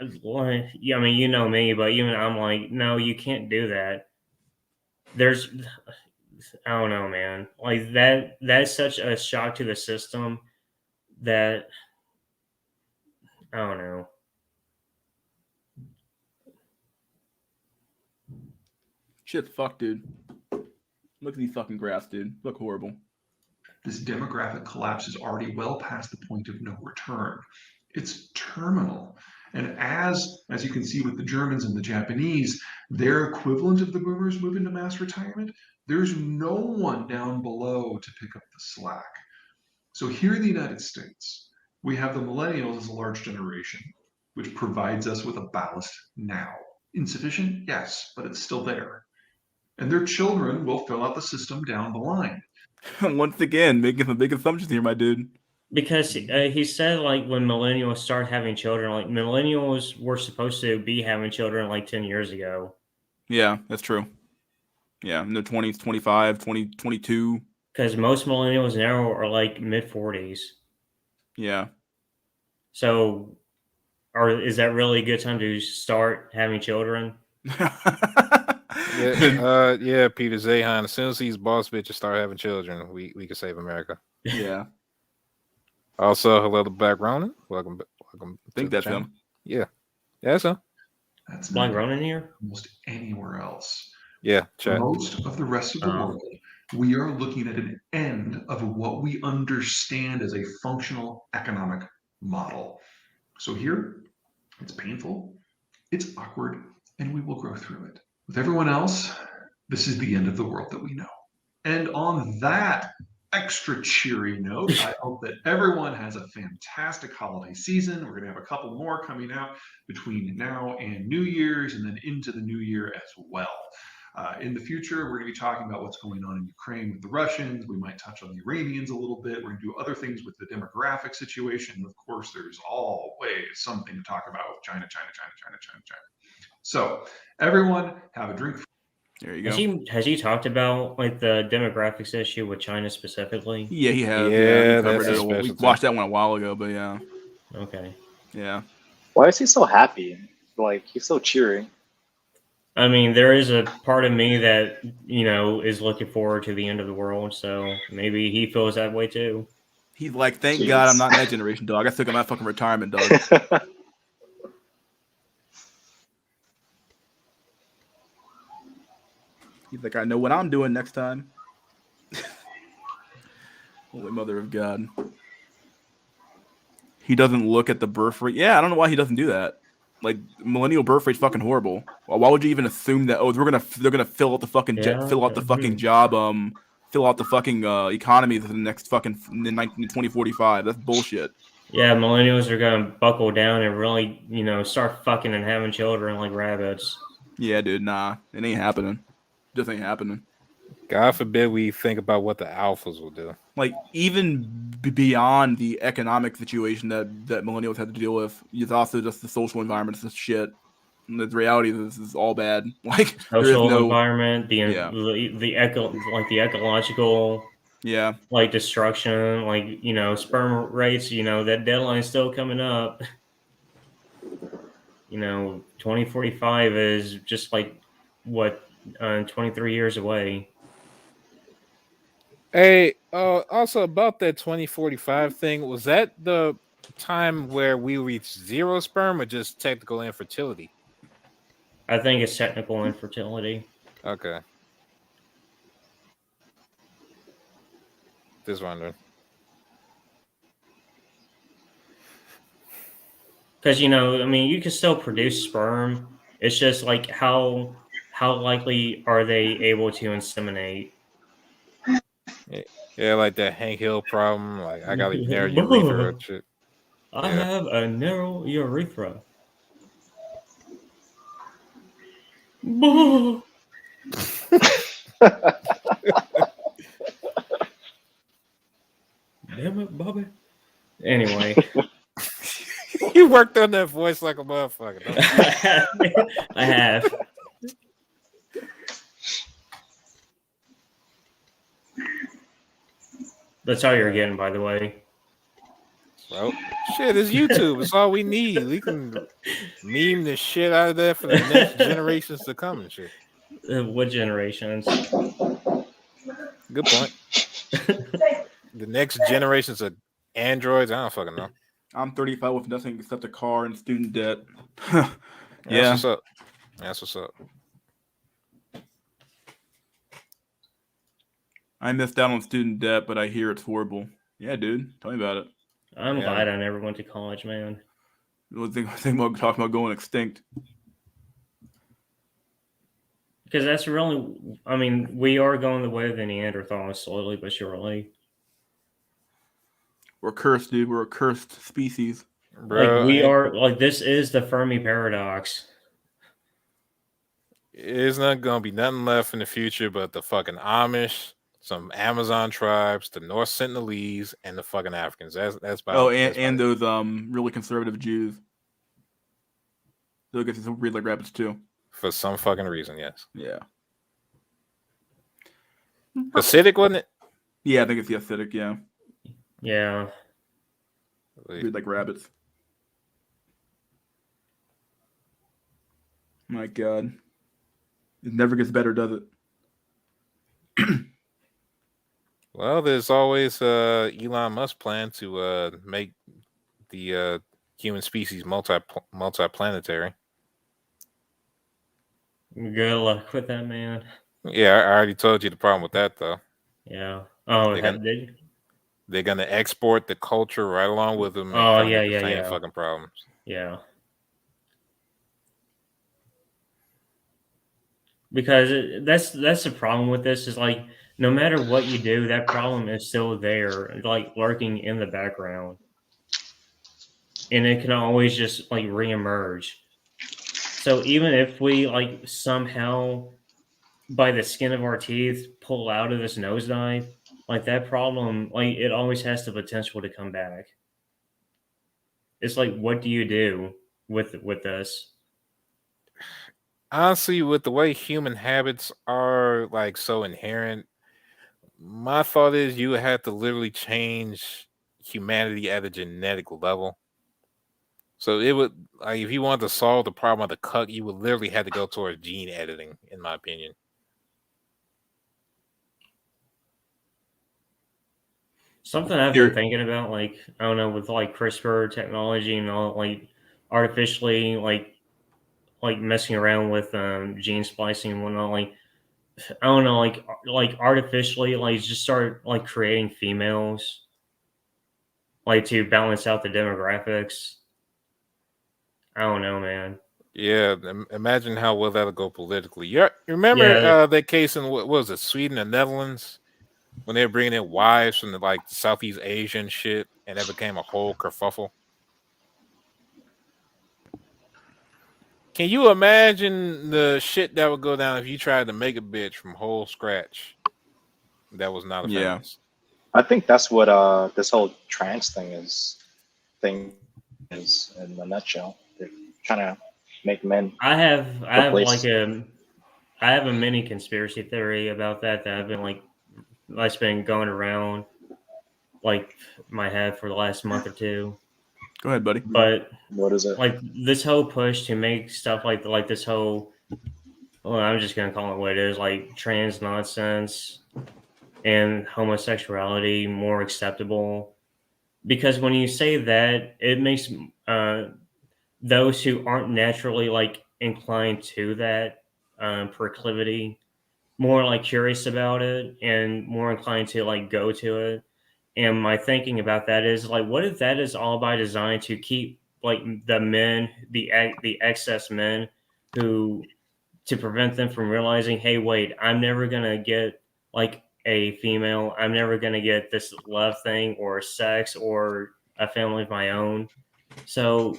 yeah, I mean, you know me, but even I'm like, no, you can't do that. There's, I don't know, man. Like that's such a shock to the system that I don't know. Shit's fucked, dude. Look at these fucking graphs, dude. Look horrible. This demographic collapse is already well past the point of no return. It's terminal. And as you can see with the Germans and the Japanese, their equivalent of the boomers move into mass retirement, there's no one down below to pick up the slack. So here in the United States, we have the millennials as a large generation, which provides us with a ballast now. Insufficient? Yes, but it's still there. And their children will fill out the system down the line. Once again, making some big assumptions here, my dude. Because he said like when millennials start having children, like millennials were supposed to be having children like 10 years ago. Yeah, that's true. Yeah, in their 20s, 25, 20, 22. Because most millennials now are like mid 40s. Yeah. So, is that really a good time to start having children? Yeah, Peter Zahan. As soon as these boss bitches start having children, we can save America. Yeah. Also, hello to Black Ronan. Welcome. I think that's him. Yeah, that's him. That's Black not Ronan here. almost anywhere else. Yeah, For chat. most of the rest of the world, we are looking at an end of what we understand as a functional economic model. So here, it's painful, it's awkward, and we will grow through it. With everyone else, this is the end of the world that we know. And on that extra cheery note, I hope that everyone has a fantastic holiday season. We're going to have a couple more coming out between now and New Year's, and then into the new year as well. In the future, we're going to be talking about what's going on in Ukraine with the Russians. We might touch on the Iranians a little bit. We're going to do other things with the demographic situation. And of course, there's always something to talk about with China. So, everyone, have a drink. There you go. Has he talked about like the demographics issue with China specifically? Yeah, he has. Yeah, he covered that's it. a We special watched that one a while ago, but yeah. Okay. Yeah. Why is he so happy? Like, he's so cheery. I mean, there is a part of me that, is looking forward to the end of the world, so maybe he feels that way too. He's like, thank God I'm not in that generation, dog. I took him out fucking retirement, dog. He's like, I know what I'm doing next time. Holy mother of God. He doesn't look at the birth rate. Yeah, I don't know why he doesn't do that. Like, millennial birth rate's fucking horrible. Why would you even assume that? Oh, they're gonna fill out the fucking fill out the fucking job, fill out the fucking economies in the next fucking 2045. That's bullshit. Yeah, millennials are gonna buckle down and really, start fucking and having children like rabbits. Yeah, dude, nah, it ain't happening. Just ain't happening. God forbid we think about what the alphas will do. Like, even beyond the economic situation that millennials had to deal with, it's also just the social environment and shit. And the reality is this is all bad. Like, social environment, the ecological, like destruction, like sperm rates. That deadline's still coming up. 2045 is just like what 23 years away. Hey, also about that 2045 thing, was that the time where we reached zero sperm or just technical infertility? I think it's technical infertility. Okay. Just wondering. Because you can still produce sperm. It's just like how likely are they able to inseminate? Yeah, like that Hank Hill problem. Like, I got a narrow urethra shit. I have a narrow urethra. Damn it, Bobby. Anyway. You worked on that voice like a motherfucker. I have. That's all you're getting, by the way. Well, shit, it's YouTube. It's all we need. We can meme the shit out of that for the next generations to come and shit. What generations? Good point. The next generations of androids, I don't fucking know. I'm 35 with nothing except a car and student debt. Yeah. That's what's up. That's what's up. I missed out on student debt, but I hear it's horrible. Yeah, dude. Tell me about it. I'm glad I never went to college, man. Think about talking about going extinct. Because that's really, we are going the way of the Neanderthals slowly but surely. We're cursed, dude. We're a cursed species. Bro, this is the Fermi paradox. There's not gonna be nothing left in the future but the fucking Amish some Amazon tribes, the North Sentinelese, and the fucking Africans. That's about. Oh, that's about and it. those really conservative Jews. They'll get some read like rabbits too. For some fucking reason, yes. Yeah. Hasidic, wasn't it? Yeah, I think it's the Hasidic. Yeah. Yeah. Read like rabbits. My God. It never gets better, does it? Well, there's always Elon Musk plan to make the human species multiplanetary. Good luck with that, man. Yeah, I already told you the problem with that, though. Yeah. Oh, they're gonna export the culture right along with them. Oh, And yeah, the same yeah. fucking problems. Yeah. Because that's the problem with this is like no matter what you do, that problem is still there, like lurking in the background, and it can always just like reemerge. So even if we like somehow, by the skin of our teeth, pull out of this nosedive, like that problem, like it always has the potential to come back. It's like, what do you do with this? Honestly, with the way human habits are like so inherent, my thought is you would have to literally change humanity at a genetic level. So it would, like, if you wanted to solve the problem of the cuck, you would literally have to go towards gene editing, in my opinion. Something I've been thinking about, like, I don't know, with like CRISPR technology and all, like artificially, like messing around with gene splicing and whatnot. Like, I don't know, like artificially, like just start like creating females, like to balance out the demographics. I don't know, man. Yeah, imagine how well that'll go politically. You remember Yeah. that case in what was it, Sweden and Netherlands, when they were bringing in wives from the like Southeast Asian shit, and that became a whole kerfuffle. Can you imagine the shit that would go down if you tried to make a bitch from whole scratch? That was not a feminist. I think that's what this whole trans thing is in a nutshell. They're trying to make men. I have replace- I have a mini conspiracy theory about that I've been like that's been going around like my head for the last month or two. Go ahead, buddy. But what is it? Like this whole push to make stuff like this whole, well, I'm just gonna call it what it is, like trans nonsense and homosexuality more acceptable. Because when you say that, it makes those who aren't naturally like inclined to that proclivity more like curious about it and more inclined to like go to it. And my thinking about that is like, what if that is all by design to keep like the men, the excess men, who to prevent them from realizing, hey, wait, I'm never gonna get like a female, I'm never gonna get this love thing or sex or a family of my own. So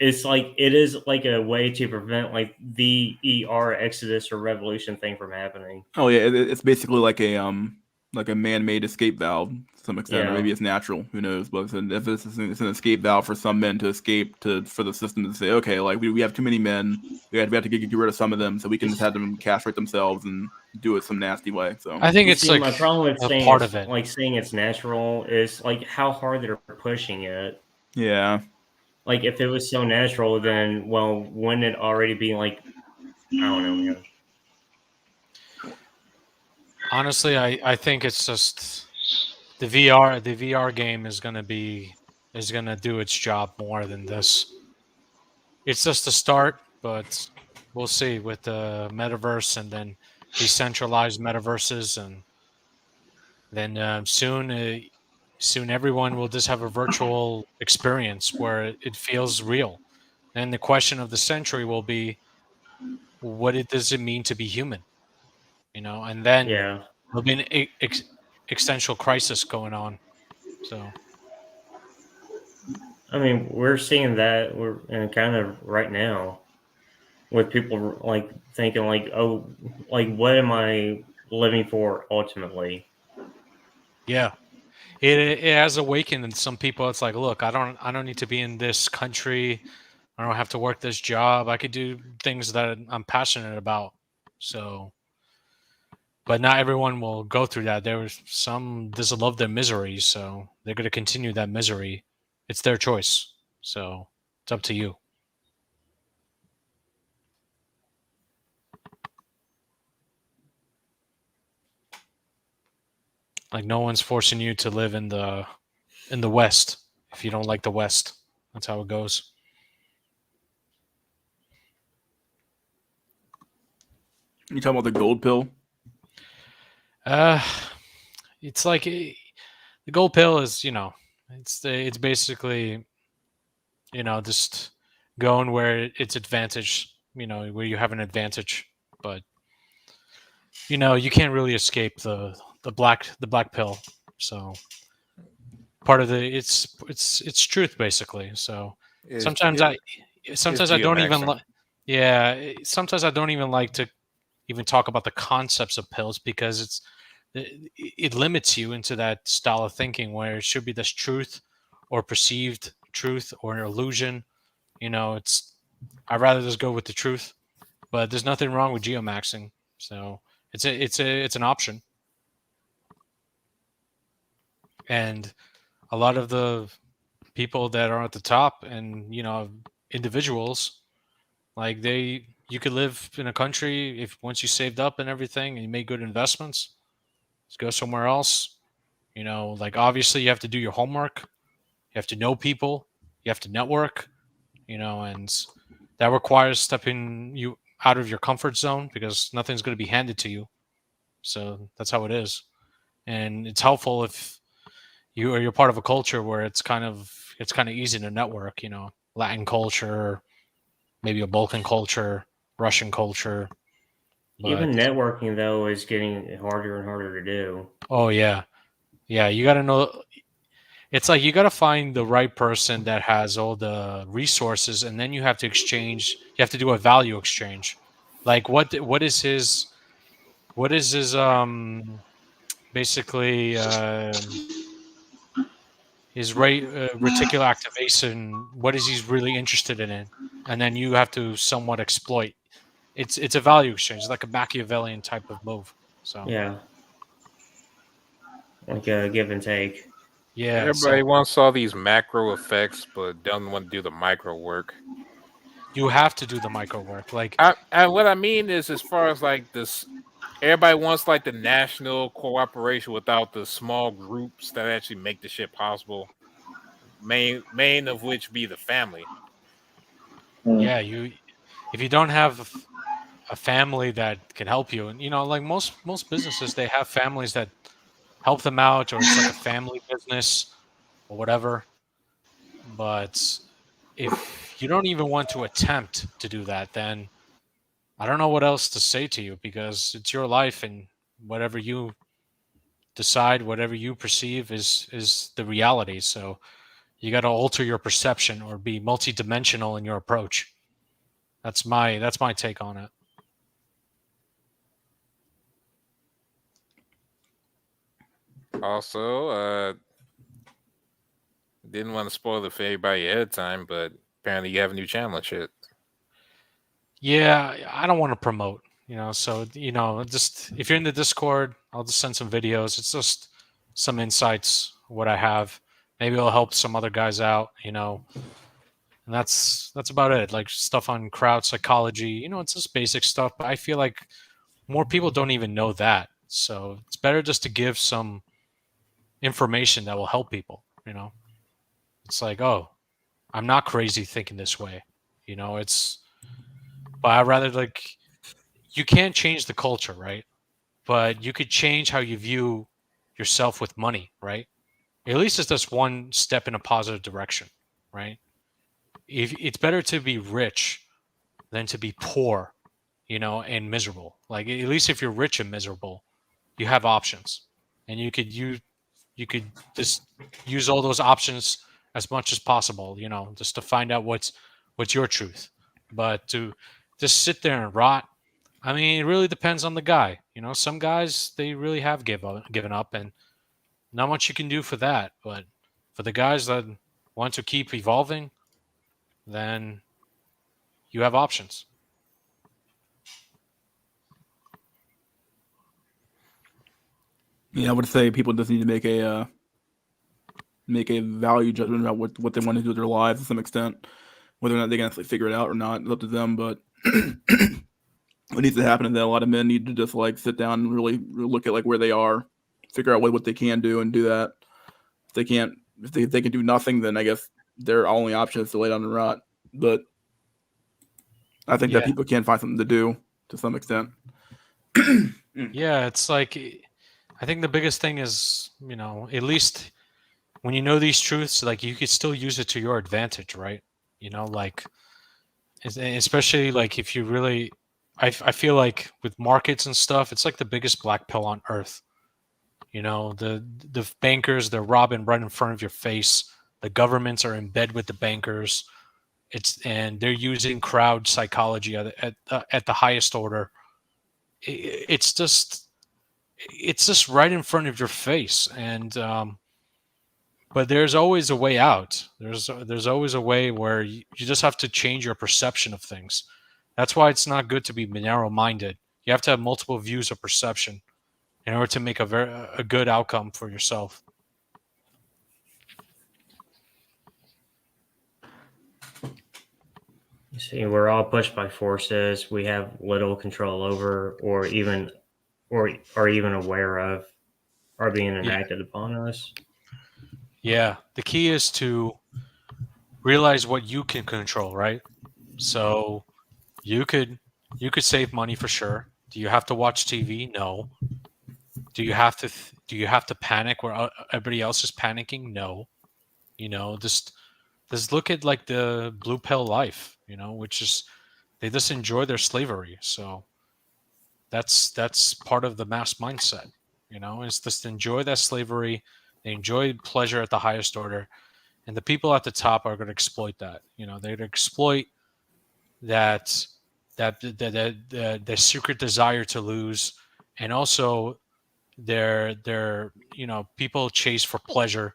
it's like it is like a way to prevent like the exodus or revolution thing from happening. Oh yeah, it's basically like a man-made escape valve to some extent, or Yeah. maybe it's natural. Who knows? But if it's an escape valve for some men to escape for the system to say, okay, like we have too many men, we have to get rid of some of them, so we can just have them castrate themselves and do it some nasty way. So I think You it's see, like my problem with a saying part it's, of it. like saying it's natural is like how hard they're pushing it. Yeah. Like if it was so natural, then well, wouldn't it already be like, I don't know, man. Honestly, I think it's just the VR game is gonna do its job more than this. It's just a start, but we'll see with the metaverse and then decentralized metaverses, and then soon everyone will just have a virtual experience where it feels real. And the question of the century will be, does it mean to be human? You know, and then Yeah. there'll be an existential crisis going on. So I mean, we're seeing that we're kind of right now with people like thinking like, oh, like what am I living for ultimately? Yeah. It has awakened some people. It's like, look, I don't need to be in this country. I don't have to work this job. I could do things that I'm passionate about. So, but not everyone will go through that. There's some just love their misery, so they're going to continue that misery. It's their choice. So it's up to you. Like no one's forcing you to live in the West if you don't like the West. That's how it goes. You talking about the gold pill? It's like the gold pill is, it's basically, just going where it's advantage, where you have an advantage, but you can't really escape the black pill. So part of it's truth basically. So sometimes I don't even like. Yeah, sometimes I don't even like to even talk about the concepts of pills because it limits you into that style of thinking where it should be this truth or perceived truth or an illusion. I'd rather just go with the truth, but there's nothing wrong with geomaxing. So it's an option. And a lot of the people that are at the top and, individuals, like you could live in a country if once you saved up and everything and you made good investments, just go somewhere else. Like obviously you have to do your homework. You have to know people. You have to network, and that requires stepping you out of your comfort zone because nothing's going to be handed to you. So that's how it is. And it's helpful if you're part of a culture where it's kind of easy to network, Latin culture, maybe a Balkan culture, Russian culture. Even networking though is getting harder and harder to do. Oh yeah. Yeah, you got to know. It's like you got to find the right person that has all the resources, and then you have to exchange. You have to do a value exchange. Like what is his basically his reticular activation? What is he really interested in? And then you have to somewhat exploit. It's a value exchange, like a Machiavellian type of move. So yeah, like a give and take. Yeah, everybody wants all these macro effects, but don't want to do the micro work. You have to do the micro work. Like, what I mean is, as far as like this, everybody wants like the national cooperation without the small groups that actually make the shit possible. Main of which be the family. Yeah, if you don't have a family that can help you, and like most businesses, they have families that help them out, or it's like a family business or whatever. But if you don't even want to attempt to do that, then I don't know what else to say to you because it's your life and whatever you decide, whatever you perceive is the reality. So you got to alter your perception or be multidimensional in your approach. That's my take on it. Also, didn't want to spoil it for everybody ahead of time, but apparently you have a new channel and shit. Yeah, I don't want to promote, so just if you're in the Discord, I'll just send some videos. It's just some insights, what I have. Maybe it'll help some other guys out, and that's about it. Like stuff on crowd psychology, it's just basic stuff, but I feel like more people don't even know that. So it's better just to give some information that will help people, It's like, oh, I'm not crazy thinking this way. But I'd rather you can't change the culture, right? But you could change how you view yourself with money, right? At least it's just one step in a positive direction, right? If it's better to be rich than to be poor, and miserable. Like at least if you're rich and miserable, you have options, and you could just use all those options as much as possible, just to find out what's your truth. But to just sit there and rot, I mean, it really depends on the guy. Some guys they really have given up, and not much you can do for that. But for the guys that want to keep evolving, then you have options. Yeah, I would say people just need to make a value judgment about what they want to do with their lives to some extent. Whether or not they can actually figure it out or not, it's up to them. But what needs to happen is that a lot of men need to just like sit down and really look at like where they are, figure out what they can do, and do that. If they can't, if they can do nothing, then I guess their only option is to lay down and rot. But I think that Yeah. people can find something to do to some extent. Yeah, it's like I think the biggest thing is, at least when you know these truths, like you could still use it to your advantage, right? Like especially like if you really I feel like with markets and stuff, it's like the biggest black pill on earth. The bankers, they're robbing right in front of your face. The governments are in bed with the bankers. And they're using crowd psychology at the highest order. It's just right in front of your face. And but there's always a way out. There's always a way where you just have to change your perception of things. That's why it's not good to be narrow-minded. You have to have multiple views of perception in order to make a good outcome for yourself. You see, we're all pushed by forces we have little control over, or even aware of, are being enacted upon us. Yeah, the key is to realize what you can control, right? So you could save money for sure. Do you have to watch TV? No. Do you have to panic where everybody else is panicking? No. Just look at like the blue pill life, which is they just enjoy their slavery. So that's part of the mass mindset, is just enjoy that slavery. They enjoy pleasure at the highest order, and the people at the top are going to exploit that. They'd exploit that the secret desire to lose, and also their people chase for pleasure,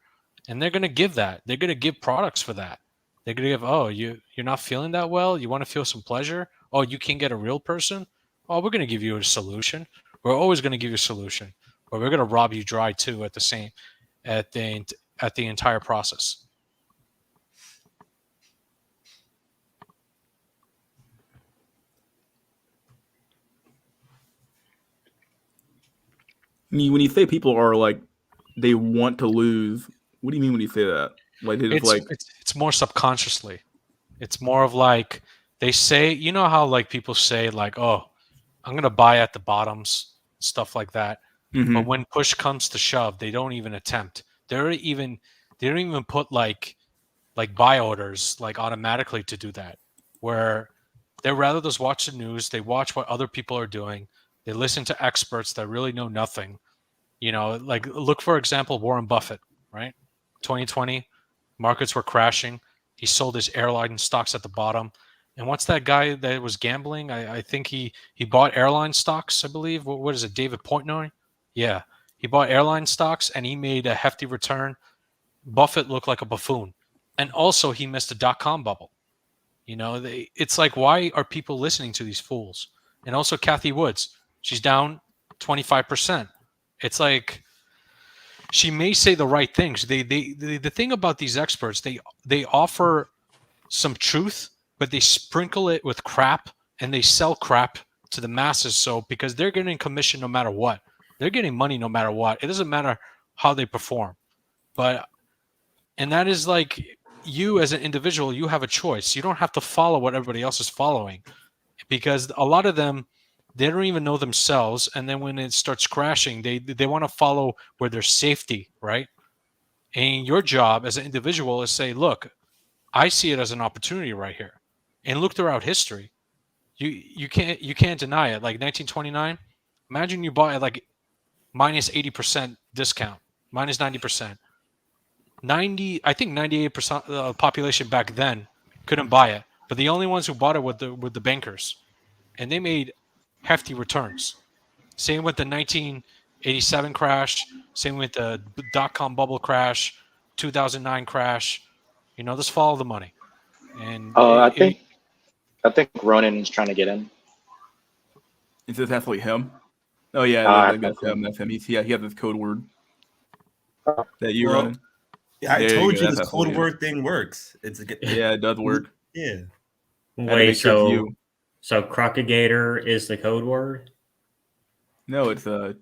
and they're going to give that. They're going to give products for that. They're going to give, oh, you're not feeling that well, you want to feel some pleasure, oh, you can't get a real person, oh, we're going to give you a solution. We're always going to give you a solution, but we're going to rob you dry too at the entire process. When you say people are like they want to lose, what do you mean when you say that? Like they just it's more subconsciously. It's more of like they say, how like people say like, oh, I'm going to buy at the bottoms, stuff like that. Mhm. But when push comes to shove, they don't even attempt. They don't even put like buy orders like automatically to do that. Where they rather just watch the news, they watch what other people are doing, they listen to experts that really know nothing. Like look for example Warren Buffett, right? 2020, markets were crashing. He sold his airline stocks at the bottom. And what's that guy that was gambling? I think he bought airline stocks, I believe. What is it, David Portnoy? Yeah. He bought airline stocks and he made a hefty return. Buffett looked like a buffoon. And also he missed the dot-com bubble. It's like, why are people listening to these fools? And also Kathy Woods, she's down 25%. It's like she may say the right things. The thing about these experts, they offer some truth, but they sprinkle it with crap and they sell crap to the masses. So because they're getting commission no matter what, they're getting money no matter what. It doesn't matter how they perform. And that is like you as an individual, you have a choice. You don't have to follow what everybody else is following, because a lot of them, they don't even know themselves. And then when it starts crashing, they want to follow where there's safety, right? And your job as an individual is say, look, I see it as an opportunity right here. And look throughout history. You can't deny it. Like 1929, imagine you bought it like minus 80% discount, minus 90%. I think 98% of the population back then couldn't buy it. But the only ones who bought it were the bankers. And they made hefty returns. Same with the 1980 '87 crash. Same with the .com bubble crash, 2009 crash. Just follow the money. And I think Ronan is trying to get in. Is this actually him? Oh yeah, that's him. That's him. He has this code word that you running. Yeah, I There told go, you that's this code absolutely word thing works. Yeah, it does work. Yeah. Wait, make sure it's you. so Crocagator is the code word? No, it's Don't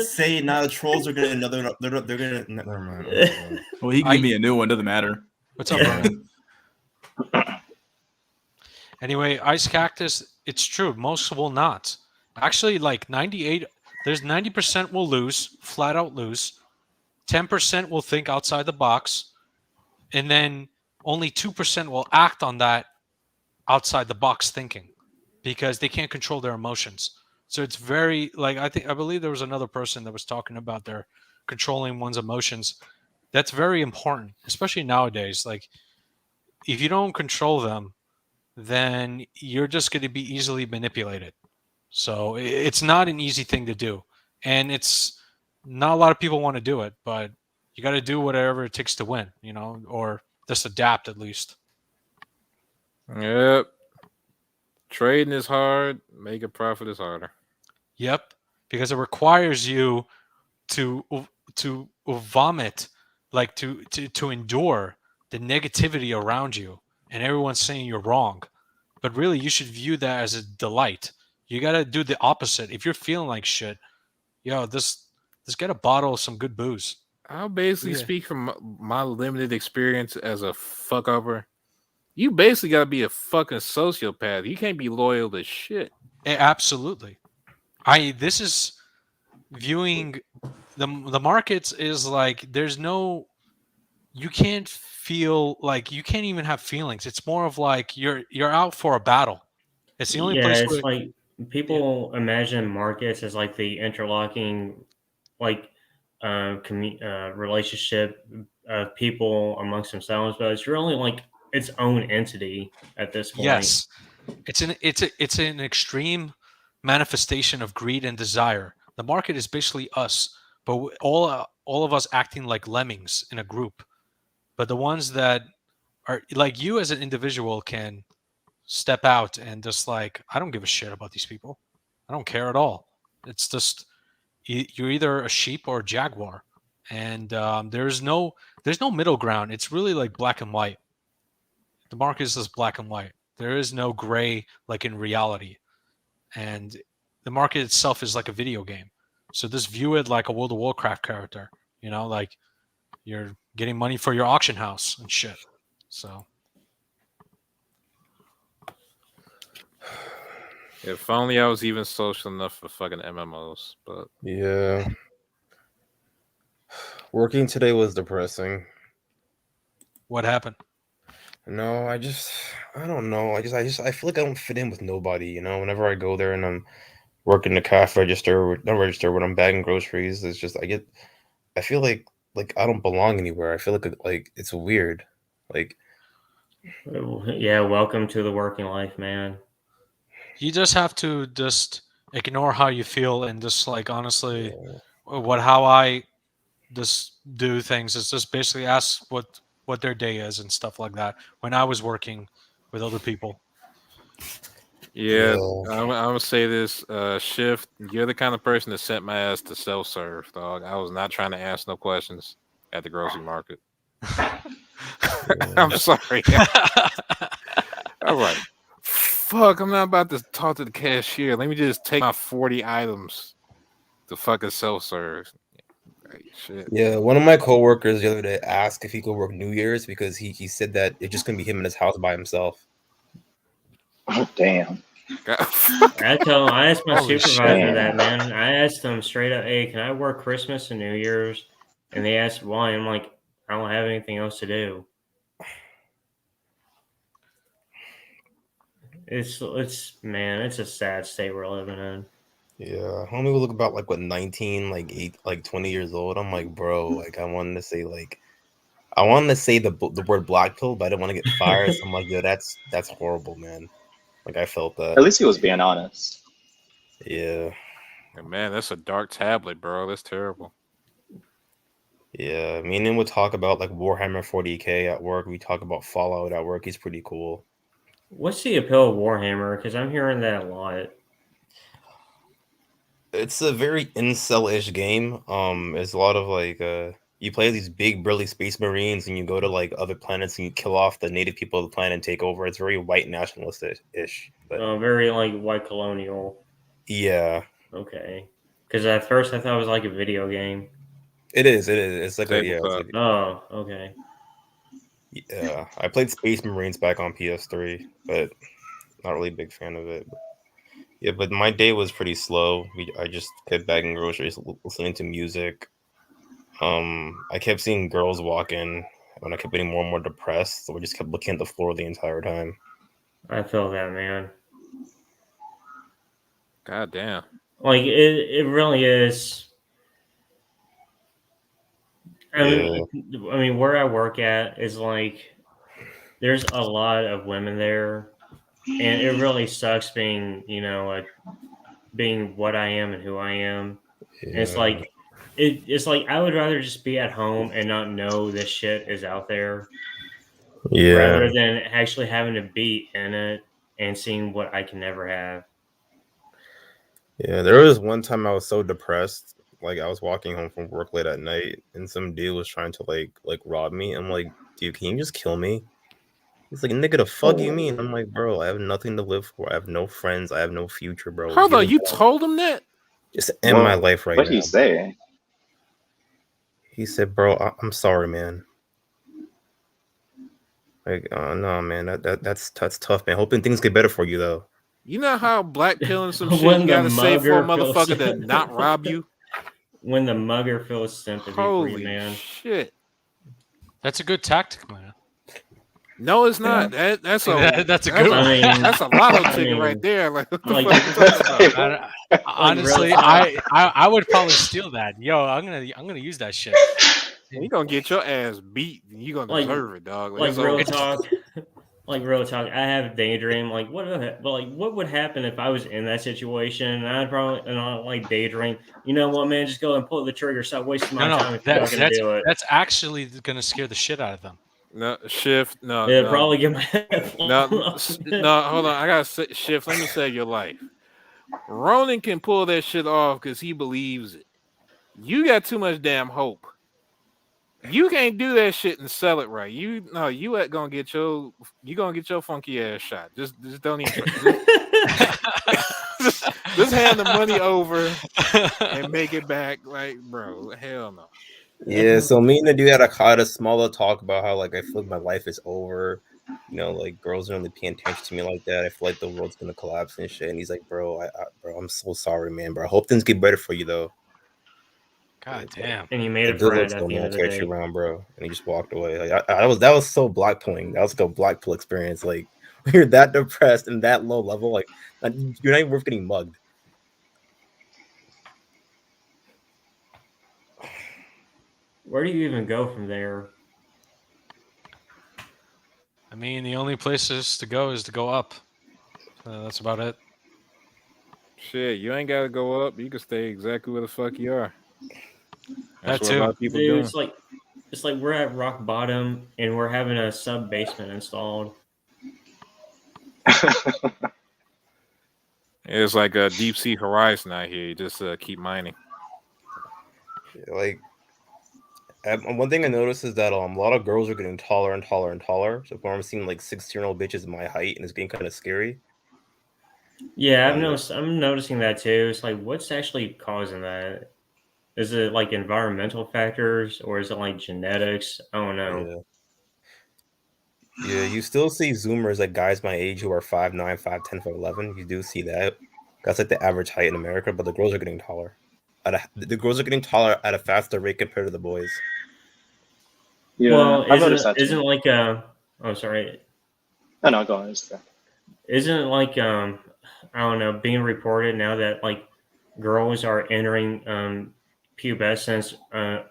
say now the trolls are gonna they're gonna never mind. Well, he can give me a new one. Doesn't matter. What's up, Ronan? Anyway, Ice Cactus, it's true. Most will not. Actually, like 98, there's 90% will lose, flat out lose. 10% will think outside the box. And then only 2% will act on that outside the box thinking because they can't control their emotions. So it's very, like, I believe there was another person that was talking about their controlling one's emotions. That's very important, especially nowadays. Like, if you don't control them, then you're just going to be easily manipulated. So it's not an easy thing to do. And it's not a lot of people want to do it, but you got to do whatever it takes to win, or just adapt at least. Yep. Trading is hard. Make a profit is harder. Yep. Because it requires you to vomit, like to endure the negativity around you and everyone's saying you're wrong. But really, you should view that as a delight. You got to do the opposite. If you're feeling like shit, just get a bottle of some good booze. I'll basically speak from my limited experience as a fuck over. You basically got to be a fucking sociopath. You can't be loyal to shit. Absolutely. This is viewing the markets is like there's no, you can't feel like you can't even have feelings. It's more of like you're out for a battle. It's the only place it's where like people imagine markets as like the interlocking, like relationship of people amongst themselves, but it's really like its own entity at this point. Yes, it's an extreme manifestation of greed and desire. The market is basically us, but all of us acting like lemmings in a group. But the ones that are like you as an individual can step out and just like, I don't give a shit about these people. I don't care at all. It's just you're either a sheep or a jaguar, and there's no middle ground. It's really like black and white. The market is just black and white. There is no gray like in reality, and the market itself is like a video game. So just view it like a World of Warcraft character. Like you're getting money for your auction house and shit. So. If only I was even social enough for fucking MMOs, but yeah. Working today was depressing. What happened? No, I don't know. I feel like I don't fit in with nobody, whenever I go there and I'm working the cash register, not register, when I'm bagging groceries, it's just I feel like I don't belong anywhere. I feel like it's weird. Like, yeah, welcome to the working life, man. You just have to just ignore how you feel and just like honestly, how I just do things is just basically ask what their day is and stuff like that. When I was working with other people. Yeah, I'm gonna say this, Shift. You're the kind of person that sent my ass to self-serve, dog. I was not trying to ask no questions at the grocery market. I'm sorry. All right. Fuck, I'm not about to talk to the cashier. Let me just take my 40 items to fucking self-serve. Shit. Yeah, one of my coworkers the other day asked if he could work New Year's because he said that it's just gonna be him in his house by himself. Oh damn. I asked my supervisor that, man. I asked them straight up, hey, can I work Christmas and New Year's? And they asked why. I'm like, I don't have anything else to do. It's a sad state we're living in. Yeah, homie will look about 19, 20 years old. I'm like, bro, I wanted to say the word black pill, but I didn't want to get fired. So I'm like, yo, that's horrible, man. I felt that. At least he was being honest. Yeah. And man, that's a dark tablet, bro. That's terrible. Yeah, me and him would talk about like Warhammer 40K at work. We talk about Fallout at work. He's pretty cool. What's the appeal of Warhammer? Because I'm hearing that a lot. It's a very incel-ish game. There's a lot of like you play these big burly space marines and you go to like other planets and you kill off the native people of the planet and take over. It's very white nationalist-ish. But Very like white colonial. yeah, Okay. Because at first I thought it was like a video game. it is. It's like Tabletop. it's like, Oh, okay. yeah. I played Space Marines back on PS3, but not really a big fan of it. Yeah, but my day was pretty slow. I just kept bagging groceries, listening to music. I kept seeing girls walk in, and I kept getting more and more depressed. So I just kept looking at the floor the entire time. I feel that, man. God damn. Like it really is. I mean, where I work at is like there's a lot of women there, and it really sucks being, being what I am and who I am. And it's like it's like I would rather just be at home and not know this shit is out there. Yeah. Rather than actually having to be in it and seeing what I can never have. Yeah, there was one time I was so depressed, like I was walking home from work late at night, and some dude was trying to like rob me. I'm like, dude, can you just kill me? He's like, nigga, the fuck you mean? I'm like, bro, I have nothing to live for. I have no friends. I have no future, bro. Hold on, you told him that? Just end my life right now. What'd he say? He said, bro, I'm sorry, man. Like, no, man, that's tough, man. Hoping things get better for you, though. You know how black pilling some shit When you the gotta say for a mugger motherfucker feels- to not rob you? When the mugger feels sympathy for you, Holy man. shit. That's a good tactic, man. No, it's not. That's a That's a good one. That's a lotto ticket right there. Like, what the like- fuck you talking about? Honestly, I would probably steal that. Yo, I'm gonna use that shit. You gonna get your ass beat. You gonna Like- deserve it, dog. Like it's real over. talk. Like real talk. I have daydream. Like what would happen if I was in that situation? And I'd probably like daydream. You know what, man? Just go and pull the trigger. Stop wasting my time if you're not gonna do it. That's actually gonna scare the shit out of them. No, Shift. No, Yeah, no. probably get my head No, blown off. no, hold on. I gotta say, Shift. Let me save your life. Ronan can pull that shit off because he believes it. You got too much damn hope. You can't do that shit and sell it right. You gonna get your funky ass shot. Just don't even just hand the money over and make it back. Like, bro, hell no. Yeah, so me and the dude had a smaller talk about how like I feel like my life is over. You know, like girls aren't really paying attention to me like that. I feel like the world's gonna collapse and shit. And he's like, bro, bro, I'm so sorry, man, bro. I hope things get better for you though. God damn. And you made a Good friend looks at don't the end of the catch day. you around, bro. And he just walked away. Like that was so black pilling. That was like a black pill experience. Like when you're that depressed and that low level, like you're not even worth getting mugged. Where do you even go from there? I mean, the only places to go is to go up. That's about it. Shit, you ain't gotta go up. You can stay exactly where the fuck you are. That's That what too. a lot of people Dude, doing. it's like we're at rock bottom and we're having a sub basement installed. It's like a deep sea horizon out here. You just keep mining. Like one thing I noticed is that a lot of girls are getting taller and taller and taller. So I'm seeing like 16-year-old bitches my height, and it's getting kind of scary. Yeah, I'm noticing that too. It's like what's actually causing that? Is it like environmental factors or is it like genetics? I don't know. Yeah, you still see Zoomers, like guys my age who are 5'9", 5'10", 5'11". You do see that. That's like the average height in America, but the girls are getting taller. The girls are getting taller at a faster rate compared to the boys. Yeah, Well, I've noticed that too. isn't like oh sorry. No, go on. Isn't it like I don't know, being reported now that like girls are entering pubescence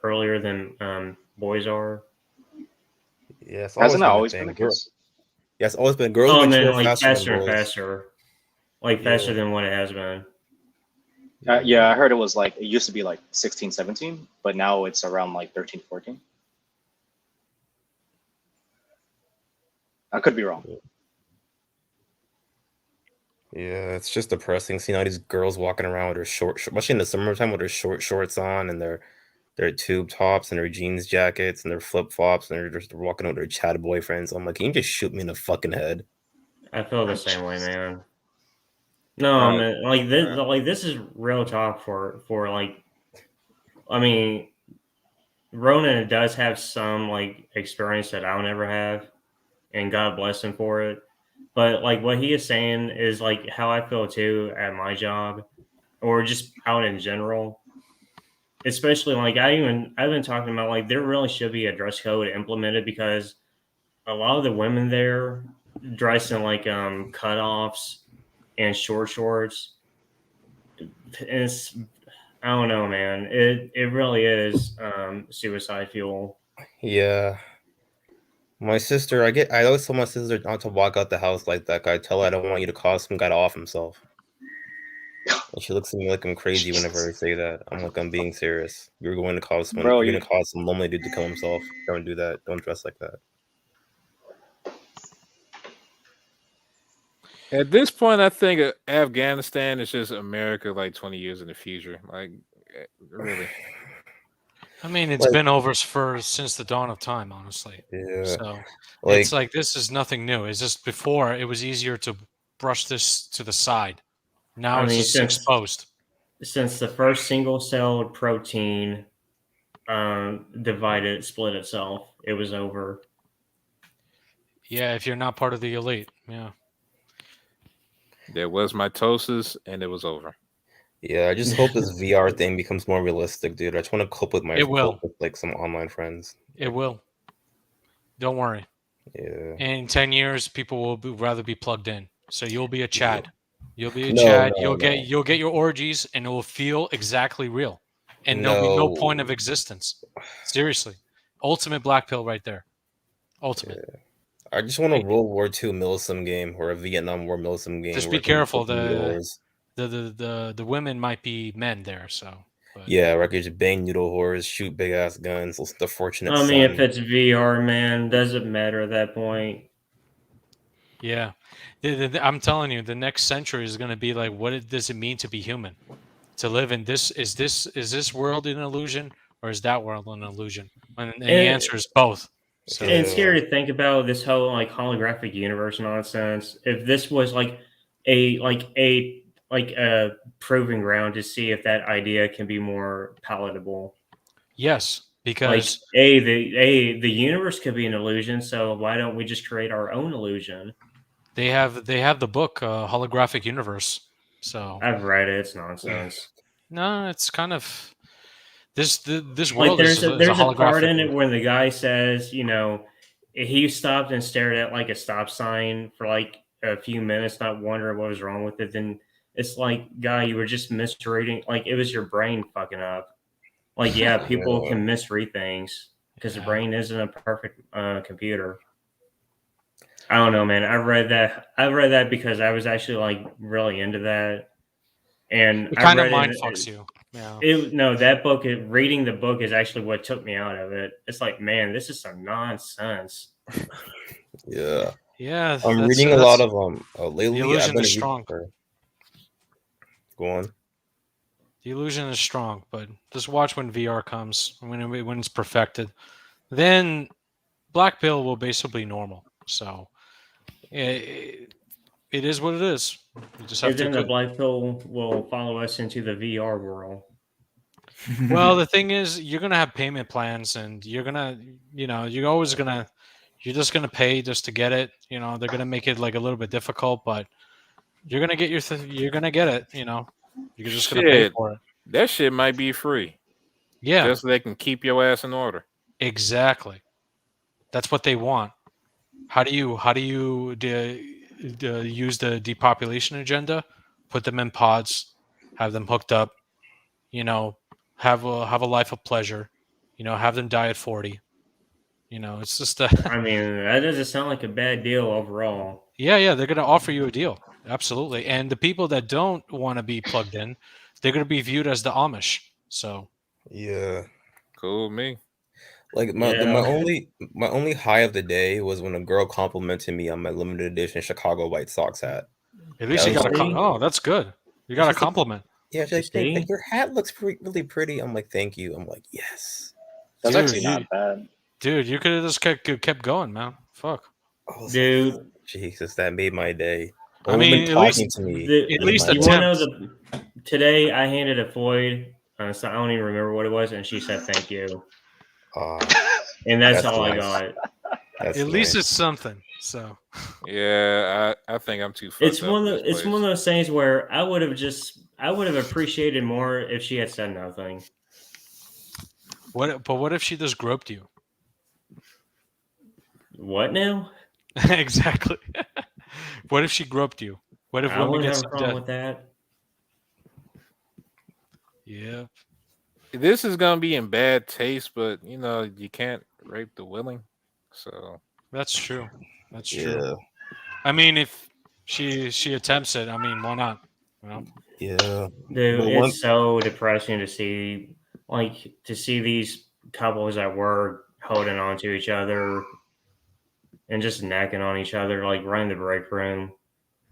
earlier than boys are? Yeah, it's Hasn't that been a always thing. been the case? Yeah, it's always been girls Oh mature man, like faster faster than and boys. faster. Like faster than what it has been. Yeah, I heard it was like, it used to be like 16, 17, but now it's around like 13, 14. I could be wrong. Yeah, it's just depressing seeing all these girls walking around with their especially in the summertime, with their short shorts on and their tube tops and their jeans jackets and their flip flops, and they're walking with their chat boyfriends. I'm like, can you just shoot me in the fucking head? I feel the same way, man. No, man, like this is real talk for like, I mean, Ronan does have some like experience that I'll never have, and God bless him for it. But like what he is saying is like how I feel too at my job, or just out in general. Especially like I've been talking about like there really should be a dress code implemented, because a lot of the women there dress in like cutoffs and short shorts. It's, I don't know, man. It really is suicide fuel. Yeah. My sister, I always tell my sister not to walk out the house like that. I tell her I don't want you to cause some guy to off himself. And she looks at me like I'm crazy whenever I say that. I'm like, I'm being serious. You're going to cause someone. Bro, You're going to cause some lonely dude to kill himself. Don't do that. Don't dress like that. At this point, I think Afghanistan is just America like 20 years in the future. Like, really. I mean, it's been over since the dawn of time, honestly. Yeah. So Like, it's like this is nothing new. It's just before it was easier to brush this to the side. Now I it's mean, just exposed. Since the first single-celled protein split itself, it was over. Yeah, if you're not part of the elite, yeah. There was mitosis, and it was over. yeah, I just hope this VR thing becomes more realistic, dude. I just want to cope with It will. cope with, like some online friends. It will. Don't worry. Yeah. In 10 years, people will rather be plugged in. So you'll be a Chad. You'll be a No, Chad. no, You'll get your orgies, and it will feel exactly real. And there'll be no point of No. existence. Seriously. Ultimate black pill right there. Ultimate. I just want a World War II Milsim game or a Vietnam War Milsim game. Just where be I can careful. fucking noodle whores. The women might be men there, so. Yeah, where I could just bang noodle whores, shoot big ass guns, listen to Fortunate I mean, Son. if it's VR, man, doesn't matter at that point. Yeah. I'm telling you, the next century is going to be like, what does it mean to be human? To live in this is this world an illusion, or is that world an illusion? And the answer is both. So And it's scary to think about this whole like holographic universe nonsense. If this was like a proving ground to see if that idea can be more palatable. Yes, because like the universe could be an illusion, so why don't we just create our own illusion? they have the book Holographic Universe. So I've read it. It's nonsense. No, it's kind of this Like world there's is a holographic part in it world. where the guy says, you know, he stopped and stared at like a stop sign for like a few minutes, not wondering what was wrong with it. Then it's like, guy, you were just misreading. Like it was your brain fucking up. Like, yeah, people can misread things because the brain isn't a perfect computer. I don't know, man. I read that because I was actually like really into that, and It I kind of read mind it- fucks you. Yeah. that book. Reading the book is actually what took me out of it. It's like, man, this is some nonsense. Yeah. Yeah, I'm reading a lot of lately. The I've illusion been is reading. strong. Go on. The illusion is strong, but just watch when VR comes, when it's perfected. Then black pill will basically be normal. So it is what it is. You just have And then to. the black pill will follow us into the VR world. Well, the thing is, you're gonna have payment plans, and you're gonna, you're just gonna pay just to get it. You know, they're gonna make it like a little bit difficult, but you're gonna get you're gonna get it. You know, you're just gonna pay for it. That shit might be free. Yeah, just so they can keep your ass in order. Exactly. That's what they want. How do you use the depopulation agenda? Put them in pods, have them hooked up. You know, have a life of pleasure. You know, have them die at 40. You know, it's just I mean, that doesn't sound like a bad deal overall. Yeah, they're going to offer you a deal. Absolutely. And the people that don't want to be plugged in, they're gonna be viewed as the Amish. So Yeah. Cool with me. Like my only high of the day was when a girl complimented me on my limited edition Chicago White Sox hat. at least you got a oh, that's good. You got a compliment. Yeah, she's like, your hat looks really pretty. I'm like, thank you. I'm like, yes. That's Dude, actually not bad. Dude, you could have just kept going, man. Fuck. Dude, Jesus, that made my day. I mean, at least to me. At least you want to know attempt. today I handed a Floyd, so I don't even remember what it was, and she said thank you. And that's all I got. At least it's something. So yeah, I think I'm too fucked It's up one for of this it's one of those things where I would have appreciated more if she had said nothing. What if she just groped you? What now? Exactly. What if she groped you? What if I women wouldn't get have so a problem dead? with that. Yeah. This is gonna be in bad taste, but you know you can't rape the willing. So That's true. That's Yeah. true. I mean, if she attempts it, I mean, why not? You know? Yeah. Dude, But it's so depressing to see these couples at work holding on to each other and just necking on each other, like right in the break room.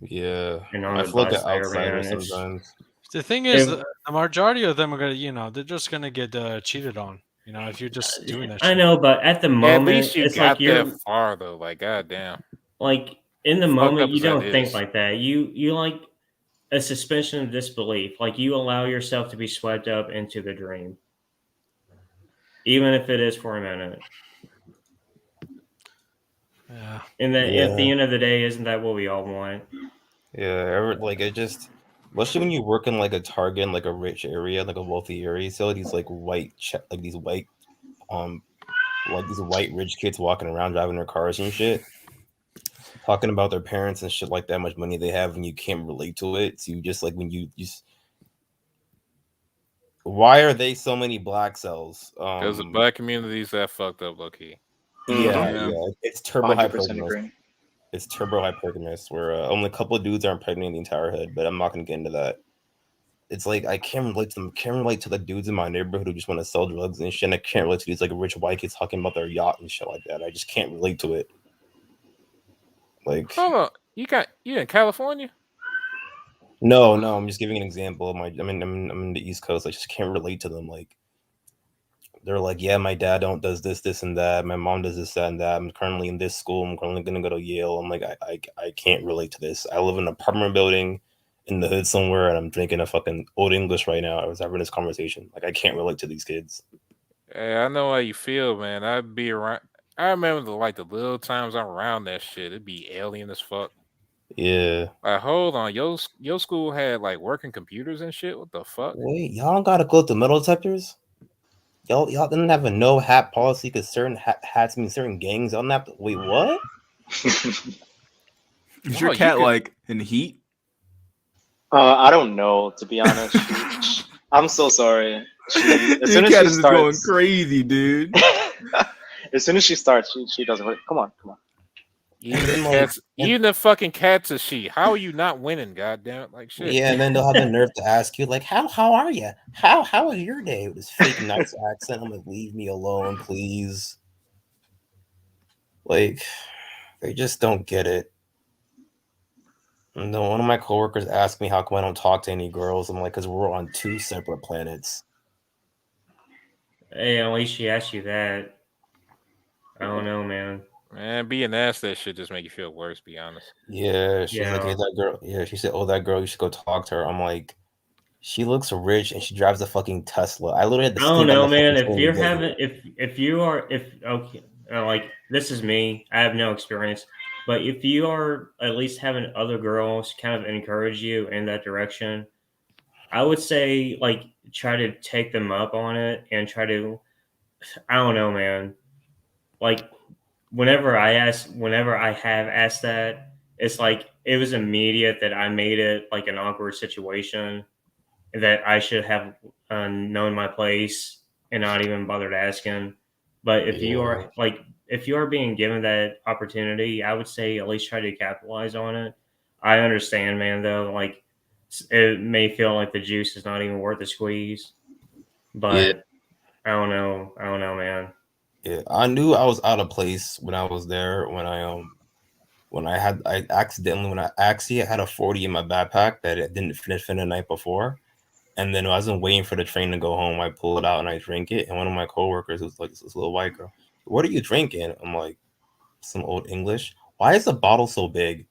Yeah. And on I the feel like bus an there, outsider man. sometimes. The thing is, If- the majority of them are gonna, they're just gonna get cheated on. You know, if you're just doing that. I shit. know, but at the at moment, least you it's got like you're that far though. Like goddamn. like in the Fucked moment up you as that don't think is. like that. You like a suspension of disbelief. Like you allow yourself to be swept up into the dream, even if it is for a minute. Yeah. And then at the Yeah. end of the day, isn't that what we all want? Yeah, like it just, especially when you work in like a Target, in, like a rich area, like a wealthy area, so these like like these white rich kids walking around driving their cars and shit, talking about their parents and shit like that much money they have, and you can't relate to it. So you just like when you just, why are they so many black cells? Because the black communities that fucked up, low key. Yeah, it's turbo 100% hypergamous. agree. It's turbo hypergamous, where only a couple of dudes are impregnating the entire hood, but I'm not gonna get into that. It's like I can't relate to them. Can't relate to the dudes in my neighborhood who just want to sell drugs and shit. And I can't relate to these like rich white kids talking about their yacht and shit like that. I just can't relate to it. Like, Hold on, you in California? no, I'm just giving an example of my. I'm in the East Coast. I just can't relate to them. Like, they're like, yeah, my dad does this, and that. My mom does this, that, and that. I'm currently in this school. I'm currently gonna go to Yale. I'm like, I can't relate to this. I live in an apartment building in the hood somewhere, and I'm drinking a fucking old English right now. I was having this conversation. Like, I can't relate to these kids. Hey, I know how you feel, man. I'd be around. I remember the little times I'm around that shit. It'd be alien as fuck. Yeah. Like, hold on, your school had like working computers and shit. What the fuck? Wait, y'all don't gotta go to metal detectors? Y'all didn't have a no hat policy because certain hats mean certain gangs. Y'all don't have to. Wait, what? Is your cat like in heat? I don't know, to be honest. I'm so sorry. As soon Your as cat she is going starts, crazy, dude. as soon as she starts, she doesn't. Come on. Even the fucking cats are she. How are you not winning? Goddamn it! Like shit. Yeah, and then they'll have the nerve to ask you, like, how are you? How was your day? With this fake nice accent. I'm like, leave me alone, please. Like, they just don't get it. And then one of my coworkers asked me how come I don't talk to any girls. I'm like, because we're on two separate planets. Hey, at least she asked you that. I don't know, man. Man, being asked that shit just make you feel worse. Be honest. Yeah, she's like, hey, Yeah. that girl. Yeah, she said, oh, that girl, you should go talk to her. I'm like, she looks rich and she drives a fucking Tesla. I literally had to I don't stink on know, the man. fucking If train you're to get having, here. if you are, if okay, like this is me. I have no experience, but if you are at least having other girls kind of encourage you in that direction, I would say like try to take them up on it and try to. I don't know, man. Like whenever I have asked that, it's like it was immediate that I made it like an awkward situation that I should have known my place and not even bothered asking. But if you Yeah. are like if you are being given that opportunity, I would say at least try to capitalize on it. I understand, man. Though, like it may feel like the juice is not even worth the squeeze. But I don't know. I don't know, man. Yeah, I knew I was out of place when I was there. When I had I had a 40 in my backpack that it didn't finish the night before. And then I wasn't waiting for the train to go home. I pull it out and I drink it. And one of my coworkers was like, this little white girl, what are you drinking? I'm like, some old English. Why is the bottle so big?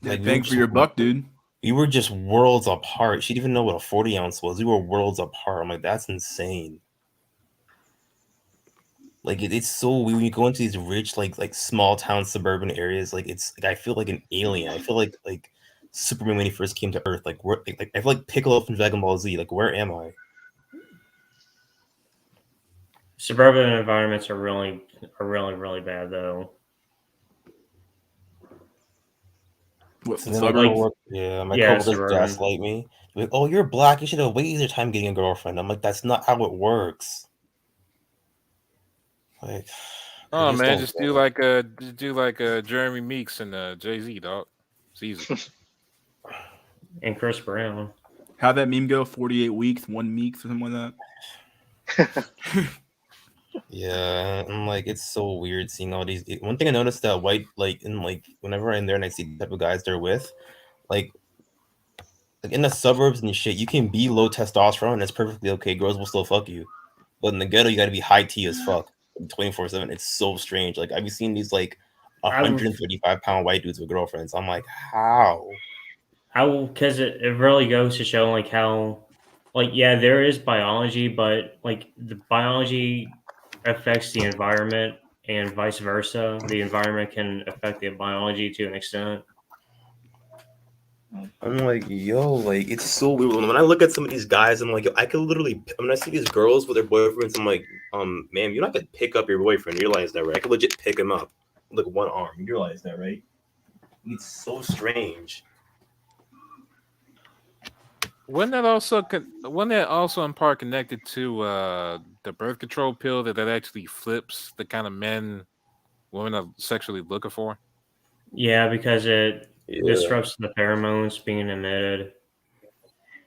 Like, bang for your buck, dude. We were just worlds apart. She didn't even know what a 40 ounce was. We were worlds apart. I'm like, that's insane. Like it's so weird when you go into these rich, like small town suburban areas. Like it's like I feel like an alien. I feel like Superman when he first came to Earth. Like where, like I feel like Piccolo from Dragon Ball Z. Like where am I? Suburban environments are really bad though. What, So then I go to work. Yeah, my coworkers suburban. gaslight me. Like, oh, you're black. You should have wasted your time getting a girlfriend. I'm like, that's not how it works. Like, Oh just man, don't just get do like Jeremy Meeks and Jay-Z, dog. It's easy. And Chris Brown. How'd that meme go? 48 weeks, 1 week, something like that. Yeah, and like it's so weird seeing all these. One thing I noticed that white, like in like whenever I'm there and I see the type of guys they're with, like in the suburbs and shit, you can be low testosterone and it's perfectly okay. Girls will still fuck you, but in the ghetto, you got to be high T as fuck, 24/7. It's so strange. Like I've seen these like 135-pound white dudes with girlfriends. I'm like, how? Because it really goes to show like how, like yeah, there is biology, but like the biology affects the environment and vice versa. The environment can affect the biology to an extent. I'm like, yo, like it's so weird. When I look at some of these guys, I'm like, yo, I could literally. When I see these girls with their boyfriends, I'm like, man, you're not gonna pick up your boyfriend. You realize that, right? I could legit pick him up, like one arm. You realize that, right? It's so strange. Wasn't that also in part connected to the birth control pill that actually flips the kind of men women are sexually looking for? Yeah, because it disrupts the pheromones being emitted.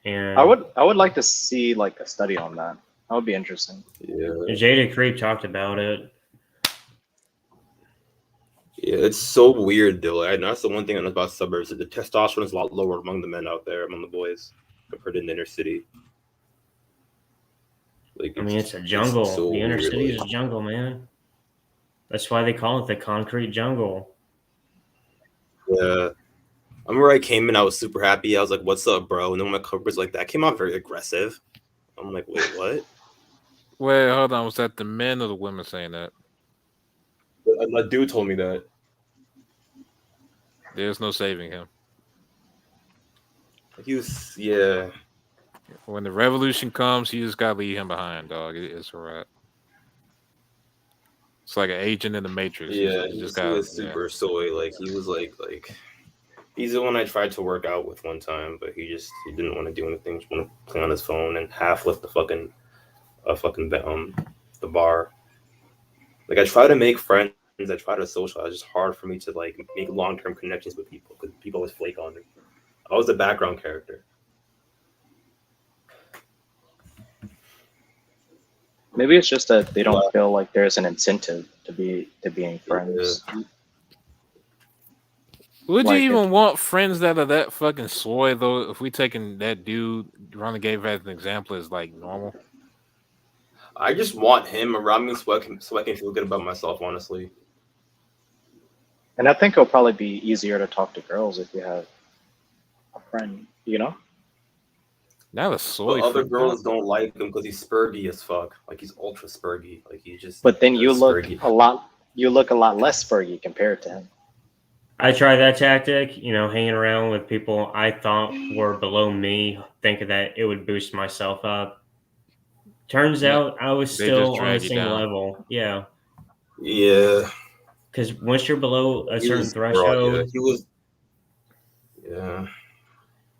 And I would like to see like a study on that. That would be interesting. Yeah. Jada Creep talked about it. Yeah, it's so weird though. And that's the one thing I know about suburbs. The testosterone is a lot lower among the men out there, among the boys, compared to the inner city. Like, I mean, it's a jungle. so the inner weird, city like- is a jungle, man. That's why they call it the concrete jungle. Yeah. I remember I came in, I was super happy. I was like, "What's up, bro?" And then my coworkers like that came out very aggressive. I'm like, "Wait, what?" Wait, hold on. Was that the men or the women saying that? A dude told me that. There's no saving him. He was, yeah. When the revolution comes, you just gotta leave him behind, dog. It's alright. It's like an agent in the Matrix. Yeah, you he just was super soy. Like he was like he's the one I tried to work out with one time, but he didn't want to do anything. Just want to play on his phone and half lift the bar. Like I try to make friends, I try to socialize. It's just hard for me to like make long-term connections with people because people always flake on me. I was the background character. Maybe it's just that they don't feel like there's an incentive to being friends. Would Like you even want friends that are that fucking soy though? If we taking that dude Renegade as an example as like normal. I just want him around me so I can feel good about myself, honestly. And I think it'll probably be easier to talk to girls if you have a friend, you know? Now the soy. But other girls don't like him because he's spurgy as fuck. Like he's ultra spurgy. Like he's just. But then you look spurgy. a lot less spurgy compared to him. I tried that tactic, hanging around with people I thought were below me, thinking that it would boost myself up. Turns out I was They still just on the drag you same down. level. Yeah. Yeah. Because once you're below a certain Yeah, threshold, he was. Yeah.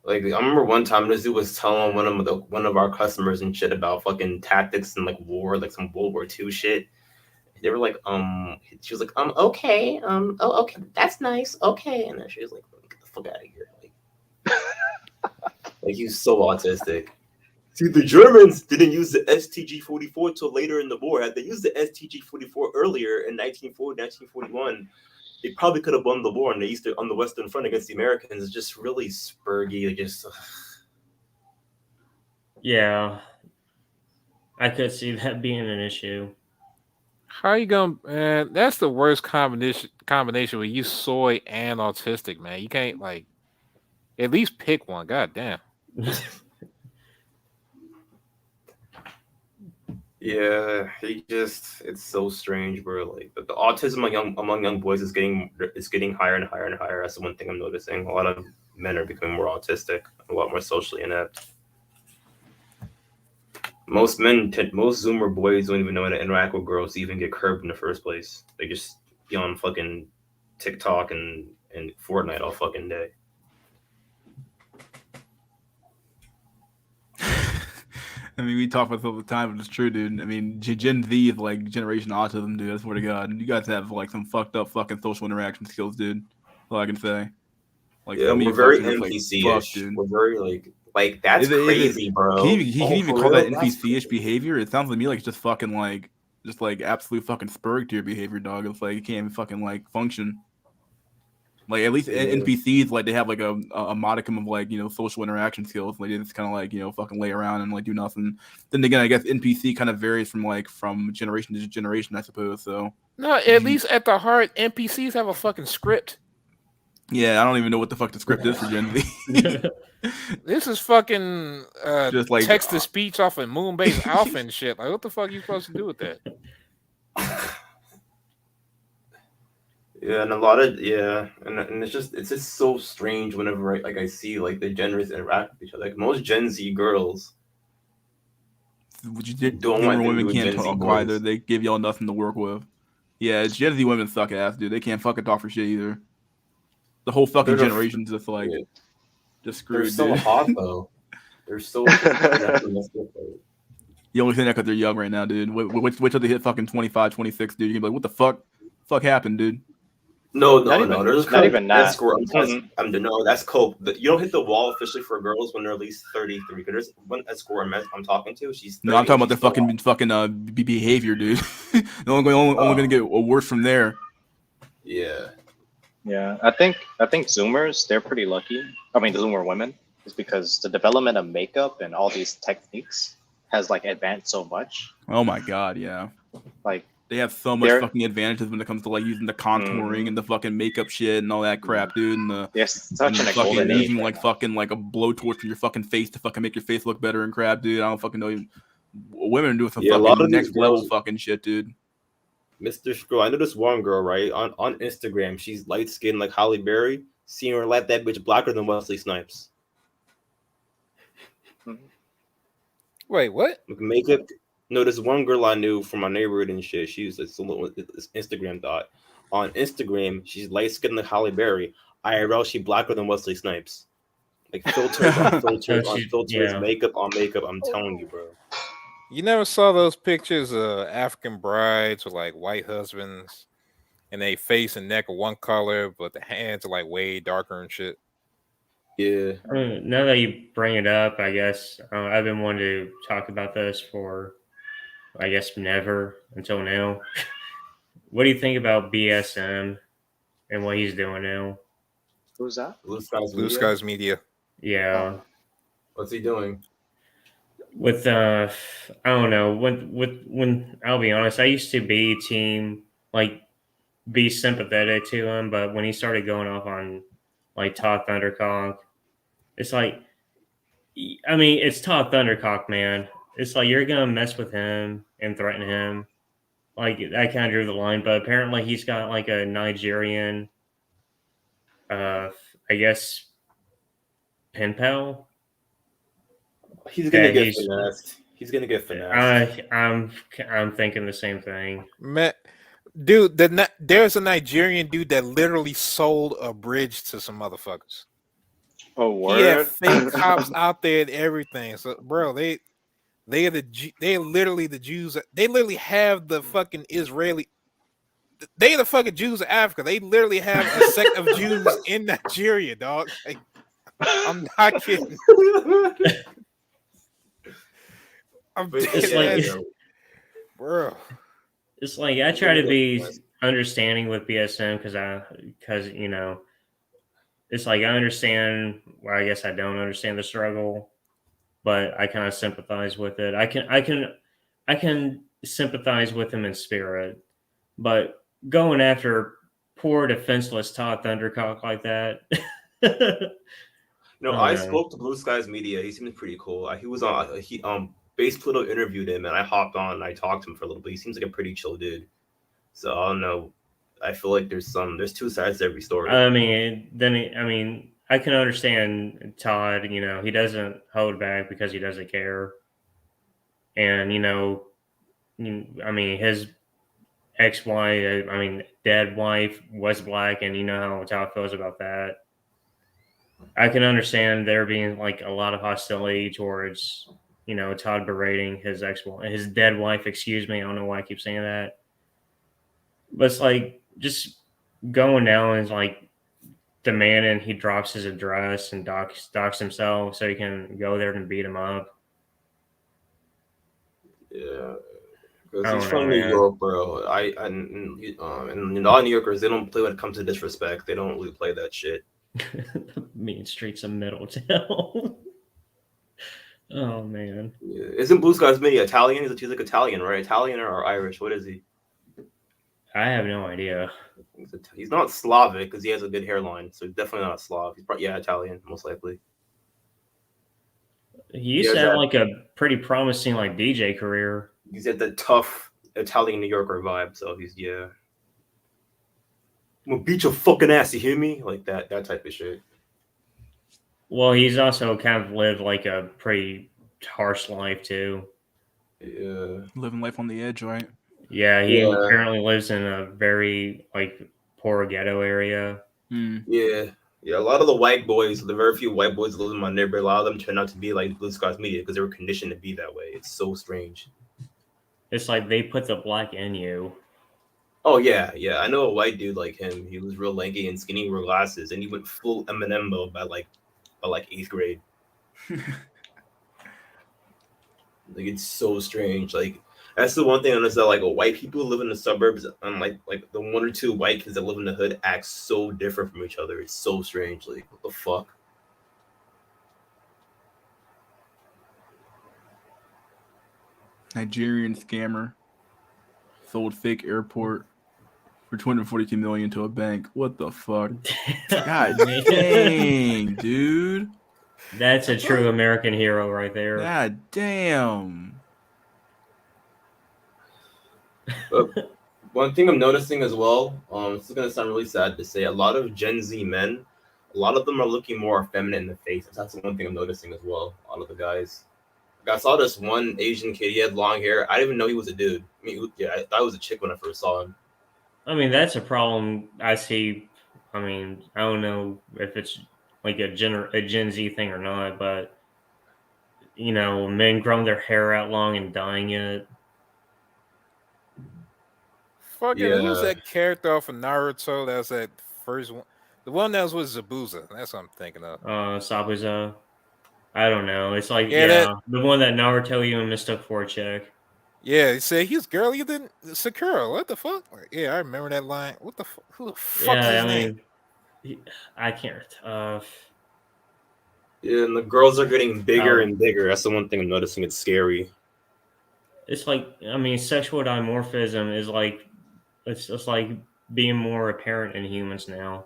Like I remember one time this dude was telling one of our customers and shit about fucking tactics and like war, like some World War II shit. they were like, she was like, okay, oh, okay, that's nice, okay, and then she was like, get the fuck out of here, like he was so autistic. See, the Germans didn't use the STG-44 till later in the war. Had they used the STG-44 earlier in 1940, 1941, they probably could have won the war on the Western Front against the Americans. It's just really spurgy, just. Yeah, I could see that being an issue. How you gonna? Man, that's the worst combination with you soy and autistic, man. You can't like at least pick one. God damn. Yeah, it's so strange, bro. Like the autism among young boys is getting higher and higher and higher. That's the one thing I'm noticing. A lot of men are becoming more autistic, a lot more socially inept. Most Zoomer boys don't even know how to interact with girls to even get curved in the first place. They just be on fucking TikTok and Fortnite all fucking day. I mean, we talk about this all the time, but it's true, dude. I mean, Gen Z is like generation autism, dude. I swear to God. You guys have like some fucked up fucking social interaction skills, dude. That's all I can say. Like, Yeah, some of we're you very folks are just like, NPC-ish. dude. We're very like that's crazy, bro. Can you Oh, even for call that real? That's NPC-ish behavior? It sounds to me like it's just fucking like, just like absolute fucking spurg to your behavior, dog. It's like you can't even fucking like function. Like at least Yeah. NPCs, like they have like a modicum of like, you know, social interaction skills. Like they just kind of like, you know, fucking lay around and like do nothing. Then again, I guess NPC kind of varies from generation to generation, I suppose. So No, at least at the heart, NPCs have a fucking script. yeah, I don't even know what the fuck the script is for Gen Z. This is fucking Just like text to speech off of Moonbase Alpha and shit. Like, what the fuck are you supposed to do with that? Yeah, and and it's just so strange whenever I see like the genders interact with each other. Like most Gen Z girls don't want women to do can't Gen Z talk boys. either. They give y'all nothing to work with. Yeah, Gen Z women suck ass, dude. They can't fucking talk for shit either. The whole fucking They're the- generation's just like just screwed. They're so dude. hot though. They're so. You only think that because they're young right now, dude. Wait till they hit fucking 25, 26, dude. You can be like, what the fuck happened, dude? No. not There's cope. even That's that. cope. That's cope. You don't hit the wall officially for girls when they're at least 33. Because there's one escort I'm talking to. She's 30. No, I'm talking about their fucking behavior, dude. They're only gonna get worse from there. Yeah. Yeah, I think Zoomers, they're pretty lucky. I mean, the Zoomer women is because the development of makeup and all these techniques has like advanced so much. Oh my god, yeah. Like they have so much fucking advantages when it comes to like using the contouring and the fucking makeup shit and all that crap, dude. And the such and an fucking golden age using right like fucking like a blowtorch in your fucking face to fucking make your face look better and crap, dude. I don't fucking know. Women are doing some Yeah, a lot fucking of these next level girls- fucking shit, dude. Mr. Scroll, I know this one girl, right? On Instagram, she's light skinned like Halle Berry. Seeing her like that bitch blacker than Wesley Snipes. Wait, what? With makeup. No, this one girl I knew from my neighborhood and shit. She was this Instagram dot. On Instagram, she's light skinned like Halle Berry. IRL, she blacker than Wesley Snipes. Like filters on filters on filters, makeup on makeup. I'm telling you, bro. You never saw those pictures of African brides with like white husbands and they face and neck are one color, but the hands are like way darker and shit. Yeah. Now that you bring it up, I guess I've been wanting to talk about this for, I guess, never until now. What do you think about BSM and what he's doing now? Who's that? Blue Skies Blue Media? Skies Media. Yeah. What's he doing? With I don't know. When I'll be honest, I used to be team be sympathetic to him, but when he started going off on like Todd Thundercock, it's like, I mean, it's Todd Thundercock, man. It's like you're gonna mess with him and threaten him. Like I kind of drew the line, but apparently he's got like a Nigerian, I guess, pen pal. He's gonna get finessed. He's gonna get finessed. I'm thinking the same thing. Man, dude, there's a Nigerian dude that literally sold a bridge to some motherfuckers. Oh, word? He had fake cops out there and everything. So, bro, they They are they are literally the Jews. They literally have the fucking Israeli. They are the fucking Jews of Africa. They literally have a sect of Jews in Nigeria, dog. Like, I'm not kidding. It's like, bro. It's like I try to be understanding with BSM because you know, it's like I understand. Well, I guess I don't understand the struggle, but I kind of sympathize with it. I can sympathize with him in spirit, but going after poor defenseless Todd Thundercock like that. No, Oh, I no. spoke to Blue Skies Media. He seems pretty cool. He was on. Base Pluto interviewed him, and I hopped on and I talked to him for a little bit. He seems like a pretty chill dude. So I don't know. I feel like there's two sides to every story. I mean, I can understand Todd. You know, he doesn't hold back because he doesn't care. And I mean, his ex-wife, I mean, dead wife was black, and you know how Todd feels about that. I can understand there being like a lot of hostility towards, Todd berating his his dead wife. Excuse me, I don't know why I keep saying that, but it's like just going down and like demanding he drops his address and docs himself so he can go there and beat him up. Yeah, because I he's don't from know, New man. York, bro. And a lot of New Yorkers, they don't play when it comes to disrespect. They don't really play that shit. Mean streets of Middletown. Oh man. Yeah. Isn't Blue Skies Media Italian? He's like Italian, right? Italian or Irish? What is he? I have no idea. He's not Slavic because he has a good hairline, so he's definitely not a Slav. He's probably Italian, most likely. He used to have like a pretty promising like DJ career. He's got the tough Italian New Yorker vibe, so he's I'm gonna beat your fucking ass, you hear me? Like that type of shit. Well, he's also kind of lived like a pretty harsh life too. Yeah. Living life on the edge, right? Yeah, he apparently lives in a very like poor ghetto area. Yeah. Yeah, a lot of the white boys, the very few white boys that live in my neighborhood, a lot of them turn out to be like Blue Skies Media because they were conditioned to be that way. It's so strange. It's like they put the black in you. Oh yeah, I know a white dude like him. He was real lanky and skinny, wore glasses, and he went full Eminem mode by 8th grade. Like it's so strange. Like that's the one thing I noticed that like white people who live in the suburbs and like the one or two white kids that live in the hood act so different from each other. It's so strange. Like what the fuck? Nigerian scammer sold fake airport for 242 million to a bank. What the fuck? God dang, dude. That's a true American hero right there. God damn. But one thing I'm noticing as well, this is gonna sound really sad to say, a lot of Gen Z men, a lot of them are looking more effeminate in the face. That's the one thing I'm noticing as well. A lot of the guys. Like, I saw this one Asian kid. He had long hair. I didn't even know he was a dude. I mean, I thought it was a chick when I first saw him. I mean, that's a problem I see. I mean, I don't know if it's like a Gen Z thing or not, but men growing their hair out long and dyeing it. Fucking who's that character off of Naruto? That was that first one. The one that was with Zabuza. That's what I'm thinking of. Sabuza. I don't know. It's like Yeah, the one that Naruto even mistook for a chick. Yeah, he said he's girlier than Sakura. What the fuck? Like, yeah, I remember that line. What the fuck? Who the fuck is his name? I can't. Yeah, and the girls are getting bigger and bigger. That's the one thing I'm noticing. It's scary. It's like, I mean, sexual dimorphism is like, it's just like being more apparent in humans now.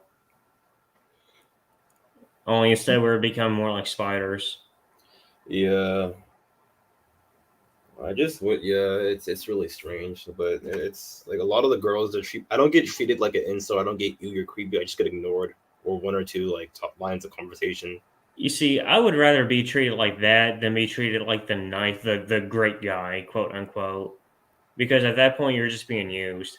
Only instead we're becoming more like spiders. Yeah. It's really strange, but it's like a lot of the girls I don't get treated like an incel. I don't get you're creepy. I just get ignored or one or two like top lines of conversation. You see, I would rather be treated like that than be treated like the great guy, quote unquote, because at that point you're just being used.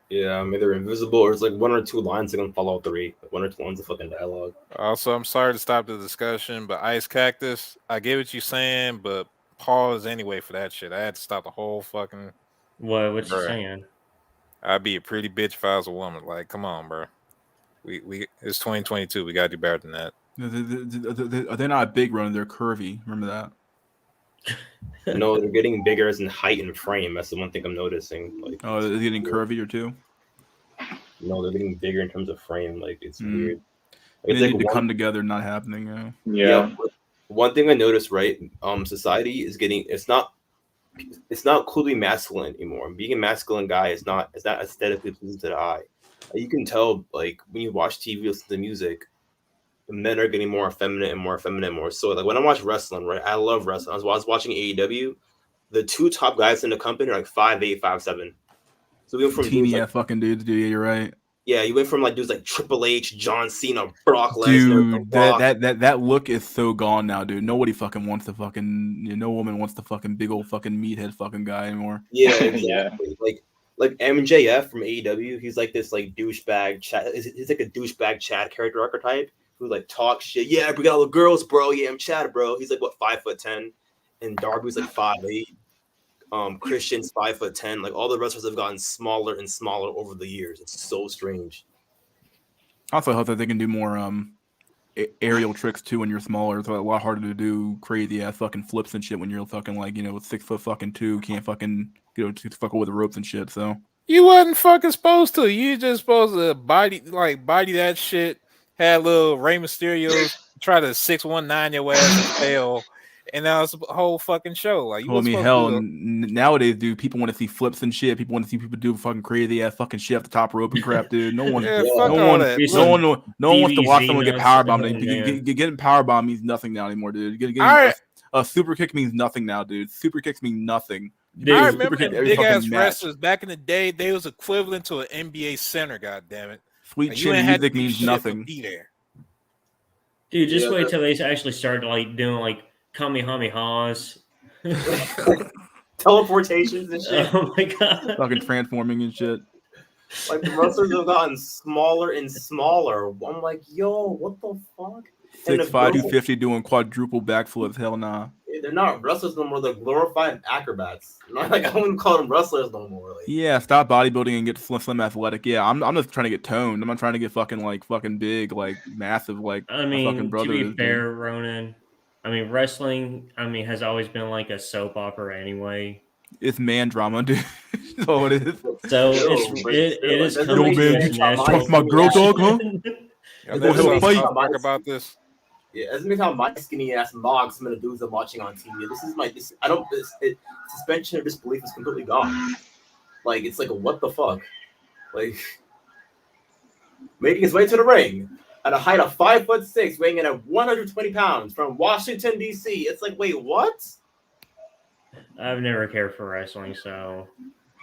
Yeah, I'm either invisible or it's like one or two lines that can follow three. Like one or two lines of fucking dialogue. Also, I'm sorry to stop the discussion, but Ice Cactus, I get what you're saying, but pause anyway for that shit. I had to stop the whole fucking. What you Bruh. saying? I'd be a pretty bitch if I was a woman. Like, come on, bro. We it's 2022. We gotta do better than that. They're not big running. They're curvy. Remember that? No, they're getting bigger as in height and frame. That's the one thing I'm noticing. Like, Oh, they're getting curvier too. no, they're getting bigger in terms of frame. Like, it's weird. They It's need like to one, come together. Not happening. yeah. One thing I noticed, right? Society is getting. It's not cool to be masculine anymore. Being a masculine guy is not aesthetically pleasing to the eye. You can tell, like, when you watch TV, listen to music, the men are getting more effeminate and more effeminate, more so. Like, when I watch wrestling, right? I love wrestling. I was watching AEW. The two top guys in the company are like 5'8", 5'7". So we went from Teeny dudes like, fucking dudes, dude. Yeah, you're right. yeah, you went from like dudes like Triple H, John Cena, Brock Lesnar, Dude, The Rock. that look is so gone now, dude. Nobody fucking wants the fucking. No woman wants the fucking big old fucking meathead fucking guy anymore. Yeah, exactly. Like MJF from AEW, he's like this like douchebag Chad. He's like a douchebag Chad character archetype who like talks shit. Yeah, we got all the girls, bro. Yeah, I'm Chad, bro. He's like what 5'10", and Darby's like 5'8". Christian's 5'10". Like all the wrestlers have gotten smaller and smaller over the years. It's so strange. Also, I hope that they can do more aerial tricks too when you're smaller. It's a lot harder to do crazy ass fucking flips and shit when you're fucking like 6 foot fucking 2, can't fucking fucking with the ropes and shit. So You wasn't fucking supposed to. You just supposed to body that shit. Had little Rey Mysterio try to 619 your ass and fail, and that was the whole fucking show. Like, you well, I was mean, supposed hell, to do nowadays, dude, people want to see flips and shit. People want to see people do fucking crazy ass fucking shit off the top rope and crap, dude. No one, Yeah, no fuck all one, that. no one, no one wants to watch DBZ someone get nuts. power bombed. Oh, man. Getting power bomb means nothing now anymore, dude. Getting Alright. a super kick means nothing now, dude. Super kicks mean nothing. I Super remember kick them every big fucking ass match. wrestlers back in the day. They was equivalent to an NBA center. God damn it! Sweet Like, you chin ain't had to music do means shit but nothing. Be there. Dude, just Yeah, wait till they actually start like doing like kamehamehas. Teleportations and shit. Oh my god! Fucking transforming and shit. Like the wrestlers have gotten smaller and smaller. I'm like, yo, what the fuck? And 6'5", the girls- 250 doing quadruple backflips. Hell nah. They're not wrestlers no more. They're glorified acrobats. Not like I wouldn't call them wrestlers no more. Like, Yeah, stop bodybuilding and get slim athletic. Yeah, I'm just trying to get toned. I'm not trying to get fucking big, like massive, like I my fucking mean, brother to be is, dude. fair, Ronan, I mean, wrestling, has always been like a soap opera anyway. It's man drama, dude. That's all it is. So it is coming Yo, man, to you a national talk my girl dog, huh? Y'all Go never have a seen fight. South Park about this? yeah, doesn't make how my skinny ass mog some of the dudes I'm watching on TV. Suspension of disbelief is completely gone. Like, it's like, what the fuck? Like, making his way to the ring at a height of 5'6", weighing in at 120 pounds from Washington D.C. It's like, wait, what? I've never cared for wrestling, so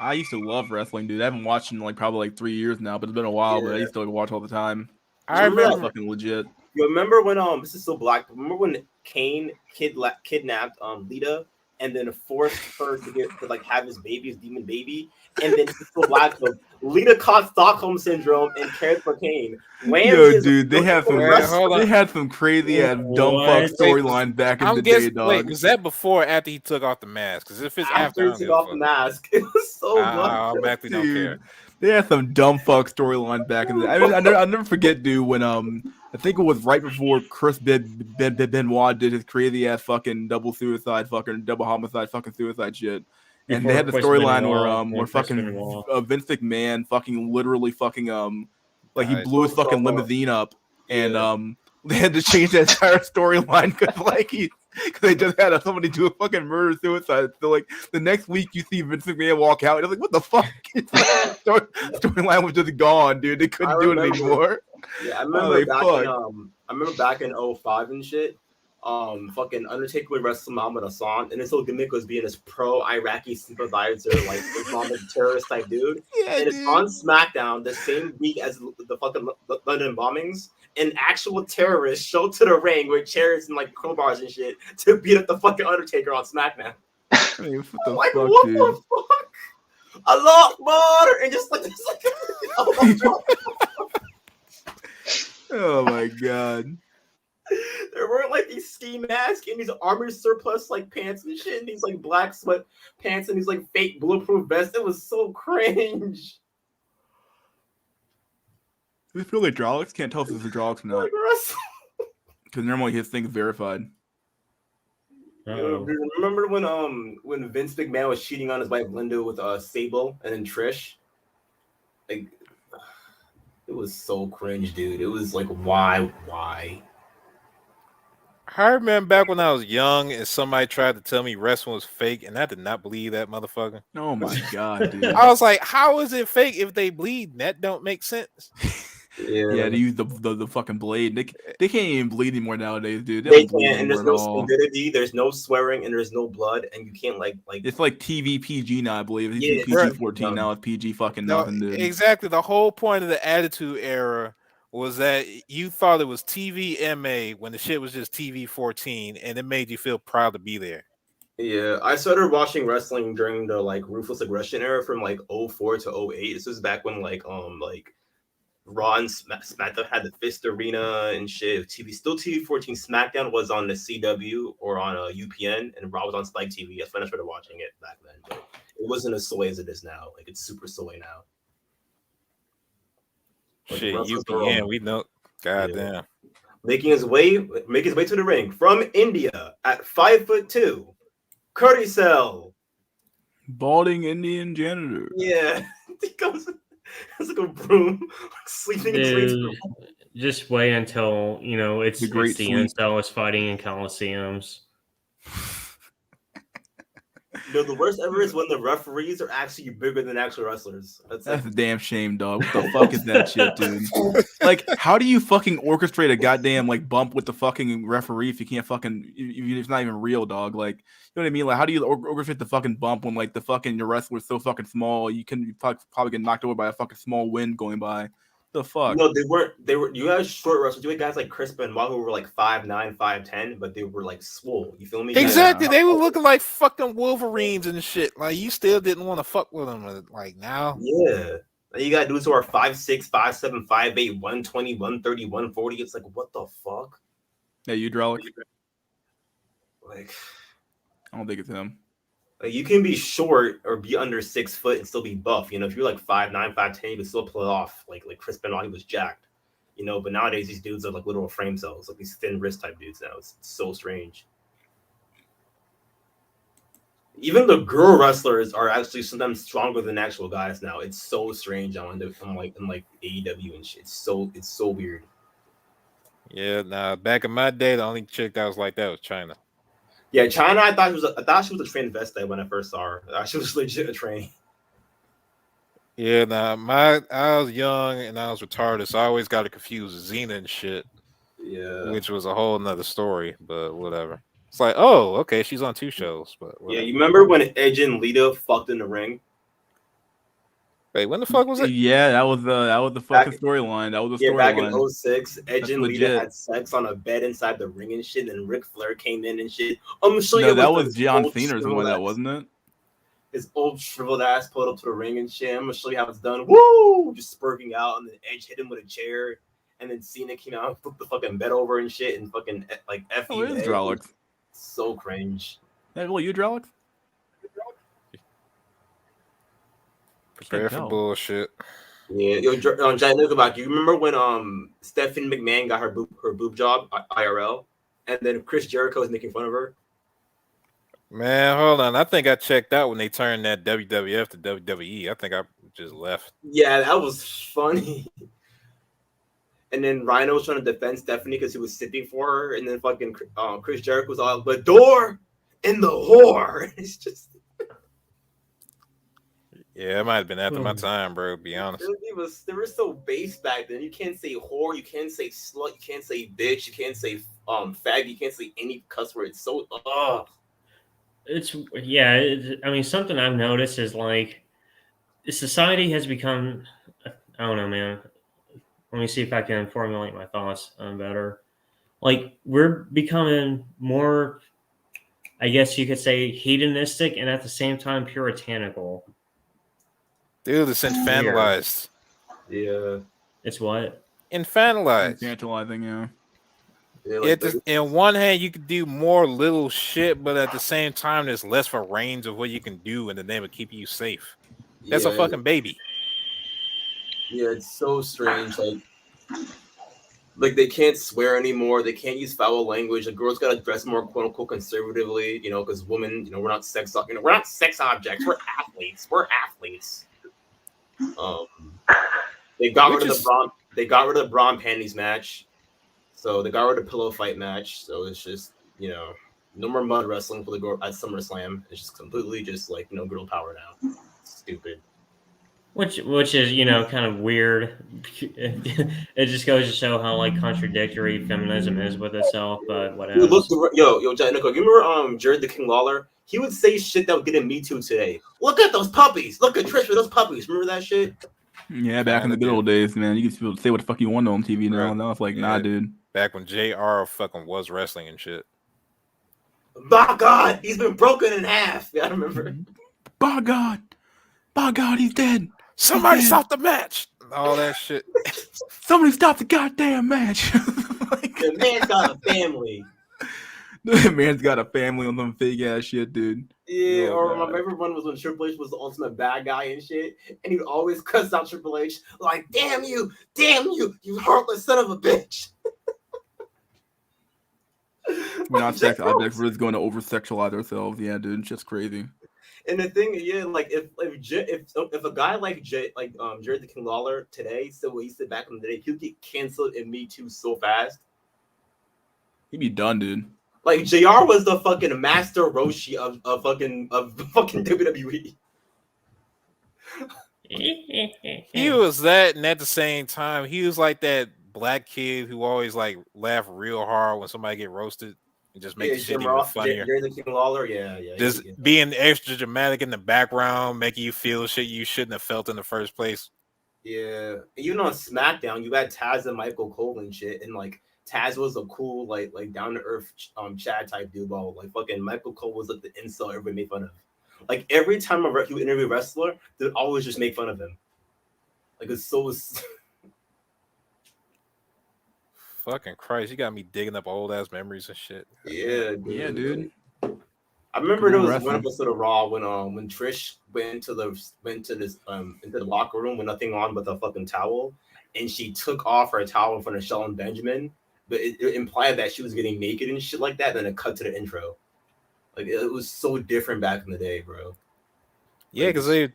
I used to love wrestling, dude. I haven't watched in probably 3 years now, but it's been a while. But I used to watch all the time. I remember fucking legit. You remember when this is so black? Remember when Kane kidnapped Lita and then forced her to have his baby, his demon baby, and then this is so black. So Lita caught Stockholm syndrome and cared for Kane. Yo, dude, they had some crazy ass dumb fuck storyline back in the day, dog. Wait, was that before or after he took off the mask? Because if it's after, he took off the mask, it was so I automatically don't care. They had some dumb fuck storyline back in the. I'll never forget, dude, when I think it was right before Chris Benoit did his crazy ass fucking double homicide fucking suicide shit. And Before they had the Chris storyline Benoit, where Chris fucking Benoit. Vince McMahon fucking literally fucking like he Nice. blew his fucking limousine up, and they had to change that entire storyline because they just had somebody do a fucking murder suicide. So like the next week you see Vince McMahon walk out, and I was like, what the fuck? Storyline was just gone, dude. They couldn't do it anymore. Yeah, I remember back in 05 and shit. Fucking Undertaker would wrestle Muhammad Hassan, and his whole gimmick was being this pro-Iraqi sympathizer, like Islamic terrorist type dude. Yeah, and it's on SmackDown the same week as the fucking London bombings. An actual terrorist showed to the ring with chairs and like crowbars and shit to beat up the fucking Undertaker on SmackDown. I mean, what the Like, fuck, what dude? the fuck? Allah Akbar! And just like Oh my god. There weren't like these ski mask and these armor surplus like pants and shit, and these like black sweat pants and these like fake bulletproof vests. It was so cringe. Is it really hydraulics? Can't tell if it's hydraulics or not. Because normally his thing's verified. Yo, remember when Vince McMahon was cheating on his wife Linda with Sable and then Trish? Like, it was so cringe, dude. It was like, why? I remember back when I was young and somebody tried to tell me wrestling was fake, and I did not believe that motherfucker. Oh my god, dude! I was like, how is it fake if they bleed? That don't make sense. Yeah, they use the fucking blade. They can't even bleed anymore nowadays, dude. They don't bleed can't, and there's anymore no at all. stupidity, there's no swearing, and there's no blood, and you can't like. It's like TV PG now, I believe. It's Yeah, PG-14 now. It's PG fucking No, nothing, dude. exactly. The whole point of the Attitude Era was that you thought it was TV MA when the shit was just TV 14, and it made you feel proud to be there. Yeah, I started watching wrestling during the like Ruthless Aggression era from like 04 to 08. This was back when like Raw and SmackDown had the Fist Arena and shit. Still TV 14. SmackDown was on the CW or on UPN, and Raw was on Spike TV. That's when I started watching it back then. But it wasn't as soy as it is now. Like, it's super soy now. Like, Shit, wrestlers are UPN, all- we know. Goddamn. Making his way to the ring from India at 5'2", Curdy Cell. Balding Indian janitor. Yeah, he comes. It's like a broom, sleeping in Dude, just wait until it's The great the sleep. incels fighting in coliseums. The worst ever is when the referees are actually bigger than actual wrestlers. That's That's a damn shame, dog. What the fuck is that shit, dude? Like, how do you fucking orchestrate a goddamn like bump with the fucking referee if you can't fucking if it's not even real, dog? Like, you know what I mean? Like, how do you orchestrate the fucking bump when like the fucking your wrestler's so fucking small? You can probably get knocked over by a fucking small wind going by. The fuck? No, they weren't. They were. You guys short wrestlers. You had guys like Chris Benoit who were like 5'9", 5'10", but they were like swole. You feel me? Exactly. They were looking like fucking Wolverines and shit. Like, you still didn't want to fuck with them. Like, now. Yeah. You got dudes who are 5'6", 5'7", 5'8", 120, 130, 140. It's like, what the fuck? Yeah, hydraulic. Like, I don't think it's him. Like, you can be short or be under 6 foot and still be buff. If you're like 5'9", 5'10", you can still pull it off. Like Chris Benoit, he was jacked. But nowadays these dudes are like literal frame cells, like these thin wrist type dudes now. It's so strange. Even the girl wrestlers are actually sometimes stronger than actual guys now. It's so strange. I'm like in like AEW and shit. It's so weird. Yeah, nah. Back in my day, the only chick that was like that was China. Yeah, China. I thought she was a transvestite when I first saw her. She was legit a train. Yeah, nah. I was young and I was retarded, so I always got it confused with Xena and shit. Yeah, which was a whole nother story, but whatever. It's like, oh, okay, she's on 2 shows, but whatever. Yeah, you remember when Edge and Lita fucked in the ring? Wait, when the fuck was it? Yeah, that was the fucking storyline. That was the back in storyline. 06, Edge That's and Lita legit. had sex on a bed inside the ring and shit, and Ric Flair came in and shit. I'm gonna show No, you that what was this John old Cena's shriveled one, that ass- wasn't it? His old shriveled ass pulled up to the ring and shit. I'm gonna show you how it's done. Woo! Just spurting out, and then Edge hit him with a chair, and then Cena came out and flipped the fucking bed over and shit, and fucking like F Oh, you. it is Edge. hydraulics. So cringe. Hey, well, you hydraulics? Prepare for bullshit. Yeah, Giant Nickelback. You remember when Stephanie McMahon got her boob job IRL, and then Chris Jericho was making fun of her? Man, hold on. I think I checked out when they turned that WWF to WWE. I think I just left. Yeah, that was funny. And then Rhino was trying to defend Stephanie because he was sipping for her, and then fucking Chris Jericho was all, "The door and the whore." It's just Yeah, it might have been after my time, bro. To be honest. they were so base back then. You can't say whore, you can't say slut, you can't say bitch, you can't say fag, you can't say any cuss word. It's so I mean, something I've noticed is like society has become. I don't know, man. Let me see if I can formulate my thoughts better. Like, we're becoming more, I guess you could say, hedonistic and at the same time puritanical. Dude, it's infantilized. Yeah. It's what? Infantilized. Infantilizing, yeah. In one hand, you could do more little shit, but at the same time, there's less for range of what you can do in the name of keeping you safe. That's a Yeah. fucking baby. Yeah, it's so strange. Like they can't swear anymore. They can't use foul language. The girls gotta dress more quote unquote conservatively, because women, we're not sex, we're not sex objects. We're athletes. We're athletes. They got rid of the bra. They got rid of the bra and panties match. So they got rid of the pillow fight match. So it's just no more mud wrestling for the girl at SummerSlam. It's just completely just girl power now. Stupid. Which is kind of weird. It just goes to show how contradictory feminism is with itself. But whatever. Dude, look, Nico, you remember Jared the King Lawler? He would say shit that would get him Me Too today. Look at those puppies. Look at Trish with those puppies. Remember that shit? Yeah, back in the good old days, man. You can say what the fuck you want on TV now. Now it's like, nah, dude. Back when JR fucking was wrestling and shit. By God, he's been broken in half. Yeah, I remember. By God, he's dead. Somebody stop the match. All that shit. Somebody stop the goddamn match. The man's got a family. The man's got a family on some fake ass shit, dude. Yeah, or my favorite one was when Triple H was the ultimate bad guy and shit, and he'd always cuss out Triple H like, damn you, you heartless son of a bitch. We're not sex objects. We're just going to over sexualize ourselves. Yeah, dude, it's just crazy. And the thing, if a guy like Jared the King Lawler today said what he said back in the day, he'll get canceled in Me Too so fast. He'd be done, dude. Like JR was the fucking master Roshi of fucking WWE. He was that, and at the same time, he was like that black kid who always laugh real hard when somebody get roasted and just make the shit even funnier. Jared the King Lawler, yeah. Just being extra dramatic in the background, making you feel shit you shouldn't have felt in the first place. Yeah, even on SmackDown, you had Taz and Michael Cole and shit, and Taz was a cool like down to earth Chad type dude, while fucking Michael Cole was the insult everybody made fun of. Like every time he would interview a wrestler, they'd always just make fun of him. It's so. Fucking Christ, you got me digging up old ass memories and shit. Yeah, dude. I remember there was one episode of Raw when Trish went into the locker room with nothing on but a fucking towel, and she took off her towel in front of Shelton Benjamin, but it implied that she was getting naked and shit like that. Then it cut to the intro. It was so different back in the day, bro. Yeah, because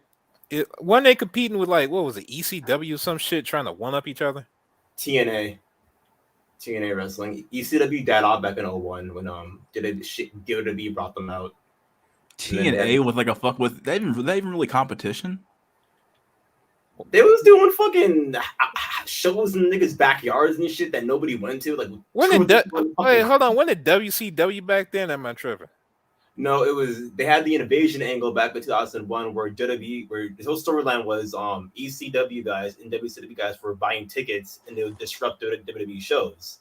weren't they competing with what was it, ECW some shit, trying to one up each other? TNA wrestling. ECW died off back in 01 when WWE brought them out. TNA was like a fuck with that even really competition? They was doing fucking shows in niggas' backyards and shit that nobody went to. When did WCW back then? Am I tripping? No, they had the invasion angle back in 2001 where where the whole storyline was ECW guys and WCW guys were buying tickets and they would disrupt the WWE shows.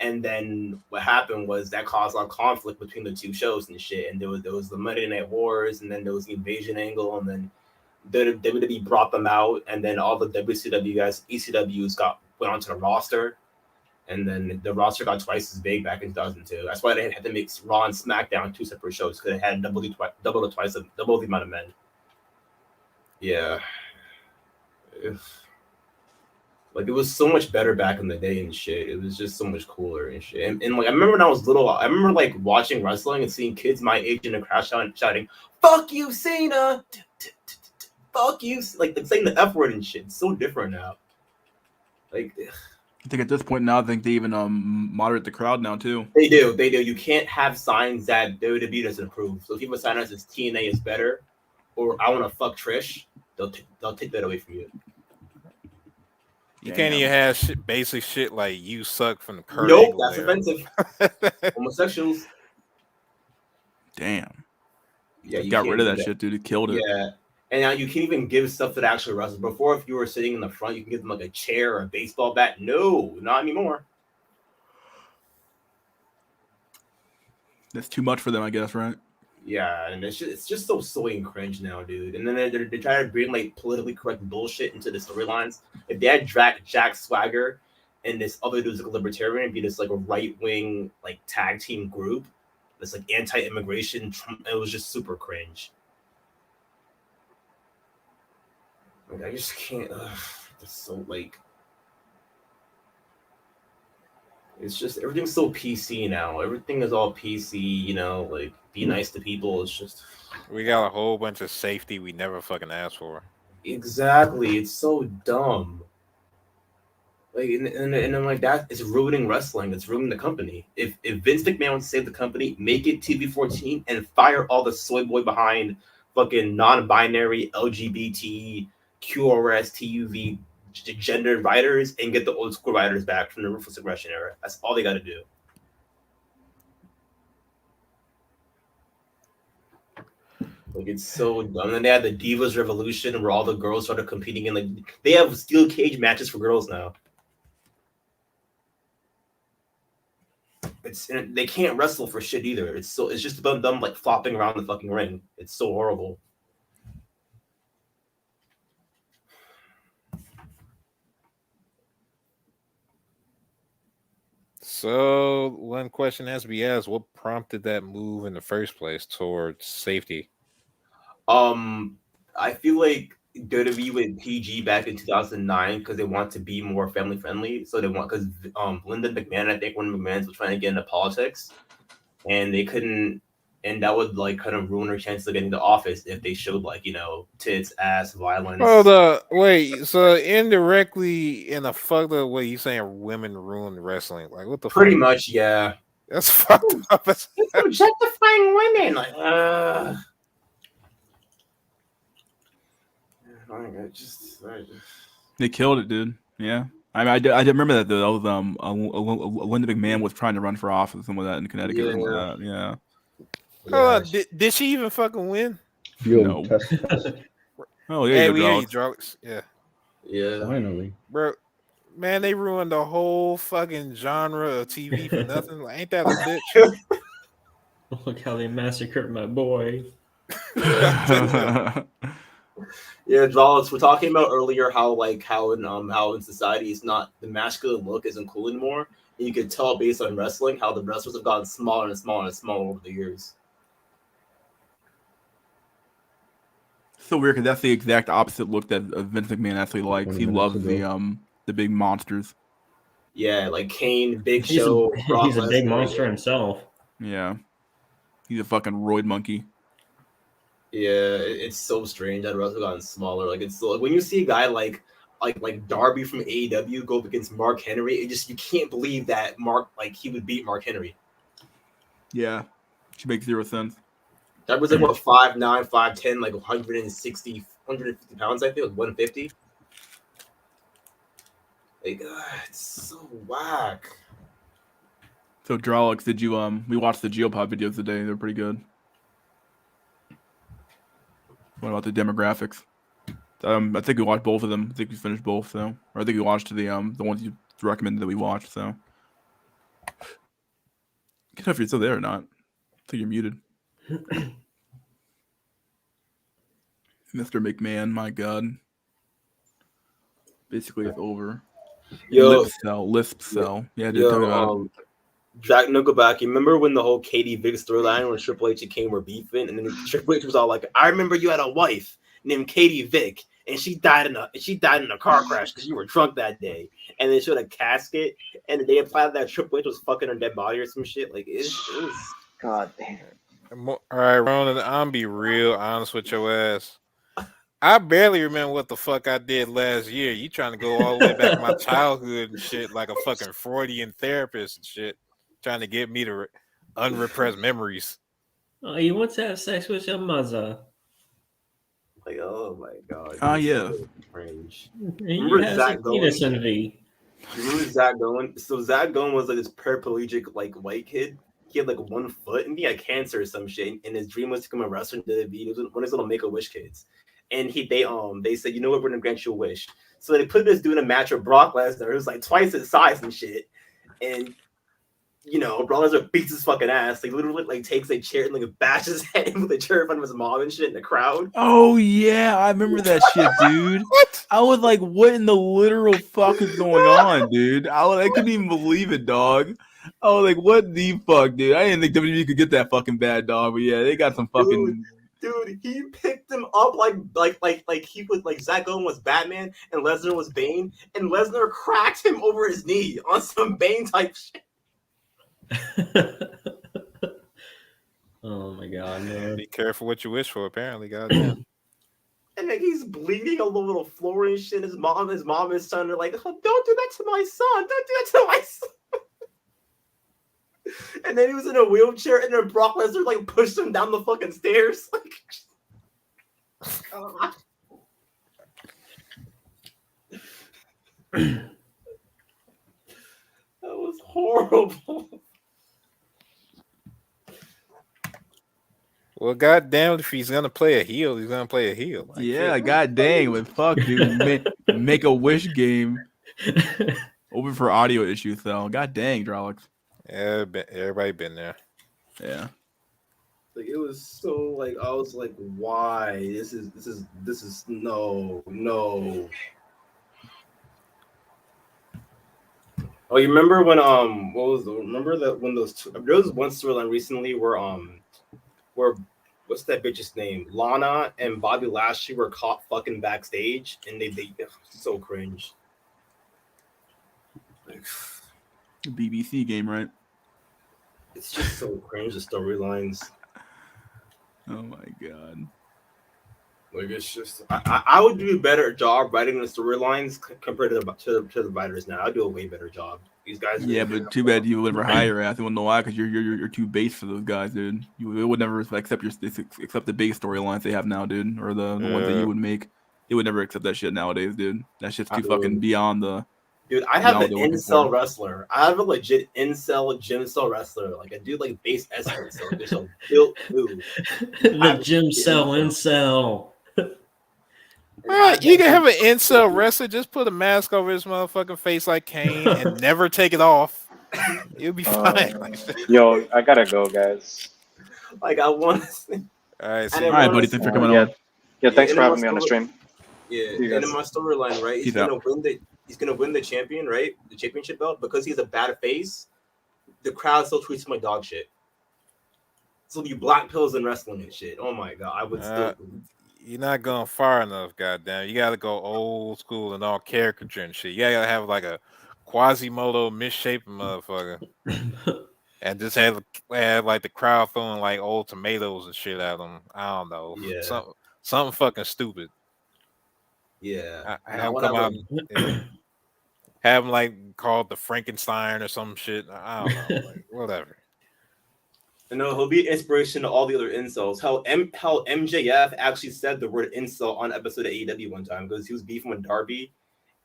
And then what happened was that caused a lot of conflict between the two shows and shit. And there was the Monday Night Wars, and then there was the invasion angle, and then the WWE brought them out, and then all the WCW guys, ECWs went onto the roster. And then the roster got twice as big back in 2002. That's why they had to make Raw and SmackDown two separate shows, because it had double the amount of men. Yeah. It was so much better back in the day and shit. It was just so much cooler and shit. And I remember when I was little, I remember watching wrestling and seeing kids my age in the crowd shouting, "Fuck you, Cena! Fuck you!" Saying the F word and shit. It's so different now. I think at this point now, I think they even moderate the crowd now too. They do. You can't have signs that WWE doesn't approve. So if you have a sign that says TNA is better, or I want to fuck Trish, they'll take that away from you. You can't even have basic shit like "you suck" from the Kurt Nope, Angle that's era. offensive. Homosexuals. Damn. Yeah, you got can't rid of do that shit, dude. It killed it. Yeah. And now you can't even give stuff to the actual wrestlers. Before, if you were sitting in the front, you can give them a chair or a baseball bat. No, not anymore. That's too much for them, I guess, right? Yeah, and it's just so soy and cringe now, dude. And then they try to bring politically correct bullshit into the storylines. If they had Jack Swagger and this other dude's like a libertarian, be this like a right wing like tag team group, this like anti-immigration. It was just super cringe. Like, I just can't. It's so like. It's just everything's so PC now. Everything is all PC, you know, like be nice to people. It's just We got a whole bunch of safety we never fucking asked for. exactly. It's so dumb. Like and I'm like that is ruining wrestling. It's ruining the company. If Vince McMahon wants to save the company, make it TV14 and fire all the soy boy behind fucking non-binary LGBT QRS TUV gendered writers and get the old school writers back from the Ruthless Aggression era. That's all they got to do. Like it's so dumb. And then they had the Divas Revolution where all the girls started competing in like they have steel cage matches for girls now. They can't wrestle for shit either. It's just about them like flopping around the fucking ring. It's so horrible. So one question has to be asked: what prompted that move in the first place towards safety? I feel like WWE went PG back in 2009 because they want to be more family friendly. So they want because Linda McMahon, I think one of McMahon's was trying to get into politics, and they couldn't, and that would like kind of ruin her chances of getting to office if they showed like tits, ass, violence. Hold up, wait. So indirectly, in a fucked up way, you saying women ruin wrestling? Like what the? Pretty fuck? much, yeah. That's fucked up. It's objectifying women. Like, I just. They killed it, dude. Yeah. I mean, I did remember that though. That was Linda McMahon was trying to run for office and with that in Connecticut. Yeah. Yeah. Hold on, did she even fucking win? No. Oh yeah, Hey, you we go, hear you, Drax. Drax. Yeah. Yeah. Finally. Bro, man, they ruined the whole fucking genre of TV for nothing. Like, ain't that a bitch? Look how they massacred my boy. Yeah, Draws, we're talking about earlier how in society it's not the masculine look isn't cool anymore. And you can tell based on wrestling how the wrestlers have gotten smaller and smaller and smaller over the years. So weird because that's the exact opposite look that Vince McMahon actually likes. He loves the big monsters. Yeah, like Kane, Big He's Show. he's a big monster himself. Yeah. He's a fucking roid monkey. Yeah, it's so strange that wrestlers gotten smaller. Like it's so, like when you see a guy like Darby from AEW go up against Mark Henry, it just you can't believe that he would beat Mark Henry. Yeah. She makes zero sense. That was like what 5'9", 5'10", like 150 pounds, I think, like 150. Like it's so whack. So Drolix, did you we watched the Geopod videos today, they're pretty good. What about the demographics? I think we watched both of them. I think we finished both, so or I think we watched the ones you recommended that we watched, so I don't know if you're still there or not. I think you're muted. Mr. McMahon, my god. Basically it's over. Yo, Lisp cell. Yeah, dude, talk about it. Jack, no, go back. You remember when the whole Katie Big storyline when Triple H and Kane were beefing, and then Triple H was all like, "I remember you had a wife named Katie Vick, and she died in a car crash because you were drunk that day." And they showed a casket, and they implied that Triple H was fucking her dead body or some shit. Like it was. God damn. All right, Ronan, I'm be real honest with your ass. I barely remember what the fuck I did last year. You trying to go all the way back to my childhood and shit, like a fucking Freudian therapist and shit, trying to get me to unrepressed memories. Oh, you want to have sex with your mother? Like, oh my god. Yeah. So cringe. You Remember have Zach a penis Gowen? in V. Remember Zach Gowen? So Zach Gowen was like this paraplegic like white kid. He had like 1 foot and he had cancer or some shit. And his dream was to become a wrestler in WWE. He was one of his little Make-A-Wish kids. And they said, you know what, we're gonna grant you a wish. So they put this dude in a match with Brock Lesnar. It was like twice his size and shit. And you know, Brock Lesnar beats his fucking ass. Like literally, like takes a chair and like bashes his head in with a chair in front of his mom and shit in the crowd. Oh yeah, I remember that shit, dude. I was like, what in the literal fuck is going on, dude? I couldn't even believe it, dog. I was like, what the fuck, dude? I didn't think WWE could get that fucking bad, dog. But yeah, they got some fucking. Dude, he picked him up like he was like Zach Owen was Batman and Lesnar was Bane, and Lesnar cracked him over his knee on some Bane type shit. Oh my god, man. Be careful what you wish for, apparently, goddamn. And like he's bleeding all over the floor and shit. His mom and his son are like, oh, don't do that to my son. Don't do that to my son. And then he was in a wheelchair, and then Brock Lesnar like pushed him down the fucking stairs. Like, that was horrible. Well, goddamn, if he's gonna play a heel, he's gonna play a heel. Like, Yeah, shit. god dang, but fuck, dude, make a wish game. Open for audio issues, though. God dang, Drolix. Yeah, everybody been there. Yeah. Like it was so like I was like, why? This is no. Oh, you remember when remember that when those two, there was one storyline recently where what's that bitch's name? Lana and Bobby Lashley were caught fucking backstage, and they so cringe. Like, BBC game, right? it's just so cringe, the storylines. Oh my god. Like it's just I would do a better job writing the storylines compared to the writers now. I'd do a way better job. These guys. Yeah, but too bad you would never hire ass. You wouldn't know why, because you're too base for those guys, dude. You would never accept the base storylines they have now, dude, or the ones that you would make. They would never accept that shit nowadays, dude. That shit's too fucking beyond the. Dude, I have an beyond what they're looking incel for. wrestler. I have a legit incel gym cell wrestler. Like a dude like base essence. So there's a built move. The gym cell incel. Well, you can have an incel wrestler. Just put a mask over his motherfucking face like Kane and never take it off. You'll be fine. Yo, I gotta go, guys. Like I want. All right, All right, buddy. Thanks for coming on. Yeah, thanks for having me on the stream. Yeah, See you and guys. in my storyline, right? He's gonna win the champion, right? The championship belt because he's a bad face. The crowd still treats him like dog shit. So you black pills in wrestling and shit. Oh my god, I would still. You're not going far enough, goddamn. You got to go old school and all caricature and shit. You got to have like a Quasimodo misshapen motherfucker, and just have like the crowd throwing like old tomatoes and shit at them. I don't know. Yeah. Something fucking stupid. Yeah. I have him come out and have him like called the Frankenstein or some shit. I don't know. Like, whatever. You know, he'll be an inspiration to all the other incels. How MJF actually said the word incel on episode of AEW one time because he was beefing with Darby,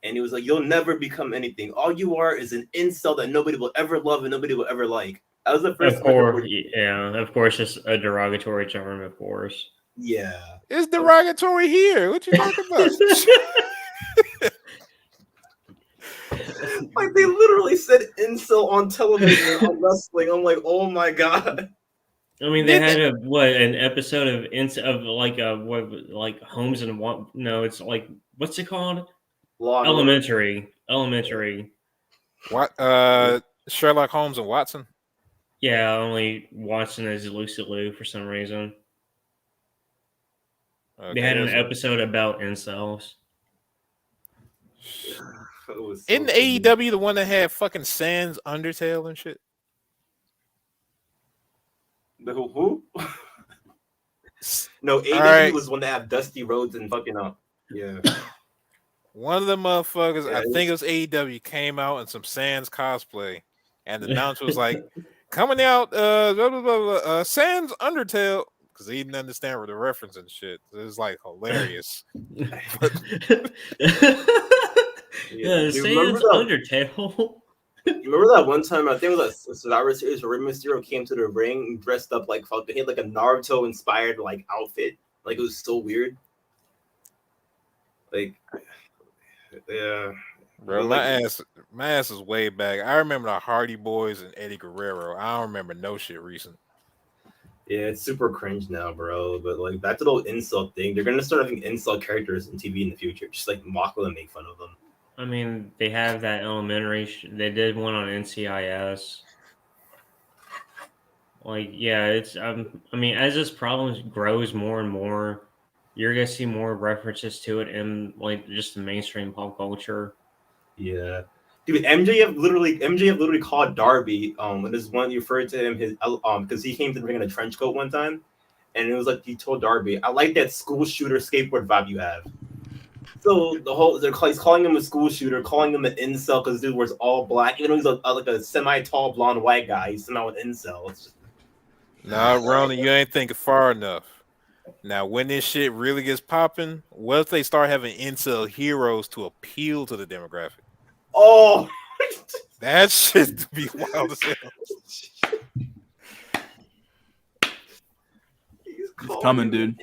and he was like, "You'll never become anything. All you are is an incel that nobody will ever love and nobody will ever like." That was the first. Of course, yeah. Of course, it's a derogatory term. Of course. Yeah. It's derogatory here. What you talking about? Like they literally said incel on television on wrestling. I'm like, oh my god. I mean, they had an episode of like Homes and what? No, it's like what's it called? Elementary. What? Sherlock Holmes and Watson. Yeah, only Watson is Lucy Liu for some reason. Okay, They had an episode about incels. In AEW, the one that had fucking Sans Undertale and shit. The who? No, AEW right. was one that had Dusty Rhodes and fucking up. Yeah. One of the motherfuckers, Yeah, I think it was AEW, came out in some Sans cosplay, and the announcer was like, "Coming out, blah, blah, blah, blah, Sans Undertale," because he didn't understand the reference and shit. It was like hilarious. Yeah, You Sans remember that- Undertale. You remember that one time? I think it was a Survivor Series where Rey Mysterio came to the ring dressed up like fuck. He had like a Naruto inspired like outfit. Like it was so weird. Like, yeah, Bro, like, My ass is way back. I remember the Hardy Boys and Eddie Guerrero. I don't remember no shit recent. Yeah, it's super cringe now, bro. But like back to the whole incel thing, they're gonna start having incel characters in TV in the future, just like mock them and make fun of them. I mean, they have that elementary. They did one on NCIS. Like, yeah, it's. I mean, as this problem grows more and more, you're gonna see more references to it in like just the mainstream pop culture. Yeah. Dude, MJF literally called Darby, and this one you referred to him his because he came to the ring in a trench coat one time, and it was like he told Darby, I like that school shooter skateboard vibe you have. So he's calling him a school shooter, calling him an incel because dude wears all black, even though he's like a semi-tall blonde white guy, he's somehow an incel. It's just, Nah, Ronan, you ain't thinking far enough. Now, when this shit really gets popping, what if they start having incel heroes to appeal to the demographic? oh, that shit be wild as hell. He's coming, dude.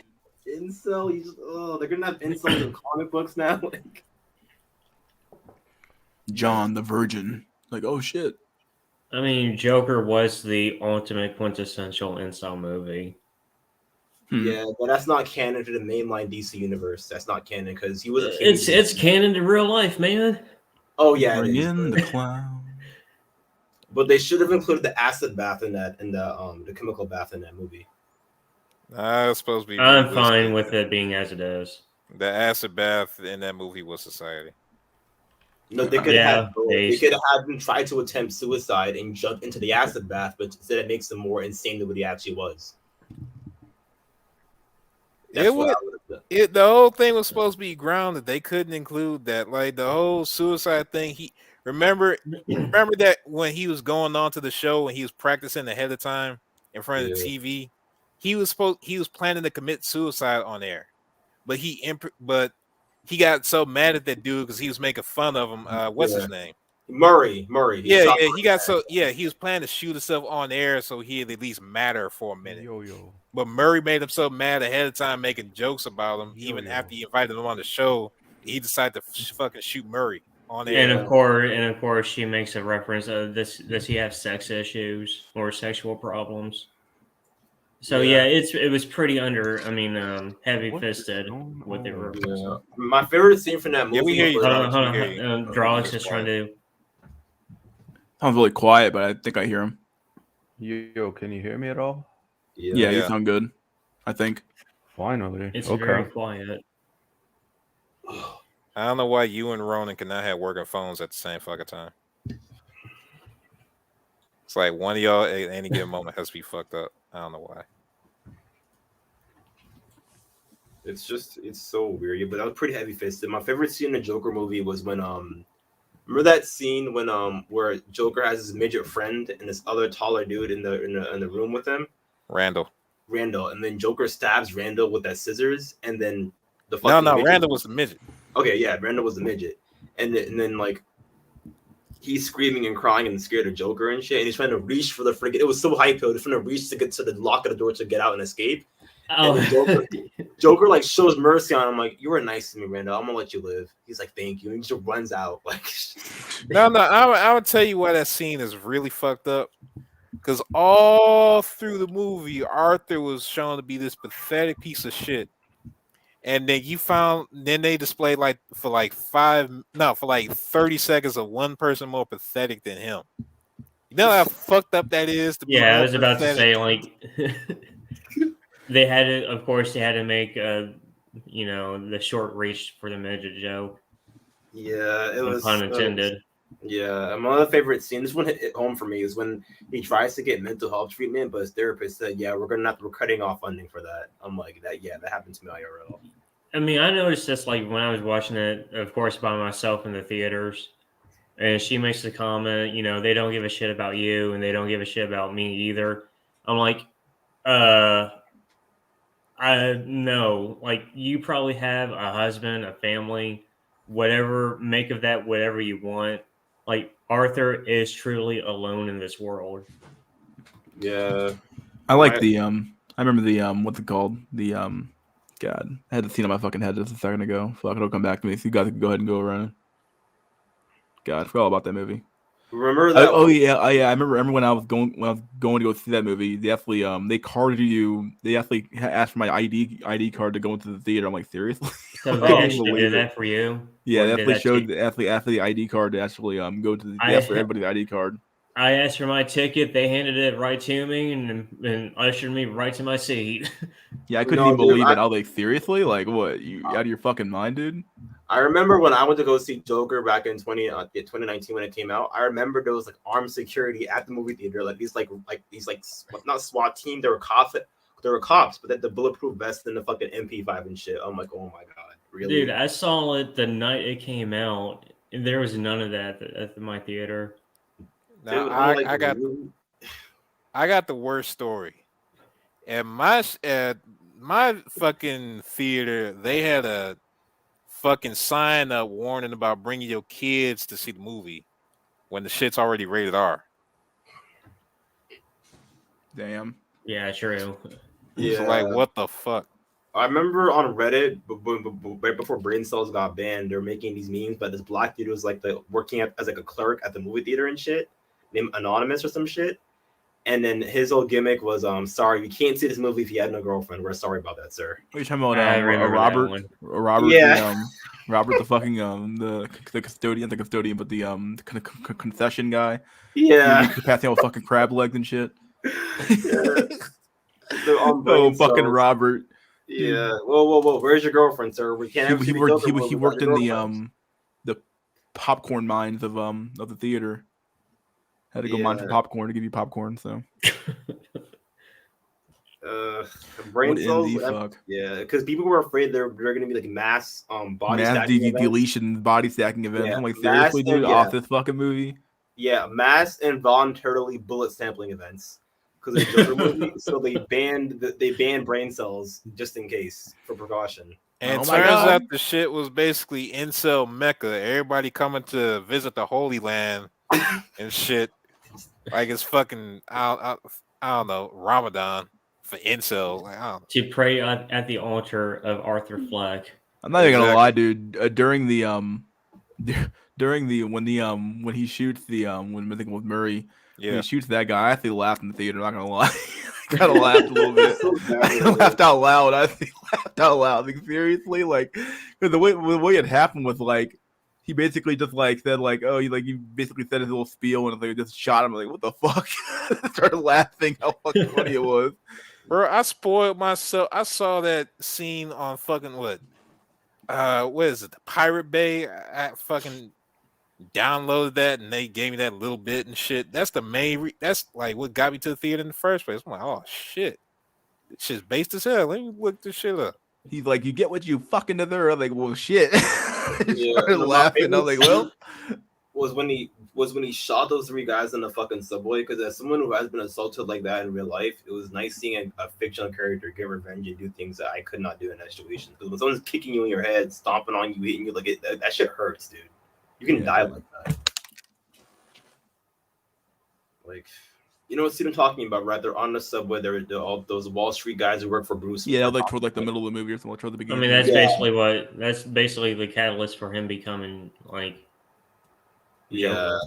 Incel. They're gonna have incels in comic books now. Like, John the Virgin. Like, oh shit. I mean, Joker was the ultimate quintessential incel movie. Yeah, but that's not canon to the mainline DC universe. That's not canon because he was a It's canon to real life, man. Oh yeah, Bring it is, in but- the clown. But they should have included the acid bath in the chemical bath in that movie. It's supposed to be. I'm realistic. fine with it being as it is. The acid bath in that movie was Society. No, they could Yeah, have they could have him try to attempt suicide and jump into the acid bath, but instead it makes him more insane than what he actually was. That's It what would. I would've done. The whole thing was supposed to be grounded. They couldn't include that. Like the whole suicide thing. He remember that when he was going on to the show and he was practicing ahead of time in front of the TV. He was planning to commit suicide on air, but he got so mad at that dude because he was making fun of him. What's his name? Murray. Yeah, he got so he was planning to shoot himself on air so he'd at least matter for a minute. But Murray made him so mad ahead of time, making jokes about him. Even after he invited him on the show, he decided to fucking shoot Murray on air. And of course, she makes a reference of this. Does he have sex issues or sexual problems? So yeah, it was pretty heavy fisted with the reference. Yeah. My favorite scene from that movie. Yeah, we hear you. Hold on. Drawix is trying to. Sounds really quiet, but I think I hear him. Yo, can you hear me at all? Yeah, you sound good. I think. Finally. It's okay. very quiet. I don't know why you and Ronan cannot have working phones at the same fucking time. It's like one of y'all at any given moment has to be fucked up. I don't know why. It's so weird, but that was pretty heavy fisted. My favorite scene in the Joker movie was when remember that scene when where Joker has his midget friend and this other taller dude in the room with him? Randall, and then Joker stabs Randall with that scissors, and then the fucking no, midget- Randall was the midget. Okay, yeah, Randall was the midget, and then like he's screaming and crying and scared of Joker and shit, and he's trying to reach for the freaking. It was so hype, he's trying to reach to get to the lock of the door to get out and escape. Oh. And Joker like shows mercy on him, like, you were nice to me, Randall. I'm gonna let you live. He's like, thank you, and he just runs out. Like, No, I would tell you why that scene is really fucked up. Because all through the movie, Arthur was shown to be this pathetic piece of shit. And then they displayed for 30 seconds of one person more pathetic than him. You know how fucked up that is? Yeah, I was about to say, like, they had to make the short reach for the midget joke. yeah, it was pun intended. Yeah, my other favorite scene, this one hit home for me, is when he tries to get mental health treatment, but his therapist said, yeah, we're cutting off funding for that. I'm like, that happened to me IRL. I mean, I noticed this like when I was watching it, of course, by myself in the theaters. And she makes the comment, they don't give a shit about you and they don't give a shit about me either. I'm like, I know, like, you probably have a husband, a family, whatever, make of that whatever you want. Like, Arthur is truly alone in this world. Yeah. I like I remember the what's it called? The God, I had the scene on my fucking head just a second ago. Fuck, it'll come back to me. So you guys can go ahead and go around. God, I forgot all about that movie. Remember that? Oh yeah. I remember when I was going to go see that movie. They actually they carded you. They actually asked for my ID card to go into the theater. I'm like, seriously? So I they couldn't actually believe did it. that for you? Yeah, Or they did actually that showed to- after the ID card to actually go to the. They I- asked for everybody the ID card. I asked for my ticket. They handed it right to me and ushered me right to my seat. Yeah, I couldn't even believe it. I was like, seriously? Like, what? You out of your fucking mind, dude? I remember when I went to go see Joker back in 2019 when it came out. I remember there was like armed security at the movie theater, like these not SWAT team. There were cops, but then the bulletproof vest and the fucking MP5 and shit. I'm like, oh my god, really? Dude, I saw it the night it came out, and there was none of that at my theater. Now, Dude, I'm like, I got really? I got the worst story. At my fucking theater, they had a fucking sign up warning about bringing your kids to see the movie when the shit's already rated R. Damn. Yeah, true. Yeah. So like, what the fuck? I remember on Reddit, right before Brain Cells got banned, they're making these memes, but this black dude was like working as like a clerk at the movie theater and shit, named Anonymous or some shit. And then his whole gimmick was, sorry, you can't see this movie if you had no girlfriend. We're sorry about that, sir. What are you talking about? I remember that Robert, one. Robert, Yeah. Robert, the fucking the custodian, but the concession guy. Yeah. He passing out with fucking crab legs and shit. Oh, Oh, fucking Robert. Yeah. Whoa. Where's your girlfriend, sir? We can't have He worked in the popcorn mines of the theater. Had to go mine for popcorn to give you popcorn. So. Brain What in cells. the fuck? Yeah, because people were afraid they're gonna be like mass body stacking events. deletion body stacking events. Yeah, I'm like, mass seriously, dude, and- off yeah. this fucking movie. Yeah, mass and voluntarily bullet sampling events because of the Joker movie. So they banned brain cells just in case for precaution. And Oh it my turns God. out the shit was basically incel Mecca. Everybody coming to visit the Holy Land and shit. Like it's fucking I don't know, Ramadan for incels. Like, I don't know. To pray at the altar of Arthur Fleck. I'm not even gonna lie, dude. During the when he shoots when I think with Murray, when Yeah. he shoots that guy, I actually laughed in the theater. I'm not gonna lie, I kind of laughed a little bit. I laughed out loud. I actually laughed out loud. Like seriously, like 'cause the way it happened was like he basically just like said like, oh, he basically said his little spiel and like just shot him. Like what the fuck? Started laughing how fucking funny it was. Bro, I spoiled myself. I saw that scene on fucking what is it? The Pirate Bay. I fucking downloaded that and they gave me that little bit and shit. That's the main. That's like what got me to the theater in the first place. I'm like, oh shit, this shit's based as hell. Let me look this shit up. He's like, you get what you fucking deserve. I'm like, well, shit. Yeah, Started laughing. I was like, well, was when he shot those three guys in the fucking subway. Because as someone who has been assaulted like that in real life, it was nice seeing a fictional character get revenge and do things that I could not do in that situation. Because when someone's kicking you in your head, stomping on you, hitting you, like that shit hurts, dude. You can die like that. Like, you know what I'm talking about, right? They're on the subway. They're all those Wall Street guys who work for Bruce. yeah, like toward like the middle of the movie or something, toward the I beginning. mean, that's basically the catalyst for him becoming like. Yeah.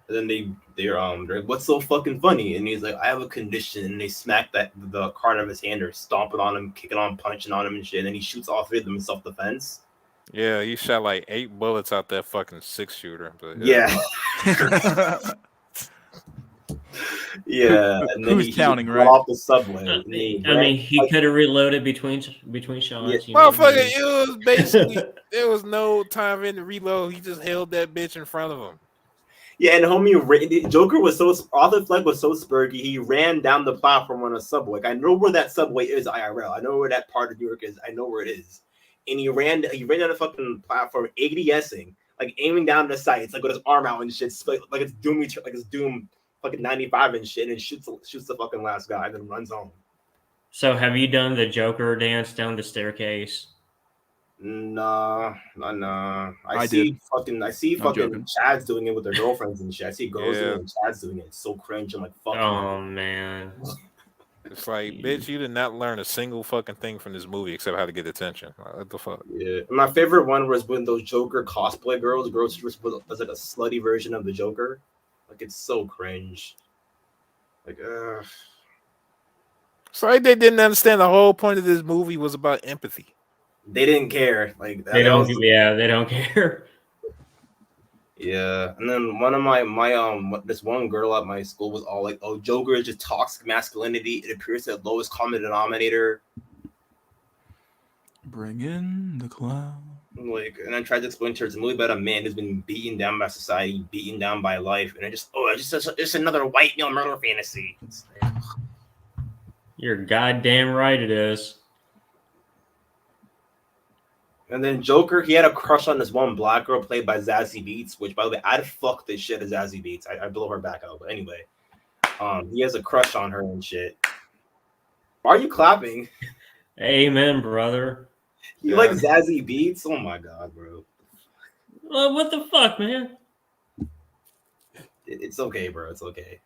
And then they're like, what's so fucking funny? And he's like, I have a condition. And they smack the card out of his hand or stomping on him, kicking on, punching on him and shit. And then he shoots all three of them in self-defense. Yeah, he shot like 8 bullets out that fucking 6-shooter. But Yeah. Yeah. And then Who's counting, got right? off the subway. And I mean, he could have reloaded between shots. Yeah. You know? Motherfucker, it was basically there was no time in the reload. He just held that bitch in front of him. Yeah, and homie, Joker was Arthur Fleck was so spurgy. He ran down the platform on a subway. Like, I know where that subway is, IRL. I know where that part of New York is. I know where it is. And he ran down the fucking platform, ADSing, like aiming down the sights, like with his arm out and shit, like it's Doom, fucking 95 and shit, and shoots the fucking last guy, and then runs home. So, have you done the Joker dance down the staircase? Nah. I did. see fucking joking. Chads doing it with their girlfriends and shit. I see girls Yeah. doing it and Chads doing it. It's so cringe. I'm like, fuck. Oh man. It's like, bitch, you did not learn a single fucking thing from this movie except how to get attention. Like, what the fuck? Yeah, my favorite one was when those Joker cosplay girls was like a slutty version of the Joker. Like it's so cringe. Like, It's like they didn't understand the whole point of this movie was about empathy. they didn't care. Like They don't. Yeah, they don't care. Yeah, and then one of this one girl at my school was all like, "Oh, Joker is just toxic masculinity. It appears at lowest common denominator." Bring in the clown. Like, and I tried to explain to her it's a movie about a man who's been beaten down by society, beaten down by life, and it's another white male murder fantasy. You're goddamn right it is. And then Joker, he had a crush on this one black girl played by Zazie Beetz, which, by the way, I'd fuck this shit as Zazie Beetz. I blow her back out. But anyway, he has a crush on her and shit. Why are you clapping? Amen, brother. You like Zazie Beetz? Oh my god, bro. What the fuck, man? It's okay, bro. It's okay.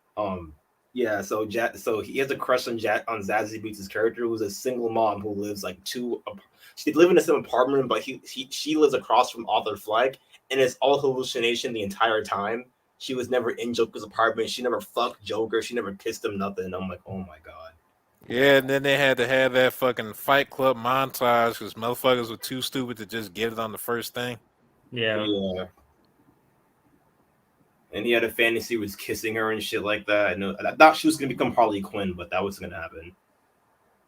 Yeah. So he has a crush on Zazie Beetz' character, who's a single mom who lives like She live in the same apartment, but she lives across from Arthur Fleck, and it's all hallucination the entire time. She was never in Joker's apartment. She never fucked Joker. She never kissed him. Nothing. I'm like, oh my god. Yeah, and then they had to have that fucking Fight Club montage because motherfuckers were too stupid to just get it on the first thing. Yeah. And he had a fantasy was kissing her and shit like that. I thought she was gonna become Harley Quinn, but that wasn't gonna happen.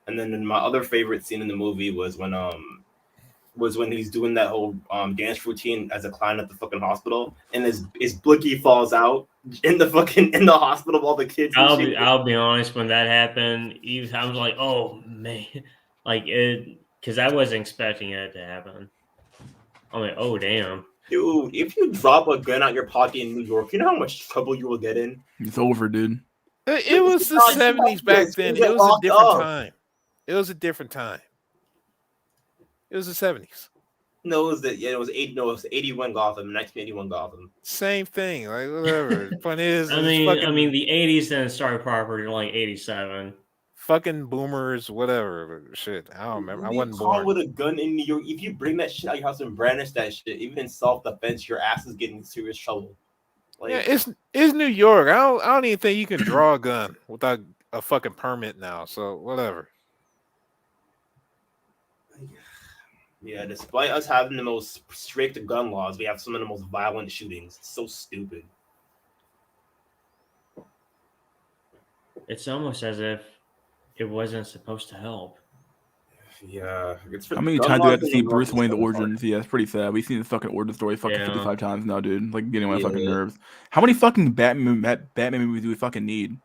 And then my other favorite scene in the movie was when he's doing that whole dance routine as a clown at the fucking hospital, and his blicky falls out in the hospital while the kids. I'll be honest. When that happened, I was like, oh man, like it, because I wasn't expecting it to happen. I'm like, oh damn. Dude, if you drop a gun out your pocket in New York, you know how much trouble you will get in? It's over, dude. It was the 70s back then. It was a different time. It was a different time. It was the 70s. No, it was 81 Gotham, 1981 Gotham. Same thing, like whatever. The point is, I mean, the 80s didn't start properly like 87. Fucking boomers, whatever. Shit, I don't remember. I wasn't born. With a gun in New York, if you bring that shit out your house and brandish that shit, even in self-defense, your ass is getting in serious trouble. Like, yeah, it's New York. I don't even think you can draw a gun without a fucking permit now. So whatever. Yeah, despite us having the most strict gun laws, we have some of the most violent shootings. It's so stupid. It's almost as if it wasn't supposed to help. Yeah. How many times do we have to see Bruce Wayne the origins? Yeah, it's pretty sad. We've seen the fucking origin story 55 times now, dude. Like getting on my fucking nerves. How many fucking Batman movies do we fucking need?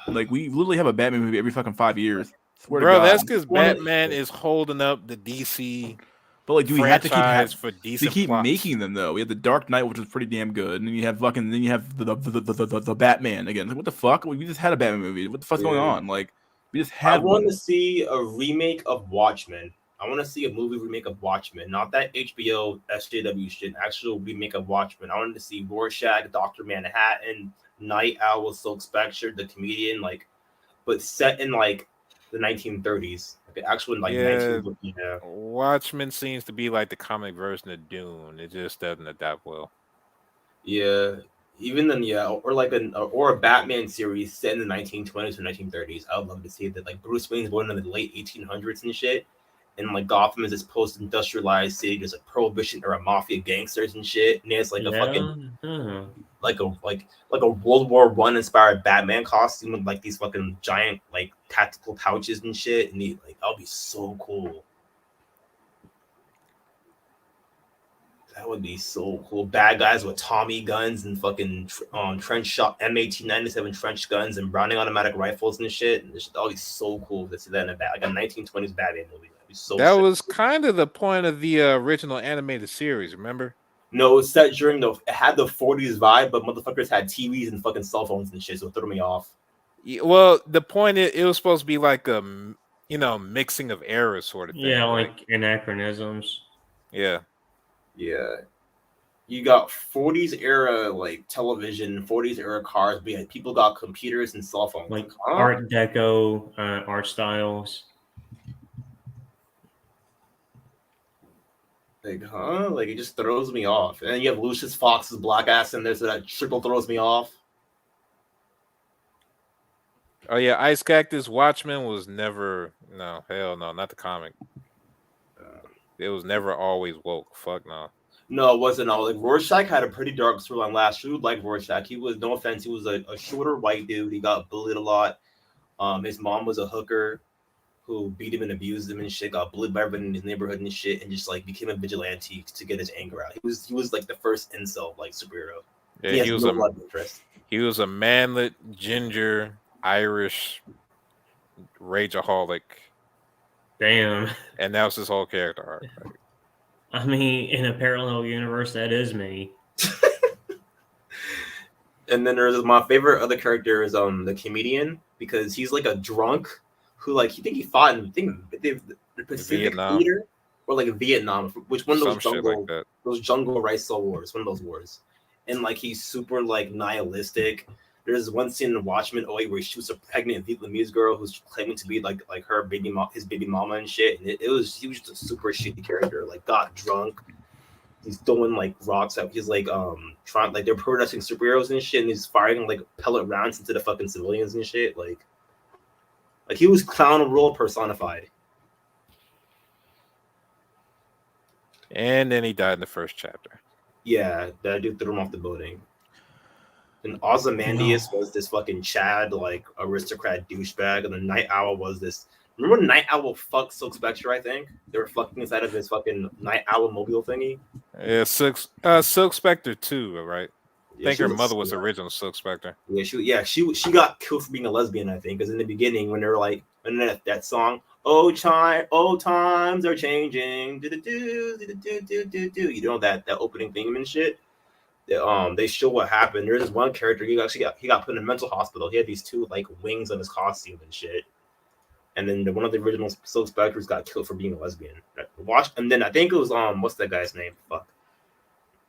Like we literally have a Batman movie every fucking 5 years. Swear Bro, to God. that's because Batman is holding up the DC. But like, do we have to for they decent keep plots. making them though? We have the Dark Knight, which was pretty damn good, and then you have the Batman again. Like, what the fuck? We just had a Batman movie. What the fuck's going on? Like, we just had. I want to see a remake of Watchmen. I want to see a movie remake of Watchmen, not that HBO SJW shit. Actual remake of Watchmen. I wanted to see Rorschach, Dr. Manhattan, Night Owl with Silk Spectre, the comedian, like, but set in like the 1930s, like actual like 19. Yeah. Watchmen seems to be like the comic version of Dune. It just doesn't adapt well. Yeah, even then, yeah, or like a Batman series set in the 1920s or 1930s. I would love to see that. Like Bruce Wayne's born in the late 1800s and shit, and like Gotham is this post-industrialized city. There's like prohibition era mafia gangsters and shit, and it's like a fucking like a World War I inspired Batman costume with like these fucking giant like tactical pouches and shit, and that'll be so cool. That would be so cool. Bad guys with Tommy guns and fucking trench shot M1897 trench guns and Browning automatic rifles and shit. And that'll be so cool to see that in like a 1920s Batman movie. That'd be so. That sick. was kind of the point of the original animated series. Remember? No, it was set during it had the 40s vibe, but motherfuckers had TVs and fucking cell phones and shit, so it threw me off. Yeah, well, the point is, it was supposed to be like a mixing of eras sort of thing. Yeah, like anachronisms. Yeah. Yeah. you got 40s era like television, 40s era cars, but yeah, people got computers and cell phones. Like Huh? Art Deco art styles. Like, huh? Like, it just throws me off. And then you have Lucius Fox's black ass in there, so that triple throws me off. Oh yeah, Ice Cactus Watchmen was never hell no, not the comic. It was never always woke. Fuck no. No, it wasn't all. Like, Rorschach had a pretty dark storyline last year. Like Rorschach, he was, no offense, he was a shorter white dude. He got bullied a lot. His mom was a hooker who beat him and abused him and shit. Got bullied by everybody in his neighborhood and shit, and just like became a vigilante to get his anger out. He was like the first incel like superhero. Yeah, he has no love interest. He was a manlet, ginger, Irish rageaholic. Damn. And that was his whole character arc. Like, I mean, in a parallel universe, that is me. And then there's my favorite other character is the comedian, because he's like a drunk who like he fought in the Pacific Theater or like Vietnam, which one of those jungle rice wars, one of those wars, and like he's super like nihilistic. There's one scene in Watchmen where he shoots a pregnant Vietnamese girl who's claiming to be like her his baby mama and shit, and he was just a super shitty character. Like got drunk. He's throwing like rocks out. He's like trying like they're protesting superheroes and shit, and he's firing like pellet rounds into the fucking civilians and shit. Like he was clown role personified. and then he died in the first chapter. Yeah, that dude threw him off the building. And Ozymandias was this fucking Chad like aristocrat douchebag, and the Night Owl was this. Remember when Night Owl fucked Silk Spectre? I think they were fucking inside of his fucking Night Owl mobile thingy. Yeah, Silk Spectre too, right? I think her mother was the original Silk Spectre. Yeah, she got killed for being a lesbian, I think, because in the beginning when they were like, and that song, old times are changing, do. You know that opening theme and shit. They show what happened. There's this one character he got put in a mental hospital. He had these two like wings on his costume and shit. And then one of the original Silk Spectres got killed for being a lesbian. And then I think it was what's that guy's name? Fuck.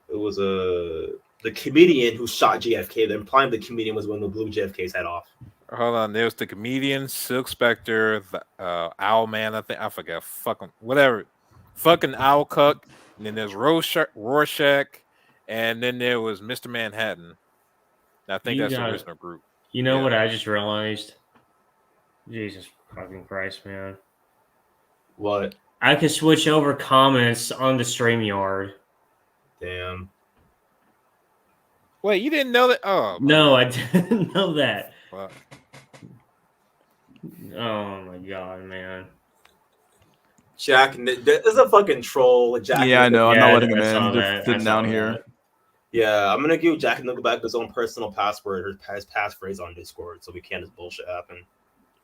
It was the comedian who shot JFK. They're implying the comedian was one who blew JFK's head off. Hold on, there's the comedian, Silk Spectre, the Owl Man. I forgot. Fucking whatever. Fucking Owl Cuck. And then there's Rorschach. And then there was Mr. Manhattan. I think that's the original group. You know what I just realized? Jesus fucking Christ, man. What? I could switch over comments on the StreamYard. Damn. Wait, you didn't know that? Oh. No, I didn't know that. Fuck. Oh my god, man. Jack, there's a fucking troll. Jack. Yeah, I know. I'm not letting him in. Just sitting down here. Yeah, I'm gonna give Jack Nickelback his own personal password or his passphrase on Discord, so we can't just bullshit happen.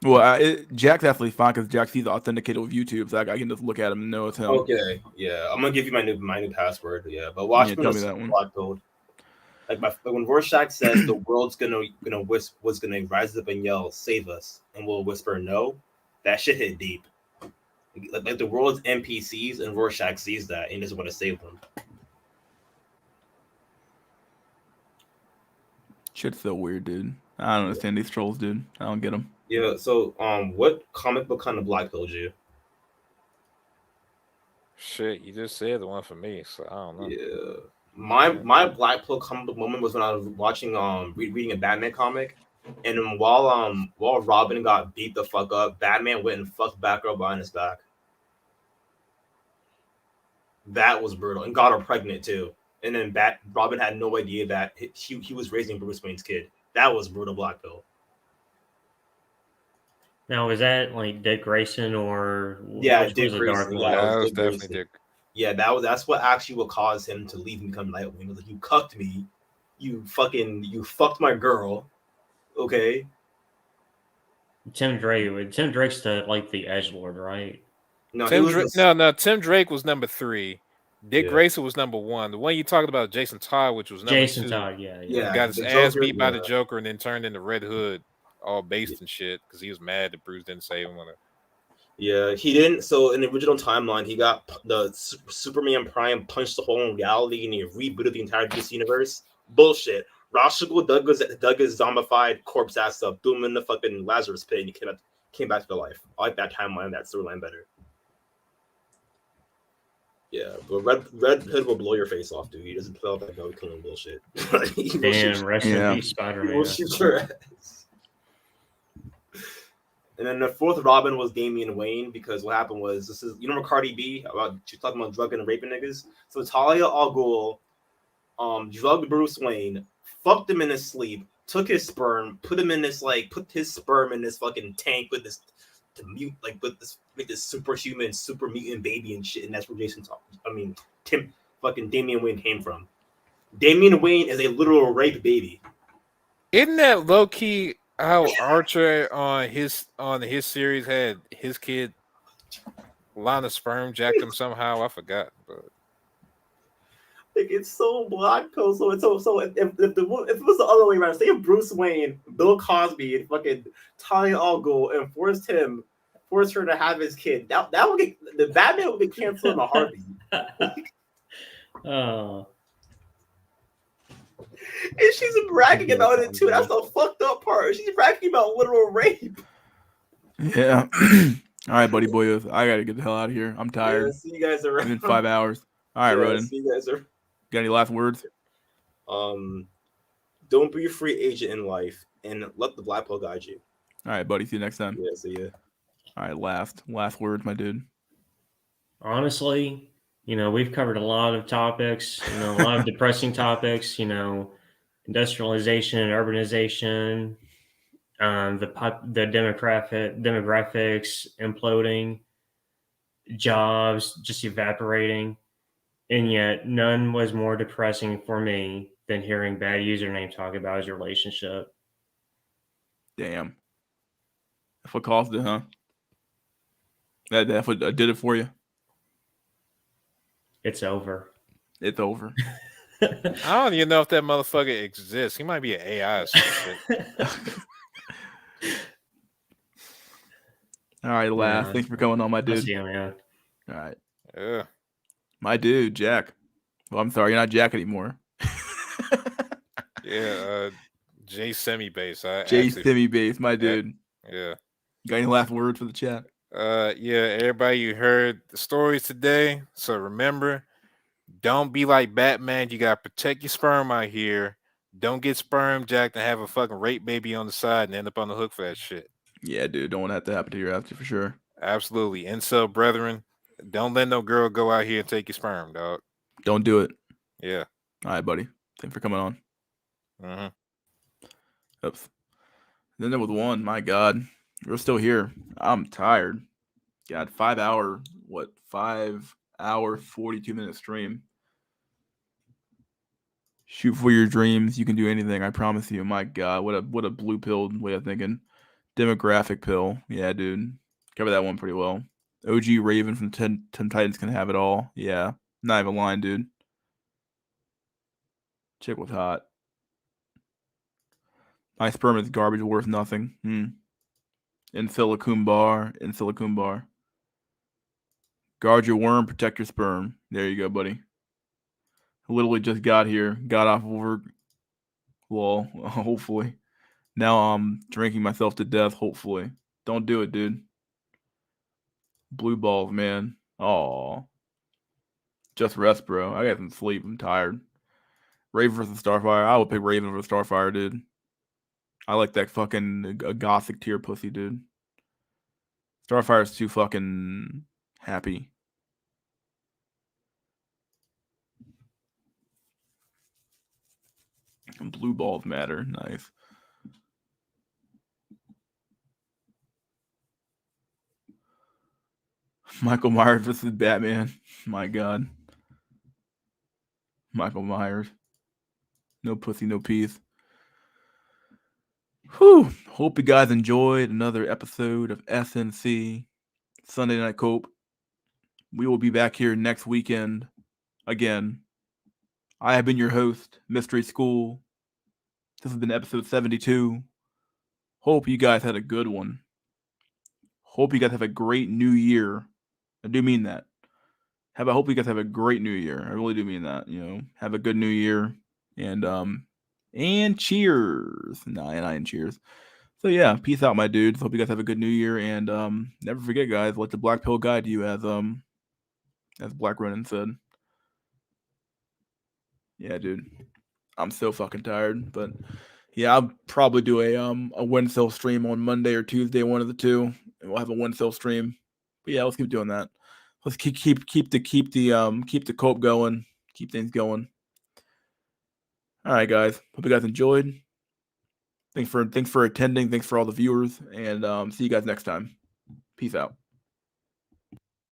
Well, Jack's definitely fine because Jack sees authenticated with YouTube, so I can just look at him and know it's him. Okay, yeah, I'm gonna give you my new password. Yeah, but watch me that one. Black code. Like when Rorschach says the world's gonna rise up and yell, "Save us," and we'll whisper no, that shit hit deep. Like the world's NPCs and Rorschach sees that and doesn't want to save them. Shit's so weird, dude. I don't understand these trolls, dude. I don't get them. Yeah. So, what comic book kind of black pilled you? Shit, you just said the one for me, so I don't know. Yeah. My black pill comic book moment was when I was watching reading a Batman comic, and then while Robin got beat the fuck up, Batman went and fucked Batgirl behind his back. That was brutal, and got her pregnant too. And then Robin had no idea that he was raising Bruce Wayne's kid. That was brutal black pill. Now, is that like Dick Grayson or Dick Grayson? That was definitely Dick. Yeah, that's what caused him to leave and become Nightwing. It was like, you cucked me, you fucked my girl, okay? Tim Drake's the edgelord, right? No, Tim Drake was number 3. Dick Grayson was number 1. The one you talked about, Jason Todd, which was number 2. Jason Todd, yeah. Got his ass beat by the Joker and then turned into Red Hood, all based and shit, because he was mad that Bruce didn't save him. Yeah, he didn't. So in the original timeline, he got the Superman Prime punched the hole in reality, and he rebooted the entire DC universe. Bullshit. Ra's al Ghul dug his zombified corpse ass up, threw him in the fucking Lazarus pit, and he came back to life. I like that timeline, that storyline better. Yeah, but Red Hood will blow your face off, dude. He doesn't play all that no killing bullshit. Damn, rest in peace, Spider-Man. He will shoot your ass. And then the fourth Robin was Damian Wayne, because what happened was, this is, you know, Cardi B, she's talking about drugging and raping niggas. So Talia al Ghul drugged Bruce Wayne, fucked him in his sleep, took his sperm, put his sperm in this fucking tank with this to mute, like with this, make this superhuman, super mutant baby and shit. And that's where Damian Wayne came from. Damian Wayne is a literal rape baby. Isn't that low key how Archer on his series had his kid line of sperm jacked him somehow? I forgot, but like, it's so black pill. So it's so if it was the other way around, say if Bruce Wayne, Bill Cosby, and fucking Talia al Ghul and forced her to have his kid, that would get, the Batman would get canceled in a heartbeat. Oh. And she's bragging about it too. That's the fucked up part. She's bragging about literal rape. Yeah. All right, buddy boyos. I gotta get the hell out of here. I'm tired. Yeah, see you guys around. It's been 5 hours. All right, Yeah, Roden. see you guys around. Got any last words? Don't be a free agent in life, and let the black pill guide you. All right, buddy. See you next time. Yeah, see ya. All right, last words, my dude. Honestly, we've covered a lot of topics, a lot of depressing topics, industrialization and urbanization, the demographics imploding, jobs just evaporating, and yet none was more depressing for me than hearing Bad Username talk about his relationship. Damn. That's what caused it, huh? That's what did it for you? It's over. It's over. I don't even know if that motherfucker exists. He might be an AI or some shit. All right, last. Thanks for coming on, my dude. See you, man. All right. Yeah. My dude, Jack. Well, I'm sorry, you're not Jack anymore. Yeah, J Semi Base. J Semi Base, my dude. Yeah. Got any last words for the chat? Yeah, everybody, you heard the stories today. So remember, don't be like Batman. You gotta protect your sperm out here. Don't get sperm jacked and have a fucking rape baby on the side and end up on the hook for that shit. Yeah, dude. Don't want that to happen to you after for sure. Absolutely. Incel brethren, don't let no girl go out here and take your sperm, dog. Don't do it. Yeah. All right, buddy. Thanks for coming on. Oops. Then there was one. My God. We're still here. I'm tired. God, 5 hour, 42-minute stream. Shoot for your dreams. You can do anything. I promise you. My God, what a blue pill way of thinking. Demographic pill. Yeah, dude. Cover that one pretty well. OG Raven from 10 Titans can have it all. Yeah. Not even lying, dude. Chick was hot. My sperm is garbage, worth nothing. In Silicon Bar. Guard your worm, protect your sperm. There you go, buddy. Literally just got here. Got off work. Well, hopefully. Now I'm drinking myself to death, hopefully. Don't do it, dude. Blue balls, man. Aw. Just rest, bro. I got some sleep. I'm tired. Raven versus Starfire. I would pick Raven versus Starfire, dude. I like that fucking gothic tier pussy, dude. Starfire's too fucking happy. And blue balls matter. Nice. Michael Myers versus Batman. My God. Michael Myers. No pussy, no peace. Whew. Hope you guys enjoyed another episode of SNC Sunday Night Cope. We will be back here next weekend again. I have been your host, Mystery School. This has been episode 72. Hope you guys had a good one. hope you guys have a great new year. I do mean that. I hope you guys have a great new year. I really do mean that. Have a good new year, and cheers. Nah, and I and cheers. So yeah, peace out, my dudes. Hope you guys have a good new year, and never forget, guys, let the black pill guide you, as Black Ronin said. Yeah, dude, I'm so fucking tired, but yeah, I'll probably do a win sell stream on Monday or Tuesday, one of the two, and we'll have a win sell stream. But yeah, let's keep doing that. Let's keep the cope going, keep things going. All right, guys. Hope you guys enjoyed. Thanks for attending. Thanks for all the viewers, and see you guys next time. Peace out.